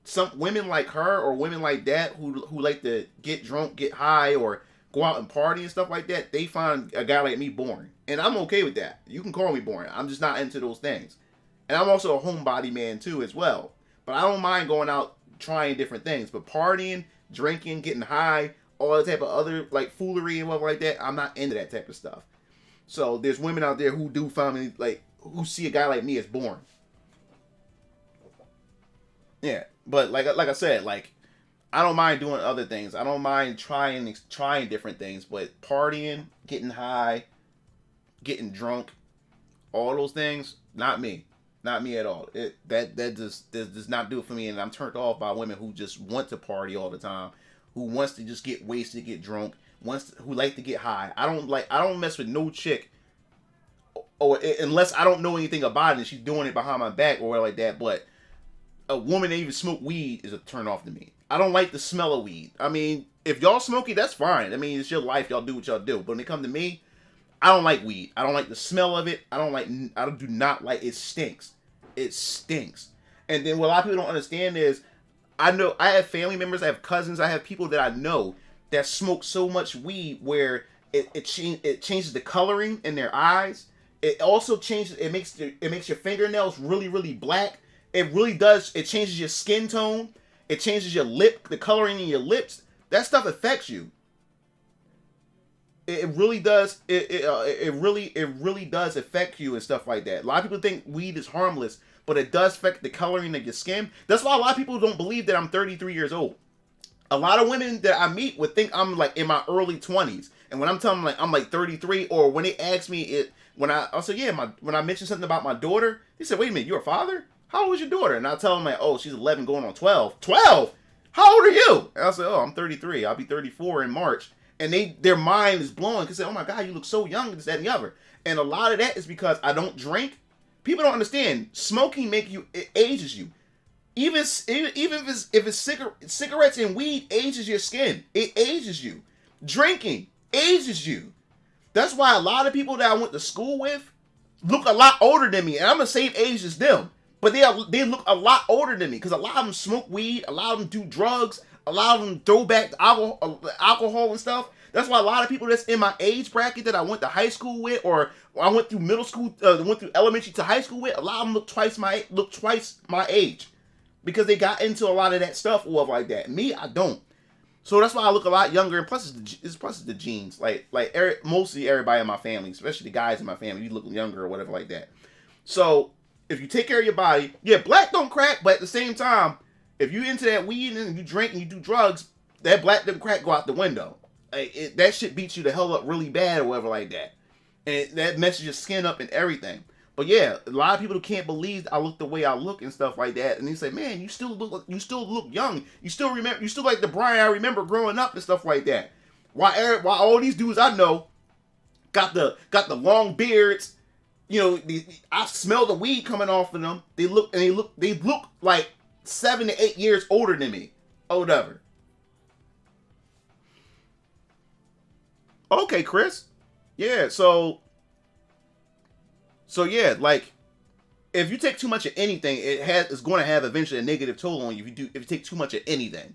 some women like her or women like that who like to get drunk, get high, or go out and party and stuff like that, they find a guy like me boring. And I'm okay with that. You can call me boring. I'm just not into those things. And I'm also a homebody man too as well. But I don't mind going out trying different things. But partying, drinking, getting high, all that type of other like foolery and stuff like that, I'm not into that type of stuff. So there's women out there who do find me, like, who see a guy like me as boring. Yeah, but like I said, like, I don't mind doing other things. I don't mind trying different things, but partying, getting high, getting drunk, all those things, not me at all. That does not do it for me, and I'm turned off by women who just want to party all the time, who wants to just get wasted, get drunk, who like to get high. I don't mess with no chick, or unless I don't know anything about it and she's doing it behind my back or like that. But a woman that even smoke weed is a turn off to me. I don't like the smell of weed. I mean, if y'all smoke it, that's fine. I mean, it's your life. Y'all do what y'all do. But when it comes to me, I don't like weed. I don't like the smell of it. I do not like it. Stinks. It stinks. And then what a lot of people don't understand is, I know I have family members, I have cousins, I have people that I know that smoke so much weed where it changes the coloring in their eyes. It also changes. It makes your fingernails really, really black. It really does. It changes your skin tone. It changes your the coloring in your lips. That stuff affects you. It really does. It really does affect you and stuff like that. A lot of people think weed is harmless, but it does affect the coloring of your skin. That's why a lot of people don't believe that I'm 33 years old. A lot of women that I meet would think I'm like in my early 20s, and when I'm telling them like I'm like 33, or when they ask me when I say when I mention something about my daughter, they say, "Wait a minute, you're a father? How old is your daughter?" And I tell them like, "Oh, she's 11 going on 12." 12? How old are you? And I say, "Oh, I'm 33. I'll be 34 in March." And their mind is blowing because they say, "Oh my God, you look so young," this, that, and the other. And a lot of that is because I don't drink. People don't understand. Smoking it ages you. Even if it's cigarettes and weed ages your skin. It ages you. Drinking ages you. That's why a lot of people that I went to school with, look a lot older than me, and I'm the same age as them. But they look a lot older than me because a lot of them smoke weed, a lot of them do drugs, a lot of them throw back the alcohol and stuff. That's why a lot of people that's in my age bracket that I went to high school with, or I went through middle school, went through elementary to high school with, a lot of them look twice my age because they got into a lot of that stuff or like that. Me, I don't. So that's why I look a lot younger, and plus it's the genes. Mostly everybody in my family, especially the guys in my family, you look younger or whatever like that. So if you take care of your body, yeah, black don't crack, but at the same time, if you into that weed and you drink and you do drugs, that black don't crack go out the window. That shit beats you the hell up really bad or whatever like that. And that messes your skin up and everything. But yeah, a lot of people can't believe I look the way I look and stuff like that. And they say, man, you still look young. You still like the Brian I remember growing up and stuff like that. Why all these dudes I know got the long beards. You know, I smell the weed coming off of them. They look like 7 to 8 years older than me. Or whatever. Okay, Chris. Yeah, so yeah, like if you take too much of anything, it's going to have eventually a negative toll on you if you take too much of anything.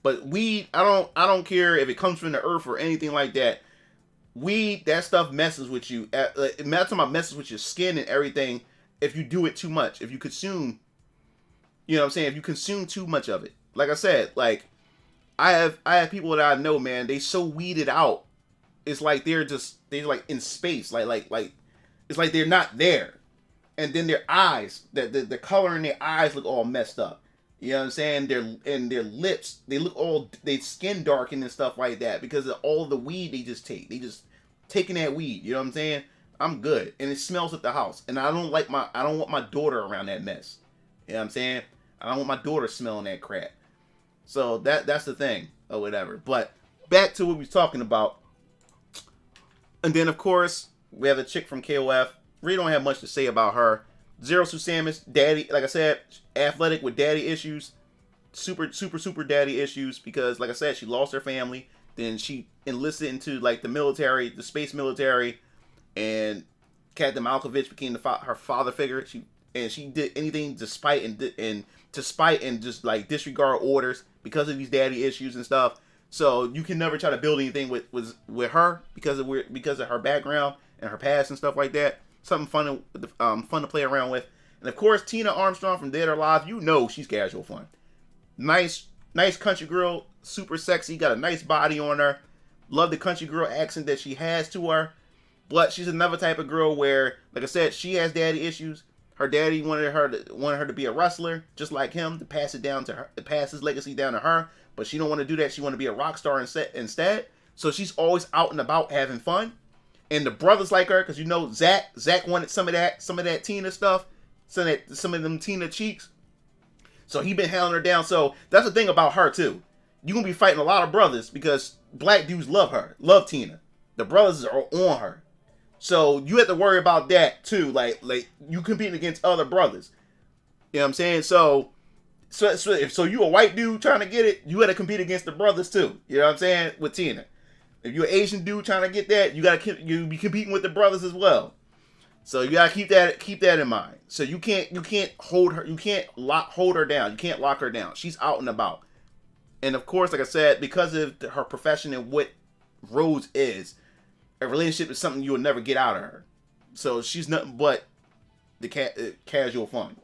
But weed, I don't care if it comes from the earth or anything like that. Weed, that stuff messes with you. I'm talking about messes with your skin and everything if you do it too much. If you consume, you know what I'm saying? If you consume too much of it. Like I said, like I have people that I know, man, they so weeded out. It's like they're like in space. Like it's like they're not there. And then their eyes, the color in their eyes look all messed up. You know what I'm saying? Their lips, they skin darken and stuff like that because of all the weed they just take. They just taking that weed. You know what I'm saying? I'm good, and it smells at the house, and I don't want my daughter around that mess. You know what I'm saying? I don't want my daughter smelling that crap. So that's the thing or whatever. But back to what we was talking about, and then of course we have a chick from KOF. Really don't have much to say about her. Zero Susamis, daddy, like I said, athletic with daddy issues, super daddy issues because, like I said, she lost her family. Then she enlisted into like the military, the space military, and Captain Malkovich became her father figure. She did anything to spite and just like disregard orders because of these daddy issues and stuff. So you can never try to build anything with her because of her background and her past and stuff like that. Something fun to play around with. And of course, Tina Armstrong from Dead or Alive, you know she's casual fun. Nice country girl, super sexy, got a nice body on her. Love the country girl accent that she has to her. But she's another type of girl where, like I said, she has daddy issues. Her daddy wanted her to be a wrestler, just like him, to pass it down to her, to pass his legacy down to her. But she don't want to do that. She want to be a rock star instead. So she's always out and about having fun. And the brothers like her because you know Zach wanted some of that Tina stuff, some of them Tina cheeks. So he been hounding her down. So that's the thing about her too. You gonna be fighting a lot of brothers because black dudes love Tina. The brothers are on her. So you have to worry about that too. Like you competing against other brothers. You know what I'm saying? So if you a white dude trying to get it, you got to compete against the brothers too. You know what I'm saying? With Tina. If you're an Asian dude trying to get that, you be competing with the brothers as well. So you gotta keep that in mind. So you can't hold her, hold her down. You can't lock her down. She's out and about. And of course, like I said, because of her profession and what Rose is, a relationship is something you will never get out of her. So she's nothing but the casual fun.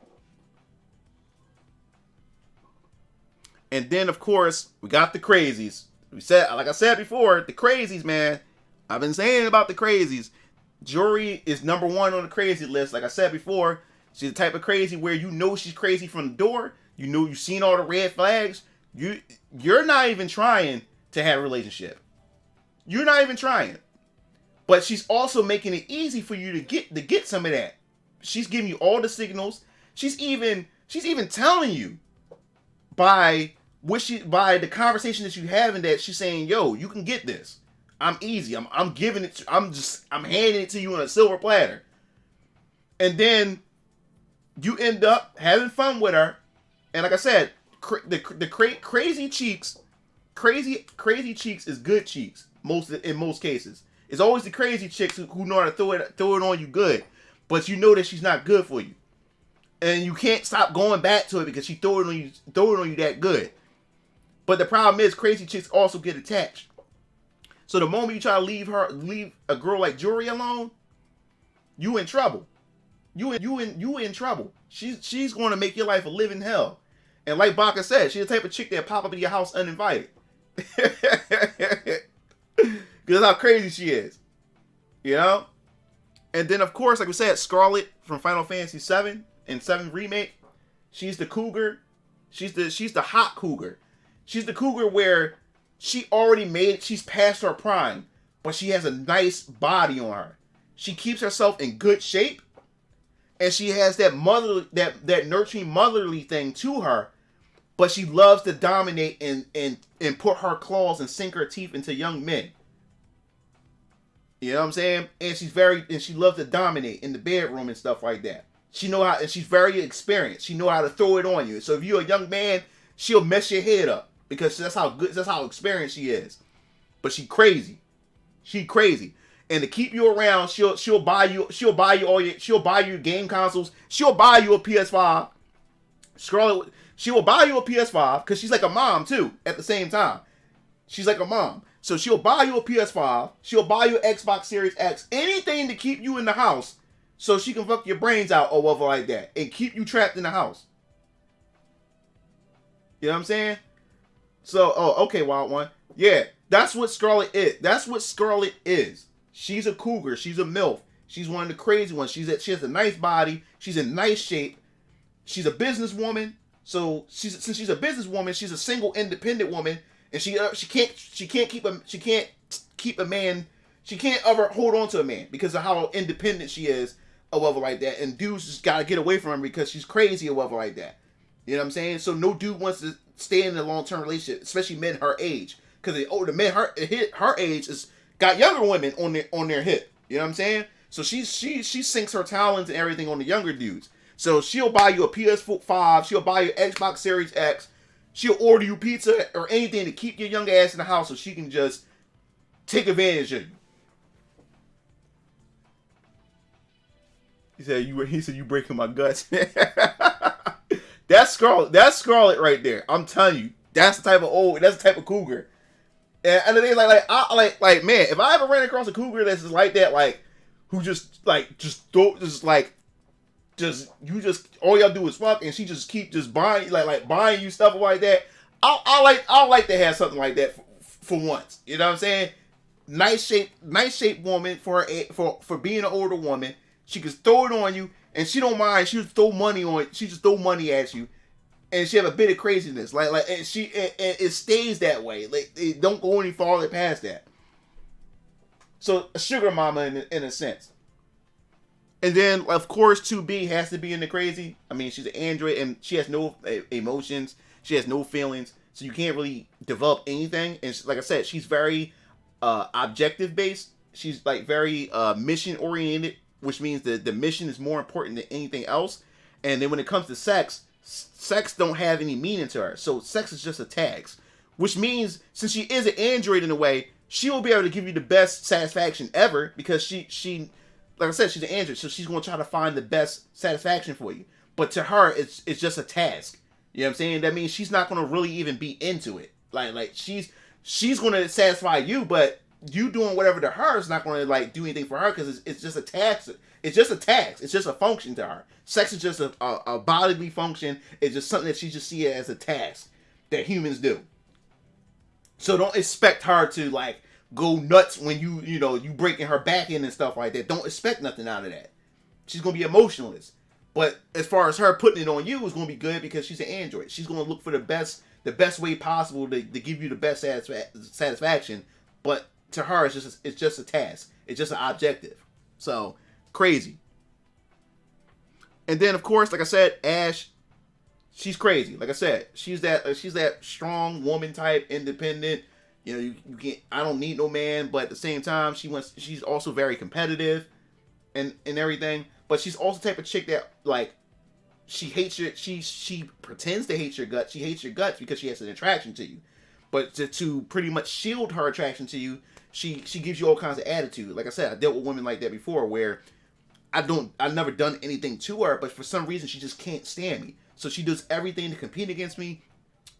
And then of course we got the crazies. Like I said before, the crazies, man. I've been saying about the crazies. Jory is number one on the crazy list. Like I said before, she's the type of crazy where you know she's crazy from the door. You know you've seen all the red flags. You're not even trying to have a relationship. You're not even trying. But she's also making it easy for you to get some of that. She's giving you all the signals. She's even telling you by the conversation that you having that she's saying, yo, you can get this. I'm easy. I'm giving it. I'm handing it to you on a silver platter. And then you end up having fun with her. And like I said, crazy cheeks is good cheeks in most cases. It's always the crazy chicks who know how to throw it on you good. but you know that she's not good for you, and you can't stop going back to it because she throw it on you that good. But the problem is, crazy chicks also get attached. So the moment you try to leave a girl like Juri alone, you in trouble. You in trouble. She's going to make your life a living hell. And like Baka said, she's the type of chick that pop up in your house uninvited. Because that's how crazy she is. You know? And then, of course, like we said, Scarlet from Final Fantasy VII and 7 Remake. She's the cougar. She's the hot cougar. She's the cougar where she already made it. She's past her prime. But she has a nice body on her. She keeps herself in good shape. And she has that nurturing motherly thing to her, but she loves to dominate and put her claws and sink her teeth into young men. You know what I'm saying? And she loves to dominate in the bedroom and stuff like that. And she's very experienced. She know how to throw it on you. So if you're a young man, she'll mess your head up because that's how experienced she is. But she crazy. She crazy. And to keep you around, she'll buy you game consoles. She'll buy you a PS5. Scarlet, she will buy you a PS5 because she's like a mom too. At the same time, she's like a mom, so she'll buy you a PS5. She'll buy you an Xbox Series X, anything to keep you in the house, so she can fuck your brains out or whatever like that, and keep you trapped in the house. You know what I'm saying? So, okay, Wild One. Yeah, that's what Scarlet is. That's what Scarlet is. She's a cougar. She's a MILF. She's one of the crazy ones. She has a nice body. She's in nice shape. She's a businesswoman. So since she's a businesswoman, she's a single, independent woman, and she can't keep a man. She can't ever hold on to a man because of how independent she is, or whatever like that. And dudes just gotta get away from her because she's crazy or whatever like that. You know what I'm saying? So no dude wants to stay in a long-term relationship, especially men her age, because the men her age is. Got younger women on their hip. You know what I'm saying? So she sinks her talents and everything on the younger dudes. So she'll buy you a PS5, she'll buy you an Xbox Series X, she'll order you pizza or anything to keep your young ass in the house so she can just take advantage of you. He said you breaking my guts. That's Scarlet. That's Scarlet right there. I'm telling you, that's the type of cougar. And the thing is, like, man, if I ever ran across a cougar that's just like that, like, who all y'all do is fuck, and she just keep just buying, buying you stuff like that, I like to have something like that for once. You know what I'm saying? Nice shape woman for being an older woman. She can throw it on you, and she don't mind. She just throw money at you. And she have a bit of craziness, and it stays that way. Like, it don't go any farther past that. So a sugar mama in a sense. And then of course 2B has to be in the crazy. I mean, she's an android and she has no emotions. She has no feelings, so you can't really develop anything. And like I said, she's very objective based. She's like very mission oriented, which means that the mission is more important than anything else. And then when it comes to sex don't have any meaning to her. So sex is just a tax. Which means, since she is an android in a way, she will be able to give you the best satisfaction ever because she like I said, she's an android, so she's going to try to find the best satisfaction for you. But to her, it's just a task. You know what I'm saying? That means she's not going to really even be into it. Like she's going to satisfy you, but you doing whatever to her is not going to do anything for her because it's just a task. It's just a task. It's just a function to her. Sex is just a bodily function. It's just something that she just see it as a task that humans do. So don't expect her to go nuts when you breaking her back in and stuff like that. Don't expect nothing out of that. She's gonna be emotionless. But as far as her putting it on you is gonna be good because she's an android. She's gonna look for the best way possible to give you the best satisfaction. But to her, it's just a task. It's just an objective. So crazy. And then of course, like I said, Ash, she's crazy. Like I said, she's that strong woman type, independent. You can't. I don't need no man, but at the same time, she's also very competitive, and everything. But she's also the type of chick that she hates your. She pretends to hate your guts. She hates your guts because she has an attraction to you. But to pretty much shield her attraction to you, she gives you all kinds of attitude. Like I said, I dealt with women like that before, where I've never done anything to her, but for some reason she just can't stand me. So she does everything to compete against me.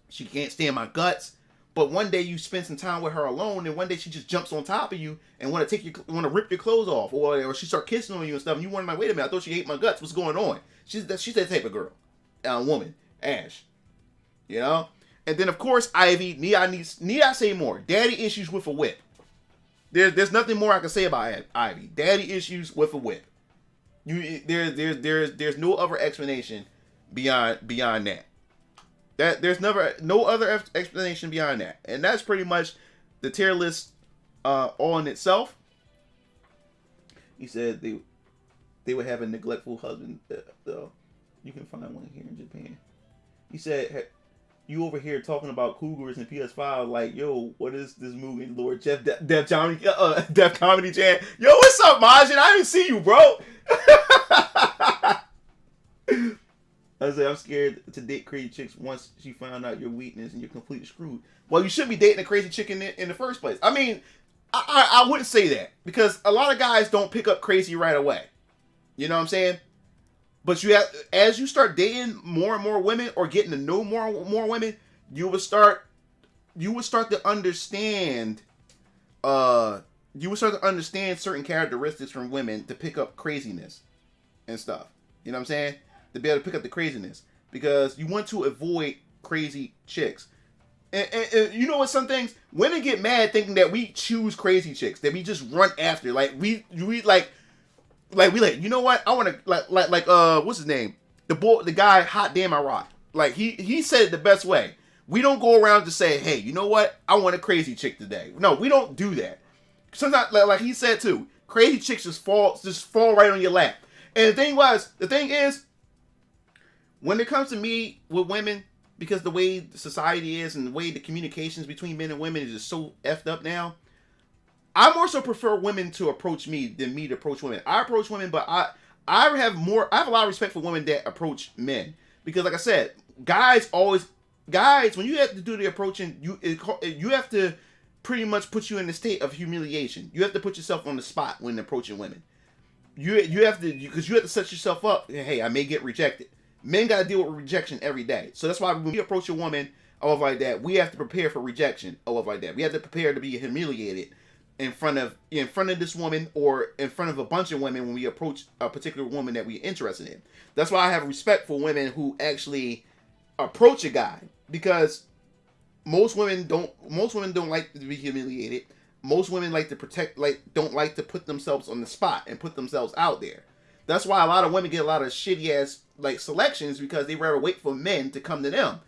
She can't stand my guts. But one day you spend some time with her alone, and one day she just jumps on top of you and want to rip your clothes off, or she start kissing on you and stuff. And you wonder, like, wait a minute, I thought she ate my guts. What's going on? She's that type of girl, woman, Ash. You know. And then of course Ivy, need I say more? Daddy issues with a whip. There's nothing more I can say about Ivy. Daddy issues with a whip. There's no other explanation beyond that. There's no other explanation beyond that, and that's pretty much the tier list all in itself. He said they would have a neglectful husband. You can find one here in Japan. He said, you over here talking about cougars and PS5, like, yo, what is this movie, Lord Jeff Def Comedy Jam? Yo, what's up, Majin? I didn't see you, bro. I said, I'm scared to date crazy chicks once she found out your weakness and you're completely screwed. Well, you shouldn't be dating a crazy chick in the first place. I mean, I wouldn't say that, because a lot of guys don't pick up crazy right away. You know what I'm saying? But as you start dating more and more women, or getting to know more women, you would start to understand. You would start to understand certain characteristics from women to pick up craziness and stuff. You know what I'm saying? To be able to pick up the craziness, because you want to avoid crazy chicks. And you know what? Some things women get mad thinking that we choose crazy chicks, that we just run after. Like we you know what? I want to what's his name? The guy, Hot Damn I Rock. Like he said it the best way. We don't go around to say, hey, you know what? I want a crazy chick today. No, we don't do that. Sometimes, like he said too, crazy chicks just fall right on your lap. And the thing is, when it comes to me with women, because the way society is and the way the communications between men and women is just so effed up now, I more so prefer women to approach me than me to approach women. I approach women, but I have a lot of respect for women that approach men, because like I said, guys, when you have to do the approaching, you have to pretty much put you in the state of humiliation. You have to put yourself on the spot when approaching women. You have to set yourself up. Hey, I may get rejected. Men got to deal with rejection every day. So that's why when we approach a woman or like that, we have to prepare for rejection or like that. We have to prepare to be humiliated in front of this woman, or in front of a bunch of women when we approach a particular woman that we're interested in. That's why I have respect for women who actually approach a guy, because most women don't like to be humiliated. Most women don't like to put themselves on the spot and put themselves out there. That's why a lot of women get a lot of shitty ass selections, because they rather wait for men to come to them.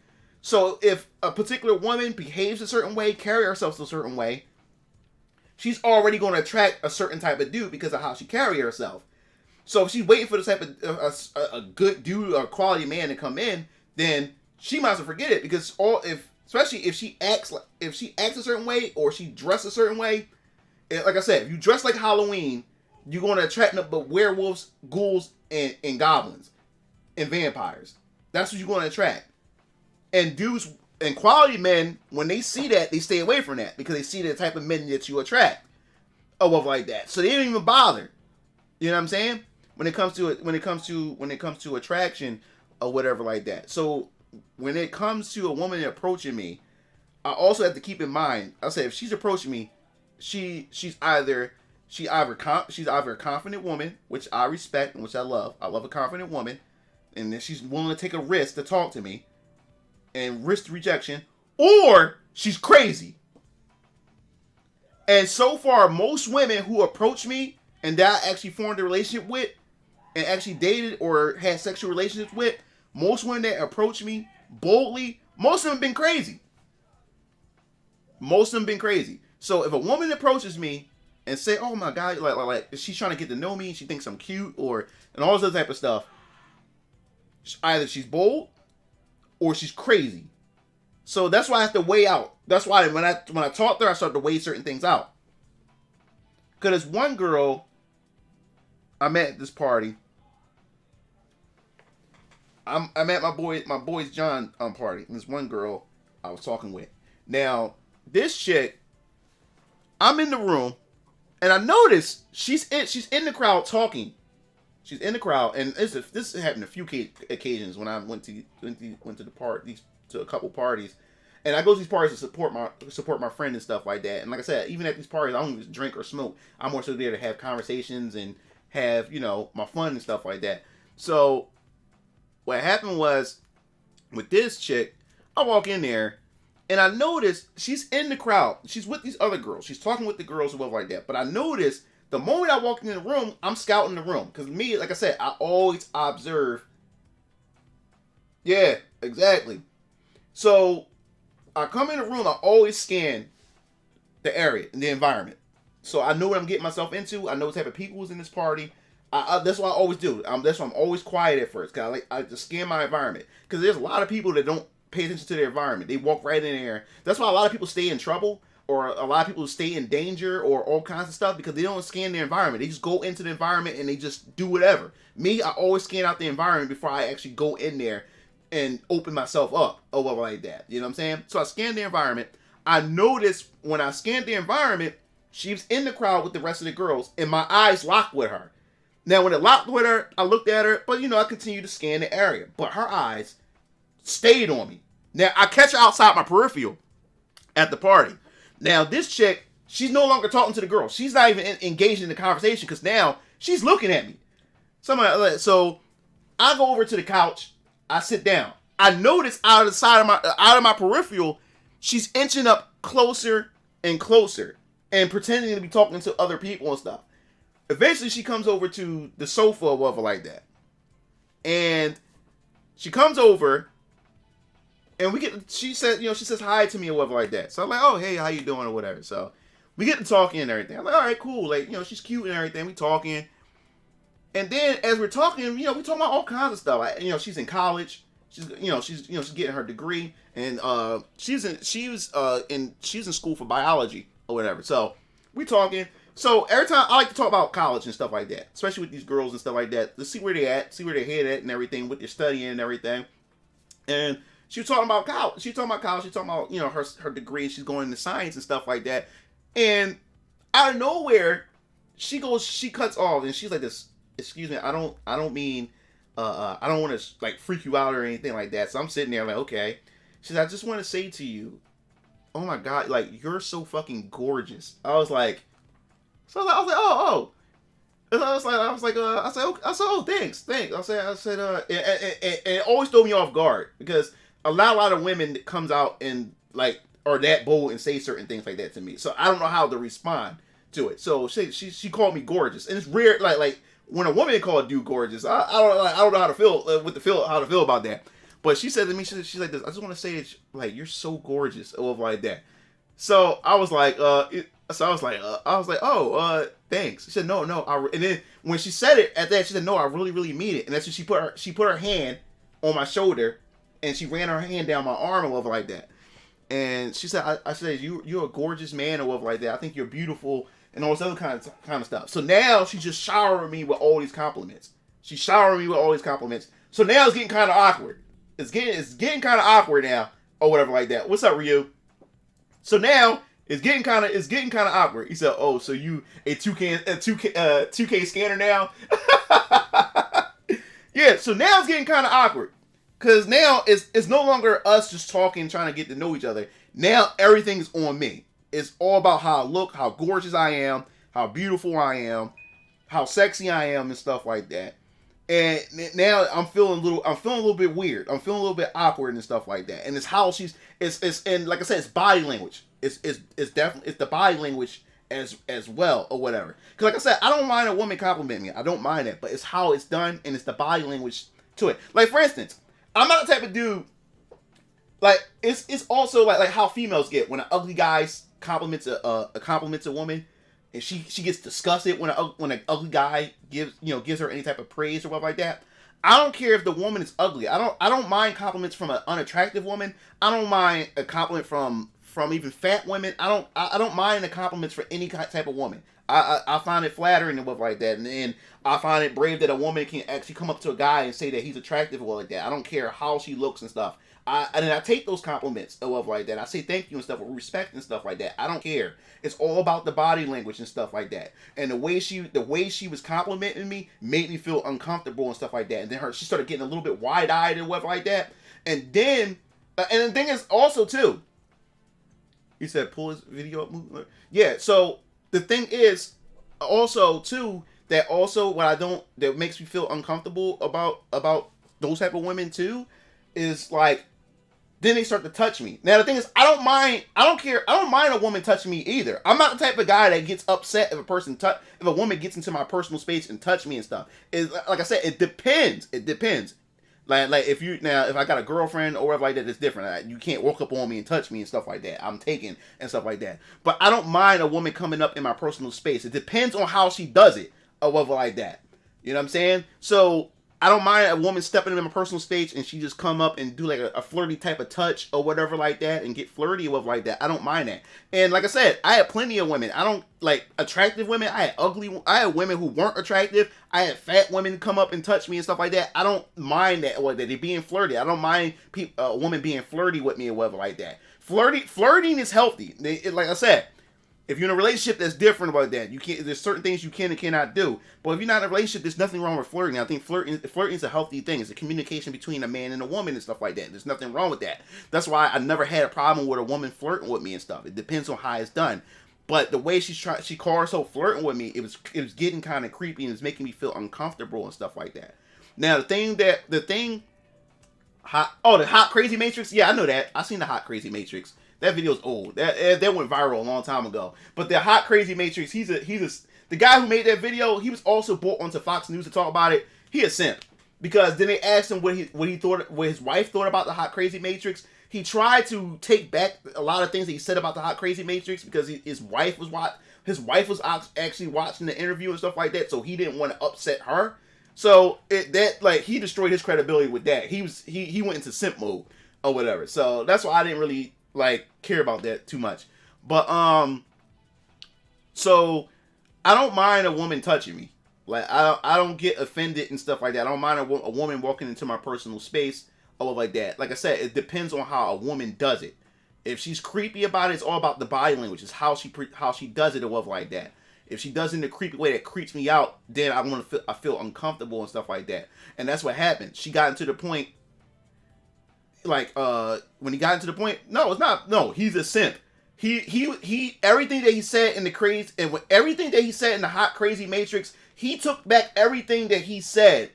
So if a particular woman behaves a certain way, carry herself a certain way, she's already going to attract a certain type of dude because of how she carry herself. So if she's waiting for the type of a good dude or quality man to come in, then she might as well forget it, because especially if she acts a certain way, or she dresses a certain way. Like I said, if you dress like Halloween, you're going to attract nothing but werewolves, ghouls, and goblins, and vampires. That's what you're going to attract. And dudes and quality men, when they see that, they stay away from that, because they see the type of men that you attract, or whatever like that. So they don't even bother. You know what I'm saying? When it comes to attraction or whatever like that. So when it comes to a woman approaching me, I also have to keep in mind. I say if she's approaching me, she's either a confident woman, which I respect and which I love. I love a confident woman, and then she's willing to take a risk to talk to me and risk rejection, or she's crazy. And so far, most women who approach me and that I actually formed a relationship with and actually dated or had sexual relationships with, most women that approach me boldly, most of them have been crazy. Most of them been crazy. So if a woman approaches me and say, "Oh my God," like she's trying to get to know me, she thinks I'm cute, and all this other type of stuff, either she's bold or she's crazy. So that's why I have to weigh out. That's why when I talk to her, I start to weigh certain things out. Because there's one girl I met at this party. I'm at my boy's John party, and there's one girl I was talking with. Now this chick, I'm in the room, and I notice she's in the crowd talking, She's in the crowd, and this happened a few occasions when I went to the party, to a couple parties, and I go to these parties to support my friend and stuff like that. And like I said, even at these parties, I don't even drink or smoke. I'm more so there to have conversations and have my fun and stuff like that. So what happened was with this chick, I walk in there. And I noticed she's in the crowd. She's with these other girls. She's talking with the girls or whatever like that. But I noticed the moment I walked in the room, I'm scouting the room. Because me, like I said, I always observe. Yeah, exactly. So I come in the room, I always scan the area and the environment. So I know what I'm getting myself into. I know what type of people was in this party. That's what I always do. That's why I'm always quiet at first. Because I just scan my environment. Because there's a lot of people that don't pay attention to their environment. They walk right in there. That's why a lot of people stay in trouble, or a lot of people stay in danger, or all kinds of stuff, because they don't scan their environment. They just go into the environment and they just do whatever. Me, I always scan out the environment before I actually go in there and open myself up or whatever like that. You know what I'm saying? So I scanned the environment. I noticed when I scanned the environment, she was in the crowd with the rest of the girls, and my eyes locked with her. Now, when it locked with her, I looked at her, but I continued to scan the area. But her eyes stayed on me. Now, I catch her outside my peripheral at the party. Now, this chick, she's no longer talking to the girl. She's not even engaged in the conversation because now she's looking at me. So I go over to the couch. I sit down. I notice out of my peripheral, she's inching up closer and closer and pretending to be talking to other people and stuff. Eventually, she comes over to the sofa or whatever like that. And she comes over. And she says hi to me or whatever like that. So I'm like, oh, hey, how you doing or whatever. So we get to talking and everything. I'm like, all right, cool. Like, she's cute and everything. We talking. And then as we're talking, we talking about all kinds of stuff. Like, she's in college. She's getting her degree. And she's in school for biology or whatever. So we talking. So every time I like to talk about college and stuff like that, especially with these girls and stuff like that, to see where they at, see where they head at and everything, what they're studying and everything. And she was talking about college. She was talking about her degree. She's going into science and stuff like that. And out of nowhere, she cuts off and she's like this. Excuse me, I don't mean, I don't want to like freak you out or anything like that. So I'm sitting there like, okay. She said, I just want to say to you, oh my God, like you're so fucking gorgeous. I was like, oh. And I said, oh, thanks. I said, and it always threw me off guard because a lot of women that comes out and like are that bold and say certain things like that to me. So I don't know how to respond to it. So she called me gorgeous, and it's rare. Like when a woman called a dude gorgeous, I don't know how to feel how to feel about that. But she said to me, she's like this. I just want to say that like you're so gorgeous, or like that. So I was like, oh, thanks. She said, no. And then when she said it at that, she said, no, I really, really mean it. And that's when she put her hand on my shoulder, and she ran her hand down my arm or whatever like that. And she said, I said, you're a gorgeous man or whatever like that. I think you're beautiful and all this other kind of stuff. So now she's just showering me with all these compliments. So now it's getting kind of awkward. It's getting kind of awkward now or whatever like that. What's up, Ryu? So now it's getting kind of awkward. He said, "Oh, so you a 2K scanner now?" Yeah. So now it's getting kind of awkward because now it's no longer us just talking, trying to get to know each other. Now everything's on me. It's all about how I look, how gorgeous I am, how beautiful I am, how sexy I am, and stuff like that. And now I'm feeling a little bit weird. I'm feeling a little bit awkward and stuff like that. And it's how and like I said, it's body language. It's definitely the body language as well or whatever. Because like I said, I don't mind a woman complimenting me. I don't mind it, but it's how it's done and it's the body language to it. Like for instance, I'm not the type of dude. Like it's also like how females get when an ugly guy compliments a woman. And she gets disgusted when an ugly guy gives her any type of praise or whatever like that. I don't care if the woman is ugly. I don't mind compliments from an unattractive woman. I don't mind a compliment from even fat women. I don't mind the compliments for any type of woman. I find it flattering and stuff like that. And then I find it brave that a woman can actually come up to a guy and say that he's attractive or like that. I don't care how she looks and stuff. And I take those compliments and stuff like that. I say thank you and stuff with respect and stuff like that. I don't care. It's all about the body language and stuff like that. And the way she was complimenting me made me feel uncomfortable and stuff like that. And then she started getting a little bit wide eyed and whatever like that. And then, and the thing is also too, he said pull his video up. Yeah. So the thing is also too that also that makes me feel uncomfortable about those type of women too is like. Then they start to touch me. Now the thing is, I don't mind a woman touching me either. I'm not the type of guy that gets upset if if a woman gets into my personal space and touch me and stuff. Like I said, it depends. It depends. Like if I got a girlfriend or whatever like that, it's different. You can't walk up on me and touch me and stuff like that. I'm taken and stuff like that. But I don't mind a woman coming up in my personal space. It depends on how she does it or whatever like that. You know what I'm saying? So I don't mind a woman stepping in my personal space and she just come up and do like a flirty type of touch or whatever like that and get flirty or whatever like that. I don't mind that. And like I said, I had plenty of women. I don't like attractive women. I had women who weren't attractive. I had fat women come up and touch me and stuff like that. I don't mind that or that they're being flirty. I don't mind a woman being flirty with me or whatever like that. Flirting is healthy. Like I said, if you're in a relationship, that's different about that. There's certain things you can and cannot do. But if you're not in a relationship, there's nothing wrong with flirting. I think flirting is a healthy thing. It's a communication between a man and a woman and stuff like that. There's nothing wrong with that. That's why I never had a problem with a woman flirting with me and stuff. It depends on how it's done. But the way she called herself flirting with me, it was getting kind of creepy and it was making me feel uncomfortable and stuff like that. Now the Hot Crazy Matrix. Yeah, I know that. I seen the Hot Crazy Matrix. That video's old. That went viral a long time ago. But the Hot Crazy Matrix, the guy who made that video, he was also brought onto Fox News to talk about it. He a simp. Because then they asked him what his wife thought about the Hot Crazy Matrix. He tried to take back a lot of things that he said about the Hot Crazy Matrix because his wife was actually watching the interview and stuff like that, so he didn't want to upset her. So he destroyed his credibility with that. He went into simp mode or whatever. So that's why I didn't really care about that too much. But so I don't mind a woman touching me. Like I don't get offended and stuff like that. I don't mind a woman walking into my personal space or like that. Like I said, it depends on how a woman does it. If she's creepy about it, it's all about the body language. It's how she does it or whatever like that. If she does it in a creepy way that creeps me out, then I feel uncomfortable and stuff like that. And that's what happened. She got into the point. When he got into the point, no, it's not. No, he's a simp. He everything that he said in the crazy and everything that he said in the Hot Crazy Matrix, he took back everything that he said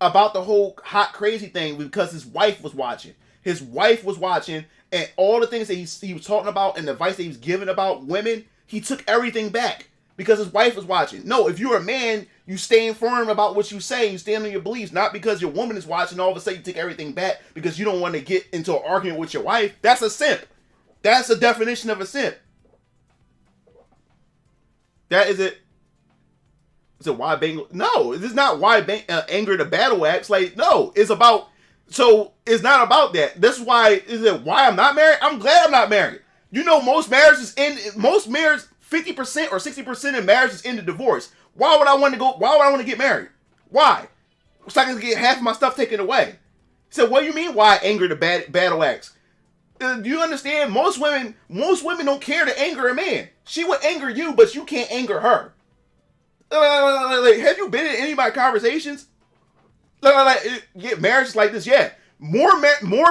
about the whole hot crazy thing because his wife was watching. His wife was watching, and all the things that he was talking about and the advice that he was giving about women, he took everything back because his wife was watching. No, if you're a man, you stand firm about what you say. You stand on your beliefs, not because your woman is watching. All of a sudden, you take everything back because you don't want to get into an argument with your wife. That's a simp. That's the definition of a simp. That is it. Is it why bang? No, it is not why anger the battle axe. Like, no, it's about. So it's not about that. That's why. Is it why I'm not married? I'm glad I'm not married. You know, most marriages 50% or 60% of marriages end in divorce. Why would I want to get married? Why? So I can get half of my stuff taken away. So what do you mean? Why anger the battle axe? Do you understand? Most women don't care to anger a man. She would anger you, but you can't anger her. Have you been in any of my conversations? Get marriages like this, yeah. More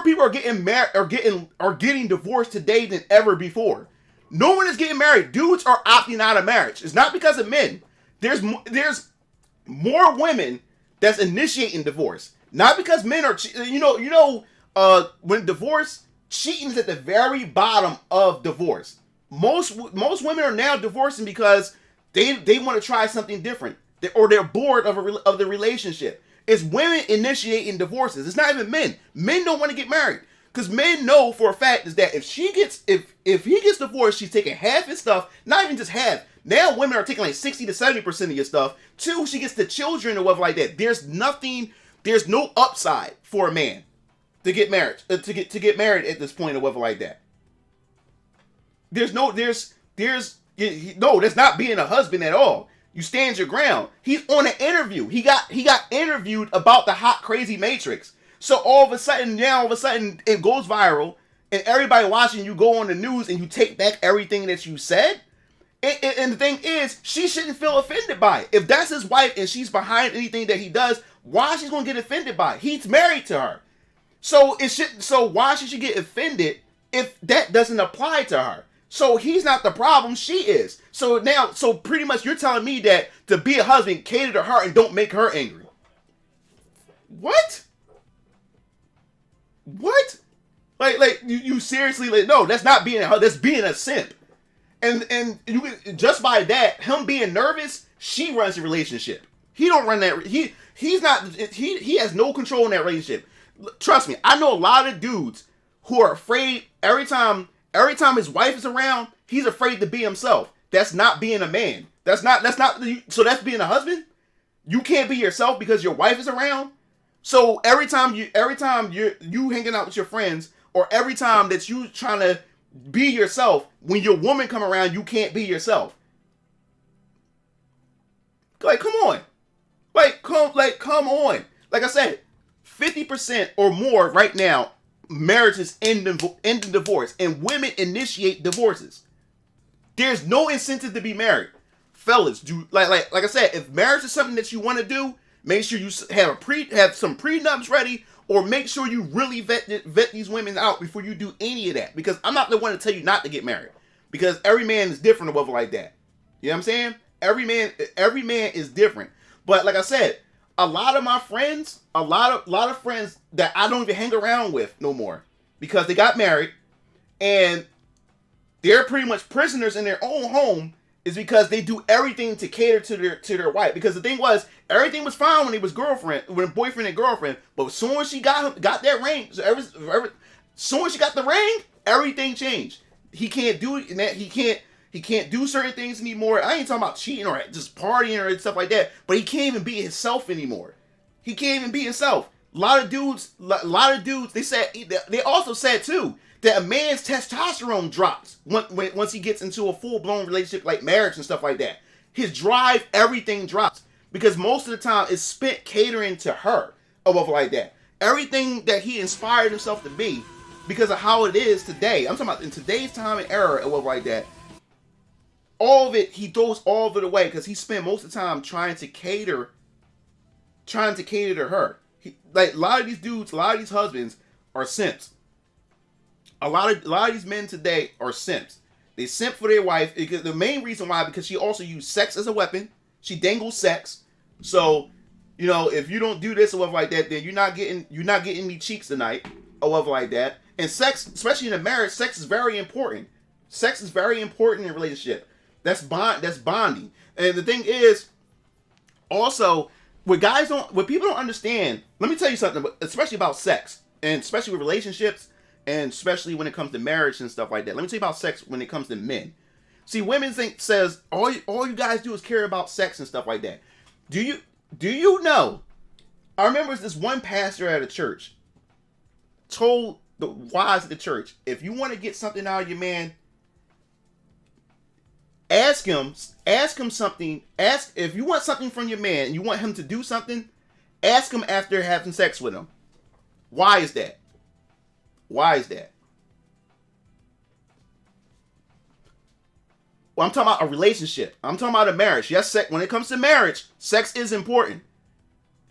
people are getting divorced today than ever before. No one is getting married. Dudes are opting out of marriage. It's not because of men. There's more women that's initiating divorce. Not because men are, when divorce, cheating is at the very bottom of divorce. Most women are now divorcing because they want to try something different, or they're bored of the relationship. It's women initiating divorces. It's not even men. Men don't want to get married because men know for a fact is that if he gets divorced, she's taking half his stuff. Not even just half. Now women are taking like 60 to 70% of your stuff. 2, she gets the children or whatever like that. There's no upside for a man to get married at this point or whatever like that. That's not being a husband at all. You stand your ground. He's on an interview. He got interviewed about the Hot Crazy Matrix. So all of a sudden, it goes viral, and everybody watching you go on the news and you take back everything that you said. And the thing is, she shouldn't feel offended by it. If that's his wife and she's behind anything that he does, why she's gonna get offended by it? He's married to her. So why should she get offended if that doesn't apply to her? So he's not the problem, she is. So pretty much you're telling me that to be a husband, cater to her and don't make her angry. What? What? Like you seriously, like, no, that's not being that's being a simp. And you just by that, him being nervous, she runs the relationship. He don't run that. He has no control in that relationship. Trust me, I know a lot of dudes who are afraid every time his wife is around, he's afraid to be himself. That's not being a man. That's being a husband. You can't be yourself because your wife is around. So every time you hanging out with your friends, or every time that you trying to be yourself, when your woman come around, you can't be yourself. Like, come on. Come on. Like I said, 50% or more right now, marriages end in divorce, and women initiate divorces. There's no incentive to be married. Fellas, do like I said, if marriage is something that you want to do, make sure you have some prenups ready, or make sure you really vet these women out before you do any of that. Because I'm not the one to tell you not to get married. Because every man is different or whatever like that. You know what I'm saying? Every man is different. But like I said, a lot of my friends, a lot of friends that I don't even hang around with no more, because they got married and they're pretty much prisoners in their own home, is because they do everything to cater to their wife. Because the thing was, everything was fine when he was boyfriend and girlfriend, but as soon as she got that ring, soon as she got the ring, everything changed. He can't do it. He can't do certain things anymore. I ain't talking about cheating or just partying or stuff like that, but he can't even be himself anymore. He can't even be himself. A lot of dudes, they also said too, that a man's testosterone drops once he gets into a full-blown relationship like marriage and stuff like that. His drive, everything drops. Because most of the time it's spent catering to her or whatever like that. Everything that he inspired himself to be, because of how it is today. I'm talking about in today's time and era or whatever like that. All of it, he throws all of it away because he spent most of the time trying to cater to her. Like a lot of these dudes, a lot of these husbands are simps. A lot of these men today are simps. They simp for their wife. The main reason why, because she also used sex as a weapon. She dangles sex. So, if you don't do this or whatever like that, then you're not getting any cheeks tonight or whatever like that. And sex, especially in a marriage, sex is very important. Sex is very important in a relationship. That's bonding. And the thing is, also, what people don't understand, let me tell you something, especially about sex, and especially with relationships, and especially when it comes to marriage and stuff like that. Let me tell you about sex when it comes to men. See, women says all you guys do is care about sex and stuff like that. Do you know? I remember this one pastor at a church told the wives of the church, if you want to get something out of your man, ask him something. If you want something from your man and you want him to do something, ask him after having sex with him. Why is that? Why is that? Well, I'm talking about a relationship. I'm talking about a marriage. Yes, when it comes to marriage, sex is important.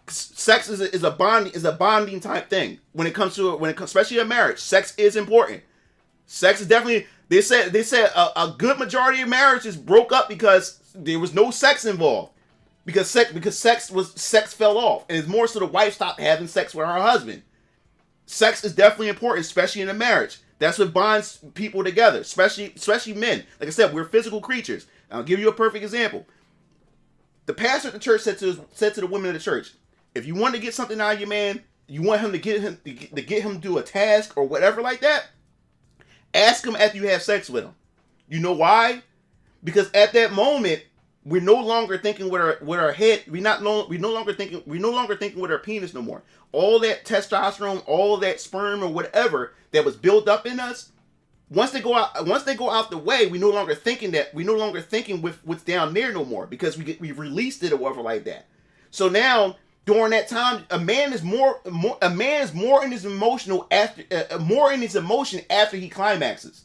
Sex is a bonding type thing. When it comes especially a marriage, sex is important. Sex is definitely. They said a good majority of marriages broke up because there was no sex involved. Because sex fell off, and it's more so the wife stopped having sex with her husband. Sex is definitely important, especially in a marriage. That's what bonds people together, especially men. Like I said, we're physical creatures. I'll give you a perfect example. The pastor at the church said to the women of the church, if you want to get something out of your man, you want him to get him to do a task or whatever like that, ask him after you have sex with him. You know why? Because at that moment, we're no longer thinking with our head. We're no longer thinking with our penis no more. All that testosterone, all that sperm or whatever that was built up in us, once they go out the way, we no longer thinking with what's down there no more, because we released it or whatever like that. So now during that time, a man is more in his emotional after more in his emotion after he climaxes.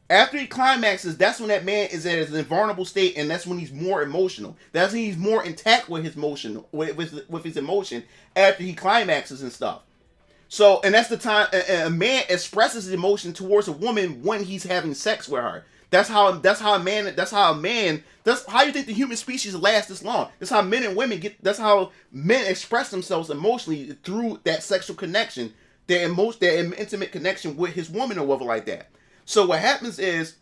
After he climaxes, that's when that man is at his vulnerable state, and that's when he's more emotional. That's when he's more intact with his emotion, with his emotion after he climaxes and stuff. So, and that's the time a man expresses his emotion towards a woman when he's having sex with her. That's how you think the human species lasts this long. That's how men and women that's how men express themselves emotionally through that sexual connection, that intimate connection with his woman or whatever like that. So what happens is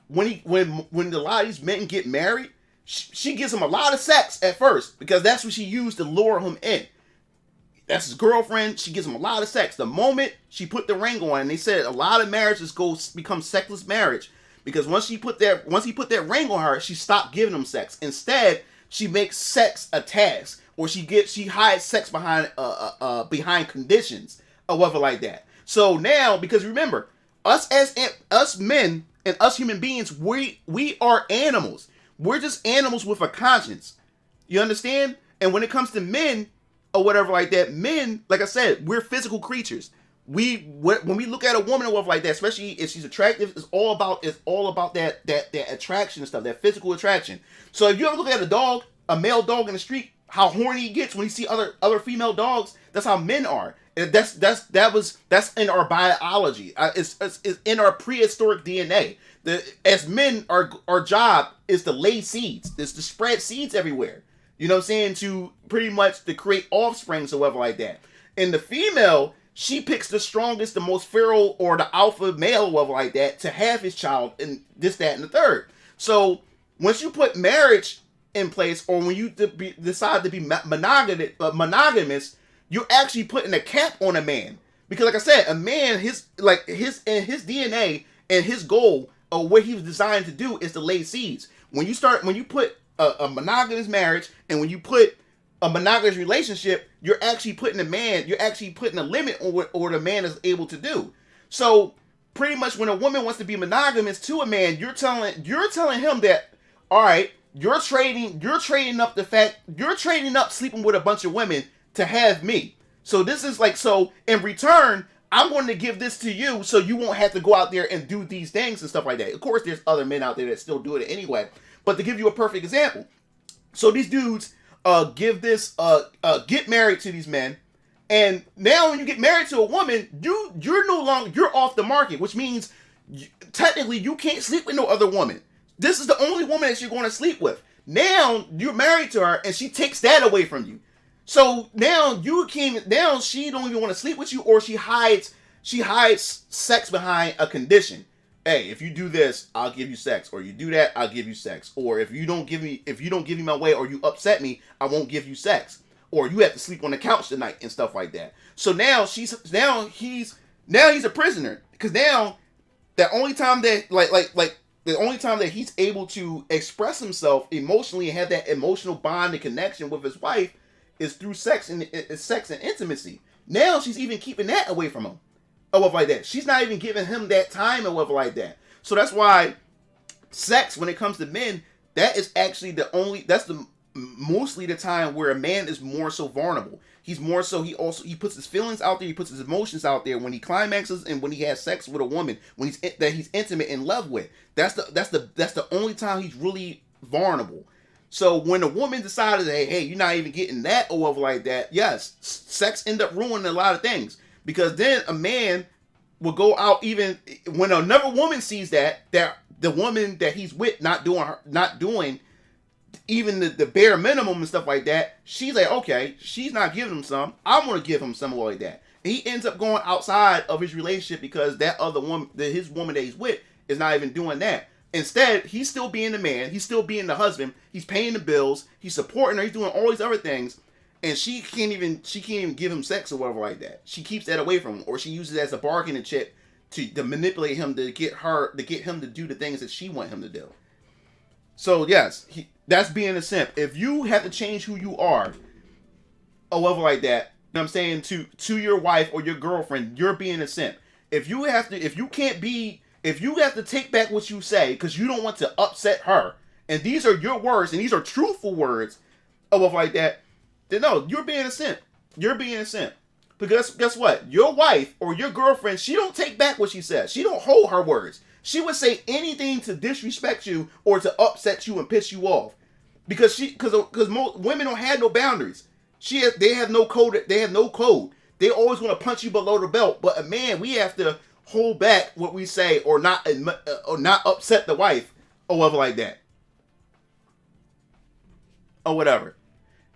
when a lot of these men get married, she gives him a lot of sex at first because that's what she used to lure him in. That's his girlfriend. She gives him a lot of sex. The moment she put the ring on, and they said a lot of marriages become sexless marriage because once he put that ring on her, she stopped giving him sex. Instead, she makes sex a task, or she hides sex behind conditions or whatever like that. So now, because remember, us men and us human beings, we are animals. We're just animals with a conscience. You understand? And when it comes to men or whatever like that, men, like I said, we're physical creatures. When we look at a woman or whatever like that, especially if she's attractive, it's all about that attraction and stuff, that physical attraction. So if you ever look at a male dog in the street, how horny he gets when he see other female dogs, that's how men are. That's in our biology. It's in our prehistoric DNA. As men, our job is to lay seeds. It's to spread seeds everywhere. You know what I'm saying? To pretty much to create offspring or whatever like that. And the female, she picks the strongest, the most feral, or the alpha male or whatever like that to have his child, and this, that, and the third. So once you put marriage in place, or when you decide to be monogamous, you're actually putting a cap on a man. Because like I said, a man, his DNA and his goal, or what he was designed to do, is to lay seeds. When you put a monogamous marriage, and when you put a monogamous relationship, you're actually putting a limit on what the man is able to do. So pretty much when a woman wants to be monogamous to a man, you're telling him that, all right, you're trading up sleeping with a bunch of women to have me. So this is like, so in return, I'm going to give this to you so you won't have to go out there and do these things and stuff like that. Of course, there's other men out there that still do it anyway. But to give you a perfect example, so these dudes get married to these men, and now when you get married to a woman, you're off the market, which means technically you can't sleep with no other woman. This is the only woman that you're going to sleep with. Now you're married to her, and she takes that away from you. So now she don't even want to sleep with you, or she hides sex behind a condition. Hey, if you do this, I'll give you sex, or you do that, I'll give you sex, or if you don't give me my way, or you upset me, I won't give you sex, or you have to sleep on the couch tonight and stuff like that. So now he's a prisoner, because now the only time that the only time that he's able to express himself emotionally and have that emotional bond and connection with his wife is through sex and intimacy. Now she's even keeping that away from him. Or whatever like that. She's not even giving him that time or whatever like that. So that's why sex, when it comes to men, that is actually mostly the time where a man is more so vulnerable. He's more so, he puts his feelings out there, he puts his emotions out there when he climaxes and when he has sex with a woman, when he's intimate in love with. That's the only time he's really vulnerable. So when a woman decided that, hey, you're not even getting that or whatever like that, yes, sex end up ruining a lot of things. Because then a man will go out, even when another woman sees that the woman that he's with not doing even the bare minimum and stuff like that, she's like, okay, she's not giving him some, I'm gonna give him some like that. And he ends up going outside of his relationship because that other woman, his woman that he's with, is not even doing that. Instead, he's still being the man, he's still being the husband, he's paying the bills, he's supporting her, he's doing all these other things. And she can't even give him sex or whatever like that. She keeps that away from him, or she uses it as a bargaining chip to manipulate him to get him to do the things that she want him to do. So yes, that's being a simp. If you have to change who you are, or whatever like that, you know what I'm saying, to your wife or your girlfriend, you're being a simp. If you have to take back what you say because you don't want to upset her, and these are your words and these are truthful words, or whatever like that, No, you're being a simp. You're being a simp. Because guess what? Your wife or your girlfriend, she don't take back what she says. She don't hold her words. She would say anything to disrespect you or to upset you and piss you off. Because most women don't have no boundaries. They have no code. They have no code. They always want to punch you below the belt. But a man, we have to hold back what we say or not upset the wife or whatever like that. Or whatever.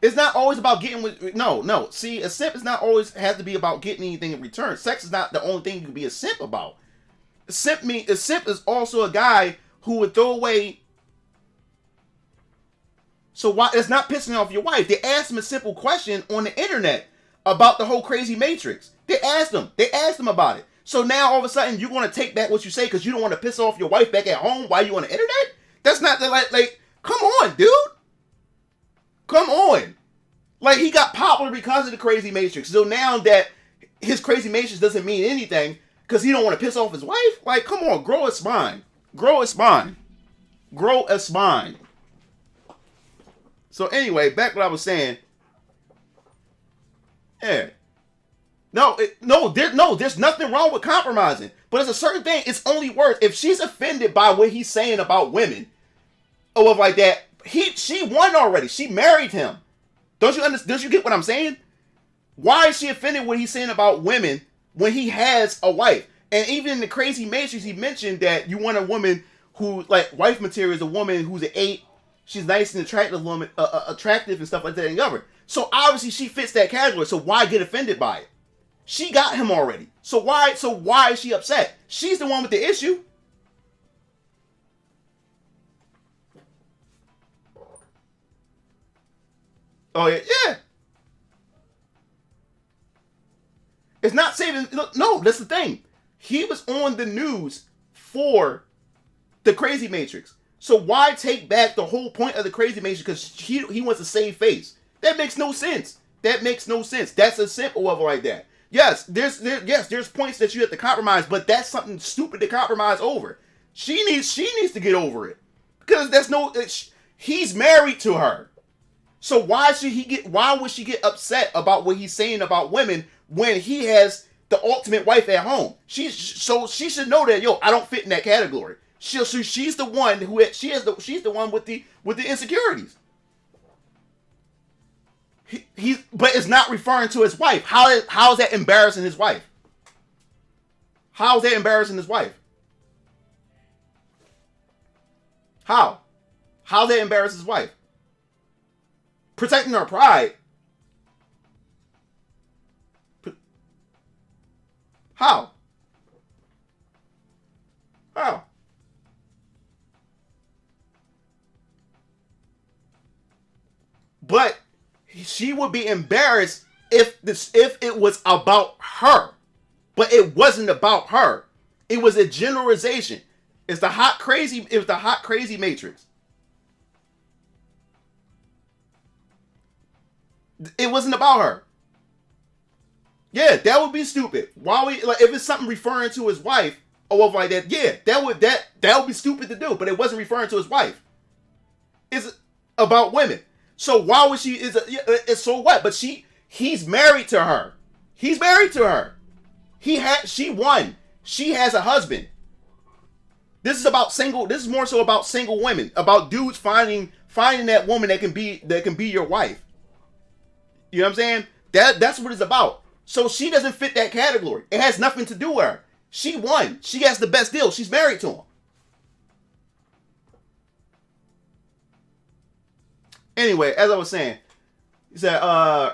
It's not always about getting with... No. See, a simp is not always has to be about getting anything in return. Sex is not the only thing you can be a simp about. A simp is also a guy who would throw away... So why... It's not pissing off your wife. They asked him a simple question on the internet about the whole crazy matrix. They asked him about it. So now all of a sudden you're going to take back what you say because you don't want to piss off your wife back at home while you on the internet? That's not the... Like, come on, dude. Come on. Like, he got popular because of the crazy matrix. So now that his crazy matrix doesn't mean anything because he don't want to piss off his wife, like, come on, grow a spine. Grow a spine. Grow a spine. So anyway, back what I was saying. Yeah. There's nothing wrong with compromising. But it's a certain thing. It's only worth if she's offended by what he's saying about women or whatever like that. She won already. She married him. Don't you get what I'm saying? Why is she offended what he's saying about women when he has a wife? And even in the crazy matrix, he mentioned that you want a woman who, like, wife material is a woman who's an 8. She's nice and attractive woman, attractive and stuff like that and other. So obviously she fits that category. So why get offended by it? She got him already. So why is she upset? She's the one with the issue. Oh, yeah. It's not saving... No, that's the thing. He was on the news for the Crazy Matrix. So why take back the whole point of the Crazy Matrix because he wants to save face? That makes no sense. That's a simp or whatever like that. Yes, there's points that you have to compromise, but that's something stupid to compromise over. She needs to get over it. Because he's married to her. So why would she get upset about what he's saying about women when he has the ultimate wife at home? She should know that, I don't fit in that category. She's the one she's the one with the insecurities. But it's not referring to his wife. How is that embarrassing his wife? How is that embarrassing his wife? How? How that embarrasses his wife? Protecting her pride. How? How? But she would be embarrassed if it was about her. But it wasn't about her. It was a generalization. It was the hot crazy matrix. It wasn't about her. Yeah, that would be stupid. If it's something referring to his wife or whatever like that, yeah, that would be stupid to do, but it wasn't referring to his wife. It's about women. So why would she so what? But he's married to her. He's married to her. She won. She has a husband. This is more so about single women, about dudes finding that woman that can be your wife. You know what I'm saying? That's what it's about. So she doesn't fit that category. It has nothing to do with her. She won. She has the best deal. She's married to him. Anyway, as I was saying, he said,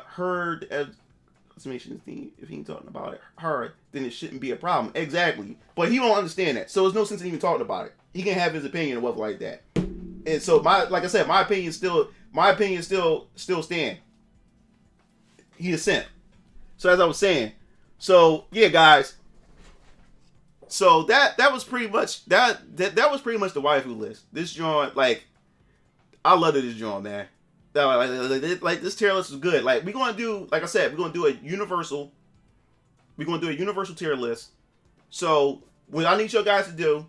heard exclamation if he ain't talking about it, her, then it shouldn't be a problem. Exactly. But he don't understand that. So there's no sense in even talking about it. He can have his opinion or whatever like that. And so my opinion still stand. He a simp. So as I was saying, so yeah, guys. So that was pretty much that was pretty much the waifu list. This joint, like, I love this joint, man. Like this tier list is good. Like we're gonna do, like I said, we're gonna do a universal tier list. So what I need you guys to do,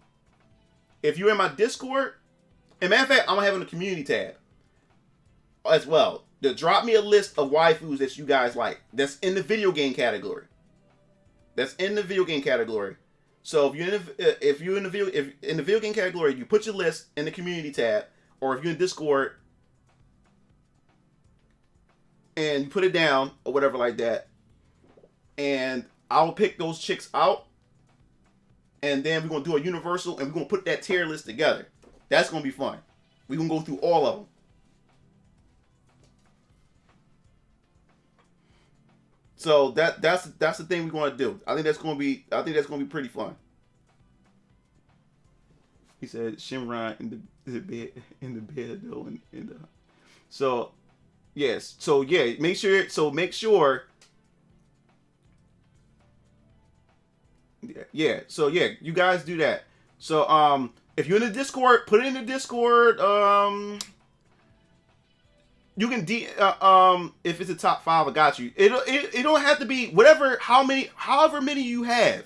if you're in my Discord, and matter of fact, I'm gonna have it in the community tab as well. Drop me a list of waifus that you guys like. That's in the video game category. That's in the video game category. So if you're in the video game category, you put your list in the community tab, or if you're in Discord and you put it down or whatever like that, and I'll pick those chicks out, and then we're gonna do a universal, and we're gonna put that tier list together. That's gonna be fun. We're gonna go through all of them. So that's the thing we're gonna do. I think that's gonna be pretty fun. He said Shinran in the bed though in the. So yes. So yeah. Make sure. Yeah. So yeah, you guys do that. So if you're in the Discord, put it in the Discord. You can if it's a top 5, I got you. It don't have to be however many you have.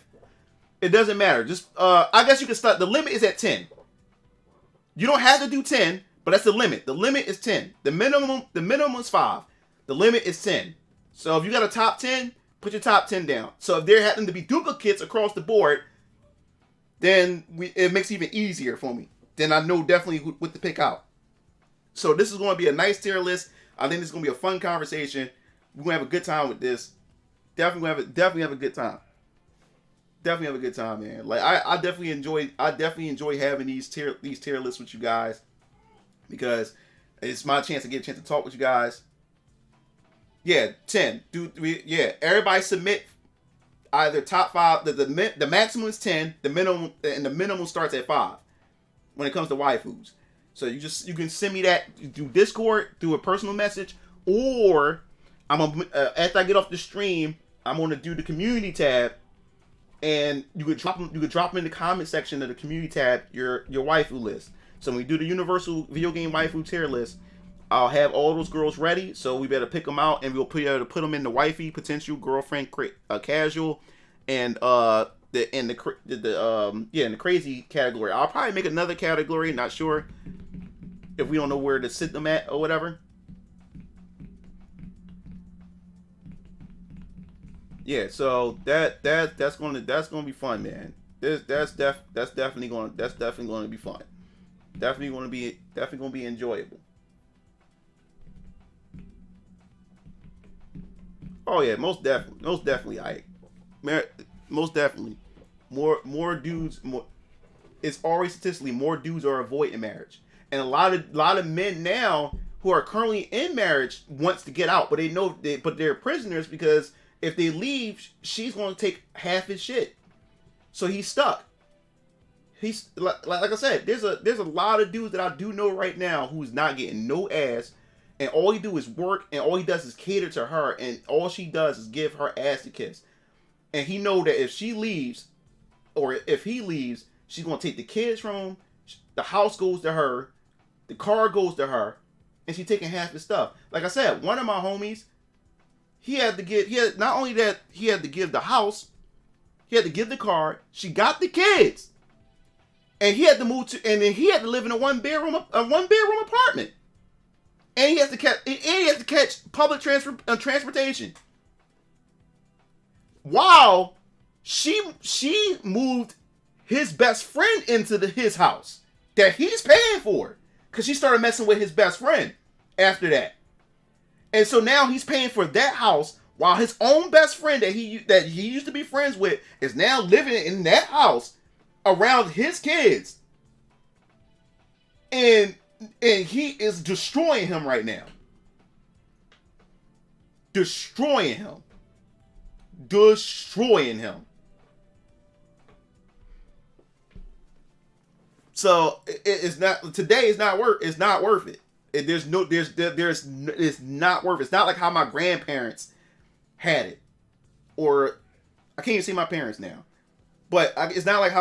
It doesn't matter. Just I guess you can start. The limit is at 10. You don't have to do 10, but that's the limit. The limit is 10. The minimum is 5. The limit is 10. So if you got a top 10, put your top 10 down. So if there happen to be duplicates across the board, then it makes it even easier for me. Then I know definitely what to pick out. So this is going to be a nice tier list. I think this is going to be a fun conversation. We're going to have a good time with this. Definitely have a good time. Definitely have a good time, man. Like I definitely enjoy having these tier lists with you guys, because it's my chance to get a chance to talk with you guys. Yeah, 10. Everybody submit either top 5. The maximum is 10. The minimum starts at 5 when it comes to waifus. So you can send me that through Discord, through a personal message, or after I get off the stream, I'm gonna do the community tab, and you could drop them in the comment section of the community tab your waifu list. So when we do the universal video game waifu tier list, I'll have all those girls ready. So we better pick them out, and we'll put them in the wifey, potential girlfriend, casual, and in the crazy category. I'll probably make another category. Not sure if we don't know where to sit them at or whatever. Yeah, so that's gonna be fun, man. That's definitely going to be fun. Definitely going to be enjoyable. Oh yeah, most definitely. Most definitely. More dudes. It's always statistically more dudes are avoiding marriage, and a lot of men now who are currently in marriage wants to get out, but they know they're prisoners, because if they leave, she's going to take half his shit, so he's stuck. He's like I said, there's a lot of dudes that I do know right now who's not getting no ass, and all he do is work, and all he does is cater to her, and all she does is give her ass to kiss. And he know that if she leaves, or if he leaves, she's gonna take the kids from him. The house goes to her, the car goes to her, and she's taking half his stuff. Like I said, one of my homies, not only that he had to give the house, he had to give the car. She got the kids, and he had to move to, and then he had to live in a one bedroom apartment, and he has to catch public transportation. While she moved his best friend into his house that he's paying for, because she started messing with his best friend after that, and so now he's paying for that house while his own best friend that he used to be friends with is now living in that house around his kids, and he is destroying him right now. Destroying him. So it's not worth it. It's not worth it. It's not like how my grandparents had it, or I can't even see my parents now, but it's not like how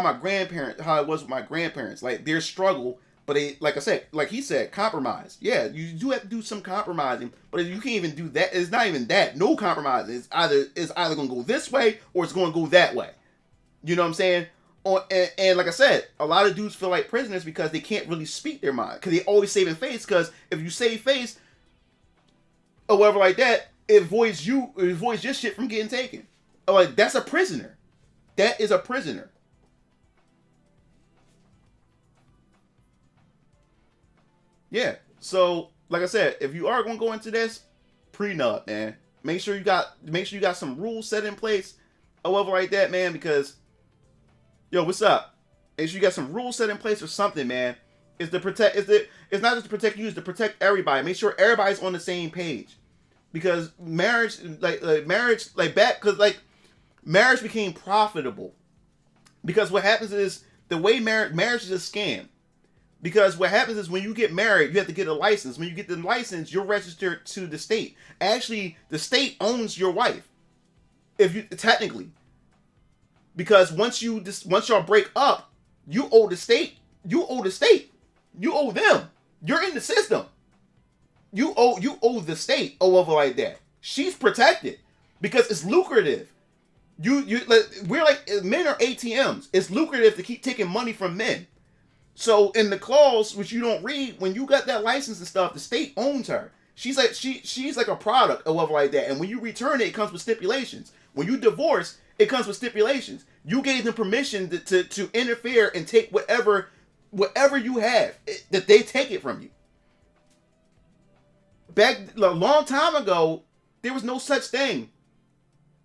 it was with my grandparents. Like their struggle, but they, like I said, like he said, compromise. Yeah, you do have to do some compromising, but you can't even do that. It's not even that. No compromising. It's either going to go this way or it's going to go that way. You know what I'm saying? And like I said, a lot of dudes feel like prisoners because they can't really speak their mind, because they always saving face. Because if you save face, or whatever like that, it avoids your shit from getting taken. Like, that's a prisoner. That is a prisoner. Yeah. So, like I said, if you are going to go into this, prenup, man. Make sure you got some rules set in place, or whatever like that, man. Because, yo, what's up? Make sure you got some rules set in place or something, man. It's not just to protect you, it's to protect everybody. Make sure everybody's on the same page. Because marriage became profitable. Because what happens is, the way marriage is a scam. Because what happens is, when you get married, you have to get a license. When you get the license, you're registered to the state. Actually, the state owns your wife. Technically. Because once y'all break up, you owe the state. You owe the state. You owe them. You're in the system. You owe the state, or whatever like that. She's protected because it's lucrative. We're like, men are ATMs. It's lucrative to keep taking money from men. So in the clause, which you don't read, when you got that license and stuff, the state owns her. She's like a product, or whatever like that. And when you return it, it comes with stipulations. When you divorce, it comes with stipulations. You gave them permission to interfere and take whatever you have, that they take it from you. Back a long time ago, there was no such thing.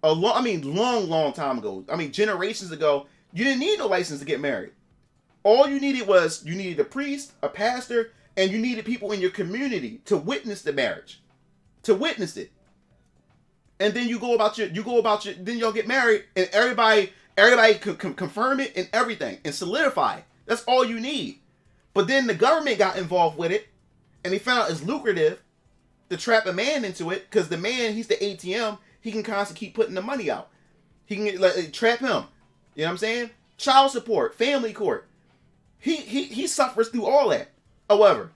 Long time ago. Generations ago, you didn't need no license to get married. All you needed a priest, a pastor, and you needed people in your community to witness the marriage, to witness it. And then then y'all get married, and everybody can confirm it and everything and solidify it. That's all you need. But then the government got involved with it, and they found out it's lucrative to trap a man into it, because the man, he's the ATM. He can constantly keep putting the money out. He can trap him. You know what I'm saying? Child support, family court. He suffers through all that. However,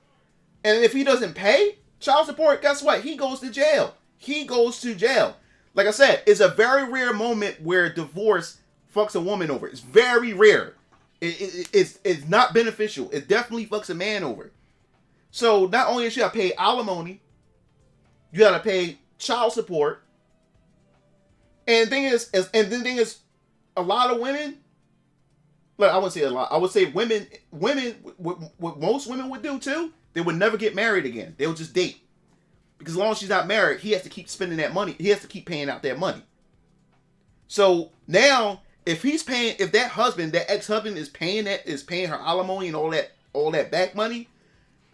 and if he doesn't pay child support, guess what? He goes to jail. Like I said, it's a very rare moment where divorce fucks a woman over. It's very rare. It's not beneficial. It definitely fucks a man over. So not only should I pay alimony, you gotta pay child support. And the thing is, a lot of women, like, I wouldn't say a lot, I would say women, what most women would do too, they would never get married again. They would just date. Because as long as she's not married, he has to keep spending that money. He has to keep paying out that money. So now, if that ex-husband is paying her alimony and all that back money,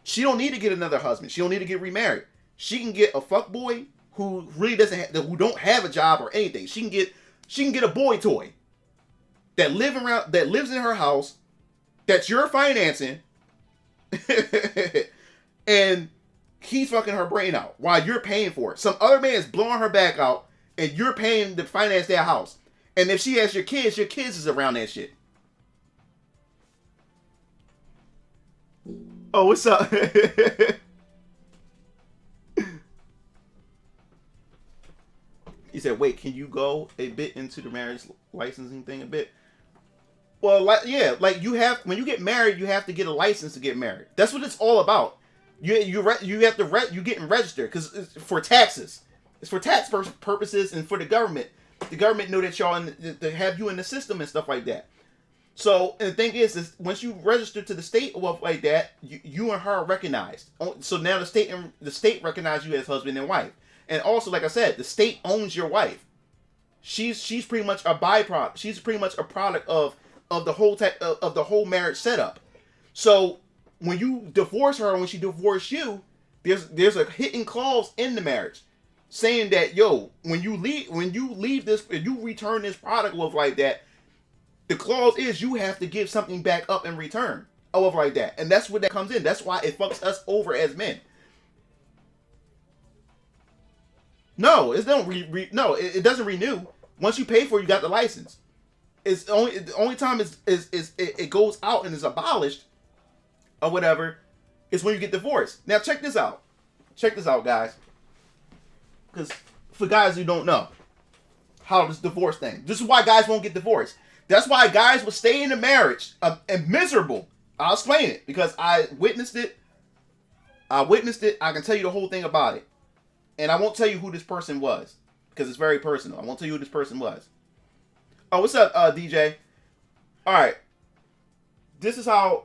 she don't need to get another husband. She don't need to get remarried. She can get a fuckboy who really who don't have a job or anything. She can get a boy toy that lives in her house, that you're financing, and he's fucking her brain out while you're paying for it. Some other man is blowing her back out, and you're paying to finance their house. And if she has your kids is around that shit. Oh, what's up? He said, wait, can you go a bit into the marriage licensing thing a bit? Well, when you get married, you have to get a license to get married. That's what it's all about. You getting registered, because it's for taxes. It's for tax purposes and for the government. The government know that y'all to have you in the system and stuff like that. So, and the thing is once you register to the state or stuff like that, you and her are recognized. So now the state recognize you as husband and wife. And also, like I said, the state owns your wife. She's pretty much a byproduct. She's pretty much a product of the whole marriage setup. So when you divorce her, when she divorces you, there's a hidden clause in the marriage saying that, yo, when you leave this, if you return this product like that, the clause is you have to give something back up in return, or like that. And that's where that comes in. That's why it fucks us over as men. No, it doesn't renew. Once you pay for it, you got the license. It's the only time it goes out and is abolished or whatever is when you get divorced. Now check this out. Check this out, guys. Because for guys who don't know how this divorce thing, this is why guys won't get divorced. That's why guys will stay in a marriage and miserable. I'll explain it because I witnessed it. I can tell you the whole thing about it. And I won't tell you who this person was because it's very personal. I won't tell you who this person was. Oh, what's up, DJ? All right. This is how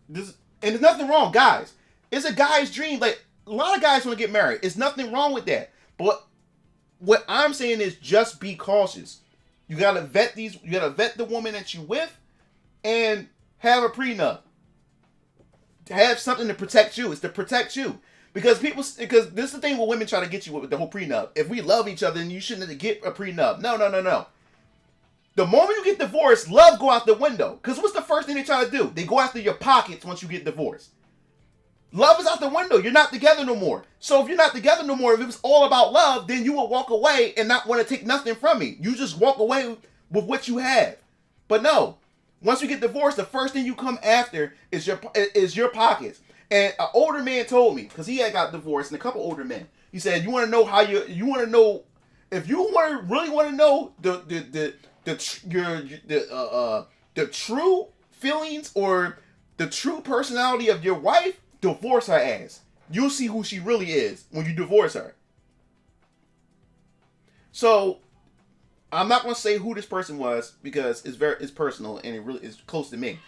this, and there's nothing wrong, guys. It's a guy's dream. Like, a lot of guys want to get married. There's nothing wrong with that. But what I'm saying is just be cautious. You gotta vet these. You gotta vet the woman that you with, and have a prenup. Have something to protect you. It's to protect you. Because this is the thing with women try to get you with the whole prenup. If we love each other, then you shouldn't get a prenup. No. The moment you get divorced, love go out the window. Because what's the first thing they try to do? They go after your pockets once you get divorced. Love is out the window. You're not together no more. So if you're not together no more, if it was all about love, then you would walk away and not want to take nothing from me. You just walk away with what you have. But no. Once you get divorced, the first thing you come after is your pockets. And an older man told me, because he had got divorced, and a couple older men. He said, "You want to know how you want to know if you really want to know the true feelings or the true personality of your wife, divorce her ass. You'll see who she really is when you divorce her." So I'm not gonna say who this person was because it's personal and it really is close to me.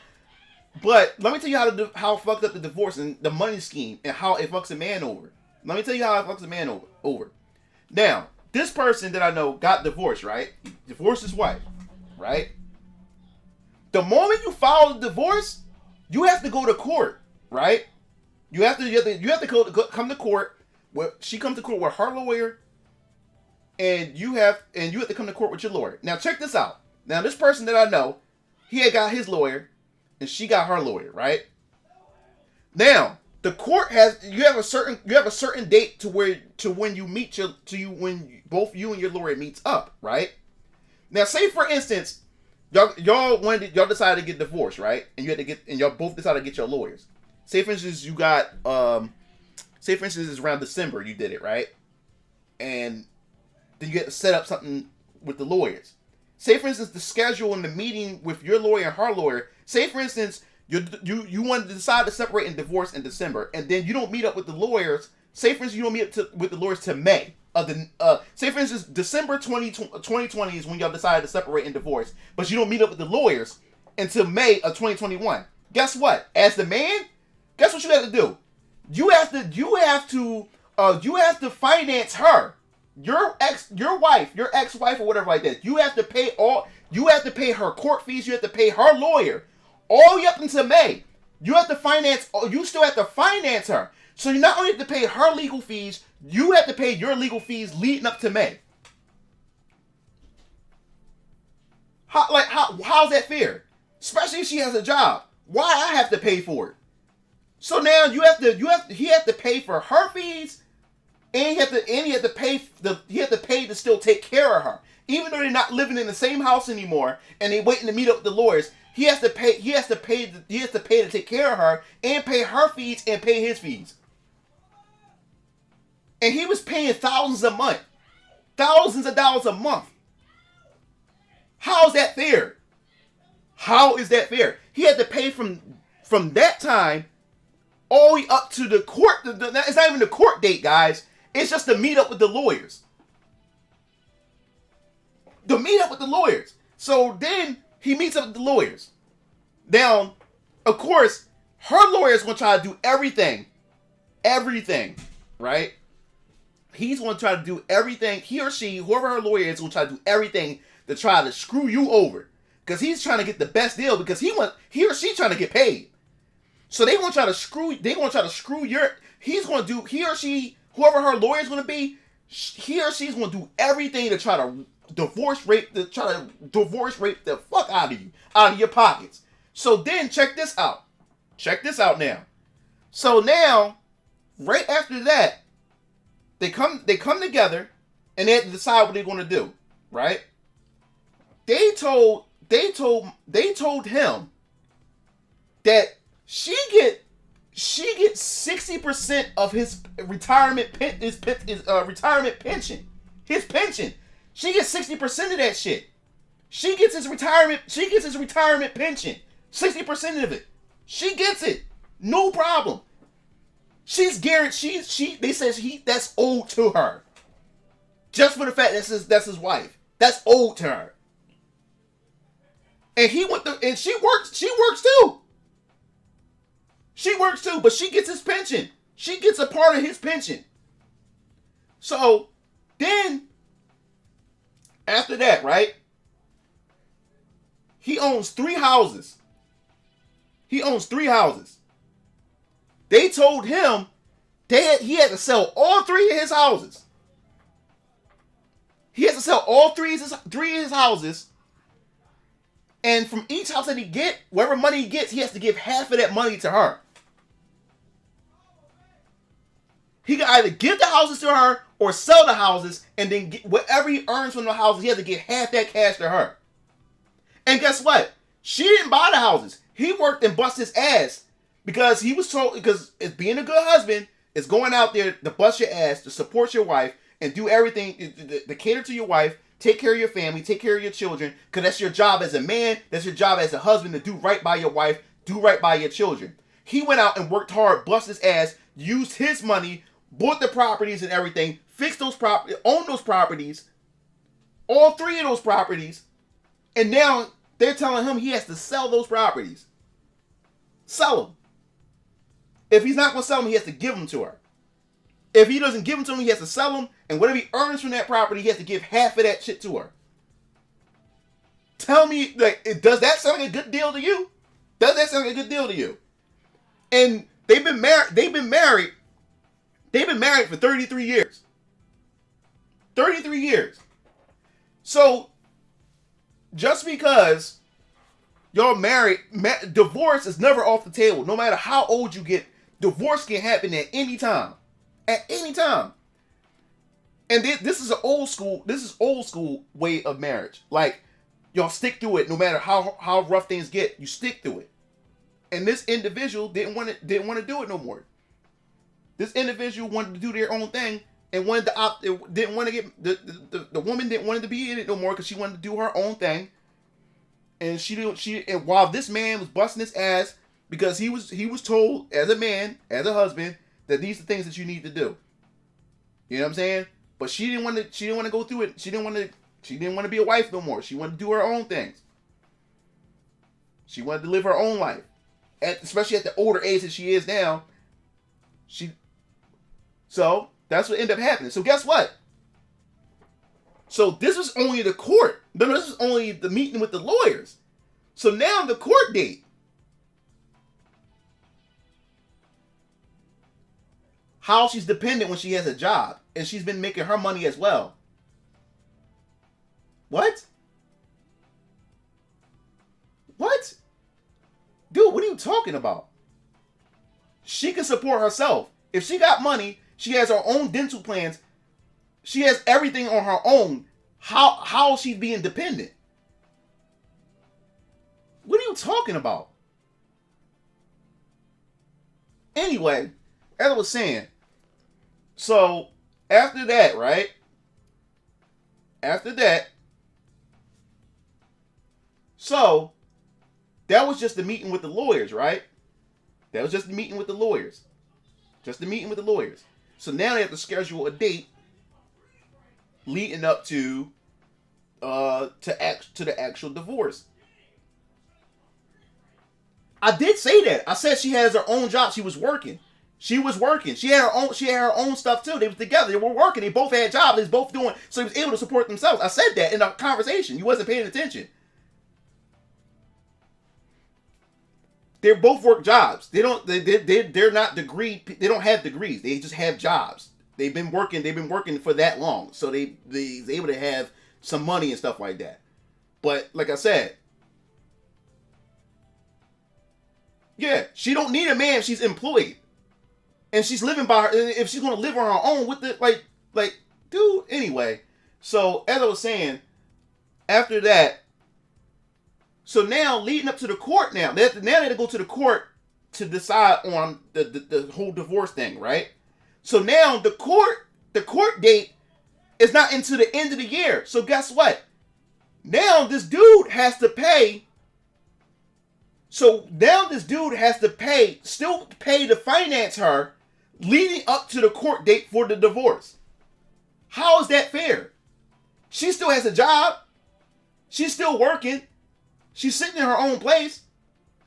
But let me tell you how fucked up the divorce and the money scheme and how it fucks a man over. Let me tell you how it fucks a man over. Now, this person that I know got divorced, right? Divorced his wife, right? The moment you file a divorce, you have to go to court, right? You have to come to court. She comes to court with her lawyer, and you have to come to court with your lawyer. Now check this out. Now this person that I know, he had got his lawyer, and she got her lawyer, right? Now the court you have a certain date when both you and your lawyer meets up, right? Now say for instance, y'all decided to get divorced, right? And y'all both decided to get your lawyers. Say for instance it's around December you did it, right? And then you get to set up something with the lawyers. Say for instance the schedule and the meeting with your lawyer and her lawyer. Say for instance you wanted to decide to separate and divorce in December, and then you don't meet up with the lawyers. Say for instance you don't meet up with the lawyers to May of the say for instance December 2020 is when y'all decided to separate and divorce, but you don't meet up with the lawyers until May of 2021. Guess what? As the man, guess what you have to do? You have to finance her. Your ex-wife or whatever like that. You have to pay her court fees, you have to pay her lawyer. All the way up until May. You still have to finance her. So you not only have to pay her legal fees, you have to pay your legal fees leading up to May. How's that fair? Especially if she has a job. Why I have to pay for it? So now he have to pay for her fees, and he have to pay to still take care of her. Even though they're not living in the same house anymore and they're waiting to meet up with the lawyers, he has to pay to take care of her and pay her fees and pay his fees. And he was paying thousands of dollars a month. How is that fair? How is that fair? He had to pay from that time all the way up to the court. It's not even the court date, guys. It's just to meet up with the lawyers. So then he meets up with the lawyers. Now, of course, her lawyer is going to try to do everything, right? He's going to try to do everything. He or she, whoever her lawyer is, going to try to do everything to try to screw you over. Because he's trying to get the best deal because he or she trying to get paid. So they going to try to screw whoever her lawyer is going to be, he or she's going to do everything to try to divorce rape the fuck out of your pockets. So then check this out now. So now, right after that, they come together and they have to decide what they're going to do, right? They told him that she gets 60% of his retirement pension. His pension. She gets 60% of that shit. She gets his retirement pension. 60% of it. She gets it. No problem. She's guaranteed. They says that's owed to her. just for the fact that's his wife. That's old to her. And she works too. She works too, but she gets his pension. She gets a part of his pension. So then, after that, right? He owns 3 houses. He owns 3 houses. They told him he had to sell all 3 of his houses. He has to sell all 3 of his houses. And from each house that he get, whatever money he gets, he has to give half of that money to her. He can either give the houses to her or sell the houses, and then get whatever he earns from the houses, he has to give half that cash to her. And guess what? She didn't buy the houses. He worked and bust his ass because he was told, because it's being a good husband is going out there to bust your ass, to support your wife, and do everything to cater to your wife, take care of your family, take care of your children, because that's your job as a man, that's your job as a husband, to do right by your wife, do right by your children. He went out and worked hard, bust his ass, used his money, bought the properties and everything, fixed those properties, owned those properties, all 3 of those properties, and now they're telling him he has to sell those properties. Sell them. If he's not going to sell them, he has to give them to her. If he doesn't give them to him, he has to sell them, and whatever he earns from that property, he has to give half of that shit to her. Tell me, like, does that sound like a good deal to you? Does that sound like a good deal to you? And they've been married for 33 years. 33 years. So, just because y'all married, divorce is never off the table. No matter how old you get, divorce can happen at any time. At any time. And this is old school way of marriage. Like, y'all stick to it no matter how rough things get. You stick to it. And this individual didn't want to do it no more. This individual wanted to do their own thing and wanted to didn't want to get the woman didn't want to be in it no more because she wanted to do her own thing. And and while this man was busting his ass because he was told as a man, as a husband, that these are things that you need to do. You know what I'm saying? But she didn't want to go through it. She didn't want to be a wife no more. She wanted to do her own things. She wanted to live her own life. Especially at the older age that she is now. So that's what ended up happening. So guess what? So this was only the court. No, this was only the meeting with the lawyers. So now the court date. How she's dependent when she has a job. And she's been making her money as well. What? What? Dude, what are you talking about? She can support herself. If she got money, she has her own dental plans. She has everything on her own. How is she being dependent? What are you talking about? Anyway, as I was saying, so after that, right? After that, so that was just the meeting with the lawyers, right? That was just the meeting with the lawyers. Just the meeting with the lawyers. So now they have to schedule a date leading up to the actual divorce. I did say that. I said she has her own job. She was working. She had her own stuff too. They were together. They were working. They both had jobs. They was both doing, so they was able to support themselves. I said that in a conversation. You wasn't paying attention. They both work jobs. They're not degree. They don't have degrees. They just have jobs. They've been working for that long. So they're able to have some money and stuff like that. But like I said, yeah, she don't need a man if she's employed. And she's living by her. If she's going to live on her own with the, like, dude, anyway. So, as I was saying, after that, so now, leading up to the court now, they have to go to the court to decide on the whole divorce thing, right? So now, the court date is not until the end of the year. So guess what? Now, this dude has to pay. So now this dude has to still pay to finance her leading up to the court date for the divorce. How is that fair? She still has a job. She's still working. She's sitting in her own place.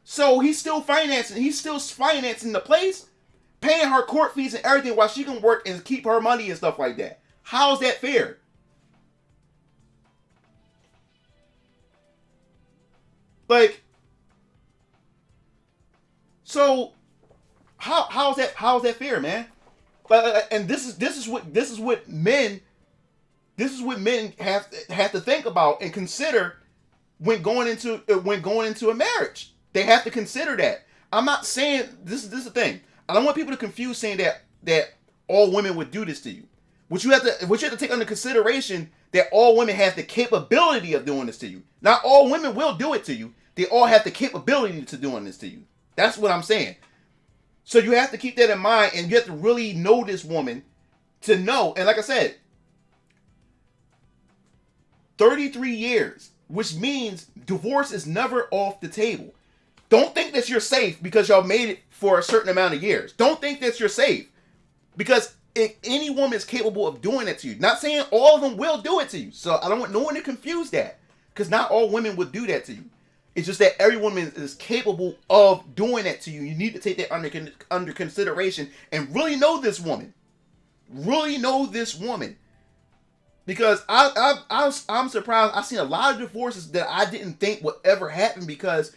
So he's still financing the place, paying her court fees and everything while she can work and keep her money and stuff like that. How is that fair? Like, so how is that fair, man? But and this is what men have to think about and consider when going into a marriage. They have to consider that. I'm not saying this is the thing. I don't want people to confuse saying that all women would do this to you. What you have to take under consideration that all women have the capability of doing this to you. Not all women will do it to you. They all have the capability to doing this to you. That's what I'm saying. So you have to keep that in mind, and you have to really know this woman to know. And like I said, 33 years, which means divorce is never off the table. Don't think that you're safe because y'all made it for a certain amount of years. Don't think that you're safe because any woman is capable of doing it to you. Not saying all of them will do it to you. So I don't want no one to confuse that, because not all women would do that to you. It's just that every woman is capable of doing that to you. You need to take that under consideration and really know this woman. Really know this woman. Because I'm surprised. I've seen a lot of divorces that I didn't think would ever happen, because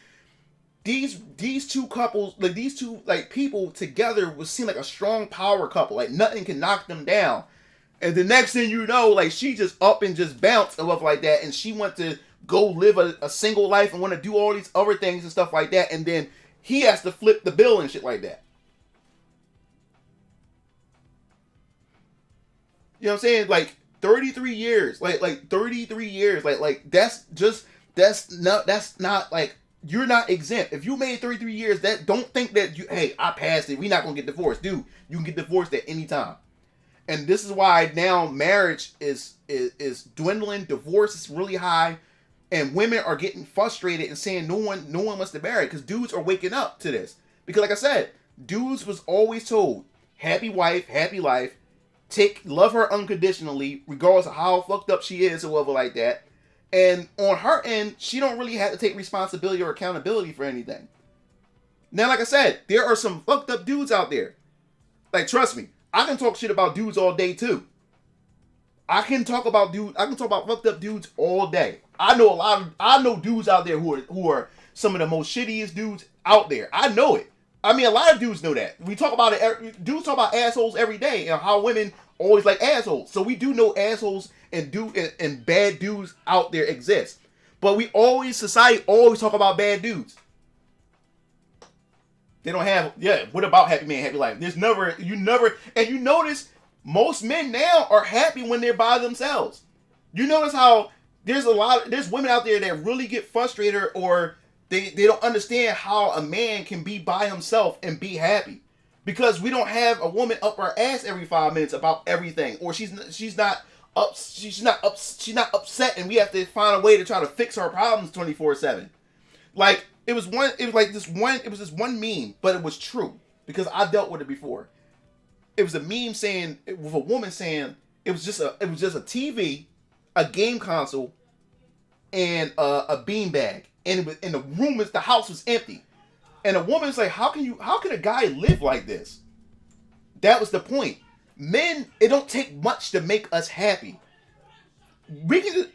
these two couples, like these two like people together, would seem like a strong power couple. Like nothing can knock them down. And the next thing you know, like she just up and just bounced and stuff like that, and she went to go live a single life and want to do all these other things and stuff like that, and then he has to flip the bill and shit like that. You know what I'm saying? Like 33 years, like 33 years, like that's not like, you're not exempt. If you made 33 years, that don't think that hey, I passed it, we're not gonna get divorced. Dude, you can get divorced at any time. And this is why now marriage is dwindling, divorce is really high, and women are getting frustrated and saying no one wants to marry, because dudes are waking up to this. Because like I said, dudes was always told, happy wife, happy life, love her unconditionally, regardless of how fucked up she is or whatever like that. And on her end, she don't really have to take responsibility or accountability for anything. Now, like I said, there are some fucked up dudes out there. Like, trust me, I can talk shit about dudes all day too. I can talk about fucked up dudes all day. I know dudes out there who are some of the most shittiest dudes out there. I know it. I mean, a lot of dudes know that. We talk about it. Dudes talk about assholes every day and how women always like assholes. So we do know assholes and bad dudes out there exist. But society always talk about bad dudes. They don't have, what about happy man, happy life? And you notice most men now are happy when they're by themselves. You notice how there's women out there that really get frustrated, or they don't understand how a man can be by himself and be happy, because we don't have a woman up our ass every 5 minutes about everything, or she's not upset, and we have to find a way to try to fix her problems 24/7. Like it was this one meme, but it was true because I dealt with it before. It was a meme with a woman saying it was just a TV, a game console, and a beanbag, and the house was empty, and a woman's like, how can a guy live like this? That was the point. Men, it don't take much to make us happy. We can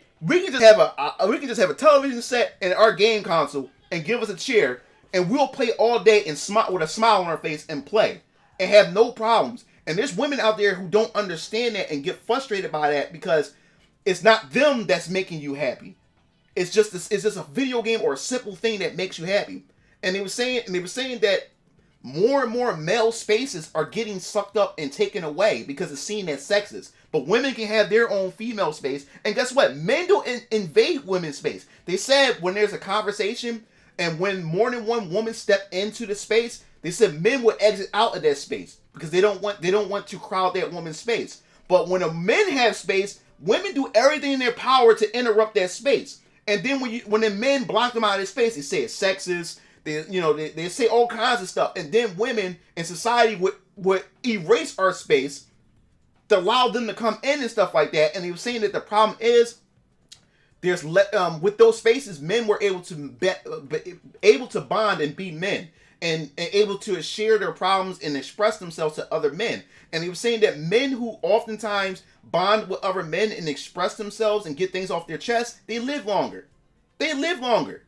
just have a television set and our game console, and give us a chair, and we'll play all day and smile with a smile on our face and play and have no problems. And there's women out there who don't understand that and get frustrated by that, because it's not them that's making you happy. It's just a video game or a simple thing that makes you happy. And they were saying that more and more male spaces are getting sucked up and taken away because it's seen as sexist. But women can have their own female space. And guess what? Men don't invade women's space. They said when there's a conversation and when more than one woman step into the space, they said men would exit out of that space because they don't want to crowd that woman's space. But when men have space, women do everything in their power to interrupt that space. And then when the men block them out of their space, they say it's sexist. They say all kinds of stuff. And then women in society would erase our space to allow them to come in and stuff like that. And he was saying that the problem is with those spaces, men were able to bond and be men, and able to share their problems and express themselves to other men. And he was saying that men who oftentimes bond with other men and express themselves and get things off their chest, they live longer. They live longer.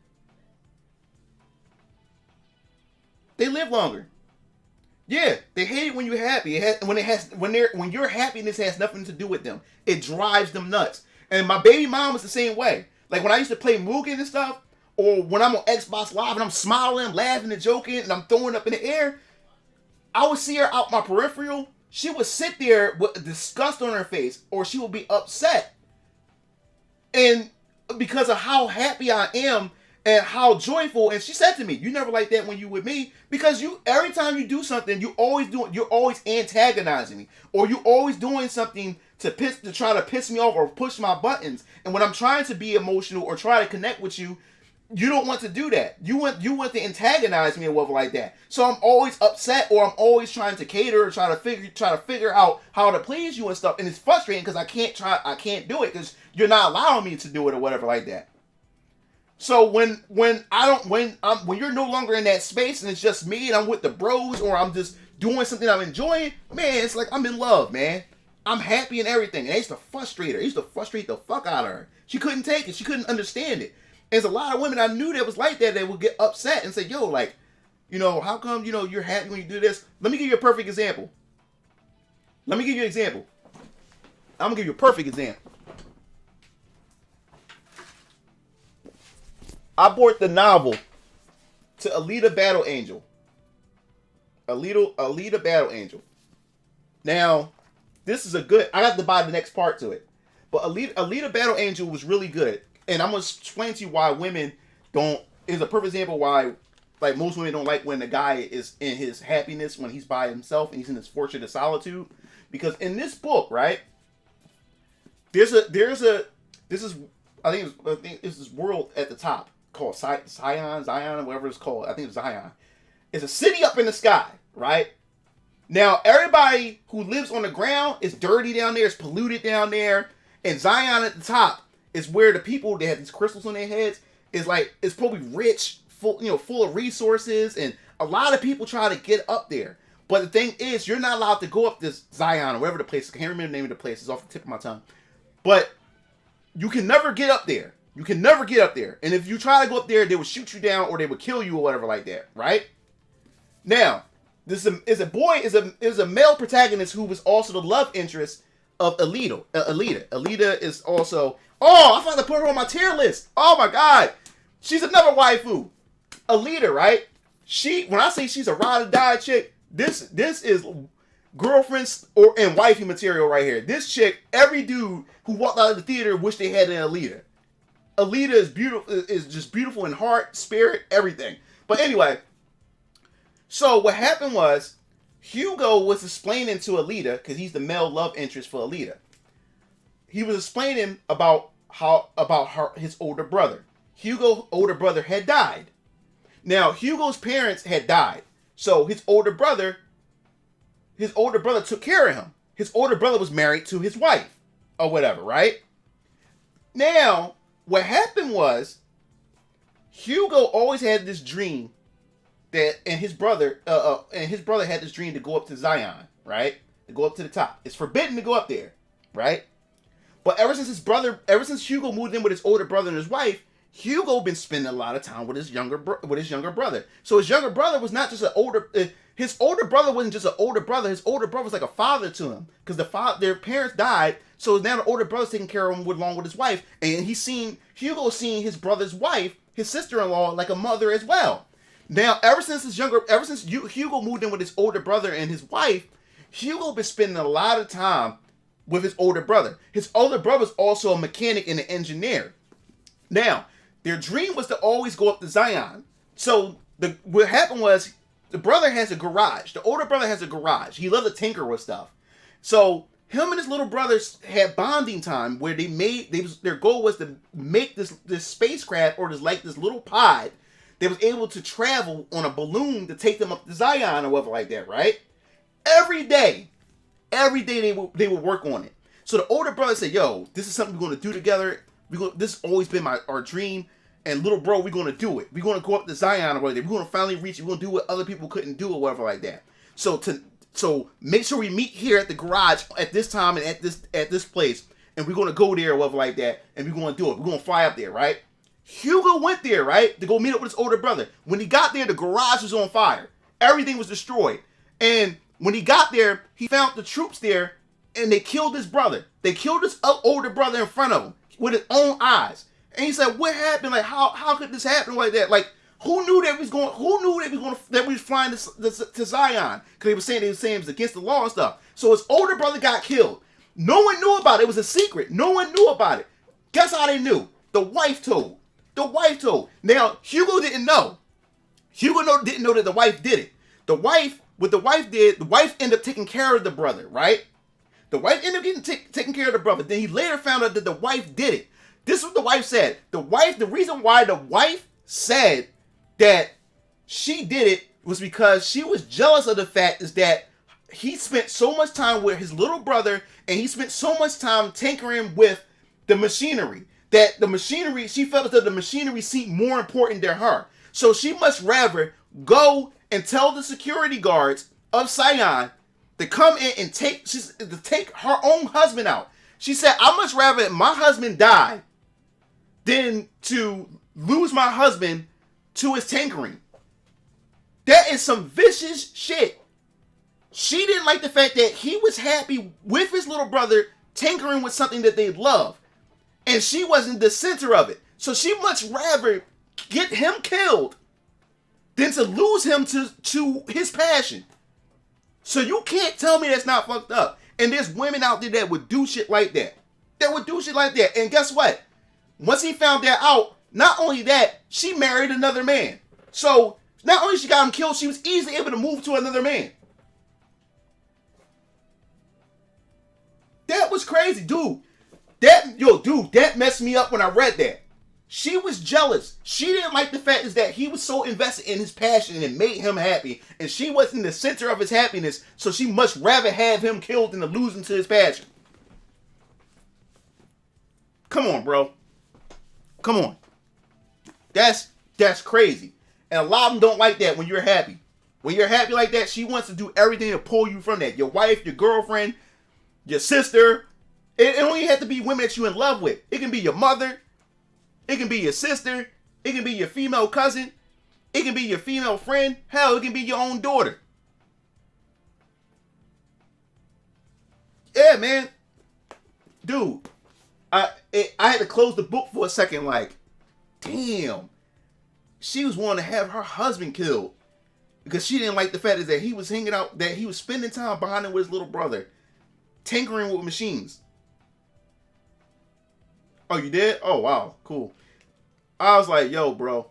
They live longer. Yeah, they hate it when you're happy. When your happiness has nothing to do with them. It drives them nuts. And my baby mom was the same way. Like when I used to play Mugen and stuff, or when I'm on Xbox Live and I'm smiling, laughing and joking, and I'm throwing up in the air, I would see her out my peripheral. She would sit there with disgust on her face, or she would be upset. And because of how happy I am and how joyful, and she said to me, "You never like that when you with me, because every time you do something, you're always antagonizing me, or you always doing something to try to piss me off or push my buttons. And when I'm trying to be emotional or try to connect with you, you don't want to do that. You want to antagonize me or whatever like that. So I'm always upset, or I'm always trying to cater or try to figure out how to please you and stuff. And it's frustrating because I can't do it because you're not allowing me to do it or whatever like that. So when you're no longer in that space and it's just me and I'm with the bros, or I'm just doing something I'm enjoying, man, it's like I'm in love, man. I'm happy and everything. And I used to frustrate her. I used to frustrate the fuck out of her. She couldn't take it. She couldn't understand it. There's a lot of women I knew that was like that would get upset and say, yo, like, how come, you're happy when you do this? Let me give you a perfect example. I'm going to give you a perfect example. I bought the novel to Alita Battle Angel. Alita Battle Angel. Now, this is I have to buy the next part to it. But Alita Battle Angel was really good. And I'm going to explain to you why women is a perfect example why, like, most women don't like when the guy is in his happiness, when he's by himself and he's in his fortune of solitude. Because in this book, right, I think it's this world at the top called Zion, whatever it's called. I think it's Zion. It's a city up in the sky, right? Now, everybody who lives on the ground is dirty down there, it's polluted down there. And Zion at the top is where the people that have these crystals on their heads it's probably rich, full of resources, and a lot of people try to get up there. But the thing is, you're not allowed to go up this Zion or wherever the place is. I can't remember the name of the place. It's off the tip of my tongue. But you can never get up there. You can never get up there. And if you try to go up there, they would shoot you down or they would kill you or whatever like that, right? Now, this is a male protagonist who was also the love interest of Alita. Alita is also... Oh, I thought to put her on my tier list. Oh my god. She's another waifu. Alita, right? When I say she's a ride or die chick, this is girlfriends and wifey material right here. This chick, every dude who walked out of the theater wished they had an Alita. Alita is beautiful, is just beautiful in heart, spirit, everything. But anyway, so what happened was Hugo was explaining to Alita, because he's the male love interest for Alita. He was explaining about his older brother. Hugo's older brother had died. Now, Hugo's parents had died. So his older brother took care of him. His older brother was married to his wife or whatever, right? Now, what happened was Hugo always had this dream and his brother had this dream to go up to Zion, right? To go up to the top. It's forbidden to go up there, right? But ever since Hugo moved in with his older brother and his wife, Hugo been spending a lot of time with his younger brother. So his younger brother was not just his older brother wasn't just an older brother. His older brother was like a father to him because their parents died. So now the older brother's taking care of him along with his wife, and Hugo seeing his brother's wife, his sister-in-law, like a mother as well. Now, ever since Hugo moved in with his older brother and his wife, Hugo been spending a lot of time with his older brother. His older brother's also a mechanic and an engineer. Now, their dream was to always go up to Zion. So what happened was the brother has a garage. The older brother has a garage. He loved to tinker with stuff. So him and his little brothers had bonding time where their goal was to make this spacecraft or this little pod that was able to travel on a balloon to take them up to Zion or whatever like that, right? Every day, Every day they would work on it. So the older brother said, yo, this is something we're going to do together. This has always been our dream. And little bro, we're going to do it. We're going to go up to Zion or whatever. We're going to finally reach it. We're going to do what other people couldn't do or whatever like that. So make sure we meet here at the garage at this time and at this place. And we're going to go there or whatever like that. And we're going to do it. We're going to fly up there, right? Hugo went there, right? To go meet up with his older brother. When he got there, the garage was on fire. Everything was destroyed. And when he got there, he found the troops there. And they killed his brother. They killed his older brother in front of him with his own eyes. And he said, "What happened? Like, how could this happen like that? Like, who knew that we was flying to Zion? Because they were saying it was against the law and stuff. So his older brother got killed. No one knew about it. It was a secret. No one knew about it. Guess how they knew? The wife told. The wife told. Now Hugo didn't know. Hugo didn't know that the wife did it. What the wife did, the wife ended up taking care of the brother, right? The wife ended up taking care of the brother. Then he later found out that the wife did it. This is what the wife said. The reason why the wife said that she did it was because she was jealous of the fact is that he spent so much time with his little brother and he spent so much time tinkering with the machinery that she felt that the machinery seemed more important than her. So she much rather go and tell the security guards of Sion to come in and take her own husband out. She said, "I much rather my husband die than to lose my husband to his tinkering." That is some vicious shit. She didn't like the fact that he was happy with his little brother tinkering with something that they love. And she wasn't the center of it. So she much rather get him killed than to lose him to his passion. So you can't tell me that's not fucked up. And there's women out there that would do shit like that. And guess what? Once he found that out, not only that, she married another man. So not only she got him killed, she was easily able to move to another man. That was crazy, dude. That messed me up when I read that. She was jealous. She didn't like the fact is that he was so invested in his passion and it made him happy. And she wasn't the center of his happiness, so she much rather have him killed than to lose him to his passion. Come on, bro. Come on. That's crazy. And a lot of them don't like that when you're happy. When you're happy like that, she wants to do everything to pull you from that. Your wife, your girlfriend, your sister. It don't even have to be women that you're in love with. It can be your mother. It can be your sister. It can be your female cousin. It can be your female friend. Hell, it can be your own daughter. Yeah, man. Dude, I had to close the book for a second like, damn. She was wanting to have her husband killed because she didn't like the fact that he was hanging out, that he was spending time bonding with his little brother, tinkering with machines. Oh, you did? Oh, wow. Cool. I was like, yo, bro.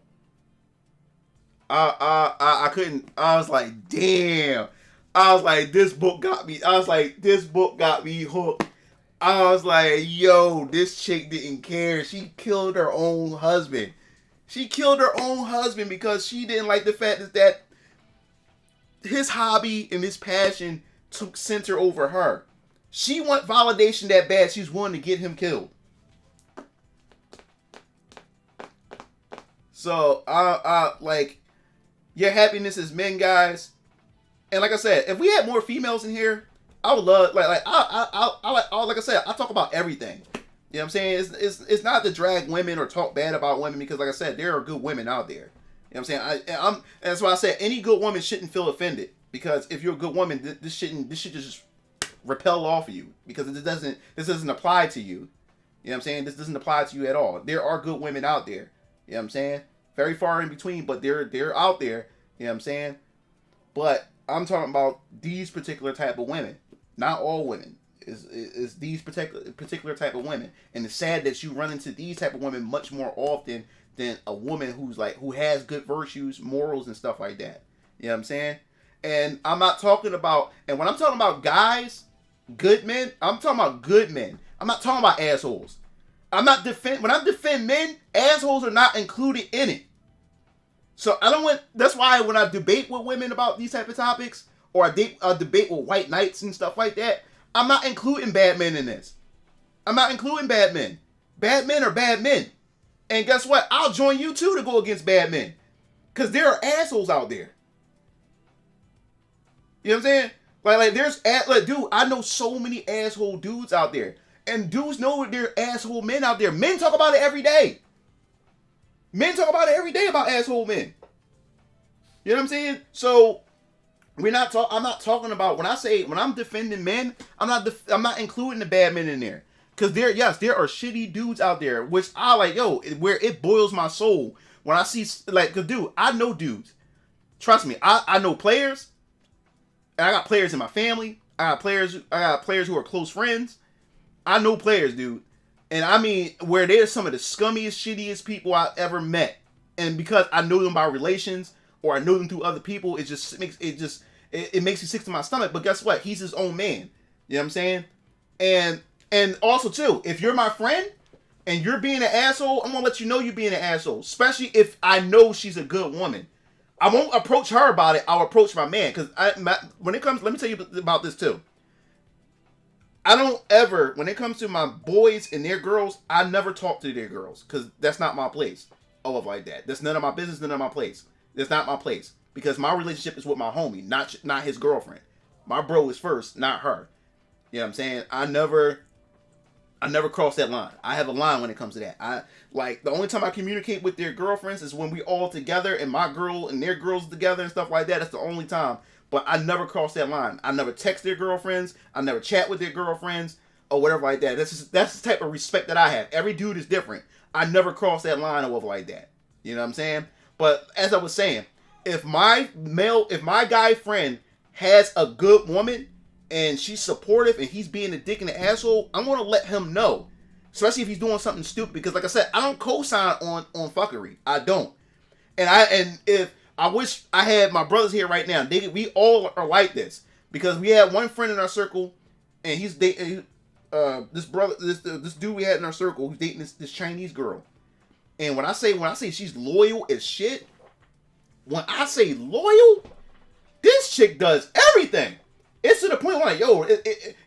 I couldn't. I was like, damn. I was like, this book got me. I was like, this book got me hooked. I was like, yo, this chick didn't care. She killed her own husband. She killed her own husband because she didn't like the fact that his hobby and his passion took center over her. She want validation that bad. She's willing to get him killed. So, like, your happiness is men, guys. And like I said, if we had more females in here, I would love, like I said, I talk about everything. You know what I'm saying? It's not to drag women or talk bad about women because, like I said, there are good women out there. You know what I'm saying? And that's why I said any good woman shouldn't feel offended because if you're a good woman, this should just repel off of you because this doesn't apply to you. You know what I'm saying? This doesn't apply to you at all. There are good women out there. You know what I'm saying? Very far in between, but they're out there. You know what I'm saying? But I'm talking about these particular type of women. Not all women. Is these particular type of women. And it's sad that you run into these type of women much more often than a woman who has good virtues, morals, and stuff like that. You know what I'm saying? And I'm not talking about, and when I'm talking about guys, good men, I'm talking about good men. I'm not talking about assholes. When I defend men, assholes are not included in it. So that's why when I debate with women about these type of topics, or a debate with white knights and stuff like that, I'm not including bad men in this. I'm not including bad men. Bad men are bad men. And guess what? I'll join you too to go against bad men. Because there are assholes out there. You know what I'm saying? Like there's, dude, I know so many asshole dudes out there. And dudes know there are asshole men out there. Men talk about it every day. Men talk about it every day about asshole men. You know what I'm saying? So I'm not talking about, when I'm defending men, I'm not including the bad men in there. Because there are shitty dudes out there, which I like, where it boils my soul when I see, like, cause dude, I know dudes. Trust me, I know players. And I got players in my family. I got players who are close friends. I know players, dude. And I mean, where they're some of the scummiest, shittiest people I've ever met. And because I know them by relations, or I know them through other people, it makes me sick to my stomach. But guess what? He's his own man. You know what I'm saying? And also too, if you're my friend and you're being an asshole, I'm gonna let you know you're being an asshole. Especially if I know she's a good woman. I won't approach her about it. I'll approach my man. Because when it comes, let me tell you about this too. I don't ever, when it comes to my boys and their girls, I never talk to their girls. Because that's not my place. All of like that. That's none of my business, none of my place. That's not my place. Because my relationship is with my homie, not his girlfriend. My bro is first, not her. You know what I'm saying? I never cross that line. I have a line when it comes to that. The only time I communicate with their girlfriends is when we all together and my girl and their girls together and stuff like that. That's the only time. But I never cross that line. I never text their girlfriends. I never chat with their girlfriends or whatever like that. That's the type of respect that I have. Every dude is different. I never cross that line or whatever like that. You know what I'm saying? But as I was saying, if my guy friend has a good woman and she's supportive and he's being a dick and an asshole, I'm gonna let him know. Especially if he's doing something stupid, because like I said, I don't co-sign on fuckery. I don't. And if I wish I had my brothers here right now, we all are like this. Because we had one friend in our circle, and he's dating this dude we had in our circle who's dating this Chinese girl. And when I say she's loyal as shit, when I say loyal, this chick does everything. It's to the point where,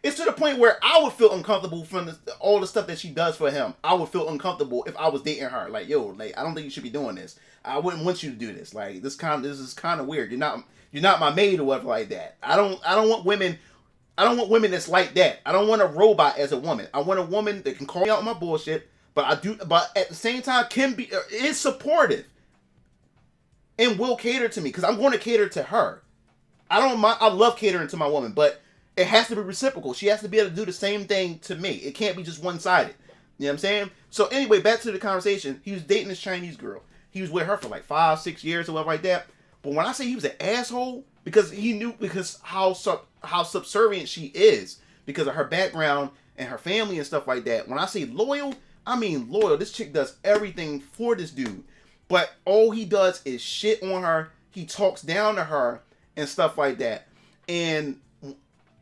it's to the point where I would feel uncomfortable from all the stuff that she does for him. I would feel uncomfortable if I was dating her. I don't think you should be doing this. I wouldn't want you to do this. This is kind of weird. You're not my maid or whatever like that. I don't want women that's like that. I don't want a robot as a woman. I want a woman that can call me out on my bullshit, but at the same time is supportive and will cater to me, because I'm going to cater to her. I don't mind. I love catering to my woman, but it has to be reciprocal. She has to be able to do the same thing to me. It can't be just one-sided. You know what I'm saying? So anyway, back to the conversation. He was dating this Chinese girl. He was with her for 5-6 years or whatever like that. But when I say he was an asshole, because how subservient she is, because of her background and her family and stuff like that. When I say loyal, I mean loyal. This chick does everything for this dude. But all he does is shit on her. He talks down to her and stuff like that. And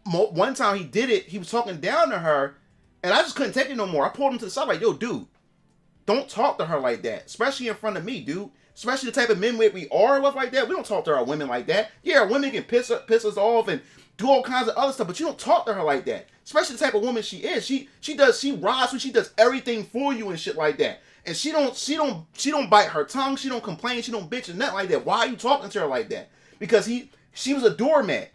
one time he did it, he was talking down to her, and I just couldn't take it no more. I pulled him to the side like, yo, dude, don't talk to her like that, especially in front of me, dude. Especially the type of men we are, stuff like that. We don't talk to our women like that. Yeah, women can piss us off and do all kinds of other stuff, but you don't talk to her like that. Especially the type of woman she is. She rides when she does everything for you and shit like that. And she don't bite her tongue. She don't complain. She don't bitch and nothing like that. Why are you talking to her like that? Because she was a doormat.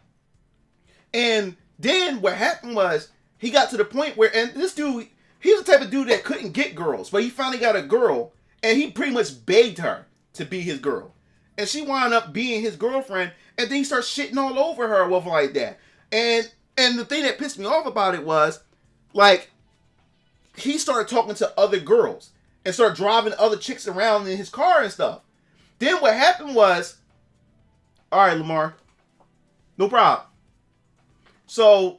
And then what happened was, he got to the point where, and this dude, he was the type of dude that couldn't get girls, but he finally got a girl, and he pretty much begged her to be his girl. And she wound up being his girlfriend, and then he started shitting all over her or whatever like that. And the thing that pissed me off about it was, he started talking to other girls, and started driving other chicks around in his car and stuff. Then what happened was, all right, Lamar, no problem. So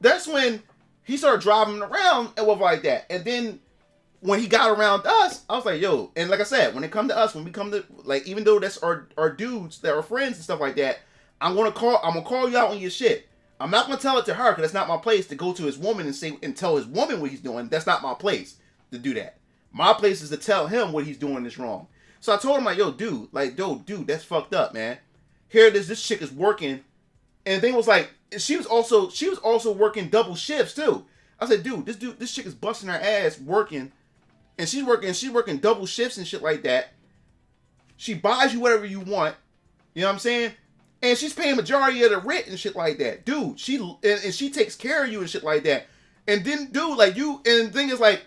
that's when he started driving around and stuff like that. And then when he got around us, I was like, yo, and like I said, when it come to us, when we come to, even though that's our dudes that are friends and stuff like that, I'm gonna call you out on your shit. I'm not gonna tell it to her, because that's not my place to go to his woman and tell his woman what he's doing. That's not my place to do that. My place is to tell him what he's doing is wrong. So I told him, yo, dude, that's fucked up, man. Here it is, this chick is working And the thing was like, she was also working double shifts too. I said, this chick is busting her ass working, and she's working double shifts and shit like that. She buys you whatever you want, you know what I'm saying? And she's paying majority of the rent and shit like that, dude. She takes care of you and shit like that. And then, dude, like you, and the thing is like,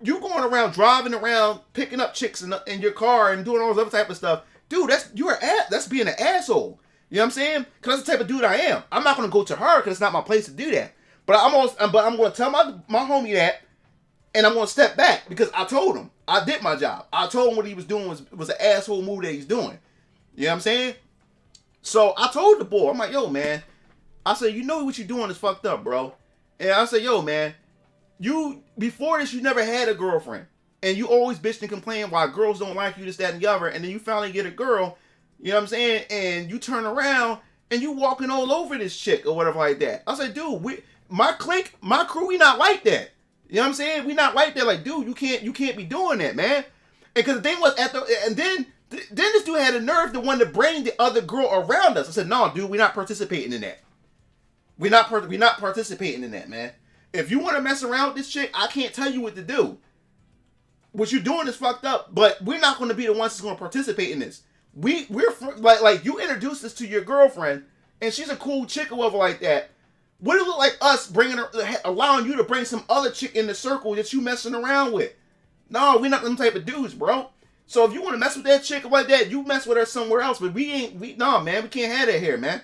you going around driving around picking up chicks in your car and doing all this other type of stuff, dude. That's being an asshole. You know what I'm saying? Because that's the type of dude I am. I'm not gonna go to her because it's not my place to do that. But I'm gonna tell my homie that, and I'm gonna step back because I told him I did my job. I told him what he was doing was an asshole move that he's doing. You know what I'm saying? So I told the boy, I'm like, yo, man. I said, you know what you're doing is fucked up, bro. And I said, yo, man, you before this you never had a girlfriend, and you always bitched and complained why girls don't like you, this, that, and the other, and then you finally get a girl. You know what I'm saying? And you turn around and you walking all over this chick or whatever like that. I said, dude, my clique, my crew, we not like that. You know what I'm saying? We not like that. Like, dude, you can't be doing that, man. And because the thing was then this dude had a nerve to want to bring the other girl around us. I said, no, dude, we're not participating in that. We're not participating in that, man. If you want to mess around with this chick, I can't tell you what to do. What you're doing is fucked up, but we're not going to be the ones that's going to participate in this. We're like you introduced us to your girlfriend, and she's a cool chick or whatever like that. What does it look like us allowing you to bring some other chick in the circle that you messing around with? No, we're not them type of dudes, bro. So if you want to mess with that chick or like that, you mess with her somewhere else. But no, man, we can't have that here, man.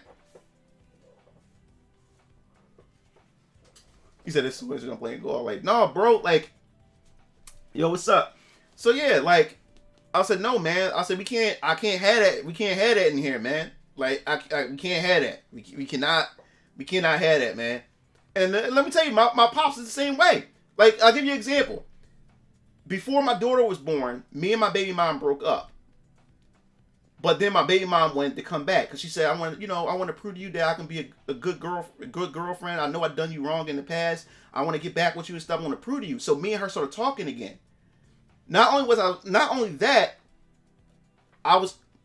He said this is what you're gonna play and go. I'm like, no, bro, like, yo, what's up? So yeah, like, I said, no, man. I said, I can't have that. We can't have that in here, man. Like, we can't have that. We cannot have that, man. And let me tell you, my pops is the same way. Like, I'll give you an example. Before my daughter was born, me and my baby mom broke up. But then my baby mom wanted to come back because she said, I want to prove to you that I can be a good girlfriend. I know I've done you wrong in the past. I want to get back with you and stuff. I want to prove to you. So me and her started talking again. Not only that,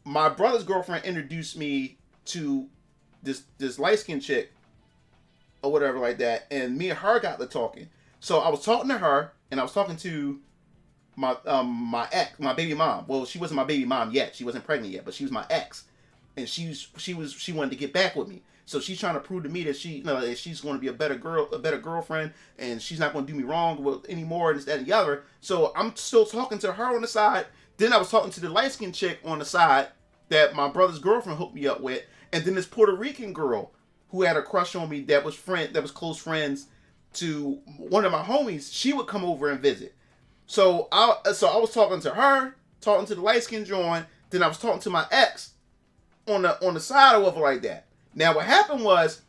my brother's girlfriend introduced me to this light-skinned chick or whatever like that, and me and her got to talking. So I was talking to her, and I was talking to my ex, my baby mom. Well, she wasn't my baby mom yet. She wasn't pregnant yet, but she was my ex, and she wanted to get back with me. So she's trying to prove to me that that she's going to be a better girlfriend, and she's not going to do me wrong anymore, and this, that, and the other. So I'm still talking to her on the side. Then I was talking to the light skinned chick on the side that my brother's girlfriend hooked me up with, and then this Puerto Rican girl who had a crush on me that was close friends to one of my homies. She would come over and visit. So I was talking to her, talking to the light skinned joint. Then I was talking to my ex on the side or whatever like that. Now what happened was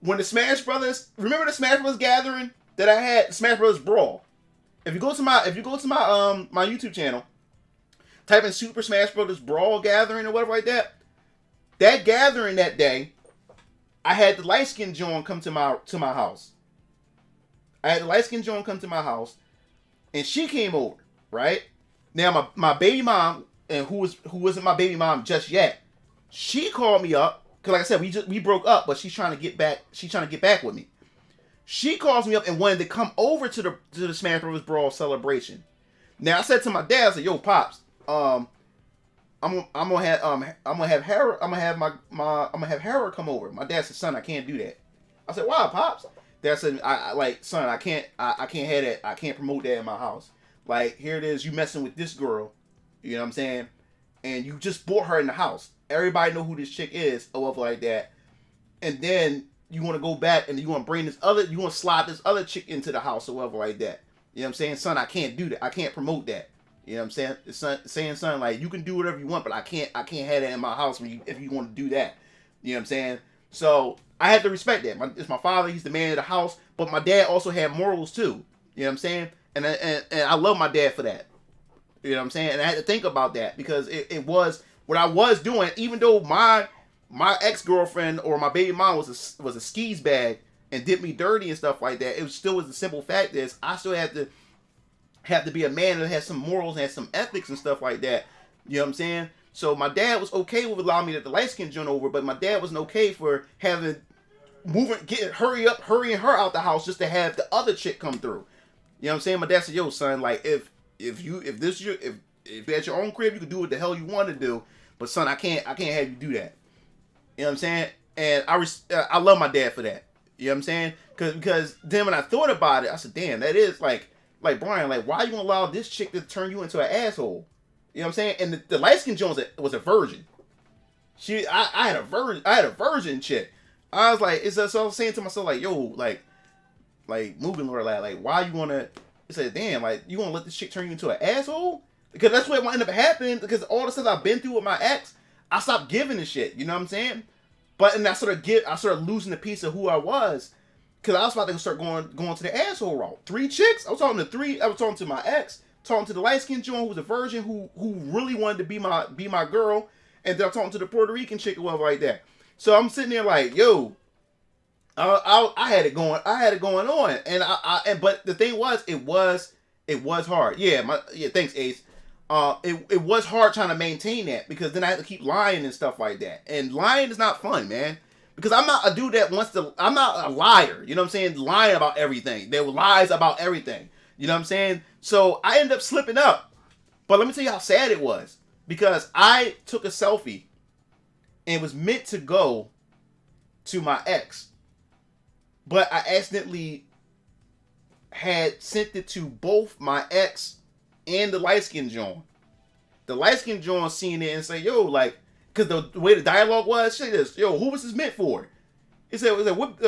when the Smash Brothers, remember the Smash Brothers gathering that I had, Smash Brothers Brawl. If you go to my my YouTube channel, type in Super Smash Brothers Brawl gathering or whatever like that. That gathering that day, I had the light skinned joint come to my house. I had the light skinned joint come to my house, and she came over, right? Now my baby mom, and who wasn't my baby mom just yet, she called me up. Cause like I said, we broke up, but she's trying to get back. She's trying to get back with me. She calls me up and wanted to come over to the Smash Bros. Brawl celebration. Now I said to my dad, I said, "Yo, pops, I'm gonna have Hera come over." My dad said, "Son, I can't do that." I said, "Why, pops?" Dad said, "Son, I can't have that. I can't promote that in my house. Like, here it is, you messing with this girl, you know what I'm saying? And you just brought her in the house. Everybody know who this chick is, or whatever like that. And then you want to go back and you want to slide this other chick into the house, or whatever like that. You know what I'm saying? Son, I can't do that. I can't promote that. You know what I'm saying? Son, like, you can do whatever you want, but I can't have that in my house if you want to do that. You know what I'm saying? So I had to respect that. It's my father. He's the man of the house. But my dad also had morals too. You know what I'm saying? And I love my dad for that. You know what I'm saying? And I had to think about that because it was what I was doing. Even though my ex-girlfriend or my baby mom was a skis bag and did me dirty and stuff like that, it still was the simple fact is I still had to be a man that has some morals and has some ethics and stuff like that. You know what I'm saying? So my dad was okay with allowing me to the light skin joint over, but my dad wasn't okay for hurrying her out the house just to have the other chick come through. You know what I'm saying? My dad said, "Yo, son, like if you at your own crib, you can do what the hell you want to do, but son, I can't have you do that." You know what I'm saying? And I love my dad for that. You know what I'm saying? Because then when I thought about it, I said, "Damn, that is like Brian, like why you gonna allow this chick to turn you into an asshole?" You know what I'm saying? And the light skin Jones was a virgin. I had a virgin chick. I was like, so I was saying to myself, like, yo, like moving Lord, like, why you wanna? He said, damn, like, you gonna let this chick turn you into an asshole? Because that's what might end up happening. Because all the stuff I've been through with my ex, I stopped giving a shit. You know what I'm saying? And I started losing a piece of who I was. Because I was about to start going to the asshole route. 3 chicks. I was talking to my ex. Talking to the light skinned Joan who was a virgin who really wanted to be my girl, and then I'm talking to the Puerto Rican chick or whatever like that. So I'm sitting there like, yo, I had it going on, and but the thing was, it was hard. Thanks, Ace. It was hard trying to maintain that because then I had to keep lying and stuff like that, and lying is not fun, man. Because I'm not a dude that I'm not a liar. You know what I'm saying? Lying about everything. There were lies about everything. You know what I'm saying? So I ended up slipping up. But let me tell you how sad it was. Because I took a selfie and it was meant to go to my ex. But I accidentally had sent it to both my ex and the light-skinned John. The light-skinned John seen it and say, yo, like, because the way the dialogue was, say this, yo, who was this meant for? He said, what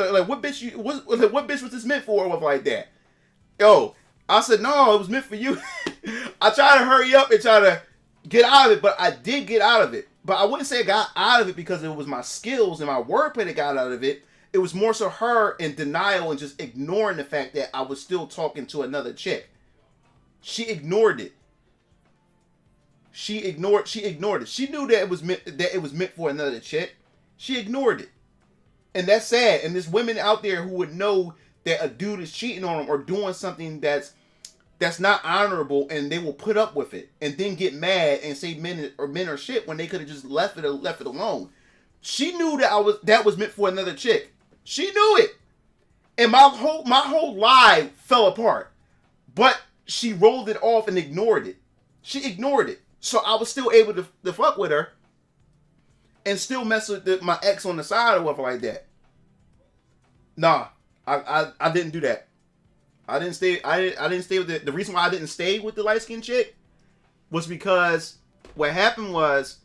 bitch was this meant for? Or whatever like that. Yo, I said, no, it was meant for you. I tried to hurry up and try to get out of it, but I did get out of it. But I wouldn't say I got out of it because it was my skills and my wordplay that got out of it. It was more so her in denial and just ignoring the fact that I was still talking to another chick. She ignored it. She ignored it. She knew that it was meant for another chick. She ignored it. And that's sad. And there's women out there who would know that a dude is cheating on them or doing something that's not honorable, and they will put up with it and then get mad and say men are shit when they could have just left it alone. She knew that was meant for another chick. She knew it. And my whole lie fell apart. But she rolled it off and ignored it. She ignored it. So I was still able to fuck with her and still mess with my ex on the side or whatever like that. Nah, I didn't do that. I didn't stay with it. The reason why I didn't stay with the light skinned chick was because what happened was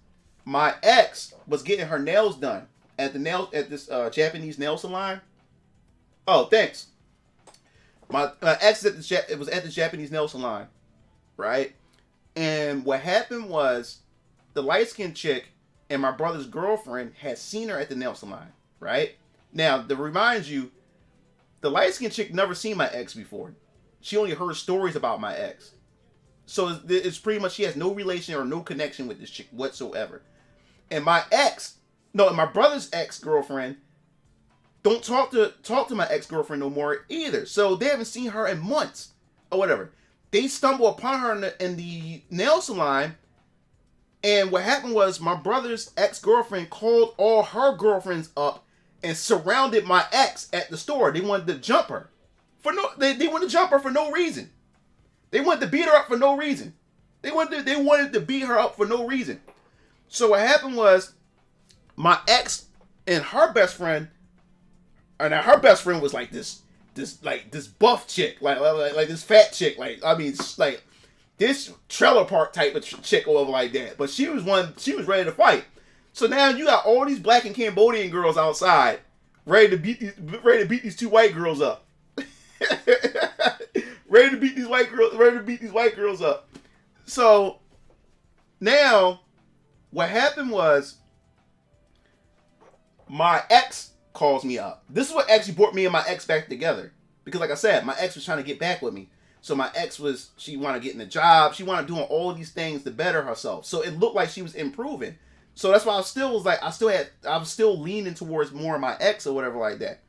my ex was getting her nails done at this Japanese nail salon. Oh, thanks. My ex was at the Japanese nail salon, right? And what happened was the light skinned chick and my brother's girlfriend had seen her at the nail salon, right? Now, to remind you, the light-skinned chick never seen my ex before. She only heard stories about my ex. So it's pretty much she has no relation or no connection with this chick whatsoever. And my brother's ex-girlfriend don't talk to my ex-girlfriend no more either. So they haven't seen her in months or whatever. They stumble upon her in the nail salon. And what happened was my brother's ex-girlfriend called all her girlfriends up and surrounded my ex at the store. They wanted to jump her. They wanted to jump her for no reason. They wanted to beat her up for no reason. They wanted to beat her up for no reason. So what happened was my ex and her best friend, and her best friend was like this buff chick, like this fat chick, like this trailer park type of chick or whatever like that. But she was ready to fight. So now you got all these black and Cambodian girls outside, ready to beat these 2 white girls up. ready to beat these white girls up. So now what happened was my ex calls me up. This is what actually brought me and my ex back together. Because like I said, my ex was trying to get back with me. So my ex she wanted to get in a job. She wanted doing all of these things to better herself. So it looked like she was improving. So that's why I was still leaning towards more of my ex or whatever like that.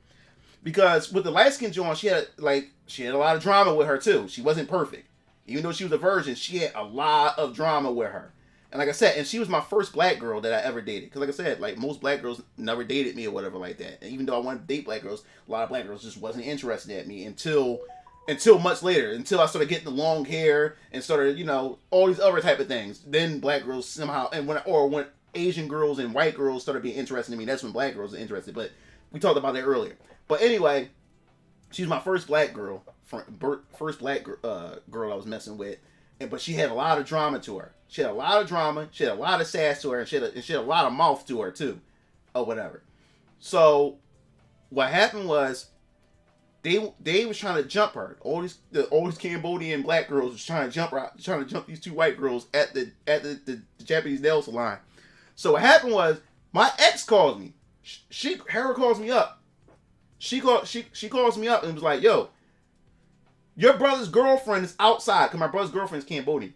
Because with the light skin Joan, she had a lot of drama with her too. She wasn't perfect. Even though she was a virgin, she had a lot of drama with her. And like I said, and she was my first black girl that I ever dated. Because like I said, like most black girls never dated me or whatever like that. And even though I wanted to date black girls, a lot of black girls just wasn't interested in me until much later. Until I started getting the long hair and started, you know, all these other type of things. Then black girls somehow, and when Asian girls and white girls started being interested in me, that's when black girls are interested. But we talked about that earlier. But anyway, she was my first black girl, girl I was messing with. But she had a lot of drama to her. She had a lot of drama. She had a lot of sass to her, and she had a lot of mouth to her too, or whatever. So what happened was they was trying to jump her. All these Cambodian black girls was trying to jump these two white girls at the Japanese nail salon. So what happened was my ex called me. Hera calls me up. She calls me up and was like, "Yo, your brother's girlfriend is outside." Cause my brother's girlfriend is Cambodian.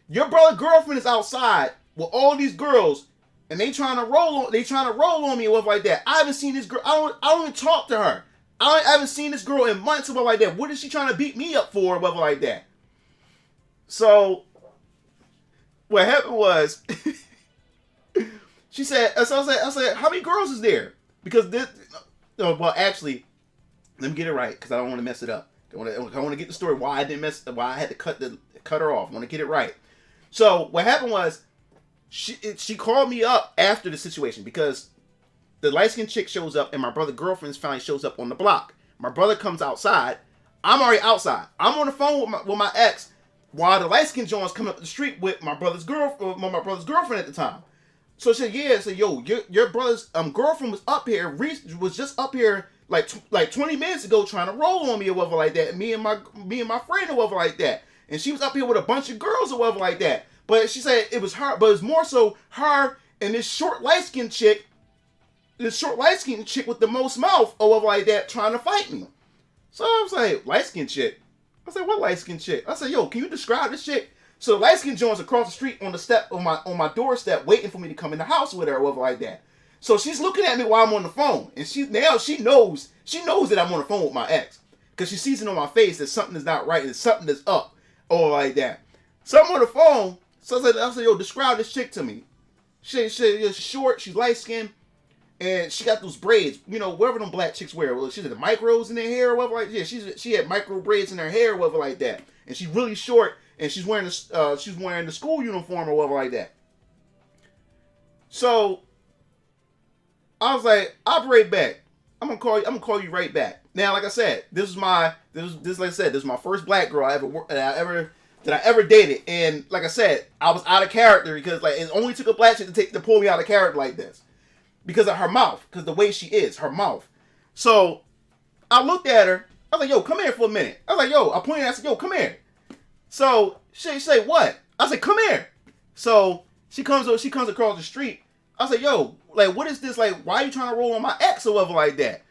Your brother's girlfriend is outside with all these girls, and they trying to roll on me and stuff like that. I haven't seen this girl. I don't even talk to her. I haven't seen this girl in months or stuff like that. What is she trying to beat me up for or whatever like that? So what happened was, she said. So I said, how many girls is there? Because this. Well, actually, let me get it right because I don't want to mess it up. I want to get the story why I had to cut her off. I want to get it right. So what happened was she called me up after the situation because the light-skinned chick shows up and my brother's girlfriend finally shows up on the block. My brother comes outside. I'm already outside. I'm on the phone with my ex while the light-skinned John's coming up the street with my brother's girlfriend at the time. So she said, yeah, so yo, your brother's girlfriend was up here, was just up here like 20 minutes ago trying to roll on me or whatever like that. Me and my friend or whatever like that. And she was up here with a bunch of girls or whatever like that. But she said it was her, but it was more so her and this short light-skinned chick with the most mouth or whatever like that trying to fight me. So I was like, light-skinned chick? I said, what light-skinned chick? I said, yo, can you describe this chick? So the light-skinned Jones across the street on the step on my doorstep waiting for me to come in the house with her or whatever like that. So she's looking at me while I'm on the phone. And she knows that I'm on the phone with my ex. Because she sees it on my face that something is not right and something is up. Or like that. So I'm on the phone. So I said, yo, describe this chick to me. She's short, she's light-skinned, and she got those braids. You know, whatever them black chicks wear. Well, she had the micros in their hair or whatever like that. Yeah, she had micro braids in her hair or whatever like that. And she's really short. And she's wearing the school uniform or whatever like that. So I was like, I'll be right back. I'm gonna call you right back. Now, like I said, this is my first black girl that I ever dated. And like I said, I was out of character because like it only took a black chick to pull me out of character like this. Because of her mouth, because the way she is, her mouth. So I looked at her, I was like, yo, come here for a minute. I was like, yo, I pointed, I said, yo, come here. So she say, what? I said, come here. So she comes across the street. I said, yo, like, what is this? Like, why are you trying to roll on my ex or whatever like that?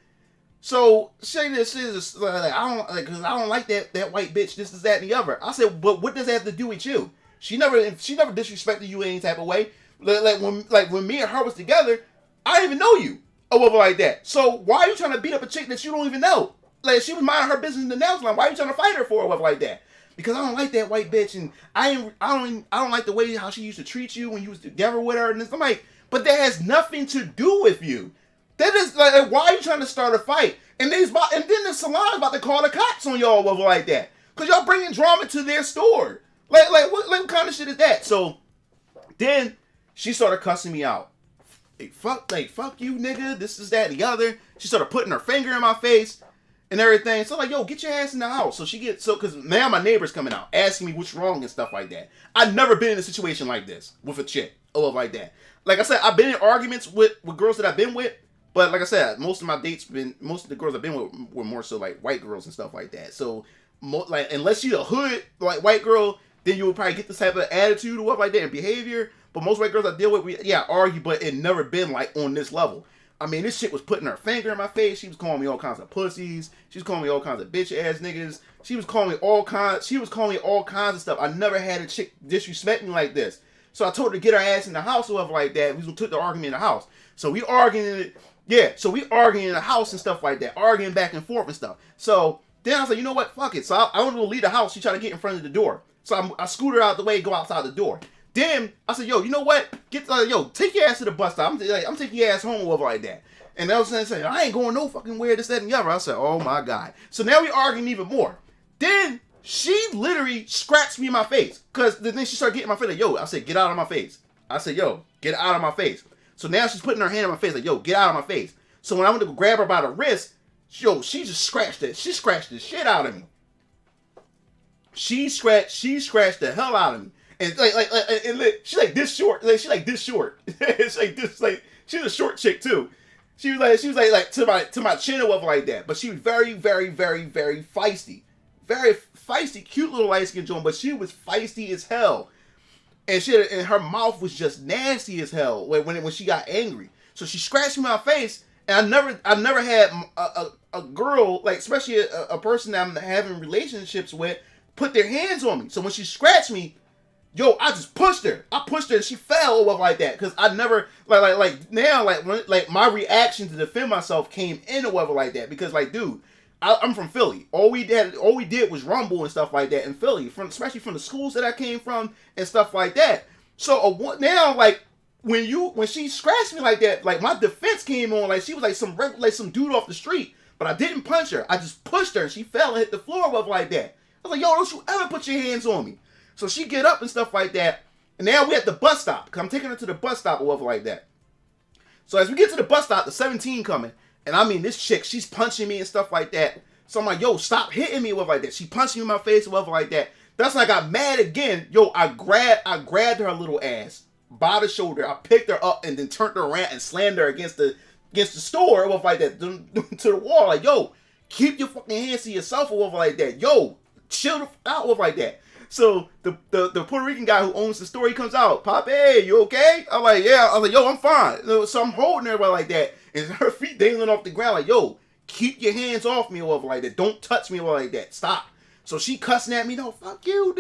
So she just like, I don't like that white bitch. This is that and the other. I said, but what does that have to do with you? She never disrespected you in any type of way. Like when me and her was together, I didn't even know you or whatever like that. So why are you trying to beat up a chick that you don't even know? Like she was minding her business in the nail salon. Why are you trying to fight her for or whatever like that? Because I don't like that white bitch, and I don't like the way how she used to treat you when you was together with her. And I'm like, but that has nothing to do with you. That is like, why are you trying to start a fight? And then the salon's about to call the cops on y'all, whatever like that, because y'all bringing drama to their store. Like what kind of shit is that? So then she started cussing me out. Fuck you, nigga. This is that and the other. She started putting her finger in my face and everything. So like, yo, get your ass in the house. So because now my neighbor's coming out asking me what's wrong and stuff like that. I've never been in a situation like this with a chick or like that. Like I said, I've been in arguments with girls that I've been with, but like I said, most of the girls I've been with were more so like white girls and stuff like that. So like unless you're a hood like white girl, then you would probably get this type of attitude or what like that and behavior. But most white girls I deal with, argue, but it never been like on this level. I mean, this shit was putting her finger in my face. She was calling me all kinds of pussies. She was calling me all kinds of bitch ass niggas. She was calling me all kinds of stuff. I never had a chick disrespect me like this. So I told her to get her ass in the house or whatever like that. We took the argument in the house. So we arguing in the house and stuff like that, arguing back and forth and stuff. So then I was like, you know what, fuck it. So I wanted to leave the house. She tried to get in front of the door. So I scoot her out the way, go outside the door. Then I said, yo, you know what? Take your ass to the bus stop. I'm taking your ass home or whatever like that. And they was saying, I ain't going no fucking where, this, that, and the other. I said, oh my God. So now we arguing even more. Then she literally scratched me in my face. Because then she started getting in my face like, yo, I said, get out of my face. I said, yo, get out of my face. So now she's putting her hand on my face like, yo, get out of my face. So when I went to grab her by the wrist, yo, she just scratched it. She scratched the shit out of me. She scratched the hell out of me. And she's like this short. She's like this short. It's like this, like, she's a short chick too. She was like to my chin or whatever like that. But she was very, very, very, very feisty. Very feisty, cute little light skin joint, but she was feisty as hell. And her mouth was just nasty as hell when she got angry. So she scratched me in my face, and I never had a girl, like, especially a person that I'm having relationships with, put their hands on me. So when she scratched me, yo, I just pushed her. I pushed her and she fell or whatever like that. Cause I never now my reaction to defend myself came in or whatever like that. Because like, dude, I'm from Philly. All we did was rumble and stuff like that in Philly, especially from the schools that I came from and stuff like that. So now, like, when she scratched me like that, like, my defense came on, like she was like some dude off the street, but I didn't punch her. I just pushed her and she fell and hit the floor or whatever like that. I was like, yo, don't you ever put your hands on me. So she get up and stuff like that, and now we at the bus stop, because I'm taking her to the bus stop or whatever like that. So as we get to the bus stop, the 17 coming, and I mean, this chick, she's punching me and stuff like that. So I'm like, yo, stop hitting me or whatever like that. She punched me in my face or whatever like that. That's when I got mad again. Yo, I grabbed her little ass by the shoulder. I picked her up and then turned her around and slammed her against the store or whatever like that, to the wall. Like, yo, keep your fucking hands to yourself or whatever like that. Yo, chill the fuck out or whatever like that. So the Puerto Rican guy who owns the store, he comes out, Papi, you okay? I'm like, yeah. I was like, yo, I'm fine. So I'm holding her like that, and her feet dangling off the ground, like, yo, keep your hands off me or whatever like that. Don't touch me or like that. Stop. So she cussing at me, no, fuck you.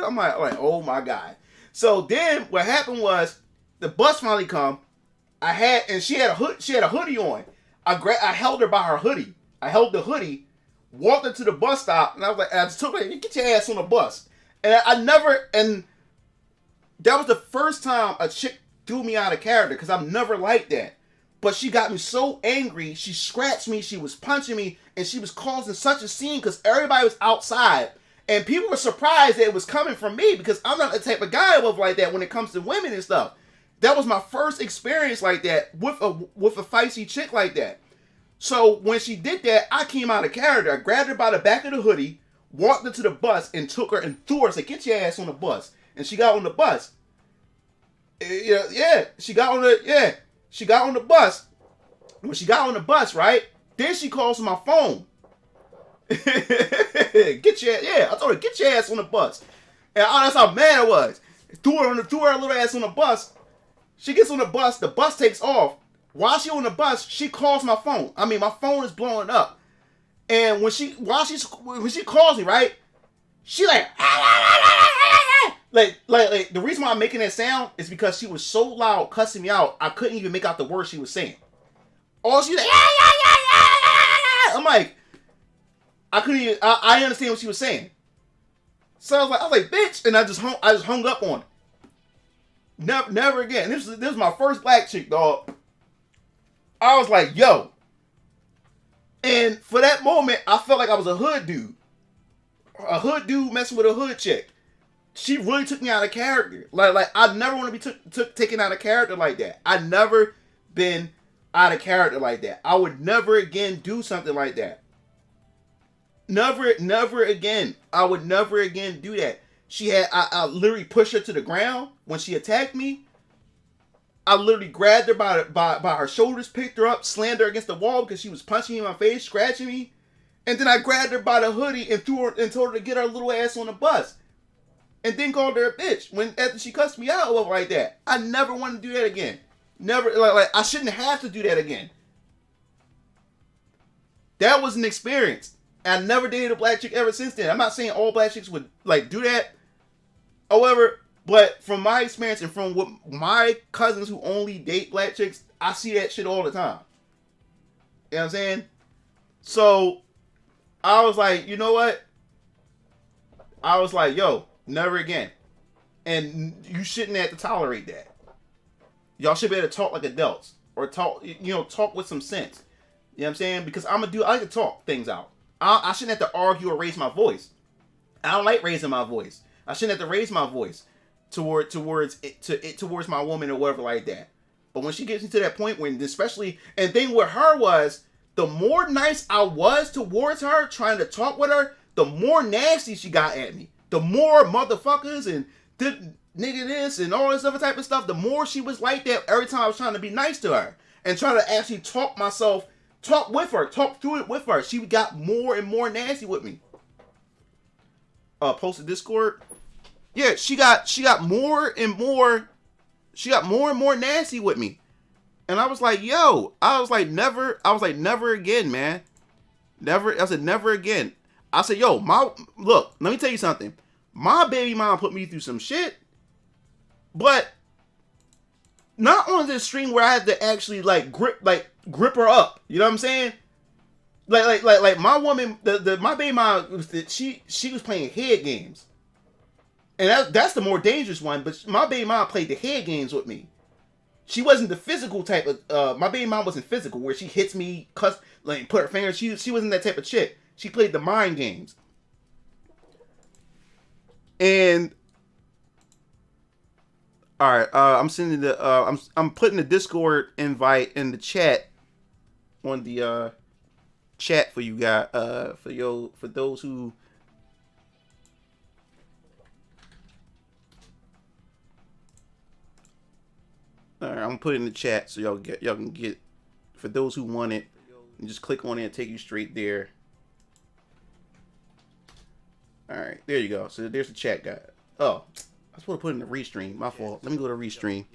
I'm like, oh my God. So then what happened was the bus finally come. She had a hoodie on. I held her by her hoodie. I held the hoodie, walked her to the bus stop, and I was like, I just told her, get your ass on the bus. And that was the first time a chick threw me out of character, because I'm never like that. But she got me so angry, she scratched me, she was punching me, and she was causing such a scene because everybody was outside. And people were surprised that it was coming from me, because I'm not the type of guy like that when it comes to women and stuff. That was my first experience like that with a feisty chick like that. So when she did that, I came out of character. I grabbed her by the back of the hoodie, walked her to the bus, and took her and threw her. I said, get your ass on the bus. And she got on the bus. Yeah, she got on the bus. When she got on the bus, right? Then she calls my phone. I told her, get your ass on the bus. And that's how mad I was. Threw her little ass on the bus. She gets on the bus takes off. While she on the bus, she calls my phone. I mean, my phone is blowing up. And when she calls me, right? She like the reason why I'm making that sound is because she was so loud cussing me out, I couldn't even make out the words she was saying. All she was like, I'm like, I couldn't even. I understand what she was saying. So I was like, bitch, and I just hung up on it. Never again. This was my first black chick, dog. I was like, yo. And for that moment, I felt like I was a hood dude. A hood dude messing with a hood chick. She really took me out of character. Like I never want to be taken out of character like that. I never been out of character like that. I would never again do something like that. Never again. I would never again do that. I literally pushed her to the ground when she attacked me. I literally grabbed her by her shoulders, picked her up, slammed her against the wall because she was punching me in my face, scratching me. And then I grabbed her by the hoodie and threw her and told her to get her little ass on the bus. And then called her a bitch after she cussed me out like that. I never want to do that again. Never, like I shouldn't have to do that again. That was an experience. I never dated a black chick ever since then. I'm not saying all black chicks would like do that. However, but from my experience and from what my cousins who only date black chicks, I see that shit all the time. You know what I'm saying? So I was like, you know what? I was like, yo, never again. And you shouldn't have to tolerate that. Y'all should be able to talk like adults. Or talk, talk with some sense. You know what I'm saying? Because I like to talk things out. I shouldn't have to argue or raise my voice. I don't like raising my voice. I shouldn't have to raise my voice towards my woman or whatever like that. But when she gets into that point when, especially, and the thing with her was, the more nice I was towards her, trying to talk with her, the more nasty she got at me. The more motherfuckers and nigga this and all this other type of stuff, the more she was like that every time I was trying to be nice to her and trying to actually talk through it with her. She got more and more nasty with me. Posted Discord. Yeah, she got more and more nasty with me. And I was like, never again, man. Never. I said, never again. I said, yo, look, let me tell you something. My baby mom put me through some shit, but not on this stream where I had to actually grip her up. You know what I'm saying? Like my woman, my baby mom, she was playing head games, and that's the more dangerous one. But my baby mom played the head games with me. She wasn't the physical type of. My baby mom wasn't physical, where she hits me, cuss, like put her finger. She wasn't that type of chick. She played the mind games. And all right, I'm sending I'm putting the Discord invite in the chat on the chat for you guys. For those who. All right, I'm gonna put it in the chat so y'all can get. For those who want it, you just click on it and take you straight there. All right, there you go. So there's the chat guy. Oh, I was supposed to put it in the restream. My fault. Let me go to restream.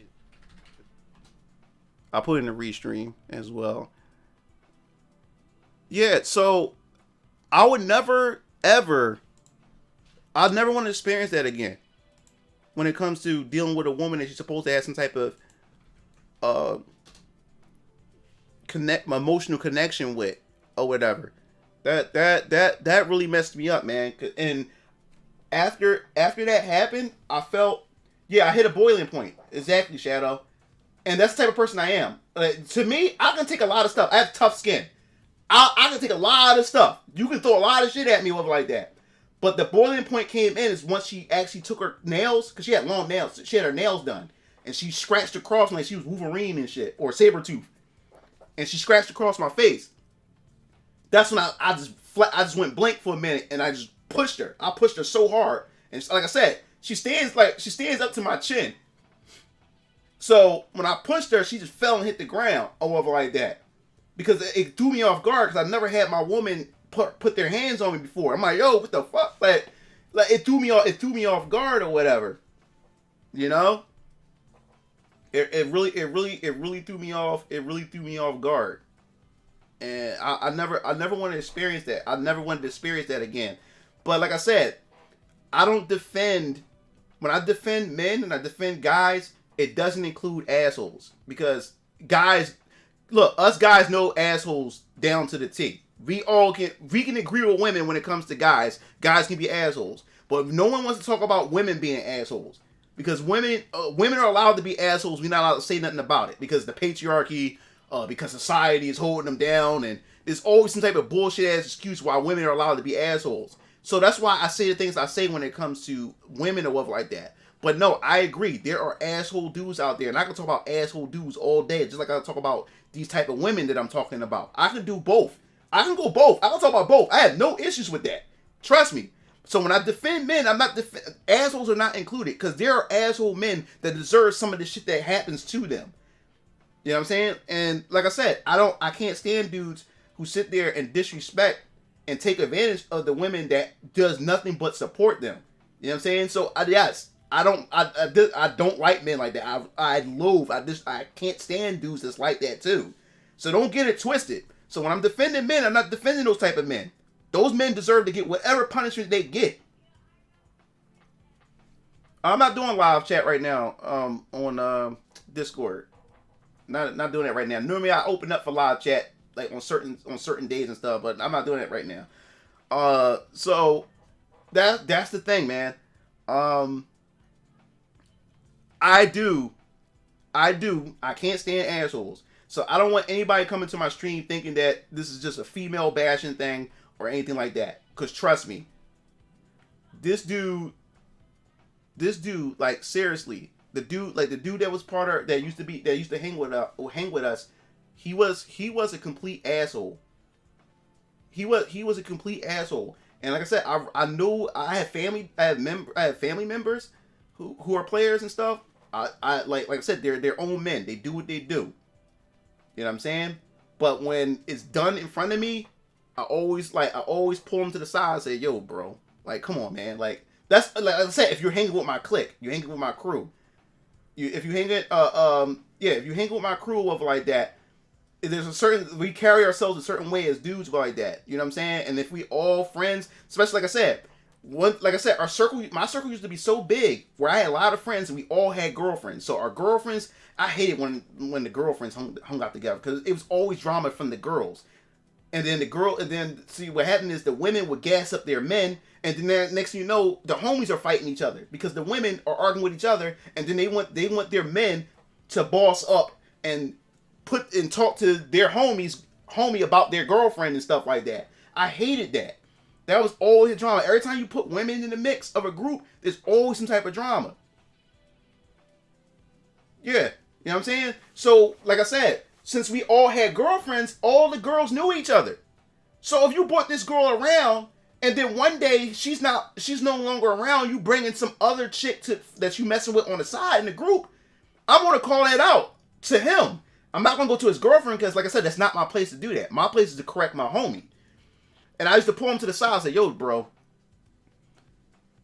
I'll put it in the restream as well. Yeah, so I would never, ever, I'd never want to experience that again. When it comes to dealing with a woman that you're supposed to have some type of emotional connection with or whatever. That really messed me up, man. And after that happened, I felt, I hit a boiling point. Exactly, Shadow. And that's the type of person I am. To me, I can take a lot of stuff. I have tough skin. I can take a lot of stuff. You can throw a lot of shit at me over like that. But the boiling point came in is once she actually took her nails, because she had long nails. She had her nails done. And she scratched across like she was Wolverine and shit. Or Sabretooth. And she scratched across my face. That's when I just went blank for a minute and I just pushed her. I pushed her so hard. And like I said, she stands up to my chin. So when I pushed her, she just fell and hit the ground or whatever like that. Because it threw me off guard because I never had my woman put their hands on me before. I'm like, yo, what the fuck? Like it threw me off guard or whatever. You know? It really threw me off. It really threw me off guard. And I never wanted to experience that. I never wanted to experience that again. But like I said, I don't defend. When I defend men and I defend guys, it doesn't include assholes. Because guys, look, us guys know assholes down to the T. We can agree with women when it comes to guys. Guys can be assholes. But no one wants to talk about women being assholes. Because women are allowed to be assholes. We're not allowed to say nothing about it. Because the patriarchy... because society is holding them down, and there's always some type of bullshit ass excuse why women are allowed to be assholes. So that's why I say the things I say when it comes to women or whatever like that. But no, I agree. There are asshole dudes out there, and I can talk about asshole dudes all day, just like I talk about these type of women that I'm talking about. I can do both. I can go both. I can talk about both. I have no issues with that. Trust me. So when I defend men, I'm not assholes are not included, because there are asshole men that deserve some of the shit that happens to them. You know what I'm saying? And like I said, I can't stand dudes who sit there and disrespect and take advantage of the women that does nothing but support them. You know what I'm saying? So yes, I don't like men like that. I can't stand dudes that's like that too. So don't get it twisted. So when I'm defending men, I'm not defending those type of men. Those men deserve to get whatever punishment they get. I'm not doing live chat right now on Discord. Not doing that right now. Normally I open up for live chat like on certain days and stuff, but I'm not doing it right now. So that's the thing, man. I do. I can't stand assholes. So I don't want anybody coming to my stream thinking that this is just a female bashing thing or anything like that. Because trust me, this dude, like seriously, the dude that was part of that used to hang with us, he was a complete asshole. He was a complete asshole. And like I said, I know I have family members who are players and stuff. I like I said, they're their own men. They do what they do. You know what I'm saying? But when it's done in front of me, I always pull them to the side and say, "Yo, bro, like, come on, man. Like, that's like I said, if you're hanging with my clique, you're hanging with my crew. If you hang with my crew of like that, we carry ourselves a certain way as dudes like that. You know what I'm saying? And if we all friends, especially my circle used to be so big where I had a lot of friends and we all had girlfriends. So our girlfriends, I hated when the girlfriends hung out together because it was always drama from the girls. And then see what happened is the women would gas up their men, and then next thing you know, the homies are fighting each other because the women are arguing with each other, and then they want their men to boss up and talk to their homie about their girlfriend and stuff like that. I hated that. That was always drama. Every time you put women in the mix of a group, there's always some type of drama. Yeah, you know what I'm saying? So, like I said, since we all had girlfriends, all the girls knew each other. So if you brought this girl around, and then one day she's no longer around, you bringing some other chick that you messing with on the side in the group, I'm gonna call that out to him. I'm not gonna go to his girlfriend because, like I said, that's not my place to do that. My place is to correct my homie. And I used to pull him to the side and say, "Yo, bro."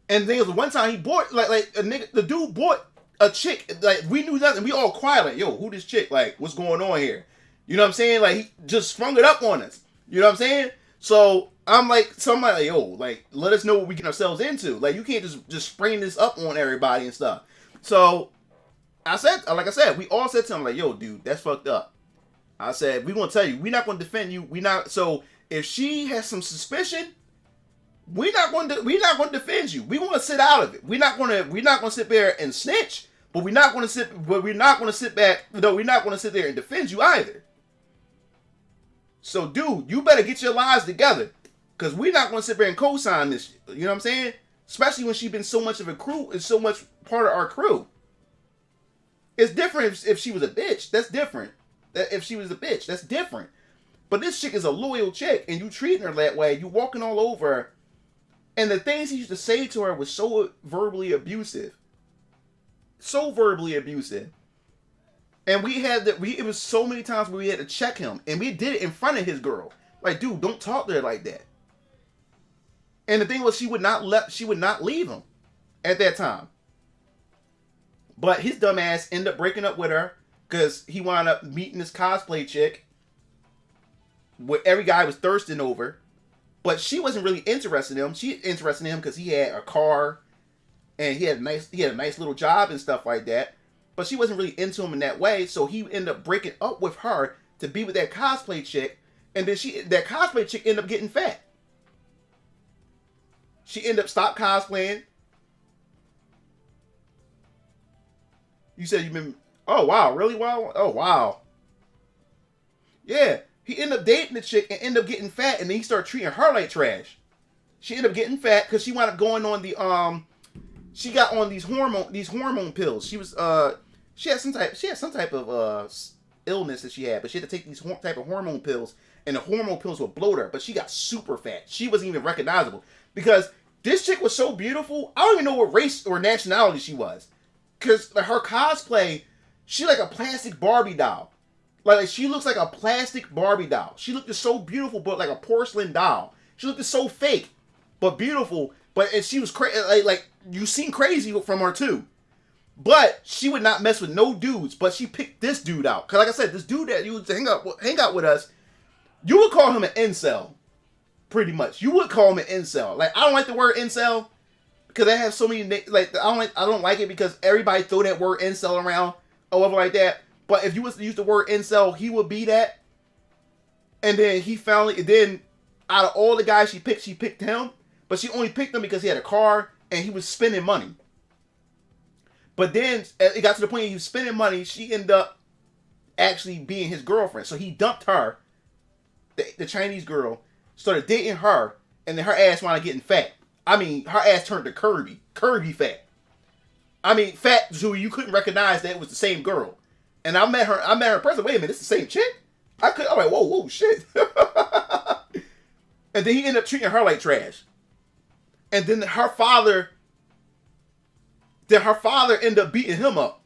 And then one time he bought the dude bought a chick, like we knew nothing. We all quiet, like, "Yo, who this chick? Like, what's going on here?" You know what I'm saying? Like, he just sprung it up on us. You know what I'm saying? So I'm like, "Yo, like, let us know what we get ourselves into. Like, you can't just spring this up on everybody and stuff." So I said, like I said, we all said to him, like, "Yo, dude, that's fucked up." I said, "We gonna tell you, we're not gonna defend you. So if she has some suspicion, we're not going to defend you. We want to sit out of it. We're not going to sit there and snitch, but we're not going to sit back. No, we're not going to sit there and defend you either. So, dude, you better get your lives together, because we're not going to sit there and co-sign this. You know what I'm saying? Especially when she's been so much of a crew and so much part of our crew. It's different if she was a bitch. That's different. If she was a bitch, that's different. But this chick is a loyal chick, and you treating her that way. You walking all over her. And the things he used to say to her was so verbally abusive. So verbally abusive. And it was so many times where we had to check him. And we did it in front of his girl. Like, dude, don't talk to her like that. And the thing was, she would not leave him at that time. But his dumb ass ended up breaking up with her because he wound up meeting this cosplay chick what every guy was thirsting over, but she wasn't really interested in him. She interested in him because he had a car, and he had a nice little job and stuff like that. But she wasn't really into him in that way, so he ended up breaking up with her to be with that cosplay chick, and then that cosplay chick ended up getting fat. She ended up stopped cosplaying. You said you've been. Oh wow, really? Wow. Oh wow. Yeah. He ended up dating the chick and ended up getting fat, and then he started treating her like trash. She ended up getting fat because she wound up going on she got on these hormone pills. She had some type of illness that she had, but she had to take these type of hormone pills, and the hormone pills would bloat her. But she got super fat. She wasn't even recognizable because this chick was so beautiful. I don't even know what race or nationality she was, because her cosplay, she like a plastic Barbie doll. Like she looks like a plastic Barbie doll. She looked so beautiful, but like a porcelain doll. She looked so fake, but beautiful. And she was crazy. Like you seen crazy from her too. But she would not mess with no dudes. But she picked this dude out. Cause like I said, this dude that used to hang out with us, you would call him an incel, pretty much. You would call him an incel. Like I don't like the word incel because I have so many. Like I don't like it because everybody throw that word incel around or whatever like that. But if you was to use the word incel, he would be that. And then out of all the guys she picked him. But she only picked him because he had a car and he was spending money. But then it got to the point he was spending money. She ended up actually being his girlfriend. So he dumped her, the Chinese girl, started dating her, and then her ass wound up getting fat. I mean, her ass turned to Kirby fat. I mean, fat so you couldn't recognize that it was the same girl. And I met her in person. Wait a minute, it's the same chick? I'm like, whoa, shit. And then he ended up treating her like trash. And then her father ended up beating him up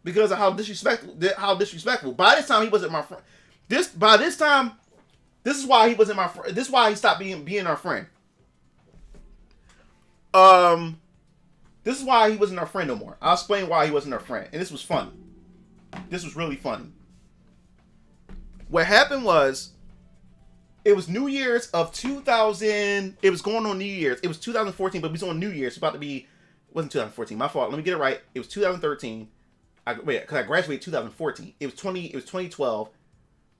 because of how disrespectful. By this time, he wasn't my friend. This is why he wasn't my friend. This is why he stopped being our friend. This is why he wasn't our friend no more. I'll explain why he wasn't our friend. And this was funny. This was really funny. What happened was, it was New Year's of 2000. It was going on New Year's. It was 2014, but we was on New Year's. It was about to be, wasn't 2014. My fault. Let me get it right. It was 2013. Because I graduated 2014. It was 2012.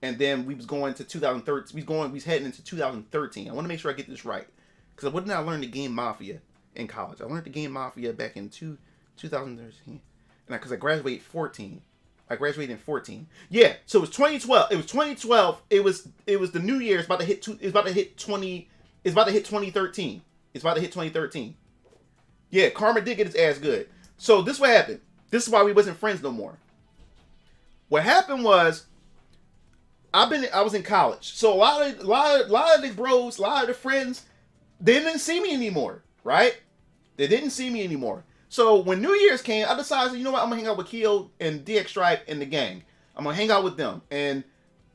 And then we was going to 2013. We was heading into 2013. I want to make sure I get this right. Because I didn't learn the game Mafia in college. I learned the game Mafia back in 2013. And because I graduated 14. I graduated in 14. Yeah, so it was 2012. It was 2012. It was the New Year. It's about to hit 2013. It's about to hit 2013. Yeah, Karma did get his ass good. So this is what happened. This is why we wasn't friends no more. What happened was, I was in college. So a lot of the bros, a lot of the friends, they didn't see me anymore, right? They didn't see me anymore. So when New Year's came, I decided, you know what, I'm gonna hang out with Keo and DX Stripe and the gang. I'm gonna hang out with them. And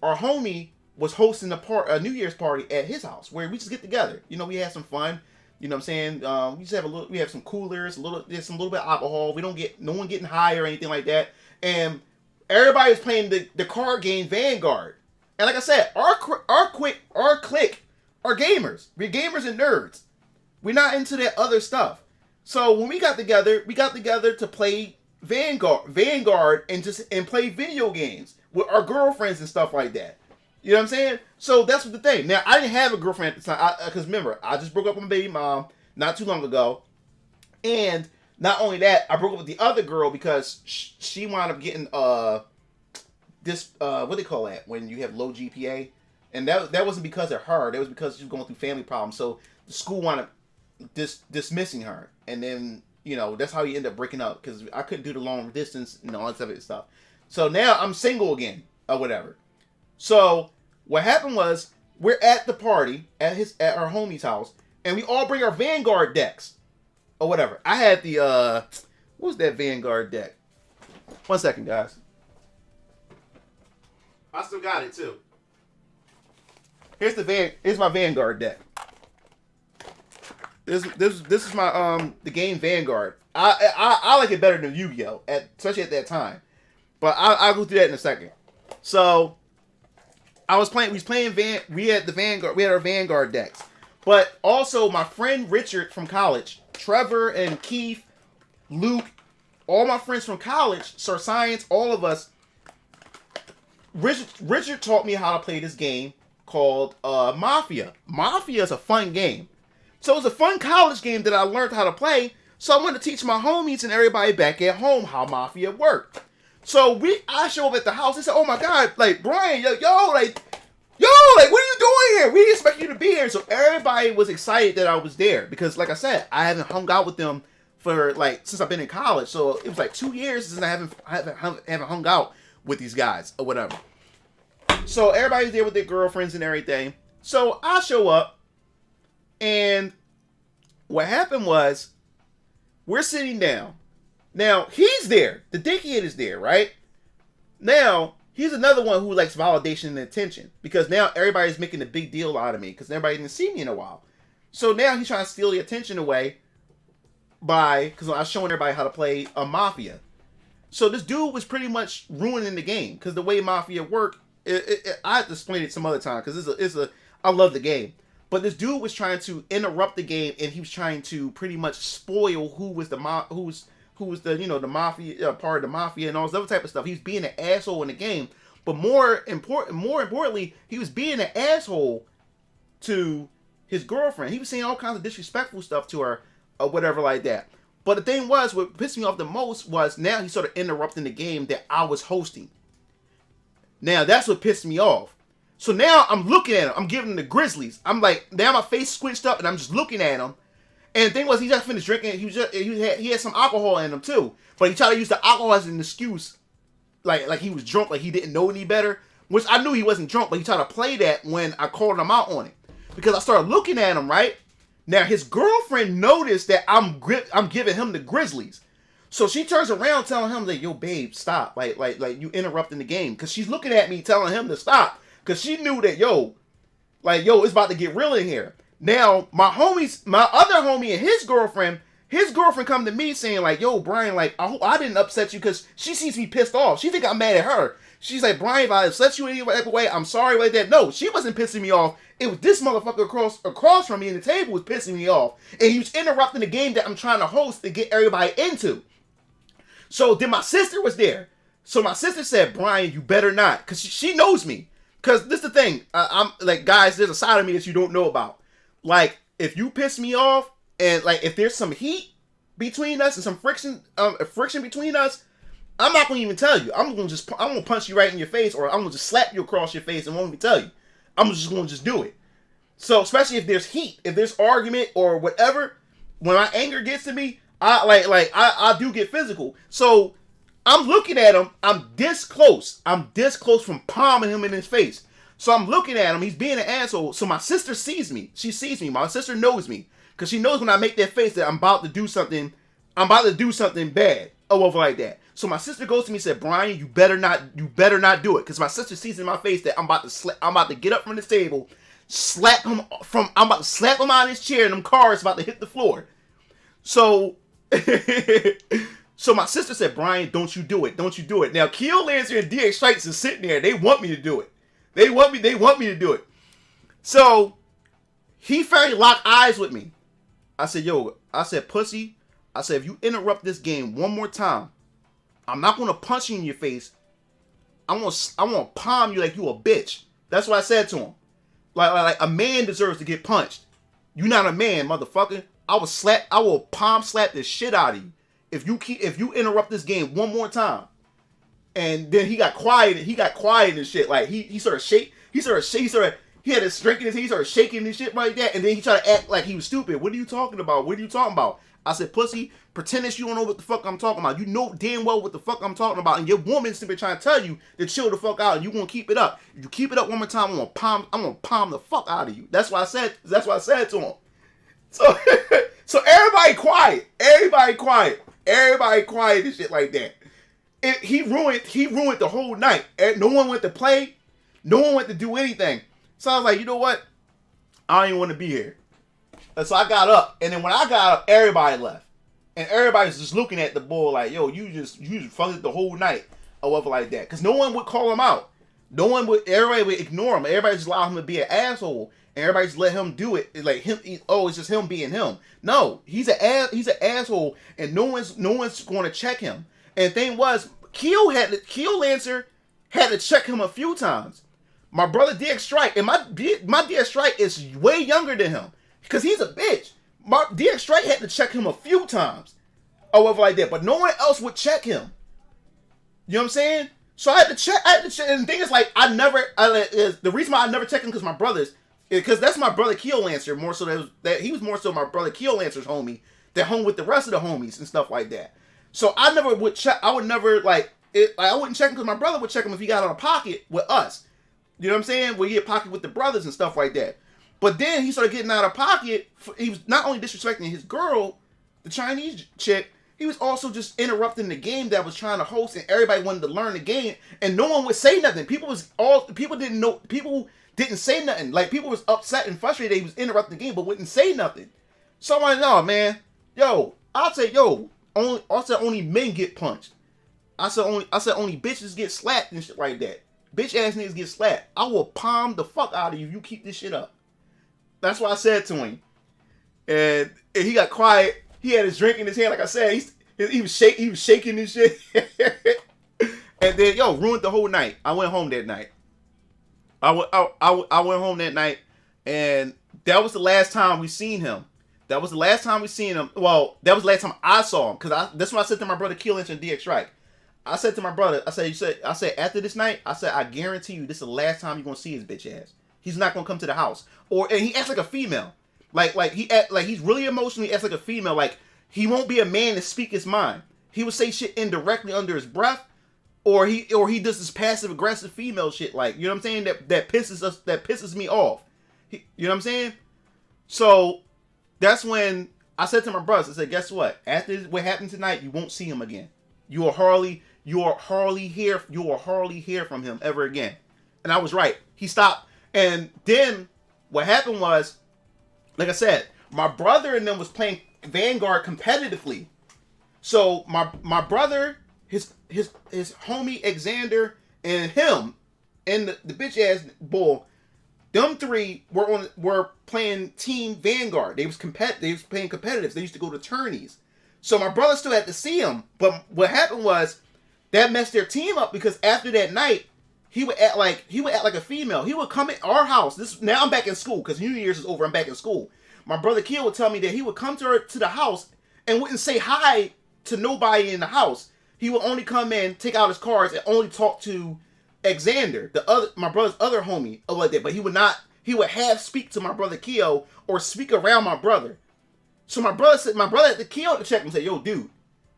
our homie was hosting a New Year's party at his house where we just get together. You know, we had some fun. You know what I'm saying? We just have we have some coolers, there's some little bit of alcohol. We don't get no one getting high or anything like that. And everybody was playing the card game Vanguard. And like I said, our clique are gamers. We're gamers and nerds. We're not into that other stuff. So when we got together to play Vanguard and play video games with our girlfriends and stuff like that. You know what I'm saying? So that's what the thing. Now, I didn't have a girlfriend at the time. Because remember, I just broke up with my baby mom not too long ago. And not only that, I broke up with the other girl because she wound up getting this what they call that when you have low GPA. And that wasn't because of her. That was because she was going through family problems. So the school wound up dismissing her. And then, you know, that's how you end up breaking up. Because I couldn't do the long distance and all that other stuff. So now I'm single again. Or whatever. So what happened was, we're at the party at our homie's house, and we all bring our Vanguard decks or whatever. I had the what was that Vanguard deck? 1 second, guys. I still got it too. Here's my Vanguard deck. This is my the game Vanguard. I like it better than Yu-Gi-Oh! Especially at that time. But I'll go through that in a second. So we had our Vanguard decks. But also my friend Richard from college, Trevor and Keith, Luke, all my friends from college, Sir Science, all of us, Richard taught me how to play this game called Mafia. Mafia is a fun game. So it was a fun college game that I learned how to play. So I wanted to teach my homies and everybody back at home how Mafia worked. So I show up at the house. They said, "Oh my God, like Brian, like what are you doing here? We didn't expect you to be here." So everybody was excited that I was there because, like I said, I haven't hung out with them for since I've been in college. So it was like 2 years since I haven't hung out with these guys or whatever. So everybody's there with their girlfriends and everything. So I show up, and what happened was, we're sitting down. Now, he's there. The dickhead is there, right? Now, he's another one who likes validation and attention. Because now everybody's making a big deal out of me. Because everybody didn't see me in a while. So now he's trying to steal the attention away because I was showing everybody how to play a Mafia. So this dude was pretty much ruining the game. Because the way Mafia worked, I have to explain it some other time. Because I love the game. But this dude was trying to interrupt the game. And he was trying to pretty much spoil who was the the mafia part of the mafia and all this other type of stuff. He was being an asshole in the game, but more importantly, he was being an asshole to his girlfriend. He was saying all kinds of disrespectful stuff to her or whatever like that. But the thing was, what pissed me off the most was now he started interrupting the game that I was hosting. Now that's what pissed me off. So now I'm looking at him. I'm giving him the Grizzlies. I'm like, now my face squished up and I'm just looking at him. And the thing was, he just finished drinking. He had some alcohol in him too. But he tried to use the alcohol as an excuse, like he was drunk, like he didn't know any better. Which I knew he wasn't drunk, but he tried to play that when I called him out on it. Because I started looking at him, right? Now his girlfriend noticed that I'm giving him the Grizzlies. So she turns around telling him, like, yo, babe, stop. Like you interrupting the game. Because she's looking at me telling him to stop. Because she knew that, yo, it's about to get real in here. Now, my other homie and his girlfriend come to me saying, like, yo, Brian, like, I hope I didn't upset you, because she sees me pissed off. She think I'm mad at her. She's like, Brian, if I upset you in any way, I'm sorry like that. No, she wasn't pissing me off. It was this motherfucker across from me in the table was pissing me off. And he was interrupting the game that I'm trying to host to get everybody into. So then my sister was there. So my sister said, Brian, you better not. Because she knows me. Because this is the thing. I'm like, guys, there's a side of me that you don't know about. Like, if you piss me off, and like, if there's some heat between us and some friction between us, I'm not gonna even tell you. I'm gonna punch you right in your face, or I'm gonna just slap you across your face and won't even tell you. I'm just gonna do it. So especially if there's heat, if there's argument or whatever, when my anger gets to me, I do get physical. So I'm looking at him. I'm this close from palming him in his face. So I'm looking at him. He's being an asshole. So my sister sees me. She sees me. My sister knows me, because she knows when I make that face that I'm about to do something. I'm about to do something bad or whatever like that. So my sister goes to me and said, Brian, you better not do it. Because my sister sees in my face that I'm about to get up from this table, I'm about to slap him out of his chair, and them cars about to hit the floor. So, so my sister said, Brian, don't you do it. Don't you do it. Now, Keel Lancer and DX Strikes is sitting there. They want me to do it. They want me to do it. So, he finally locked eyes with me. I said, pussy, I said, if you interrupt this game one more time, I'm not going to punch you in your face. I'm going to palm you like you a bitch. That's what I said to him. Like a man deserves to get punched. You not a man, motherfucker. I will palm slap the shit out of you if you interrupt this game one more time. And then he got quiet and shit. Like he started shake. He had his drink in his hand. He started shaking and shit like that. And then he tried to act like he was stupid. What are you talking about? What are you talking about? I said, pussy, pretend that you don't know what the fuck I'm talking about. You know damn well what the fuck I'm talking about. And your woman's simply trying to tell you to chill the fuck out. And you gonna keep it up. If you keep it up one more time, I'm gonna palm the fuck out of you. That's what I said to him. So so everybody quiet and shit like that. He ruined the whole night. No one went to play. No one went to do anything. So I was like, you know what? I don't even want to be here. And so I got up. And then when I got up, everybody left. And everybody's just looking at the bull like, yo, you just fucked it the whole night. Or whatever like that. Because no one would call him out. Everybody would ignore him. Everybody just allowed him to be an asshole. And everybody just let him do it. It's like him. It's just him being him. No, he's an asshole. And no one's going to check him. And the thing was, Keel Lancer had to check him a few times. My brother DX Strike, and my DX Strike is way younger than him, because he's a bitch. My DX Strike had to check him a few times, or whatever like that, but no one else would check him. You know what I'm saying? So I had to check. And the thing is, like, the reason why I never check him because my brothers, because that's my brother Keel Lancer more so that he was more so my brother Keel Lancer's homie that hung with the rest of the homies and stuff like that. So I never would check. I would never I wouldn't check him because my brother would check him if he got out of pocket with us. You know what I'm saying? Where he had pocket with the brothers and stuff like that. But then he started getting out of pocket. He was not only disrespecting his girl, the Chinese chick, he was also just interrupting the game that I was trying to host, and everybody wanted to learn the game, and no one would say nothing. People didn't say nothing. Like, people was upset and frustrated that he was interrupting the game, but wouldn't say nothing. So I'm like, no, man, only men get punched. I said only bitches get slapped and shit like that. Bitch ass niggas get slapped. I will palm the fuck out of you if you keep this shit up. That's what I said to him. And he got quiet. He had his drink in his hand, like I said. He was shaking and shit. And then ruined the whole night. I went home that night. I went home that night, and that was the last time we seen him. That was the last time we seen him. Well, that was the last time I saw him. Because that's when I said to my brother Keelan and DX Strike. I said to my brother, I said, after this night, I said, I guarantee you this is the last time you're going to see his bitch ass. He's not going to come to the house. And he acts like a female. He's really emotionally acts like a female. Like, he won't be a man to speak his mind. He would say shit indirectly under his breath. Or he does this passive aggressive female shit. Like, you know what I'm saying? That pisses me off. You know what I'm saying? So, that's when I said to my brothers, I said, guess what? After what happened tonight, you won't see him again. You will hardly hear from him ever again. And I was right. He stopped. And then what happened was, like I said, my brother and them was playing Vanguard competitively. So my brother, his homie Xander, and him, and the bitch ass bull, them three were playing Team Vanguard. They was playing competitive. They used to go to tourneys. So my brother still had to see him. But what happened was that messed their team up, because after that night, he would act like a female. He would come in our house. Now I'm back in school because New Year's is over. I'm back in school. My brother Keel would tell me that he would come to the house and wouldn't say hi to nobody in the house. He would only come in, take out his cards, and only talk to Xander, my brother's other homie, or like that. But he would not. He would half speak to my brother Keo or speak around my brother. So my brother had to Keo to check him and say, "Yo, dude,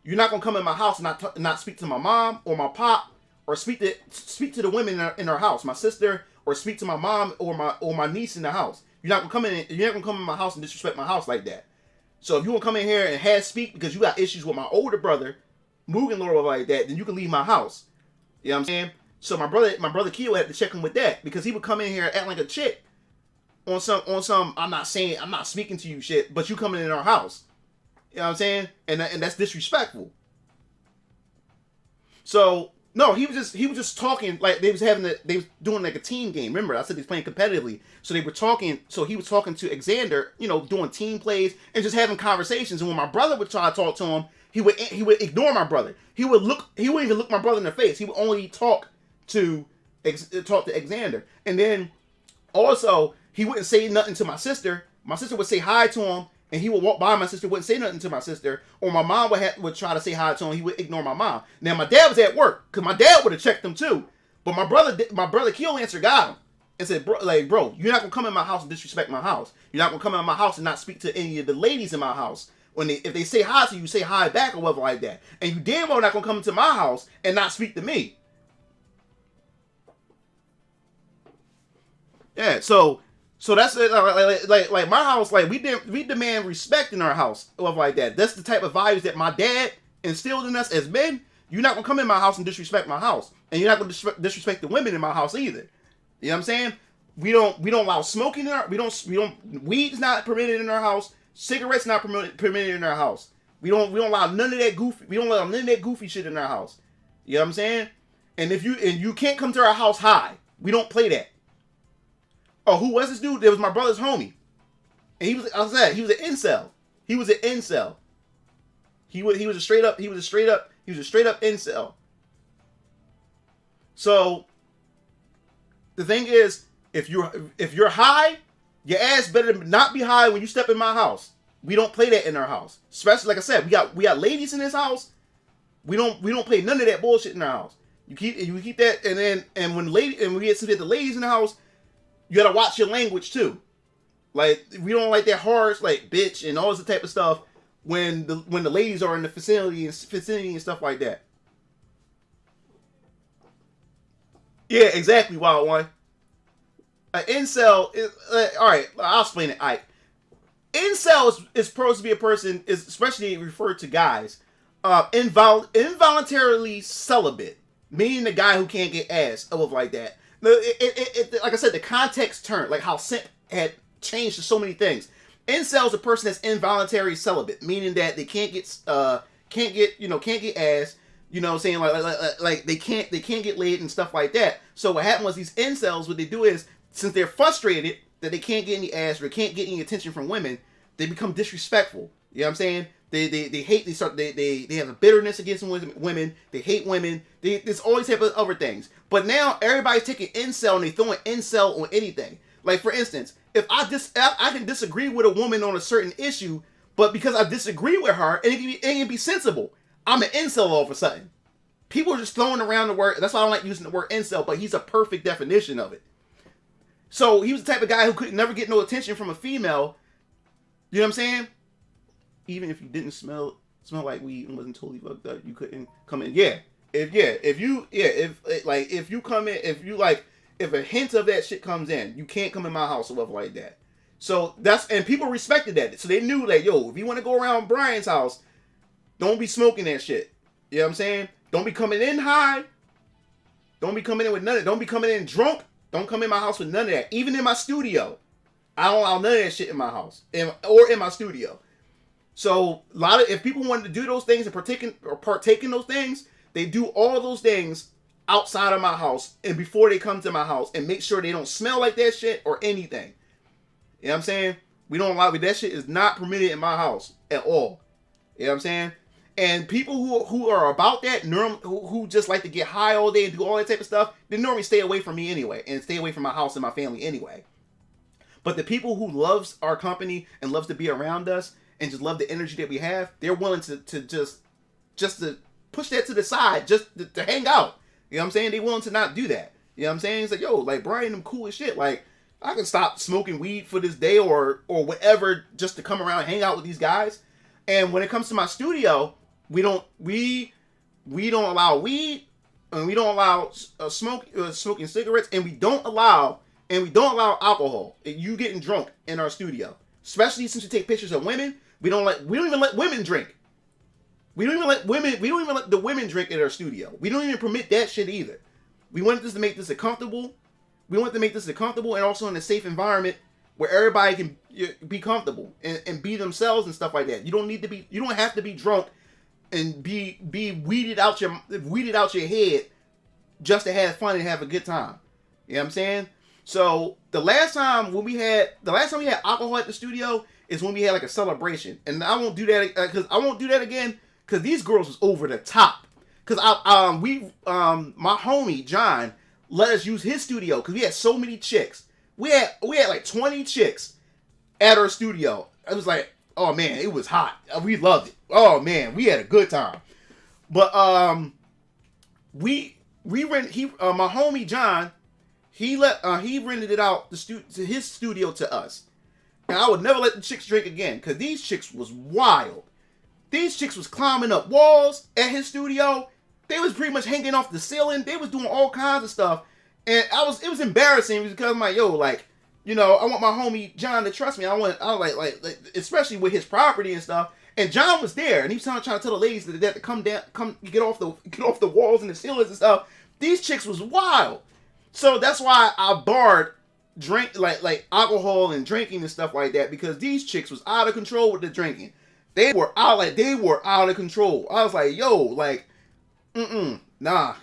you're not gonna come in my house and not speak to my mom or my pop, or speak to the women in our house, my sister, or speak to my mom or my niece in the house. You're not gonna come in my house and disrespect my house like that. So if you want to come in here and half speak because you got issues with my older brother, Mugen Lord like that, then you can leave my house." You know what I'm saying? So my brother Keo had to check him with that, because he would come in here and act like a chick on some I'm not speaking to you shit, but you coming in our house. You know what I'm saying? And that's disrespectful. So no, he was just talking like they was doing like a team game. Remember, I said they was playing competitively. So they were talking. So he was talking to Xander, doing team plays and just having conversations. And when my brother would try to talk to him, he would ignore my brother. He wouldn't even look my brother in the face. He would only talk to Xander. And then also he wouldn't say nothing to my sister. My sister would say hi to him, and he would walk by my sister, wouldn't say nothing to my sister. Or my mom would try to say hi to him. He would ignore my mom. Now my dad was at work, because my dad would have checked him too. But my brother Keel answer got him and said, bro, you're not gonna come in my house and disrespect my house. You're not gonna come in my house and not speak to any of the ladies in my house. If they say hi to you, say hi back or whatever like that. And you damn well not gonna come into my house and not speak to me. Yeah, so that's it. Like my house, like we demand respect in our house, or like that. That's the type of values that my dad instilled in us as men. You're not gonna come in my house and disrespect my house, and you're not gonna disrespect the women in my house either. You know what I'm saying? We don't allow smoking in our. Weed's not permitted in our house. Cigarettes not permitted in our house. We don't allow none of that goofy. We don't allow none of that goofy shit in our house. You know what I'm saying? And you can't come to our house high. We don't play that. Oh, who was this dude? It was my brother's homie. And he was an incel. He was an incel. He was a straight up incel. So the thing is, if you're high, your ass better not be high when you step in my house. We don't play that in our house. Especially, like I said, we got ladies in this house. We don't play none of that bullshit in our house. You keep that, and when we get the ladies in the house, you gotta watch your language too. Like, we don't like that harsh, like, bitch and all this type of stuff when the ladies are in the vicinity and stuff like that. Yeah, exactly, Wild One. An incel is alright, I'll explain it. Alright. Incel is supposed to be a person, is especially referred to guys, involuntarily celibate, meaning the guy who can't get ass, stuff like that. Like I said, the context turned, like how simp had changed to so many things. Incel is a person that's involuntary celibate, meaning that they can't get ass. You know what I'm saying? Like they can't get laid and stuff like that. So what happened was, these incels, what they do is, since they're frustrated that they can't get any ass or can't get any attention from women, they become disrespectful. You know what I'm saying? They hate. They have a bitterness against women. They hate women. There's all these type of other things. But now everybody's taking incel and they throwing incel on anything. Like, for instance, if I can disagree with a woman on a certain issue, but because I disagree with her, and it can be sensible, I'm an incel all of a sudden. People are just throwing around the word. That's why I don't like using the word incel, but he's a perfect definition of it. So he was the type of guy who could never get no attention from a female. You know what I'm saying? Even if you didn't smell like weed and wasn't totally fucked up, you couldn't come in. If you come in, if a hint of that shit comes in, you can't come in my house or whatever like that. So and people respected that. So they knew that, yo, if you want to go around Brian's house, don't be smoking that shit. You know what I'm saying? Don't be coming in high. Don't be coming in with none of it. Don't be coming in drunk. Don't come in my house with none of that. Even in my studio, I don't allow none of that shit in my house or in my studio. So if people wanted to do those things and partake in those things, they do all those things outside of my house and before they come to my house, and make sure they don't smell like that shit or anything. You know what I'm saying? We don't allow it. That shit is not permitted in my house at all. You know what I'm saying? And people who are about that, who just like to get high all day and do all that type of stuff, they normally stay away from me anyway, and stay away from my house and my family anyway. But the people who loves our company and loves to be around us and just love the energy that we have, they're willing to just to push that to the side, just to hang out. You know what I'm saying? They willing to not do that. You know what I'm saying? It's like, yo, like Brian, I'm cool as shit. Like, I can stop smoking weed for this day or whatever just to come around and hang out with these guys. And when it comes to my studio, we don't allow weed, and we don't allow smoking cigarettes, and we don't allow alcohol. You getting drunk in our studio, especially since you take pictures of women. We don't even let women drink. We don't even let the women drink in our studio. We don't even permit that shit either. We wanted this to make this comfortable. We want to make this comfortable and also in a safe environment where everybody can be comfortable and be themselves and stuff like that. You don't have to be drunk and be weeded out your head just to have fun and have a good time. You know what I'm saying? So the last time we had alcohol at the studio is when we had like a celebration, and I won't do that again because these girls was over the top. Because my homie John let us use his studio because we had so many chicks. We had like 20 chicks at our studio. It was like, oh man, it was hot. We loved it. Oh man, we had a good time. But my homie John, he rented it out to his studio to us. And I would never let the chicks drink again because these chicks was wild. These chicks was climbing up walls at his studio. They was pretty much hanging off the ceiling. They was doing all kinds of stuff. And it was embarrassing because I'm like, yo, like, you know, I want my homie John to trust me. I like especially with his property and stuff. And John was there, and he was trying to tell the ladies that they had to come get off the walls and the ceilings and stuff. These chicks was wild. So that's why I barred drink like alcohol and drinking and stuff like that, because these chicks was out of control with the drinking. They were out of control. I was like, yo, like, nah,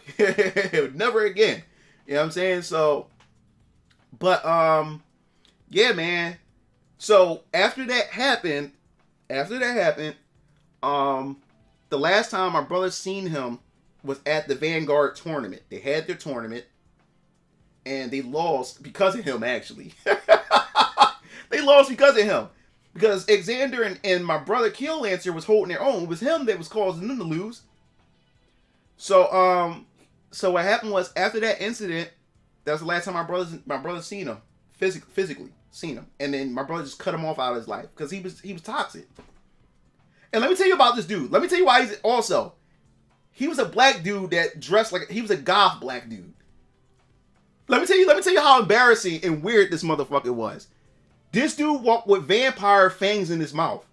never again. You know what I'm saying? So, but yeah, man. So after that happened, the last time my brother seen him was at the Vanguard tournament. They had their tournament, and they lost because of him, actually. They lost because of him. Because Xander and my brother Kill Lancer was holding their own. It was him that was causing them to lose. So what happened was, after that incident, that was the last time my brother seen him. Physically seen him. And then my brother just cut him off out of his life. Because he was toxic. And let me tell you about this dude. Let me tell you why he was a black dude that dressed like, he was a goth black dude. Let me tell you how embarrassing and weird this motherfucker was. This dude walked with vampire fangs in his mouth.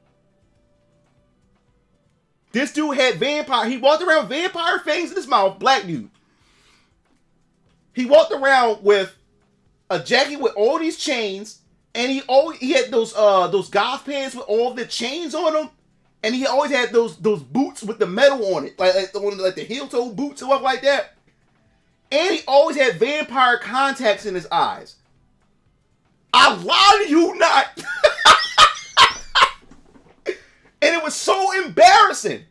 This dude he walked around with vampire fangs in his mouth, black dude. He walked around with a jacket with all these chains, and he had those goth pants with all the chains on them, and he always had those boots with the metal on it, like the heel toe boots and stuff like that. And he always had vampire contacts in his eyes. I lie to you not. And it was so embarrassing.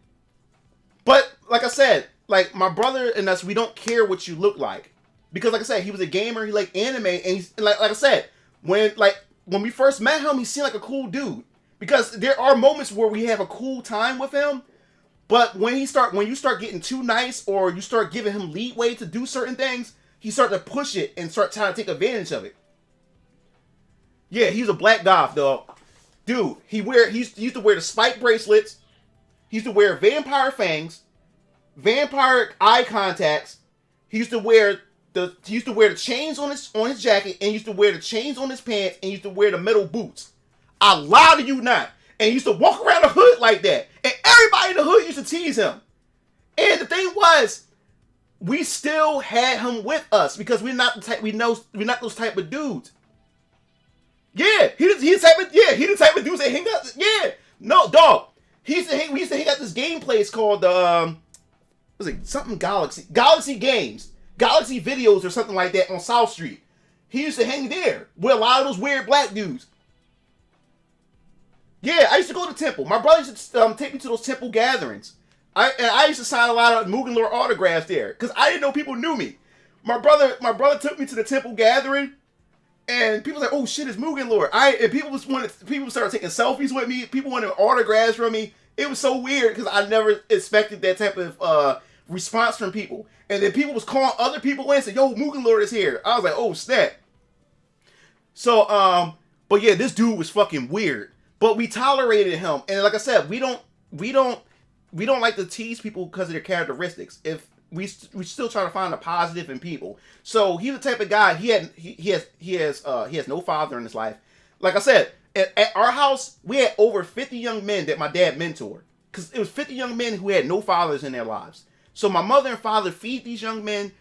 But like I said, like my brother and us, we don't care what you look like. Because like I said, he was a gamer, he liked anime, and he's like I said, when when we first met him, he seemed like a cool dude. Because there are moments where we have a cool time with him, but when you start getting too nice or you start giving him leeway to do certain things, he starts to push it and start trying to take advantage of it. Yeah, he's a black goth, dog. Dude, he used to wear the spike bracelets. He used to wear vampire fangs, vampire eye contacts. He used to wear the chains on his jacket, and he used to wear the chains on his pants, and he used to wear the metal boots. I lie to you not. And he used to walk around the hood like that. And everybody in the hood used to tease him. And the thing was, we still had him with us because we're not those type of dudes. Yeah, he the type of dudes that hang out. Yeah, no, dog. We used to hang out this game place called was it something Galaxy Games, Galaxy Videos or something like that on South Street. He used to hang there with a lot of those weird black dudes. Yeah, I used to go to Temple. My brother used to take me to those Temple gatherings. I used to sign a lot of Mugen Lord autographs there because I didn't know people knew me. My brother took me to the Temple gathering, and people were like, "Oh shit, it's Mugen Lord!" People started taking selfies with me. People wanted autographs from me. It was so weird because I never expected that type of response from people. And then people was calling other people in and said, "Yo, Mugen Lord is here." I was like, "Oh snap!" So but yeah, this dude was fucking weird. But we tolerated him, and like I said, we don't like to tease people because of their characteristics. If we still try to find a positive in people. So he's the type of guy. He has no father in his life. Like I said, at our house, we had over 50 young men that my dad mentored, because it was 50 young men who had no fathers in their lives. So my mother and father feed these young men.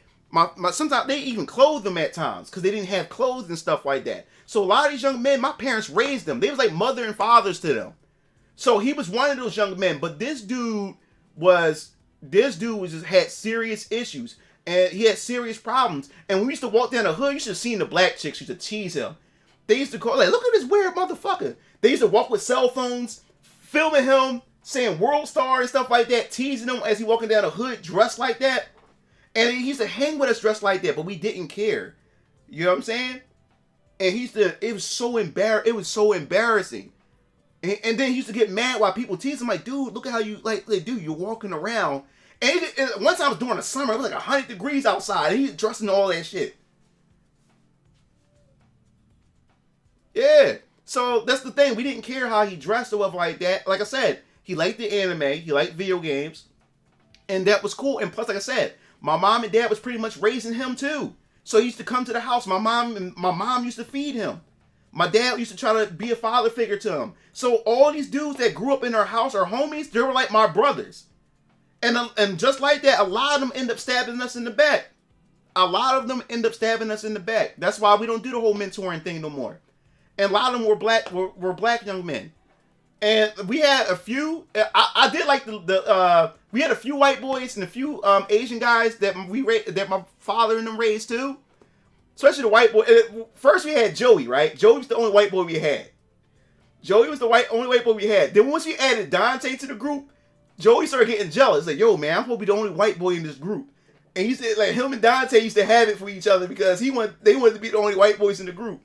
Sometimes they even clothed them at times because they didn't have clothes and stuff like that. So a lot of these young men, my parents raised them. They was like mother and fathers to them. So he was one of those young men. But this dude just had serious issues, and he had serious problems. And when we used to walk down the hood, you should have seen the black chicks used to tease him. They used to call, like, "Look at this weird motherfucker." They used to walk with cell phones, filming him, saying "World Star" and stuff like that, teasing him as he walking down the hood dressed like that. And he used to hang with us dressed like that, but we didn't care. You know what I'm saying? And it was so embarrassing. And then he used to get mad while people tease him, like, "Dude, look at how you, dude, you're walking around." And one time it was during the summer, it was like 100 degrees outside, and he's dressed in all that shit. Yeah. So that's the thing. We didn't care how he dressed or whatever like that. Like I said, he liked the anime, he liked video games, and that was cool. And plus, like I said, my mom and dad was pretty much raising him too. So he used to come to the house. My mom used to feed him. My dad used to try to be a father figure to him. So all these dudes that grew up in our house are homies. They were like my brothers. And just like that, a lot of them end up stabbing us in the back. That's why we don't do the whole mentoring thing no more. And a lot of them were black young men. And we had a few. I did like we had a few white boys and a few Asian guys that my father and them raised too. Especially the white boy. First we had Joey, right? Joey was the only white boy we had. Only white boy we had. Then once we added Dante to the group, Joey started getting jealous. Like, "Yo, man, I'm supposed to be the only white boy in this group." And he said, like, him and Dante used to have it for each other because they wanted to be the only white boys in the group.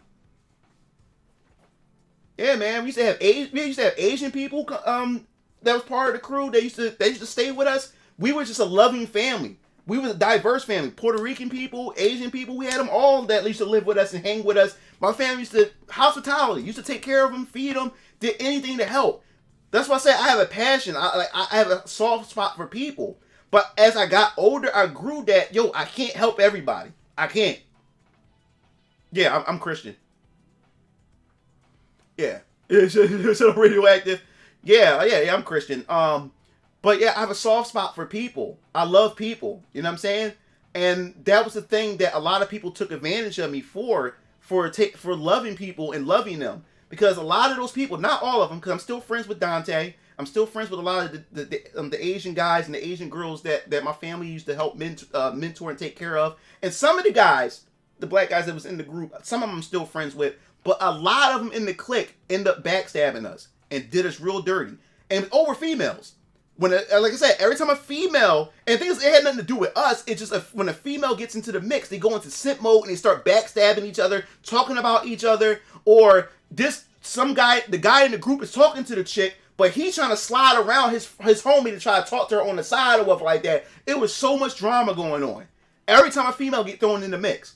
Yeah, man, we used to have Asian people that was part of the crew. They used to stay with us. We were just a loving family. We were a diverse family. Puerto Rican people, Asian people, we had them all that used to live with us and hang with us. My family used to hospitality, used to take care of them, feed them, did anything to help. That's why I say I have a passion. I have a soft spot for people. But as I got older, I grew that, I can't help everybody. I can't. Yeah, I'm Christian. Yeah. It's so radioactive. Yeah, I'm Christian. But yeah, I have a soft spot for people. I love people. You know what I'm saying? And that was the thing that a lot of people took advantage of me for loving people and loving them. Because a lot of those people, not all of them, because I'm still friends with Dante. I'm still friends with a lot of the Asian guys and the Asian girls that my family used to help mentor and take care of. And some of the guys, the black guys that was in the group, some of them I'm still friends with. But a lot of them in the clique end up backstabbing us and did us real dirty. And over females. Like I said, every time a female, and things, it had nothing to do with us, it's just when a female gets into the mix, they go into simp mode and they start backstabbing each other, talking about each other, or the guy in the group is talking to the chick, but he's trying to slide around his homie to try to talk to her on the side or whatever like that. It was so much drama going on. Every time a female get thrown in the mix.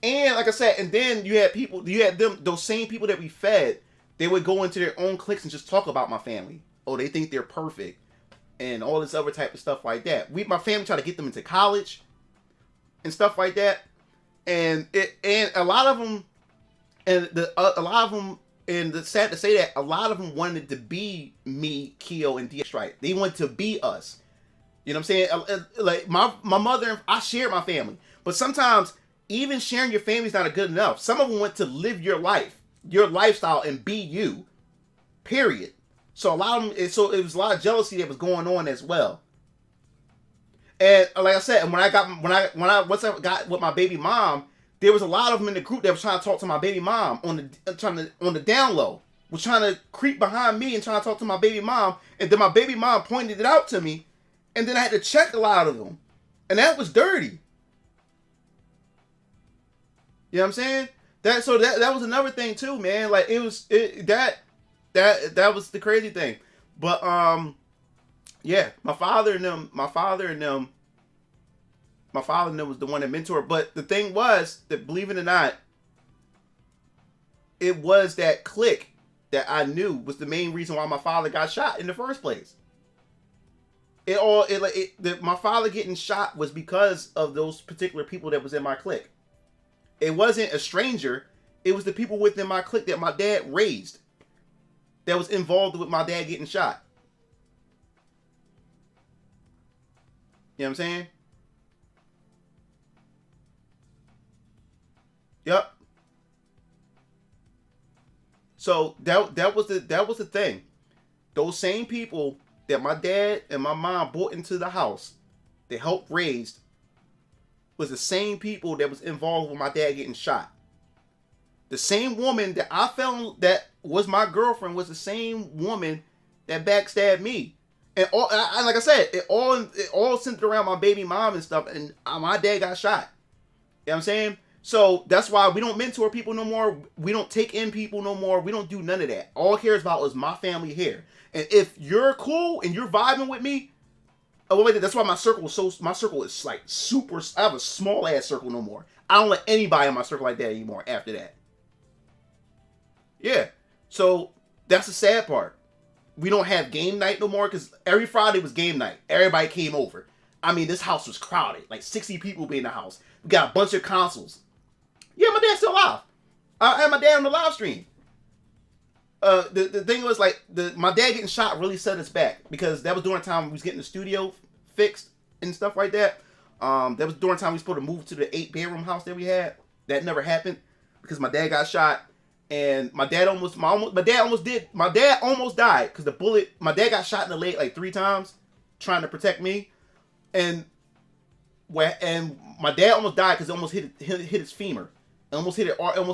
And like I said, and then you had those same people that we fed, they would go into their own cliques and just talk about my family. Oh, they think they're perfect. And all this other type of stuff like that. My family tried to get them into college and stuff like that. And a lot of them, and it's sad to say that a lot of them wanted to be me, Keo, and D Strike. They wanted to be us. You know what I'm saying? Like my mother, I shared my family, but sometimes even sharing your family is not good enough. Some of them want to live your life, your lifestyle, and be you. Period. So it was a lot of jealousy that was going on as well. And like I said, once I got with my baby mom, there was a lot of them in the group that was trying to talk to my baby mom on the down low, was trying to creep behind me and trying to talk to my baby mom, and then my baby mom pointed it out to me, and then I had to check a lot of them, and that was dirty. You know what I'm saying? That was another thing too, man. Like that was the crazy thing. But yeah, my father and them was the one that mentored. But the thing was that, believe it or not, it was that clique that I knew was the main reason why my father got shot in the first place. My father getting shot was because of those particular people that was in my clique. It wasn't a stranger. It was the people within my clique that my dad raised that was involved with my dad getting shot. You know what I'm saying? Yep. So that was the thing. Those same people that my dad and my mom brought into the house, they helped raise, was the same people that was involved with my dad getting shot. The same woman that I found that was my girlfriend was the same woman that backstabbed me. And like I said, it all centered around my baby mom and stuff, and my dad got shot. You know what I'm saying? So that's why we don't mentor people no more. We don't take in people no more. We don't do none of that. All I cares about is my family here. And if you're cool and you're vibing with me, that's why my circle is like super. I have a small ass circle no more. I don't let anybody in my circle like that anymore after that. Yeah. So that's the sad part. We don't have game night no more because every Friday was game night. Everybody came over. I mean, this house was crowded. Like 60 people be in the house. We got a bunch of consoles. Yeah, my dad's still alive. I had my dad on the live stream. The thing was like my dad getting shot really set us back because that was during the time we was getting the studio fixed and stuff like that. That was during the time we were supposed to move to the 8-bedroom house that we had. That never happened because my dad got shot. And my dad almost died because the bullet. My dad got shot in the leg like 3 times, trying to protect me, and my dad almost died because it almost hit his femur, it almost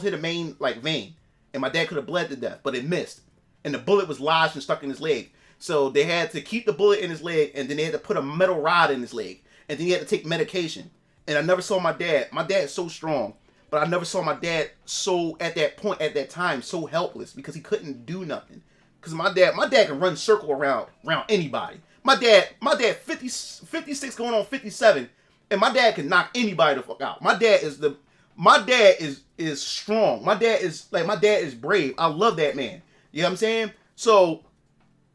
hit a main like vein, and my dad could have bled to death, but it missed, and the bullet was lodged and stuck in his leg. So they had to keep the bullet in his leg, and then they had to put a metal rod in his leg, and then he had to take medication. And I never saw my dad. My dad is so strong. But I never saw my dad at that time, so helpless because he couldn't do nothing. Because my dad can run circle around anybody. My dad 56 going on 57, and my dad can knock anybody the fuck out. My dad is strong. My dad is brave. I love that man. You know what I'm saying? So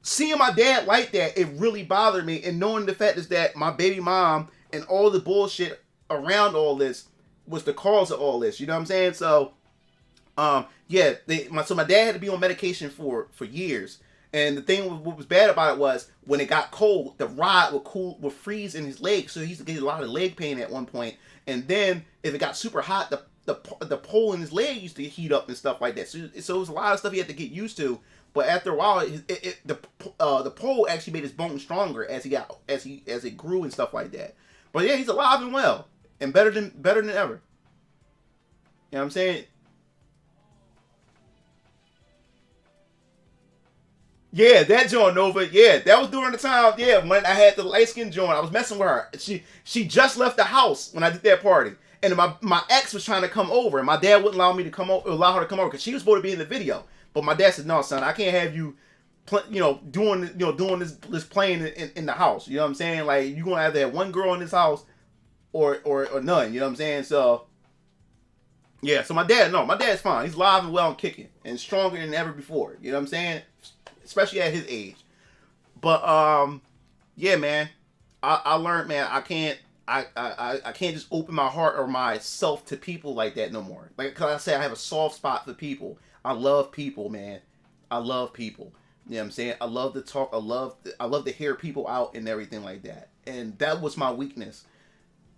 seeing my dad like that, it really bothered me. And knowing the fact is that my baby mom and all the bullshit around all this was the cause of all this, you know what I'm saying? So, my dad had to be on medication for years, and the thing what was bad about it was when it got cold, the rod would freeze in his leg, so he used to get a lot of leg pain at one point. And then if it got super hot, the pole in his leg used to heat up and stuff like that. So it was a lot of stuff he had to get used to. But after a while, the pole actually made his bones stronger as it grew and stuff like that. But yeah, he's alive and well. And better than ever. You know what I'm saying? Yeah, that joint Nova. Yeah, that was during the time, when I had the light skin joint. I was messing with her. She just left the house when I did that party. And my ex was trying to come over, and my dad wouldn't allow me to allow her to come over because she was supposed to be in the video. But my dad said, "No, son, I can't have you, doing this playing in the house. You know what I'm saying? Like you're gonna have to have one girl in this house, or none. You know what I'm saying? So yeah. So my dad's fine. He's alive and well and kicking and stronger than ever before. You know what I'm saying? Especially at his age. But yeah, man. I learned, man. I can't just open my heart or myself to people like that no more. Like, cause I say I have a soft spot for people. I love people, man. I love people. You know what I'm saying? I love to talk. I love to hear people out and everything like that. And that was my weakness.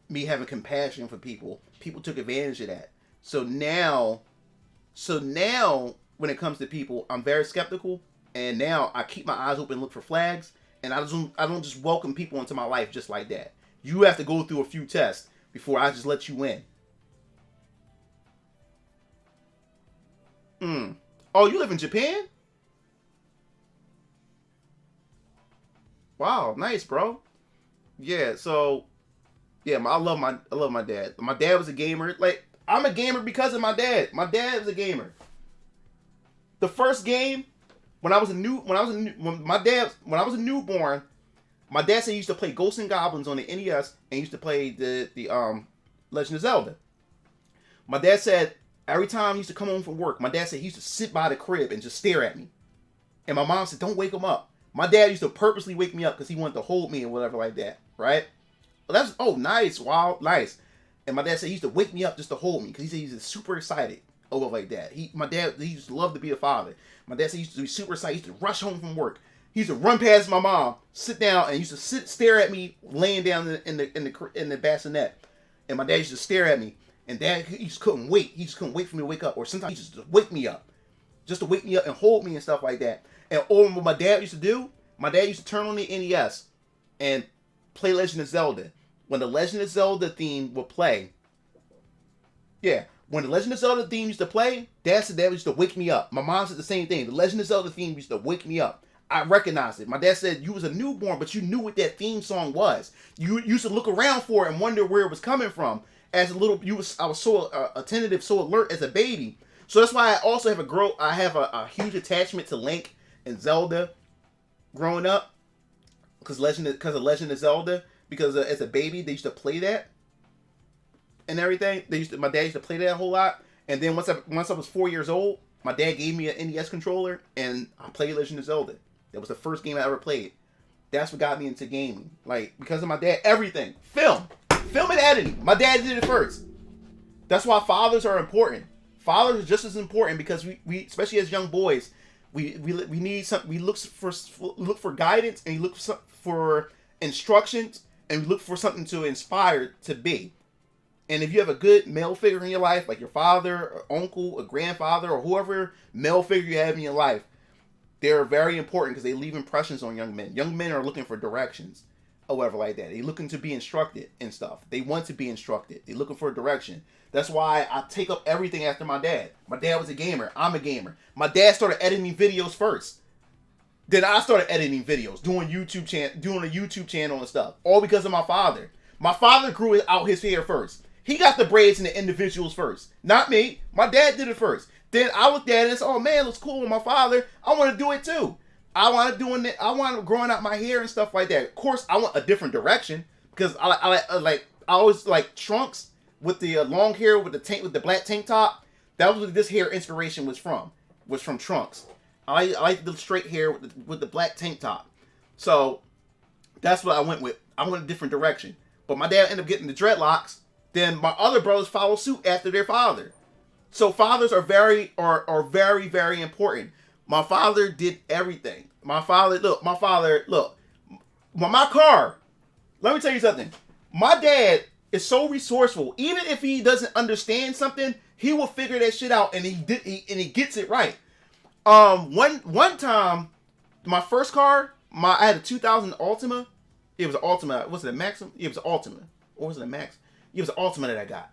Me having compassion for people. People took advantage of that. So now when it comes to people, I'm very skeptical. And now I keep my eyes open and look for flags. And I don't just welcome people into my life just like that. You have to go through a few tests before I just let you in. Oh, you live in Japan? Wow, nice, bro. Yeah, so yeah, I love my dad. My dad was a gamer. Like, I'm a gamer because of my dad. My dad was a gamer. The first game when I was a newborn, my dad said he used to play Ghosts and Goblins on the NES and he used to play the Legend of Zelda. My dad said every time he used to come home from work, my dad said he used to sit by the crib and just stare at me. And my mom said, "Don't wake him up." My dad used to purposely wake me up because he wanted to hold me and whatever like that, right? Well, nice, wow, nice. And my dad said he used to wake me up just to hold me because he said he's super excited over like that. My dad used to love to be a father. My dad said he used to be super excited. He used to rush home from work. He used to run past my mom, sit down, and used to stare at me laying down in the bassinet. And my dad used to stare at me, and Dad he just couldn't wait. He just couldn't wait for me to wake up, or sometimes he just wake me up, and hold me and stuff like that. And what my dad used to do, my dad used to turn on the NES and play Legend of Zelda. When the Legend of Zelda theme would play, when the Legend of Zelda theme used to play, Dad used to wake me up. My mom said the same thing. The Legend of Zelda theme used to wake me up. I recognized it. My dad said you was a newborn, but you knew what that theme song was. You used to look around for it and wonder where it was coming from. As a little, I was so attentive, so alert as a baby. So that's why I also have a huge attachment to Link and Zelda growing up, because of Legend of Zelda. Because as a baby, they used to play that and everything. My dad used to play that a whole lot. And then once I was 4 years old, my dad gave me an NES controller and I played Legend of Zelda. That was the first game I ever played. That's what got me into gaming. Like, because of my dad, everything. Film and editing. My dad did it first. That's why fathers are important. Fathers are just as important because we especially as young boys, we need something. We look for guidance and we look for instructions and we look for something to inspire to be. And if you have a good male figure in your life, like your father, or uncle, or grandfather, or whoever male figure you have in your life, they're very important because they leave impressions on young men. Young men are looking for directions, or whatever like that. They're looking to be instructed and stuff. They want to be instructed. They're looking for a direction. That's why I take up everything after my dad. My dad was a gamer. I'm a gamer. My dad started editing videos first. Then I started editing videos, doing a YouTube channel and stuff, all because of my father. My father grew out his hair first. He got the braids and the individuals first. Not me. My dad did it first. Then I looked at it and said, "Oh man, it looks cool with my father. I want to do it too. I want growing out my hair and stuff like that. Of course, I want a different direction because I always like trunks with the long hair with the black tank top. That was what this hair inspiration was from. Was from trunks. I like the straight hair with the black tank top. So that's what I went with. I went a different direction. But my dad ended up getting the dreadlocks. Then my other brothers follow suit after their father. So fathers are very, very important. My father did everything. My car. Let me tell you something. My dad is so resourceful. Even if he doesn't understand something, he will figure that shit out, and he gets it right. One time, my first car, I had a 2000 Altima. It was an Altima. Was it a Maxim? It was an Altima. Or was it a Max? It was an Altima that I got.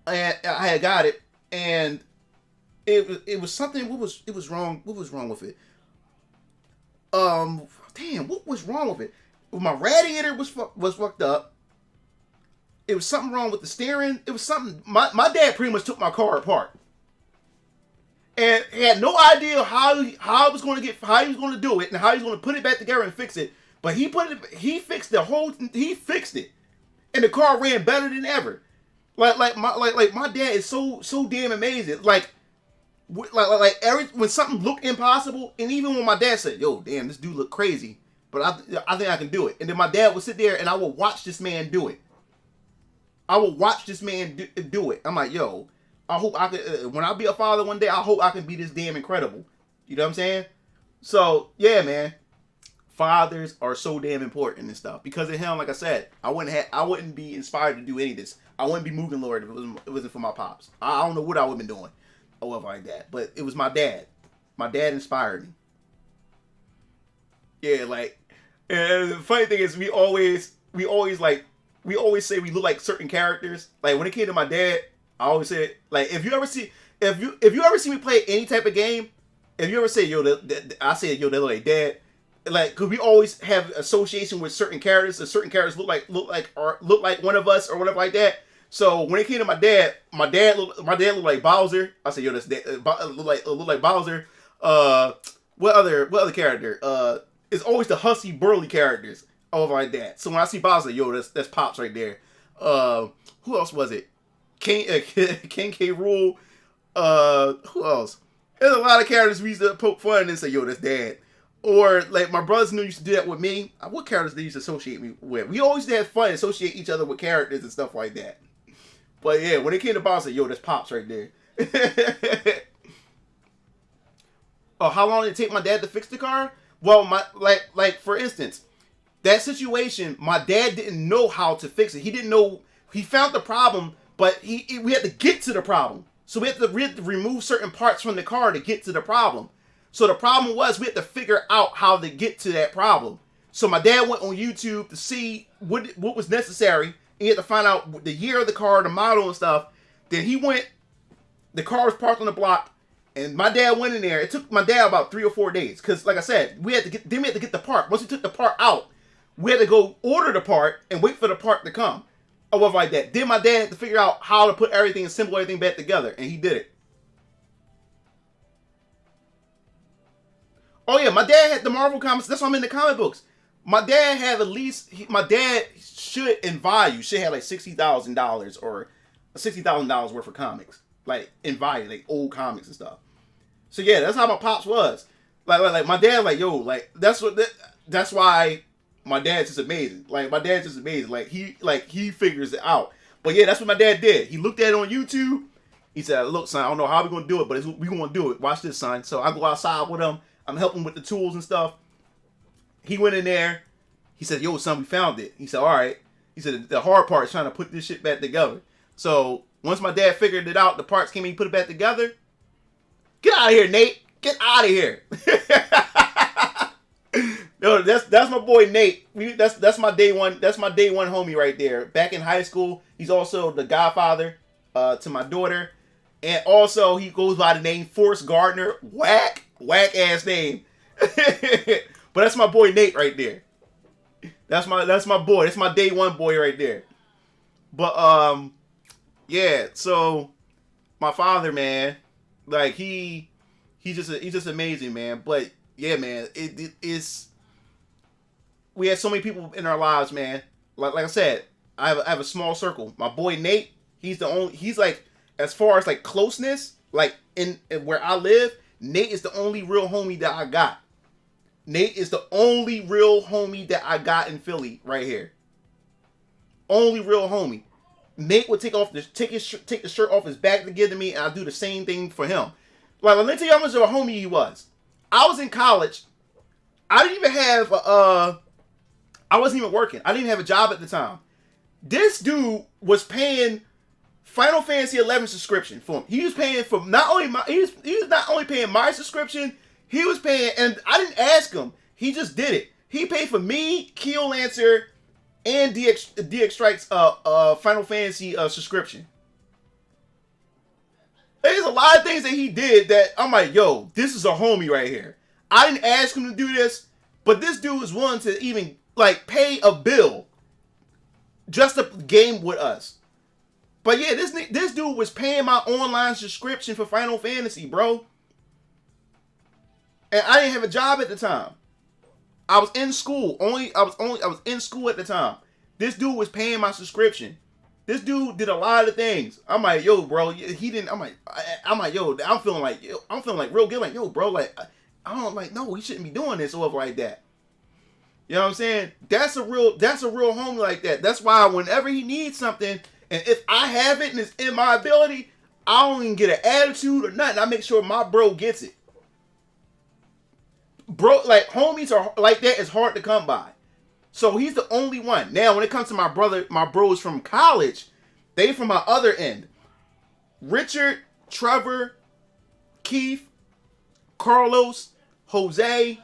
And I had got it. And it was something. What was wrong? What was wrong with it? Damn, what was wrong with it? My radiator was fucked up. it was something wrong with the steering. It was something. My dad pretty much took my car apart, and had no idea how he was going to do it, and how he was going to put it back together and fix it. But he fixed it, and the car ran better than ever. Like my dad is so damn amazing. Like when something looked impossible, and even when my dad said, "Yo, damn, this dude look crazy," but I think I can do it. And then my dad would sit there, and I would watch this man do it. I would watch this man do it. I'm like, yo, I hope I could. When I be a father one day, I hope I can be this damn incredible. You know what I'm saying? So yeah, man. Fathers are so damn important and stuff. Because of him, like I said, I wouldn't be inspired to do any of this. I wouldn't be moving Lord if it wasn't for my pops. I don't know what I would have been doing or whatever like that. But it was my dad. My dad inspired me. Yeah, like, and the funny thing is we always say we look like certain characters. Like when it came to my dad, I always said, like, if you ever see me play any type of game, if you ever say, yo, I say, yo, they look like dad. Like, cause we always have association with certain characters, and certain characters look like one of us or whatever like that. So when it came to my dad looked like Bowser. I said, yo, that's look like Bowser. What other character? It's always the husky burly characters over like that. So when I see Bowser, yo, that's Pops right there. Who else was it? King K. Rool. Who else? There's a lot of characters we used to poke fun and say, yo, that's Dad. Or, like, my brothers used to do that with me. What characters they used to associate me with? We always had fun, associate each other with characters and stuff like that. But, yeah, when it came to Bowser, yo, that's Pops right there. Oh, how long did it take my dad to fix the car? Well, for instance, that situation, my dad didn't know how to fix it. He didn't know. He found the problem, but we had to get to the problem. So we had to remove certain parts from the car to get to the problem. So the problem was we had to figure out how to get to that problem. So my dad went on YouTube to see what was necessary. And he had to find out the year of the car, the model and stuff. Then the car was parked on the block, and my dad went in there. It took my dad about 3 or 4 days. Because like I said, we had to get the part. Once we took the part out, we had to go order the part and wait for the part to come. Or whatever like that. Then my dad had to figure out how to put everything, assemble everything back together. And he did it. Oh yeah, my dad had the Marvel comics. That's why I'm in the comic books. My dad had my dad should in value should have like $60,000 or $60,000 worth of comics, like in value, like old comics and stuff. So yeah, that's how my pops was. Like my dad, like, yo, like that's why my dad's just amazing. Like my dad's just amazing. Like he figures it out. But yeah, that's what my dad did. He looked at it on YouTube. He said, "Look, son, I don't know how we're gonna do it, but we're gonna do it. Watch this, son." So I go outside with him. I'm helping with the tools and stuff. He went in there. He said, yo, son, we found it. He said, all right. He said, the hard part is trying to put this shit back together. So once my dad figured it out, the parts came in, he put it back together. Get out of here, Nate. Get out of here. No, that's my boy Nate. That's my day one. That's my day one homie right there. Back in high school, he's also the godfather to my daughter. And also, he goes by the name Forrest Gardner. Whack ass name. But that's my boy Nate right there. That's my boy. That's my day one boy right there. But yeah. So my father, man, like he's just amazing, man. But yeah, man, it's we had so many people in our lives, man. Like I said, I have a small circle. My boy Nate, he's like, as far as like closeness, like in where I live, Nate is the only real homie that I got. Nate is the only real homie that I got in Philly right here. Only real homie. Nate would take the shirt off his back to give to me, and I do the same thing for him. Like, let me tell you how much of a homie he was. I was in college. I didn't even have I wasn't even working. I didn't even have a job at the time. This dude was paying Final Fantasy 11 subscription for him. He was paying for not only he was not only paying my subscription, he was paying, and I didn't ask him. He just did it. He paid for me, Keel Lancer, and DX Strike's Final Fantasy subscription. There's a lot of things that he did that I'm like, yo, this is a homie right here. I didn't ask him to do this, but this dude was willing to even like pay a bill just to game with us. But yeah, this dude was paying my online subscription for Final Fantasy, bro. And I didn't have a job at the time. I was in school. I was in school at the time. This dude was paying my subscription. This dude did a lot of things. I'm like, yo, bro, he didn't. I'm like, yo, I'm feeling like real guilty. Like, yo, bro, like, I don't like, no, he shouldn't be doing this or like that. You know what I'm saying? That's a real homie like that. That's why whenever he needs something, and if I have it and it's in my ability, I don't even get an attitude or nothing. I make sure my bro gets it. Bro, like, homies are like that is hard to come by. So he's the only one. Now, when it comes to my bros from college, they from my other end. Richard, Trevor, Keith, Carlos, Jose,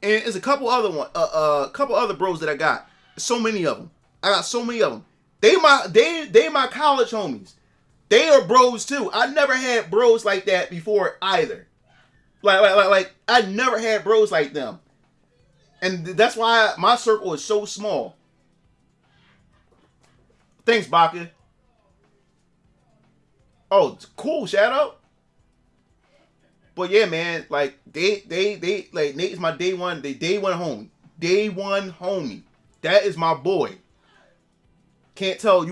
and there's a couple other bros that I got. So many of them. I got so many of them. They my college homies. They are bros too. I never had bros like that before either. Like I never had bros like them. And that's why my circle is so small. Thanks, Baka. Oh, it's cool, Shadow. But yeah, man, like they like Nate is my day one homie. Day one homie. That is my boy. You can't tell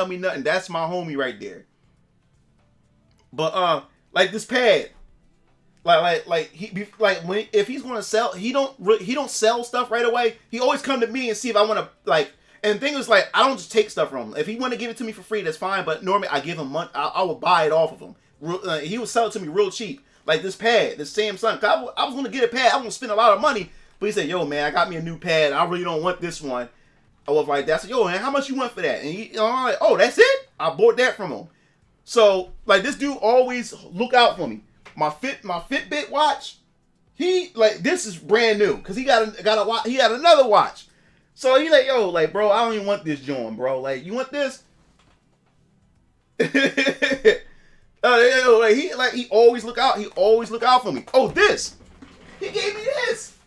me nothing. That's my homie right there. But like this pad, if he's gonna sell, he don't sell stuff right away. He always come to me and see if I want to like. And the thing is, like, I don't just take stuff from him. If he want to give it to me for free, that's fine. But normally I give him money. I will buy it off of him. He would sell it to me real cheap, like this pad, this Samsung. I was gonna get a pad. I was gonna spend a lot of money, but he said, "Yo, man, I got me a new pad. I really don't want this one." I was like, "That's yo, man, how much you want for that?" And I'm like, "Oh, that's it." I bought that from him. So like this dude always look out for me. My Fitbit watch, this is brand new because he got a watch. He had another watch. So he like, yo, like, bro, I don't even want this joint, bro. Like, you want this? He always look out. He always look out for me. Oh, this. He gave me this.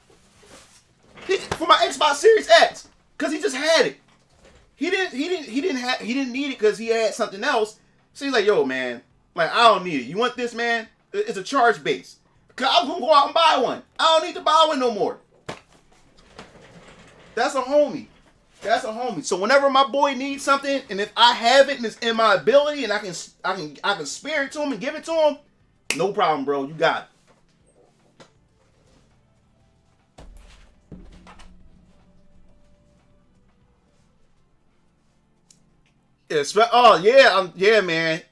For my Xbox Series X, cause he just had it. He didn't need it because he had something else. So he's like, yo, man, like, I don't need it. You want this, man? It's a charge base. Cause I'm gonna go out and buy one. I don't need to buy one no more. That's a homie. That's a homie. So whenever my boy needs something, and if I have it and it's in my ability, and I can spare it to him and give it to him, no problem, bro. You got it. Yeah, man.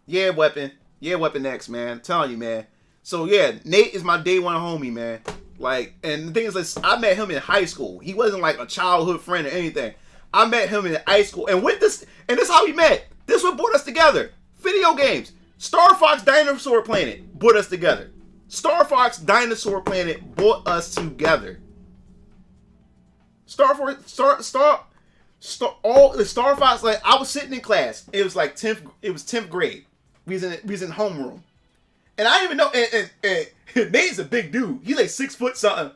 Yeah, Weapon X, man. I'm telling you, man. So yeah, Nate is my day one homie, man. Like, and the thing is, like, I met him in high school. He wasn't like a childhood friend or anything. I met him in high school, and this is how we met. This what brought us together. Video games. Star Fox Dinosaur Planet brought us together. Star Fox Dinosaur Planet brought us together. Star Fox. Like, I was sitting in class. It was like 10th grade. We was in homeroom. And I didn't even know, and Nate's a big dude. He's like 6 foot something.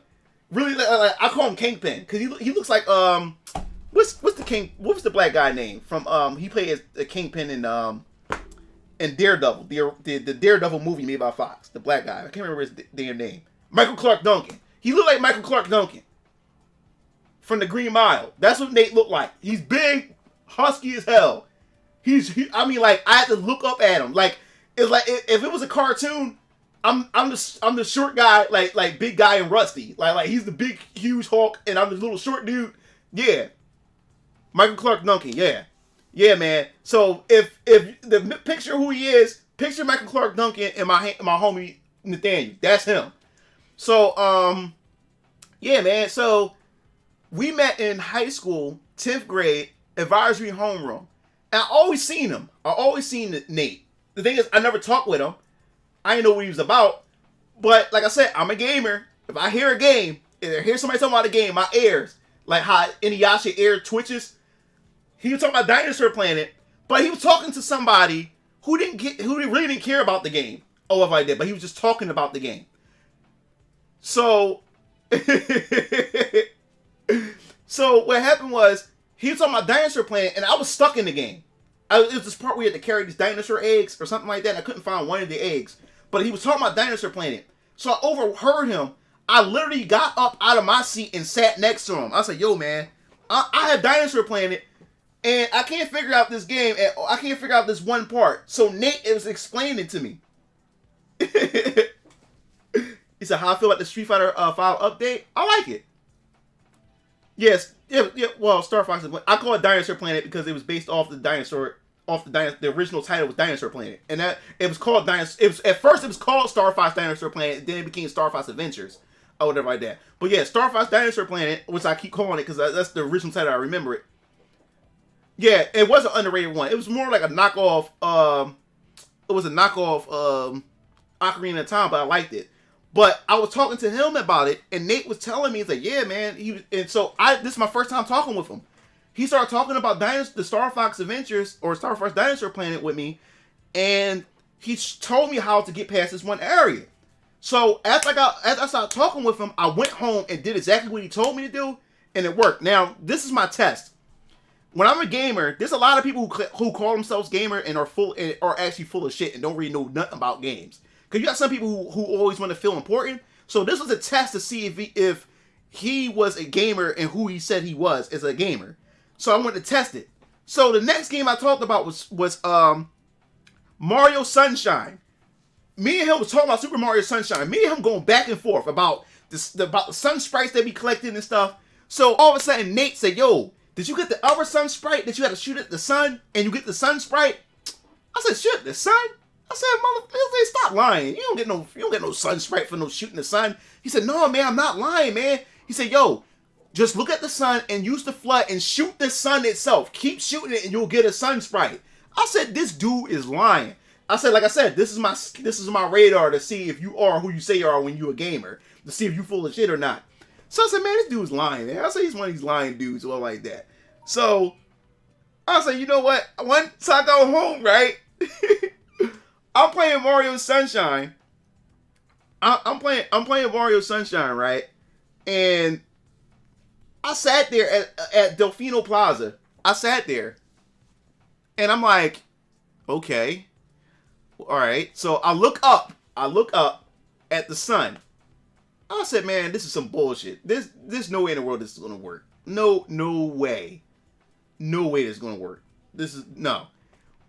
Really, like I call him Kingpin because he looks like what's the king? What was the black guy name from he played as a Kingpin in Daredevil, the Daredevil movie made by Fox. The black guy, I can't remember his damn name. Michael Clark Duncan. He looked like Michael Clark Duncan from the Green Mile. That's what Nate looked like. He's big, husky as hell. I mean, like, I had to look up at him. Like, it's like if it was a cartoon, I'm the short guy, like big guy and Rusty. Like he's the big huge Hulk, and I'm the little short dude. Yeah, Michael Clark Duncan. Yeah, man. So if the picture who he is, picture Michael Clark Duncan and my homie Nathaniel. That's him. So yeah, man. So we met in high school, 10th grade, advisory homeroom. And I always seen him. I always seen Nate. The thing is, I never talked with him. I didn't know what he was about. But like I said, I'm a gamer. If I hear a game, if I hear somebody talking about a game, my ears, like how Inuyasha ear twitches. He was talking about Dinosaur Planet, but he was talking to somebody who really didn't care about the game. Oh, if I did, but he was just talking about the game. So So what happened was he was on my Dinosaur Planet, and I was stuck in the game. It was this part where you had to carry these dinosaur eggs or something like that. And I couldn't find one of the eggs, but he was talking about Dinosaur Planet. So I overheard him. I literally got up out of my seat and sat next to him. I said, "Yo, man, I have Dinosaur Planet, and I can't figure out this game. And I can't figure out this one part." So Nate was explaining it to me. He said, "How I feel about the Street Fighter 5 update? I like it." Yes, yeah. Well, Star Fox. I call it Dinosaur Planet because it was based off the dinosaur. The original title was Dinosaur Planet, and that it was called Dinosaur. It was at first it was called Star Fox Dinosaur Planet, then it became Star Fox Adventures or whatever like that. But yeah, Star Fox Dinosaur Planet, which I keep calling it because that's the original title. I remember it. Yeah, it was an underrated one. It was more like a knockoff. It was a knockoff Ocarina of Time, but I liked it. But I was talking to him about it, and Nate was telling me, he's like, "Yeah, man." This is my first time talking with him. He started talking about the Star Fox Adventures or Star Fox Dinosaur Planet with me, and he told me how to get past this one area. So after I started talking with him, I went home and did exactly what he told me to do, and it worked. Now this is my test. When I'm a gamer, there's a lot of people who call themselves gamer and are actually full of shit and don't really know nothing about games. Because you got some people who always want to feel important. So this was a test to see if he was a gamer and who he said he was as a gamer. So I went to test it. So the next game I talked about was Mario Sunshine. Me and him was talking about Super Mario Sunshine. Me and him going back and forth about the sun sprites that we collected and stuff. So all of a sudden Nate said, "Yo, did you get the other sun sprite that you had to shoot at the sun and you get the sun sprite?" I said, "Shoot the sun?" I said, "Motherfucker, stop lying. You don't get no sun sprite for no shooting the sun." He said, "No, man, I'm not lying, man." He said, "Yo, just look at the sun and use the flood and shoot the sun itself. Keep shooting it and you'll get a sun sprite." I said, "This dude is lying." I said, like I said, this is my radar to see if you are who you say you are when you're a gamer, to see if you full of shit or not. So I said, "Man, this dude's lying, man." I said, "He's one of these lying dudes or like that." So I said, "You know what? Once I go home, right?" I'm playing Mario Sunshine. I'm playing Mario Sunshine, right? And I sat there at Delfino Plaza. I sat there, and I'm like, okay, all right. So I look up at the sun. I said, "Man, this is some bullshit. There's no way in the world this is gonna work. No way this is gonna work. This is no."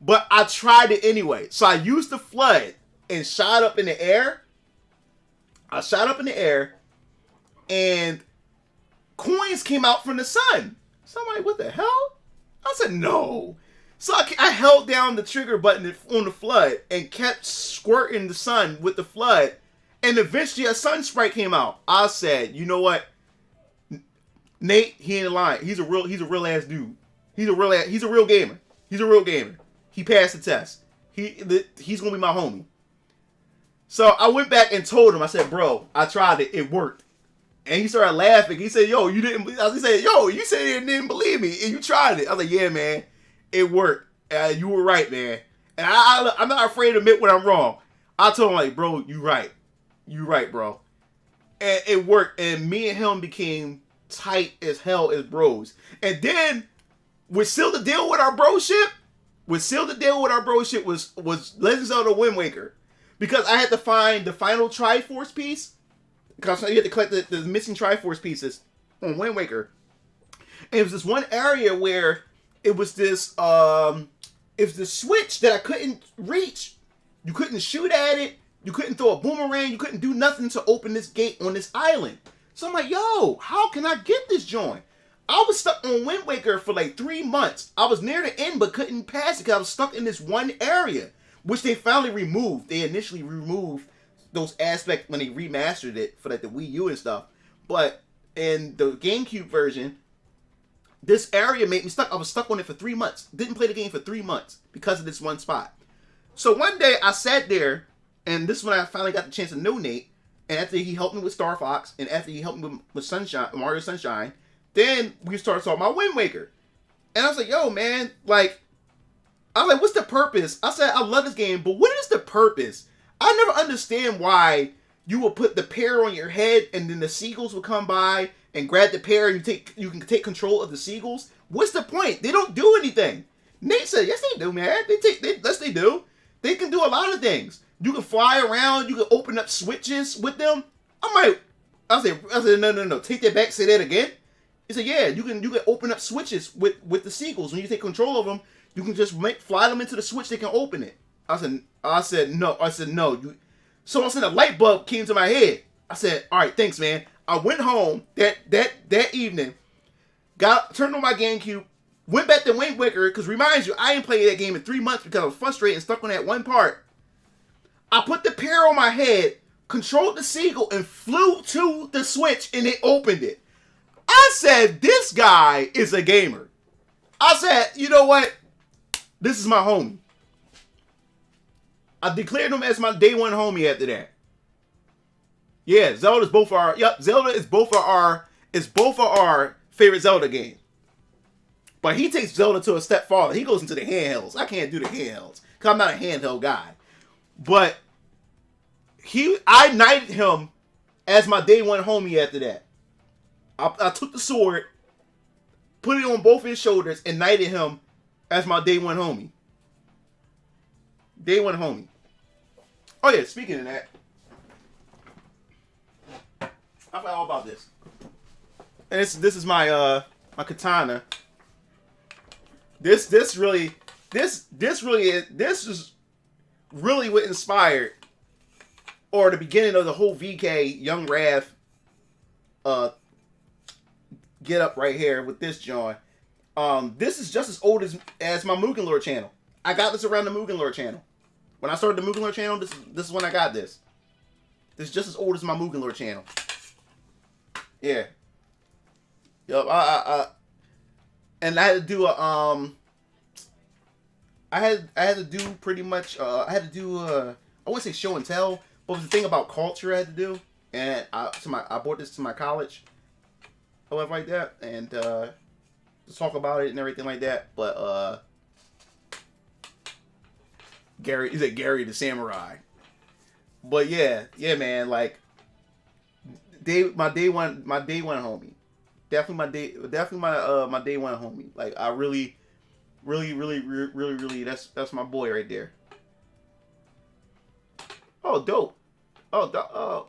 But I tried it anyway. So I used the flood and shot up in the air. I shot up in the air, and coins came out from the sun. So I'm like, "What the hell?" I said, "No." So I held down the trigger button on the flood and kept squirting the sun with the flood. And eventually a sun sprite came out. I said, "You know what? Nate, he ain't lying. He's a real ass dude. He's a real gamer. He's a real gamer. He passed the test. He's gonna be my homie." So I went back and told him, I said, "Bro, I tried it. It worked." And he started laughing. He said, "Yo, you didn't." He said, "Yo, you said you didn't believe me, and you tried it." I was like, "Yeah, man, it worked. You were right, man." And I'm not afraid to admit when I'm wrong. I told him, like, "Bro, you right, bro." And it worked. And me and him became tight as hell as bros. And then, what sealed the deal with our broship? Was Legends of the Wind Waker. Because I had to find the final Triforce piece. Because you had to collect the missing Triforce pieces on Wind Waker. And it was this one area where it was this switch that I couldn't reach. You couldn't shoot at it. You couldn't throw a boomerang. You couldn't do nothing to open this gate on this island. So I'm like, "Yo, how can I get this joint?" I was stuck on Wind Waker for like 3 months. I was near the end but couldn't pass it because I was stuck in this one area, which they finally removed. They initially removed those aspects when they remastered it for like the Wii U and stuff. But in the GameCube version, this area made me stuck. I was stuck on it for 3 months. Didn't play the game for 3 months because of this one spot. So one day I sat there, and this is when I finally got the chance to know Nate. And after he helped me with Star Fox, and after he helped me with Mario Sunshine, then we started talking about Wind Waker. And I was like, "Yo, man, like," I was like, "What's the purpose?" I said, "I love this game, but what is the purpose? I never understand why you would put the pear on your head and then the seagulls would come by and grab the pear and you can take control of the seagulls. What's the point? They don't do anything. Nate said, yes they do, man. Yes they do. They can do a lot of things. You can fly around. You can open up switches with them. I said, no. Take that back. Say that again. He said, yeah, you can open up switches with the seagulls. When you take control of them, you can just fly them into the switch. They can open it. I said no. So a light bulb came to my head. I said, all right, thanks, man. I went home that evening, turned on my GameCube, went back to Wind Waker, because reminds you, I ain't played that game in 3 months because I was frustrated and stuck on that one part. I put the pear on my head, controlled the seagull, and flew to the switch, and it opened it. I said, this guy is a gamer. I said, you know what? This is my homie. I declared him as my day one homie after that. Yeah, Zelda is both of our favorite Zelda game. But he takes Zelda to a step farther. He goes into the handhelds. I can't do the handhelds because I'm not a handheld guy. But I knighted him as my day one homie after that. I took the sword, put it on both his shoulders, and knighted him as my day one homie. Day one homie. Oh yeah, speaking of that, I forgot all about this. And this is my my katana. This is really what inspired, or the beginning of the whole VK Young Raph get up right here with this John. This is just as old as my Mugen Lore channel. I got this around the Mugen Lore channel. When I started the Mugen Lore channel, this is when I got this. This is just as old as my Mugen Lore channel. Yeah. Yup. And I had to do a I had to do pretty much I had to do I wouldn't say show and tell, but it was the thing about culture I had to do, and I brought this to my college, or whatever like that, and to talk about it and everything like that. But Gary the Samurai. But yeah, man, like my day one homie. Definitely my day one homie. Like I really that's my boy right there. Oh, dope. Oh.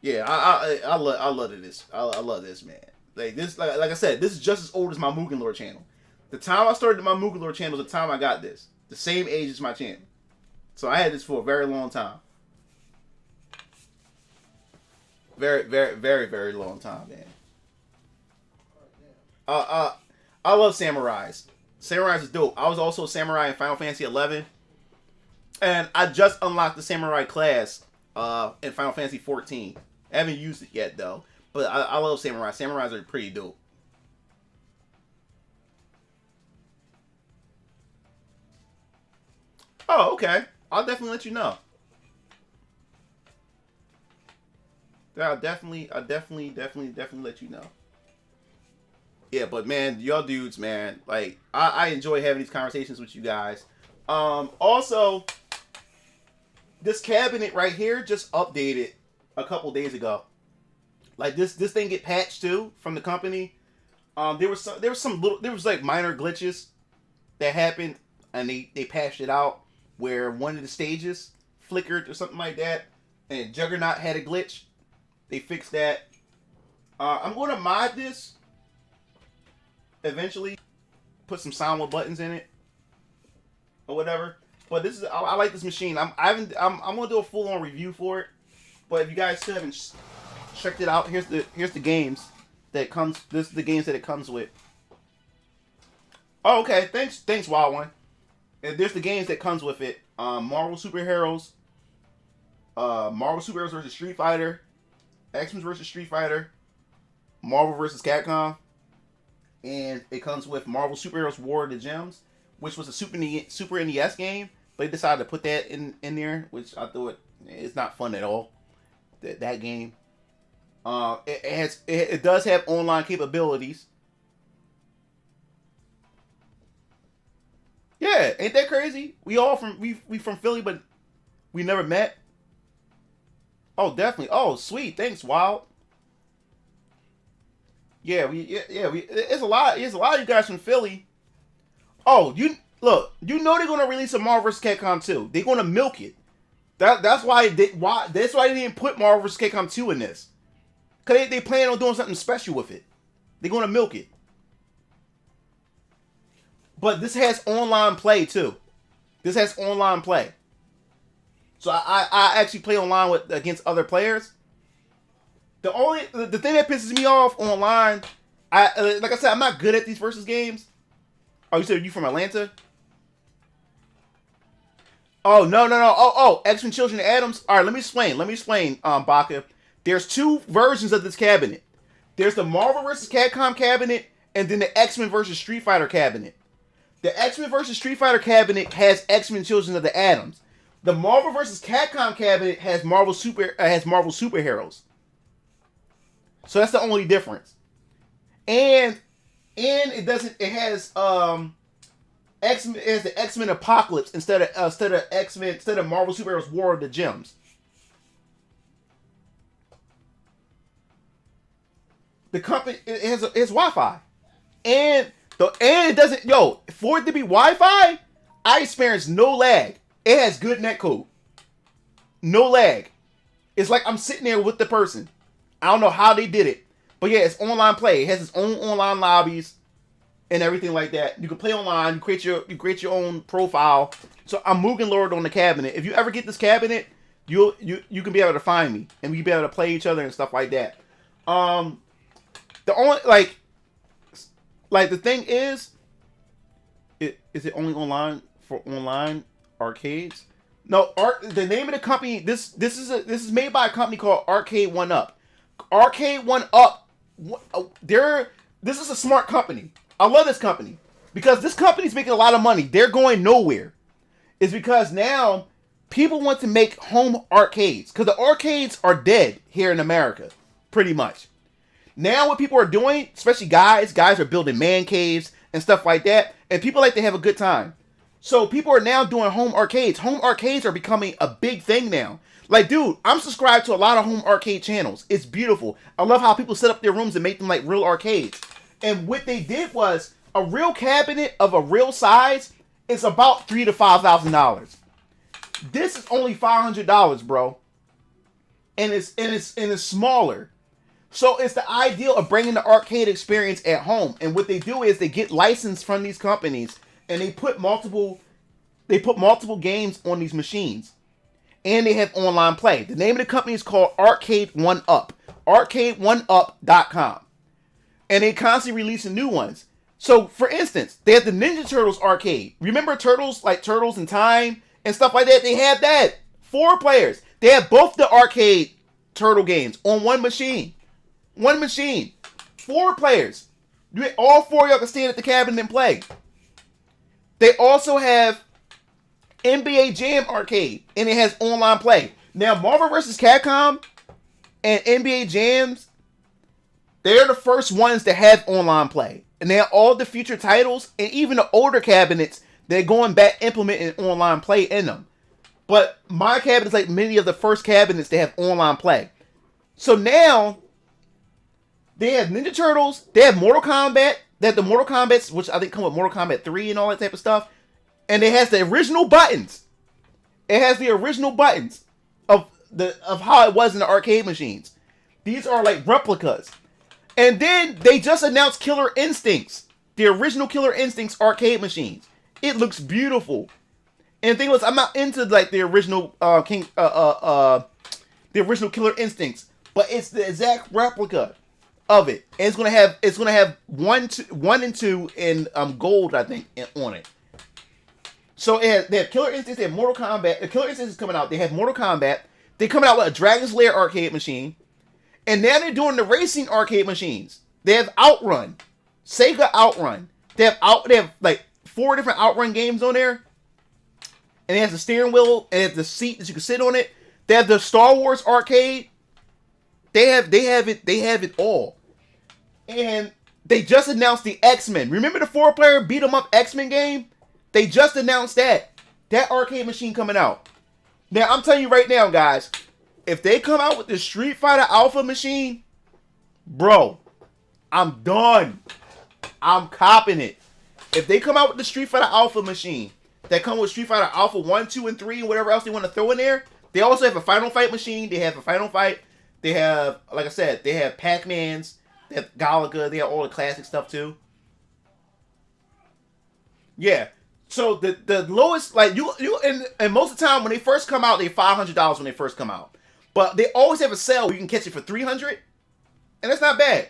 Yeah, I love this. I love this, man. Like this, like I said, this is just as old as my Mugen Lore channel. The time I started my Mugen Lore channel was the time I got this. The same age as my channel. So I had this for a very long time. Very, very, very, very long time, man. I love samurais. Samurais is dope. I was also a samurai in Final Fantasy 11. And I just unlocked the samurai class in Final Fantasy 14. I haven't used it yet, though. But I love samurai. Samurais are pretty dope. Oh, okay. I'll definitely let you know. I'll definitely let you know. Yeah, but man, y'all dudes, man, like I enjoy having these conversations with you guys. Also, this cabinet right here just updated a couple days ago. Like this thing get patched too from the company. There was like minor glitches that happened, and they patched it out where one of the stages flickered or something like that, and Juggernaut had a glitch. They fixed that. I'm going to mod this eventually. Put some sound with buttons in it or whatever. But this is I like this machine. I'm going to do a full on review for it. But if you guys still haven't checked it out, here's the games that it comes. This is the games that it comes with. Oh, okay. Thanks, Wild One. And there's the games that comes with it. Marvel Superheroes. Marvel Superheroes vs. Street Fighter. X-Men vs. Street Fighter, Marvel vs. Capcom, and it comes with Marvel Superheroes War of the Gems, which was a Super NES game, but they decided to put that in there, which I thought it's not fun at all. That game. It does have online capabilities. Yeah, ain't that crazy? We from Philly, but we never met. Oh, definitely. Oh, sweet. Thanks, Wild. Yeah, it's a lot. It's a lot of you guys from Philly. Oh, you look. You know they're gonna release a Marvel vs. Capcom 2. They're gonna milk it. That's why that's why they didn't put Marvel vs. Capcom 2 in this. Cause they plan on doing something special with it. They're gonna milk it. But this has online play too. This has online play. So I actually play online against other players. The thing that pisses me off online, like I said, I'm not good at these versus games. Oh, you said you from Atlanta? Oh no. Oh, X-Men Children of Adams. All right, let me explain. Baka. There's two versions of this cabinet. There's the Marvel vs. Capcom cabinet, and then the X-Men vs. Street Fighter cabinet. The X-Men vs. Street Fighter cabinet has X-Men Children of the Atoms. The Marvel vs. Capcom cabinet has Marvel superheroes. So that's the only difference. And it doesn't. It has X-Men. It has the X-Men Apocalypse instead of Marvel superheroes War of the Gems. The company it has Wi-Fi, and it doesn't. For it to be Wi-Fi, I experienced no lag. It has good netcode, no lag. It's like I'm sitting there with the person. I don't know how they did it, but yeah, it's online play. It has its own online lobbies and everything like that. You can play online. You create your own profile. So I'm Mugen Lord on the cabinet. If you ever get this cabinet, you can be able to find me, and we can be able to play each other and stuff like that. The only the thing is it only online for online arcades? No, the name of the company. This is made by a company called Arcade 1-Up. Arcade 1-Up. This is a smart company. I love this company because this company's making a lot of money. They're going nowhere. It's because now people want to make home arcades because the arcades are dead here in America, pretty much. Now what people are doing, especially guys are building man caves and stuff like that, and people like to have a good time. So people are now doing home arcades. Home arcades are becoming a big thing now. Like, dude, I'm subscribed to a lot of home arcade channels. It's beautiful. I love how people set up their rooms and make them like real arcades. And what they did was a real cabinet of a real size is about $3,000 to $5,000. This is only $500, bro. And it's smaller. So it's the ideal of bringing the arcade experience at home. And what they do is they get licensed from these companies and they put multiple games on these machines. And they have online play. The name of the company is called Arcade 1-Up. Arcade1up.com. And they constantly releasing new ones. So, for instance, they have the Ninja Turtles arcade. Remember Turtles, like Turtles in Time and stuff like that? They have that. 4 players. They have both the arcade turtle games on one machine. 4 players. All 4 of y'all can stand at the cabinet and play. They also have NBA Jam arcade, and it has online play. Now, Marvel vs. Capcom and NBA Jams, they're the first ones to have online play. And they have all the future titles, and even the older cabinets, they're going back implementing online play in them. But my cabinet is like many of the first cabinets that have online play. So now, they have Ninja Turtles, they have Mortal Kombat, they have the Mortal Kombats, which I think come with Mortal Kombat 3 and all that type of stuff. And it has the original buttons. It has the original buttons of how it was in the arcade machines. These are like replicas. And then they just announced Killer Instincts, the original Killer Instincts arcade machines. It looks beautiful. And the thing was, I'm not into like the original the original Killer Instincts, but it's the exact replica of it. And it's gonna have 1 and 2 in gold, I think, on it. So they have Killer Instincts, they have Mortal Kombat. The Killer Instincts is coming out. They have Mortal Kombat. They're coming out with a Dragon's Lair arcade machine. And now they're doing the racing arcade machines. They have Outrun. Sega Outrun. They have like 4 different Outrun games on there. And it has the steering wheel and it has the seat that you can sit on it. They have the Star Wars arcade. They have it all. And they just announced the X-Men. Remember the 4-player beat 'em up X-Men game? They just announced that arcade machine coming out. Now, I'm telling you right now, guys, If they come out with the Street Fighter Alpha machine, bro, I'm done. I'm copping it. If they come out with the Street Fighter Alpha machine, that come with Street Fighter Alpha 1, 2, and 3, and whatever else they want to throw in there, they also have a Final Fight machine. They have a Final Fight. They have, like I said, they have Pac-Mans. They have Galaga. They have all the classic stuff too. Yeah. So the lowest, like you and most of the time when they first come out, they're $500 when they first come out. But they always have a sale where you can catch it for $300, and that's not bad.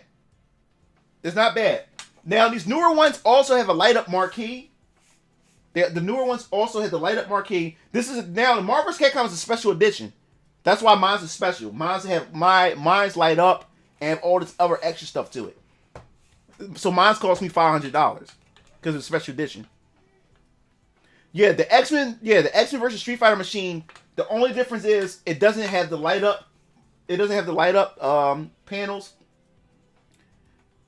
It's not bad. Now these newer ones also have a light up marquee. The newer ones also have the light up marquee. This is now the Marvel's Capcom is a special edition. That's why mine's is special. Mine's light up and have all this other extra stuff to it. So mine's cost me $500 because it's a special edition. Yeah, the X-Men versus Street Fighter machine. The only difference is it doesn't have the light up. It doesn't have the light up panels.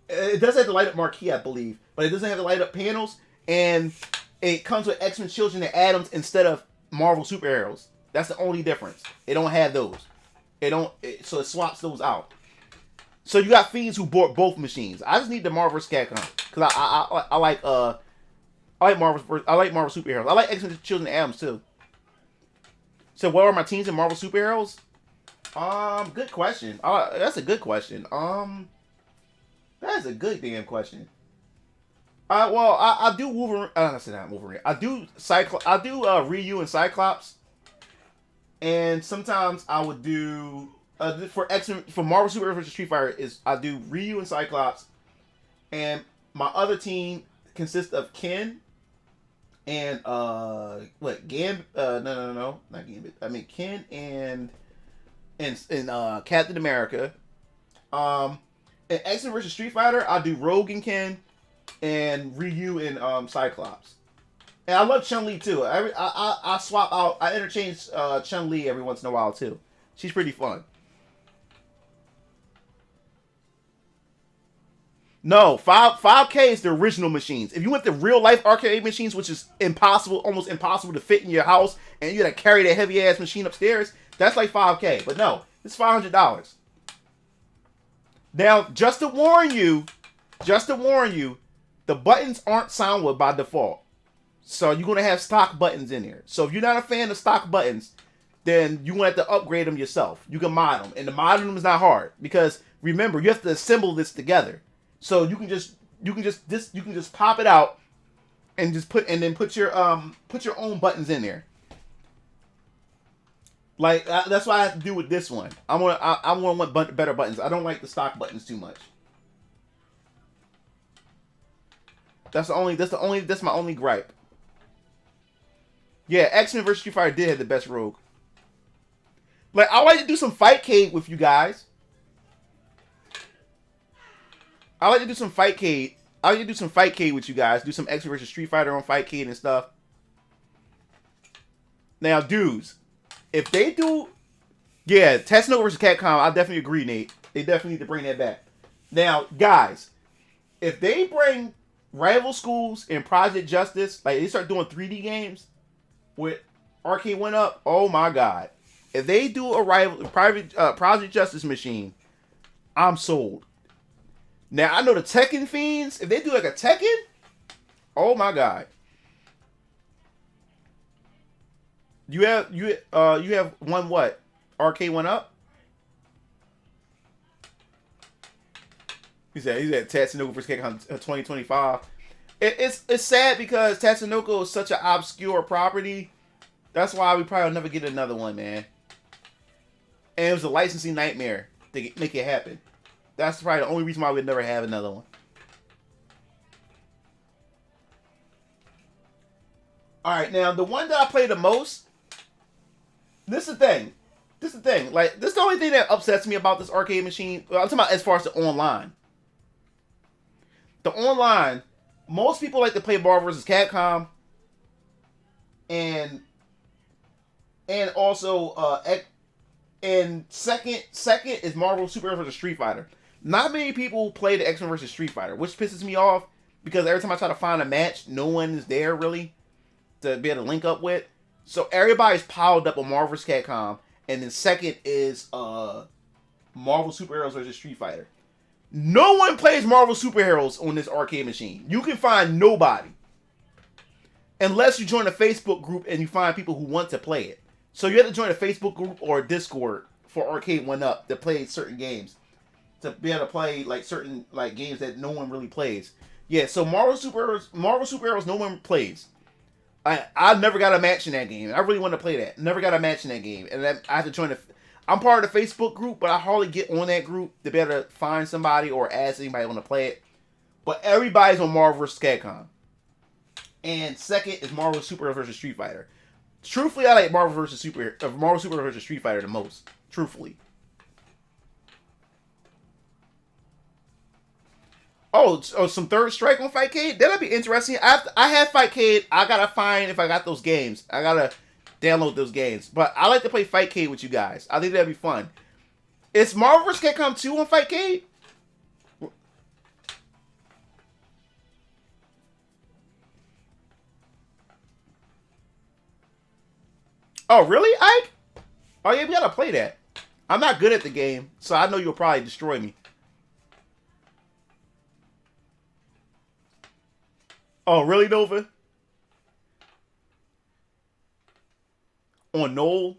It does have the light up marquee, I believe, but it doesn't have the light up panels, and it comes with X-Men Children and Atoms instead of Marvel superheroes. That's the only difference. It don't have those. So it swaps those out. So you got fiends who bought both machines. I just need the Marvel vs. Capcom because I like Marvel superheroes. I like X-Men Children and Atoms too. So what are my teams in Marvel superheroes? Good question. That's a good question. That is a good damn question. Well, I do Wolverine. I said not Wolverine. I do Ryu and Cyclops, and sometimes I would do for Marvel Super Heroes Street Fighter I do Ryu and Cyclops, and my other team consists of Ken and not Gambit. I mean Ken and Captain America. In X-Men vs. Street Fighter, I do Rogue and Ken, and Ryu and Cyclops. And I love Chun-Li too. I swap out. I interchange Chun-Li every once in a while too. She's pretty fun. No, 5K is the original machines. If you want the real life arcade machines, which is almost impossible to fit in your house, and you gotta carry that heavy ass machine upstairs, that's like 5K. But no, it's $500. Now, just to warn you, the buttons aren't Soundwood by default. So you're going to have stock buttons in there. So if you're not a fan of stock buttons, then you're going to have to upgrade them yourself. You can mod them. And the modding them is not hard. Because remember, you have to assemble this together. So you can just pop it out and just put your own buttons in there. Like that's what I have to do with this one. I want better buttons. I don't like the stock buttons too much. That's my only gripe. Yeah, X-Men vs. Street Fighter did have the best rogue. Like I like to do some Fightcade with you guys. I like to do some Fightcade with you guys. Do some X-Men vs. Street Fighter on Fightcade and stuff. Now, dudes. If they do, yeah, Tatsunoko vs. Capcom, I definitely agree, Nate. They definitely need to bring that back. Now, guys, if they bring Rival Schools and Project Justice, like they start doing 3D games with Arcade 1-Up, oh my god. If they do a Project Justice machine, I'm sold. Now, I know the Tekken fiends, if they do like a Tekken, oh my god. You have one what? Arcade 1-Up? He said Tatsunoko vs. Capcom 2025. It's sad because Tatsunoko is such an obscure property. That's why we probably will never get another one, man. And it was a licensing nightmare to make it happen. That's probably the only reason why we'd never have another one. Alright, now the one that I play the most. This is the thing. Like, this is the only thing that upsets me about this arcade machine. Well, I'm talking about as far as the online. The online, most people like to play Marvel vs. Capcom. And also, and second is Marvel Super Heroes vs. Street Fighter. Not many people play the X-Men vs. Street Fighter, which pisses me off. Because every time I try to find a match, no one is there, really, to be able to link up with. So everybody's piled up on Marvel vs. Capcom, and then second is Marvel Superheroes versus Street Fighter. No one plays Marvel Superheroes on this arcade machine. You can find nobody. Unless you join a Facebook group and you find people who want to play it. So you have to join a Facebook group or a Discord for Arcade 1UP to play certain games. To be able to play like certain like games that no one really plays. Yeah, so Marvel Superheroes no one plays. I never got a match in that game. I really want to play that. Never got a match in that game. And I have to join I'm part of the Facebook group, but I hardly get on that group to be able to find somebody or ask anybody want to play it. But everybody's on Marvel vs. Capcom. And second is Marvel Superheroes vs. Street Fighter. Truthfully, I like Marvel Superheroes vs. Street Fighter the most. Truthfully. Oh, some Third Strike on Fightcade? That'll be interesting. I have Fightcade. I gotta find if I got those games. I gotta download those games. But I like to play Fightcade with you guys. I think that'd be fun. Is Marvel vs. Capcom 2 on Fightcade? Oh, really, Ike? Oh, yeah, we gotta play that. I'm not good at the game, so I know you'll probably destroy me. Oh, really, Nova? On Noel?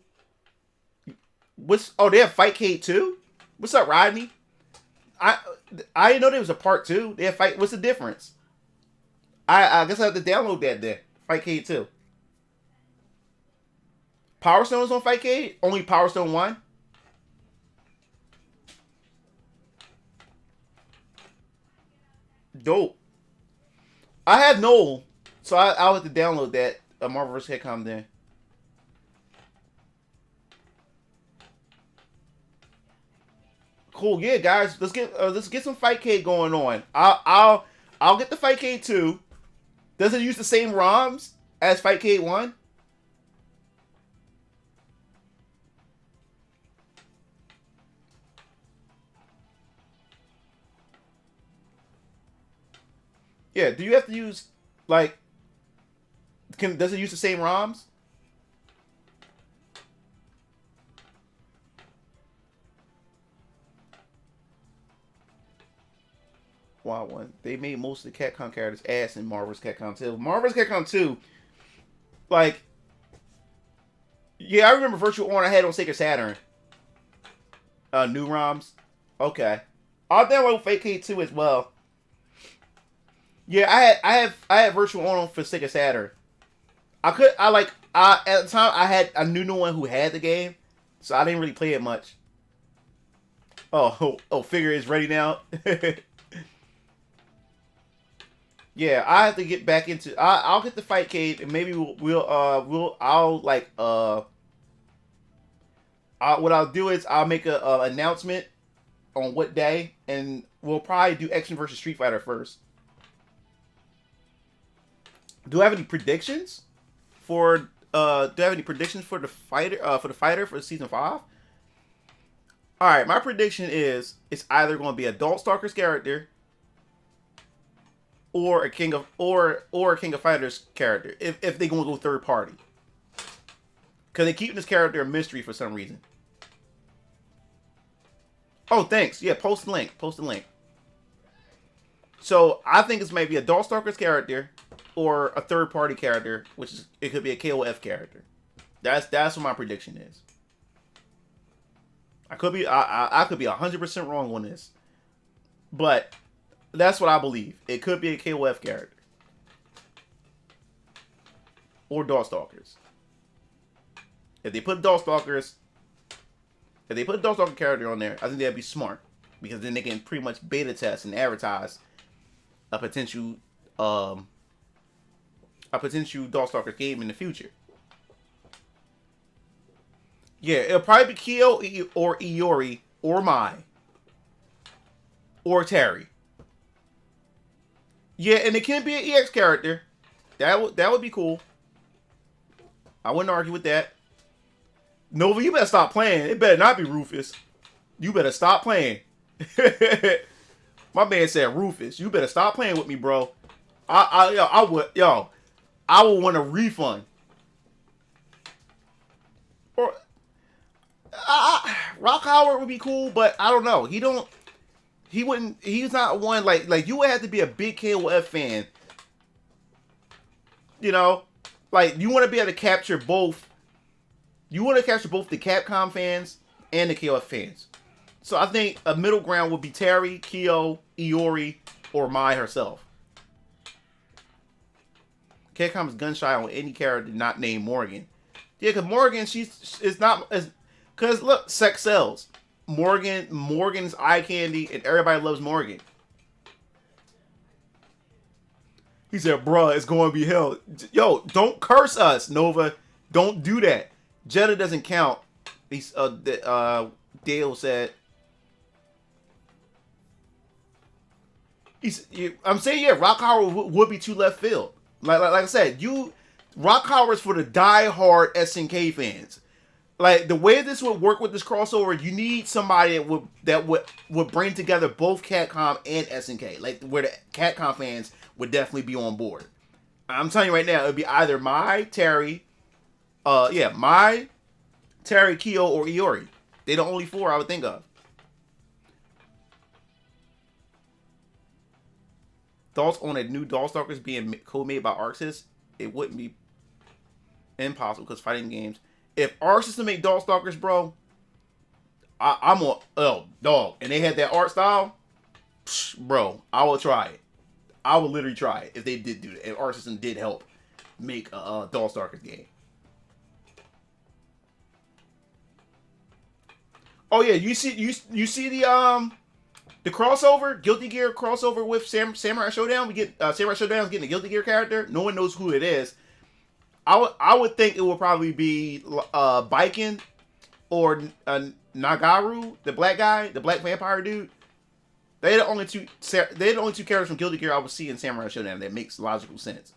Oh, they have Fightcade 2? What's up, Rodney? I didn't know there was a part 2. They have what's the difference? I guess I have to download that then. Fightcade 2. Power Stone is on Fightcade? Only Power Stone 1? Dope. I have Noel, so I'll have to download that Marvel vs. Capcom then. Cool, yeah, guys. Let's get some Fightcade going on. I'll get the Fightcade 2. Does it use the same ROMs as Fightcade 1? Yeah, do you have to use, like, does it use the same ROMs? Wow, one. They made most of the Capcom characters ass in Marvel's Capcom 2. Marvel's Capcom 2, like, yeah, I remember Virtual On I had on Sega Saturn. New ROMs. Okay. I'll download Fightcade 2 as well. Yeah, I had Virtual On for Sega Saturn. At the time I knew no one who had the game, so I didn't really play it much. Oh, Figure is ready now. Yeah, I have to get back into. I'll get the Fightcade and maybe what I'll do is I'll make a announcement on what day, and we'll probably do Action versus Street Fighter first. Do I have any predictions for the fighter for season 5? All right, my prediction is it's either going to be a Darkstalker's character or a King of Fighters character if they're going to go third party. Cuz they're keeping this character a mystery for some reason. Oh, thanks. Yeah, post the link. So, I think it's maybe a Darkstalker's character or a third-party character, it could be a KOF character. That's what my prediction is. I could be 100% wrong on this, but that's what I believe. It could be a KOF character or Darkstalkers. If they put a Darkstalker character on there, I think that'd be smart because then they can pretty much beta test and advertise a potential Darkstalker game in the future. Yeah, it'll probably be Kyo or Iori or Mai or Terry. Yeah, and it can be an EX character. That would be cool. I wouldn't argue with that. Nova, you better stop playing. It better not be Rufus. You better stop playing. My man said Rufus. You better stop playing with me, bro. I would want a refund. Or Rock Howard would be cool, but I don't know. He's not one like you would have to be a big KOF fan. You know, like you want to be able to capture both. You want to capture both the Capcom fans and the KOF fans. So I think a middle ground would be Terry, Kyo, Iori, or Mai herself. Capcom is gun shy on any character not named Morgan. Yeah, because Morgan, is not as... Because, look, sex sells. Morgan's eye candy, and everybody loves Morgan. He said, bruh, it's going to be hell. Yo, don't curse us, Nova. Don't do that. Jetta doesn't count. Dale said... I'm saying, yeah, Rock Howard would be too left field. Like I said, Rock Howard's for the die-hard SNK fans. Like, the way this would work with this crossover, you need somebody that would bring together both Capcom and SNK. Like, where the Capcom fans would definitely be on board. I'm telling you right now, it would be either Terry, Kyo, or Iori. They're the only four I would think of. Thoughts on a new Darkstalkers being co-made by Arxis? It wouldn't be impossible because fighting games. If Arxis to make Darkstalkers, bro, I'm on dog, and they had that art style, bro, I will try it. I would literally try it if they did do that. If Arxis did help make a Darkstalkers game. Oh yeah, you see the crossover, Guilty Gear crossover with Samurai Showdown. We get Samurai Showdown's getting a Guilty Gear character. No one knows who it is. I would think it would probably be Baiken or Nagaru, the black guy, the black vampire dude. They're the only two characters from Guilty Gear I would see in Samurai Showdown. That makes logical sense.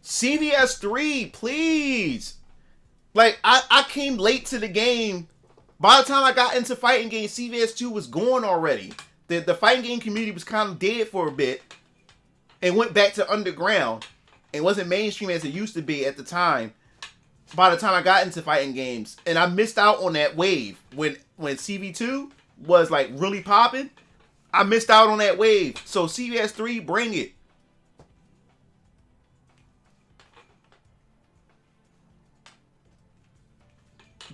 CVS 3, please. Like I came late to the game. By the time I got into fighting games, CVS 2 was gone already. The fighting game community was kind of dead for a bit and went back to underground and wasn't mainstream as it used to be at the time. By the time I got into fighting games, and I missed out on that wave when CV2 was like really popping. I missed out on that wave. So CVS 3, bring it.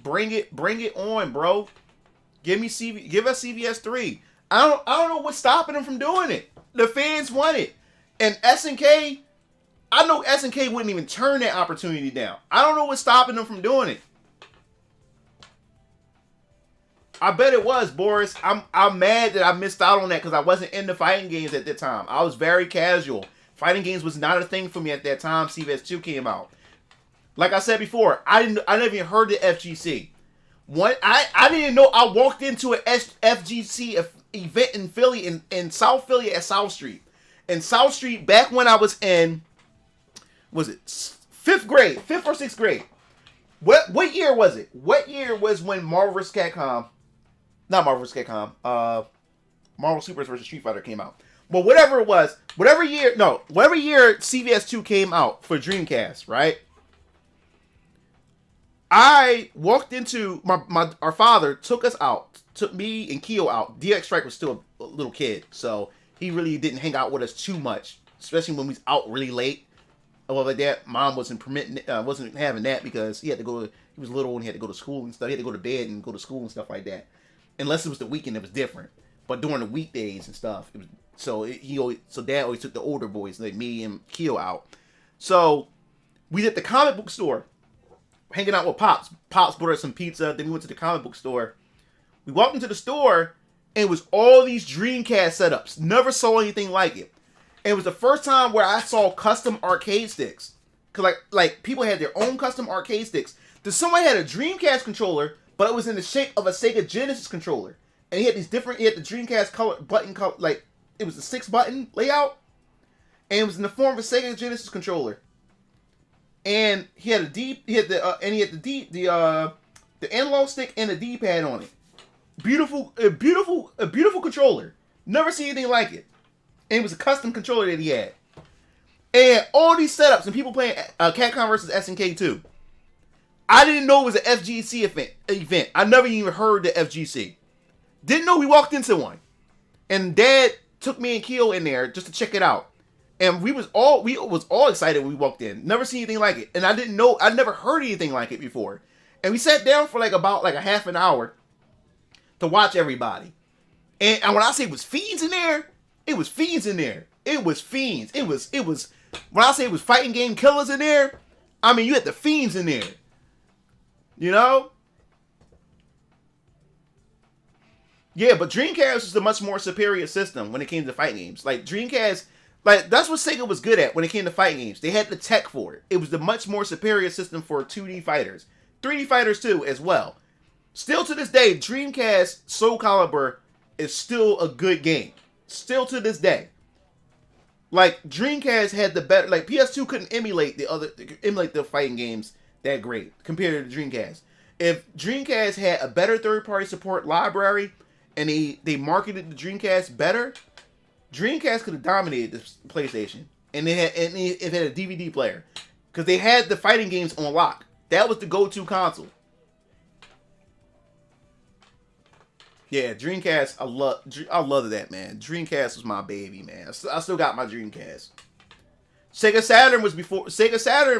Bring it on, bro. Give us CVS 3. I don't know what's stopping them from doing it. The fans want it. And SNK, I know SNK wouldn't even turn that opportunity down. I don't know what's stopping them from doing it. I bet it was, Boris. I'm mad that I missed out on that because I wasn't into fighting games at that time. I was very casual. Fighting games was not a thing for me at that time CVS 2 came out. Like I said before, I never even heard of FGC. I didn't know I walked into an FGC event in Philly, in South Philly at South Street. In South Street, back when I was in, was it 5th or 6th grade? What year was it? What year was when Marvel vs. Capcom, not Marvel vs. Capcom, Marvel Super vs. Street Fighter came out. But whatever it was, whatever year CVS 2 came out for Dreamcast, right? I walked into our father took me and Keo out. DX Strike was still a little kid, so he really didn't hang out with us too much, especially when we was out really late. Well, like that, Mom wasn't having that because he was little and he had to go to school and stuff. He had to go to bed and go to school and stuff like that. Unless it was the weekend, it was different. But during the weekdays and stuff, it was so Dad always took the older boys like me and Keo out. So we did the comic book store. Hanging out with Pops. Pops brought us some pizza. Then we went to the comic book store. We walked into the store, and it was all these Dreamcast setups. Never saw anything like it. And it was the first time where I saw custom arcade sticks. Because like people had their own custom arcade sticks. Then somebody had a Dreamcast controller, but it was in the shape of a Sega Genesis controller. And he had the Dreamcast button color, like it was a 6-button layout, and it was in the form of a Sega Genesis controller. And he had the analog stick and the D-pad on it. A beautiful controller. Never seen anything like it. And it was a custom controller that he had. And all these setups and people playing Capcom vs. SNK 2. I didn't know it was an FGC event. I never even heard the FGC. Didn't know we walked into one. And Dad took me and Keo in there just to check it out. And we was all excited when we walked in. Never seen anything like it. And I didn't know, I'd never heard anything like it before. And we sat down for about a half an hour to watch everybody. And when I say it was fiends in there, it was fiends in there. It was fiends. It was when I say it was fighting game killers in there, I mean you had the fiends in there. You know? Yeah, but Dreamcast was a much more superior system when it came to fighting games. Like Dreamcast, that's what Sega was good at when it came to fighting games. They had the tech for it. It was the much more superior system for 2D fighters. 3D fighters too, as well. Still to this day, Dreamcast Soul Calibur is still a good game. Still to this day. Like, Dreamcast had the better... Like, PS2 couldn't emulate the fighting games that great compared to Dreamcast. If Dreamcast had a better third-party support library and they marketed the Dreamcast better, Dreamcast could have dominated the PlayStation. And it had a DVD player. Because they had the fighting games on lock. That was the go-to console. Yeah, Dreamcast, I love that, man. Dreamcast was my baby, man. I still got my Dreamcast. Sega Saturn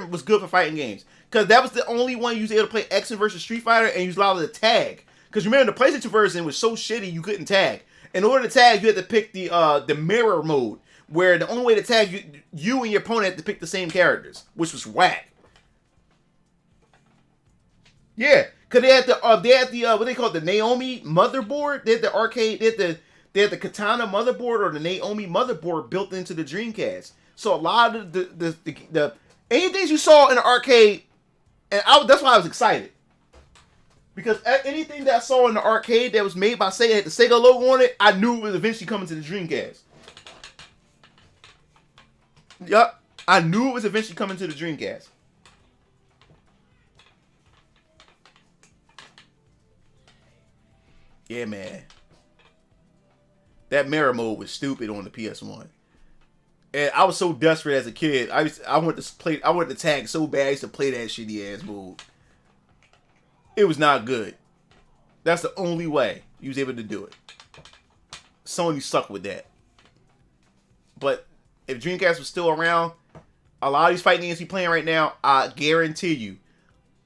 was good for fighting games. Because that was the only one you was able to play X versus Street Fighter and you was allowed to tag. Because remember, the PlayStation version was so shitty you couldn't tag. In order to tag, you had to pick the mirror mode. Where the only way to tag, you and your opponent had to pick the same characters. Which was whack. Yeah. Cause they had the what they call it, the Naomi motherboard. They had the arcade. They had the Katana motherboard or the Naomi motherboard built into the Dreamcast. So a lot of the anything you saw in the arcade, and that's why I was excited. Because anything that I saw in the arcade that was made by Sega had the Sega logo on it, I knew it was eventually coming to the Dreamcast. Yup, I knew it was eventually coming to the Dreamcast. Yeah, man. That mirror mode was stupid on the PS1. And I was so desperate as a kid. I wanted to tag so bad. I used to play that shitty ass mode. It was not good. That's the only way you was able to do it. Sony sucked with that. But if Dreamcast was still around, a lot of these fighting games we playing right now, I guarantee you,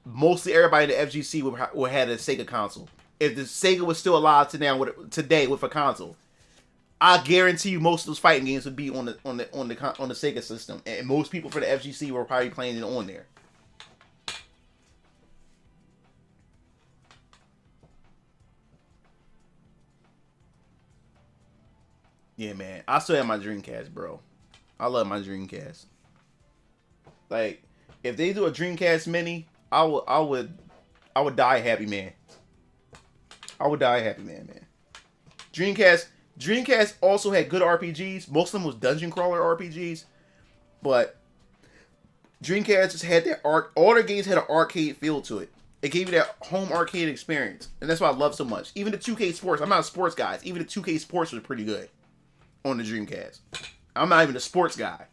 mostly everybody in the FGC would have a Sega console. If the Sega was still alive today with a console, I guarantee you most of those fighting games would be on the Sega system, and most people for the FGC were probably playing it on there. Yeah, man, I still have my Dreamcast, bro. I love my Dreamcast. Like, if they do a Dreamcast Mini, I would die happy, man. I would die happy, man. Dreamcast also had good RPGs. Most of them was dungeon crawler RPGs, but Dreamcast just had that all their games had an arcade feel to it. It gave you that home arcade experience, and that's why I love so much. Even the 2K Sports, I'm not a sports guy. Even the 2K Sports was pretty good on the Dreamcast. I'm not even a sports guy.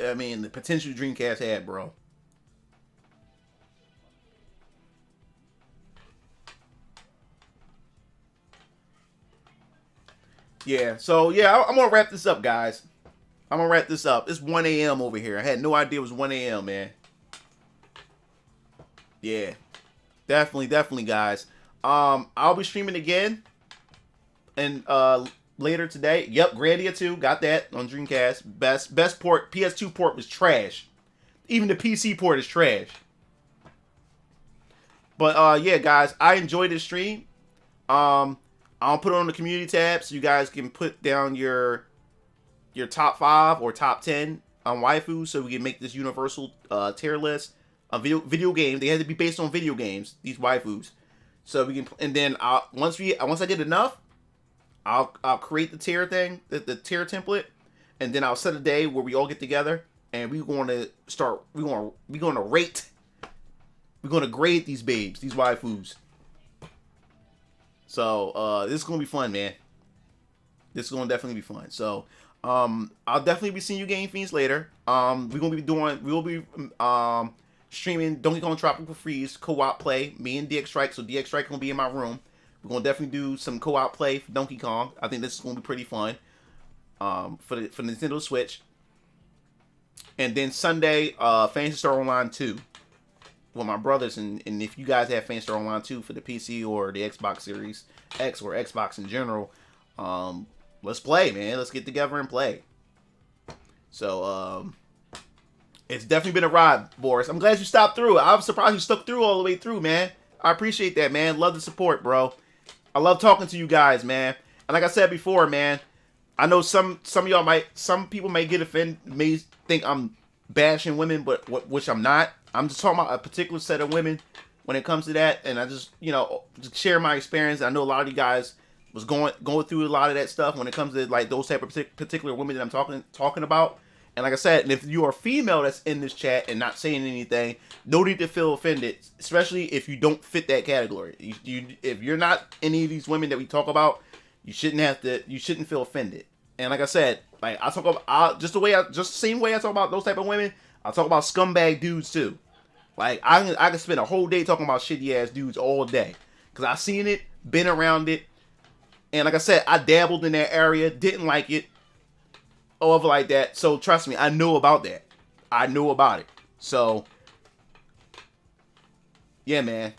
I mean, the potential Dreamcast had, bro. Yeah, so yeah, I'm gonna wrap this up, guys. I'm gonna wrap this up. It's 1 a.m. over here. I had no idea it was 1 a.m., man. Yeah, definitely, guys. I'll be streaming again, and later today. Yep, Grandia 2, got that on Dreamcast. Best port. PS2 port was trash. Even the PC port is trash. But yeah, guys, I enjoyed this stream. I'll put it on the community tab so you guys can put down your top 5 or top 10 on Waifu, so we can make this universal tier list of video games. They have to be based on video games, these waifus. So we can, and then once I get enough, I'll create the tier thing, the tier template, and then I'll set a day where we all get together and we're going to grade these babes, these waifus. So, this is going to be fun, man. This is going to definitely be fun. So, I'll definitely be seeing you Game Fiends later. We'll be streaming Donkey Kong Tropical Freeze co-op play. Me and DX Strike. So DX Strike gonna be in my room. We're gonna definitely do some co-op play for Donkey Kong. I think this is gonna be pretty fun. For the Nintendo Switch. And then Sunday, Phantasy Star Online 2 with my brothers. And if you guys have Phantasy Star Online 2 for the PC or the Xbox Series X or Xbox in general, let's play, man. Let's get together and play. So, it's definitely been a ride, Boris. I'm glad you stopped through. I'm surprised you stuck through all the way through, man. I appreciate that, man. Love the support, bro. I love talking to you guys, man. And like I said before, man, I know some people may get offended, may think I'm bashing women, but which I'm not. I'm just talking about a particular set of women when it comes to that, and I just, just share my experience. I know a lot of you guys was going through a lot of that stuff when it comes to like those type of particular women that I'm talking about. And like I said, and if you are a female that's in this chat and not saying anything, no need to feel offended, especially if you don't fit that category. If you're not any of these women that we talk about, you shouldn't feel offended. And like I said, like I talk about just the same way I talk about those type of women, I talk about scumbag dudes too. Like I can spend a whole day talking about shitty ass dudes all day, cause I seen it, been around it, and like I said, I dabbled in that area, didn't like it, or whatever like that. So trust me, I know about that. I know about it. So yeah, man,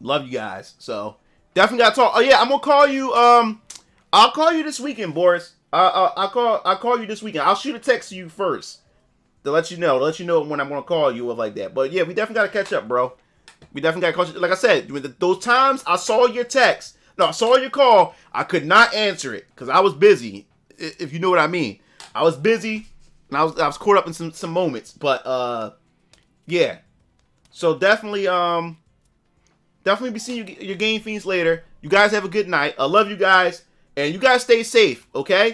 love you guys. So definitely gotta talk. Oh yeah, I'm gonna call you. I'll call you this weekend, Boris. I'll call you this weekend. I'll shoot a text to you first to let you know when I'm gonna call you or like that. But yeah, we definitely gotta catch up, bro. We definitely gotta catch up. Like I said, those times I saw your text, I saw your call, I could not answer it because I was busy. If you know what I mean, I was busy and I was caught up in some moments. But yeah. So definitely be seeing your Game Fiends later. You guys have a good night. I love you guys. And you guys stay safe, okay?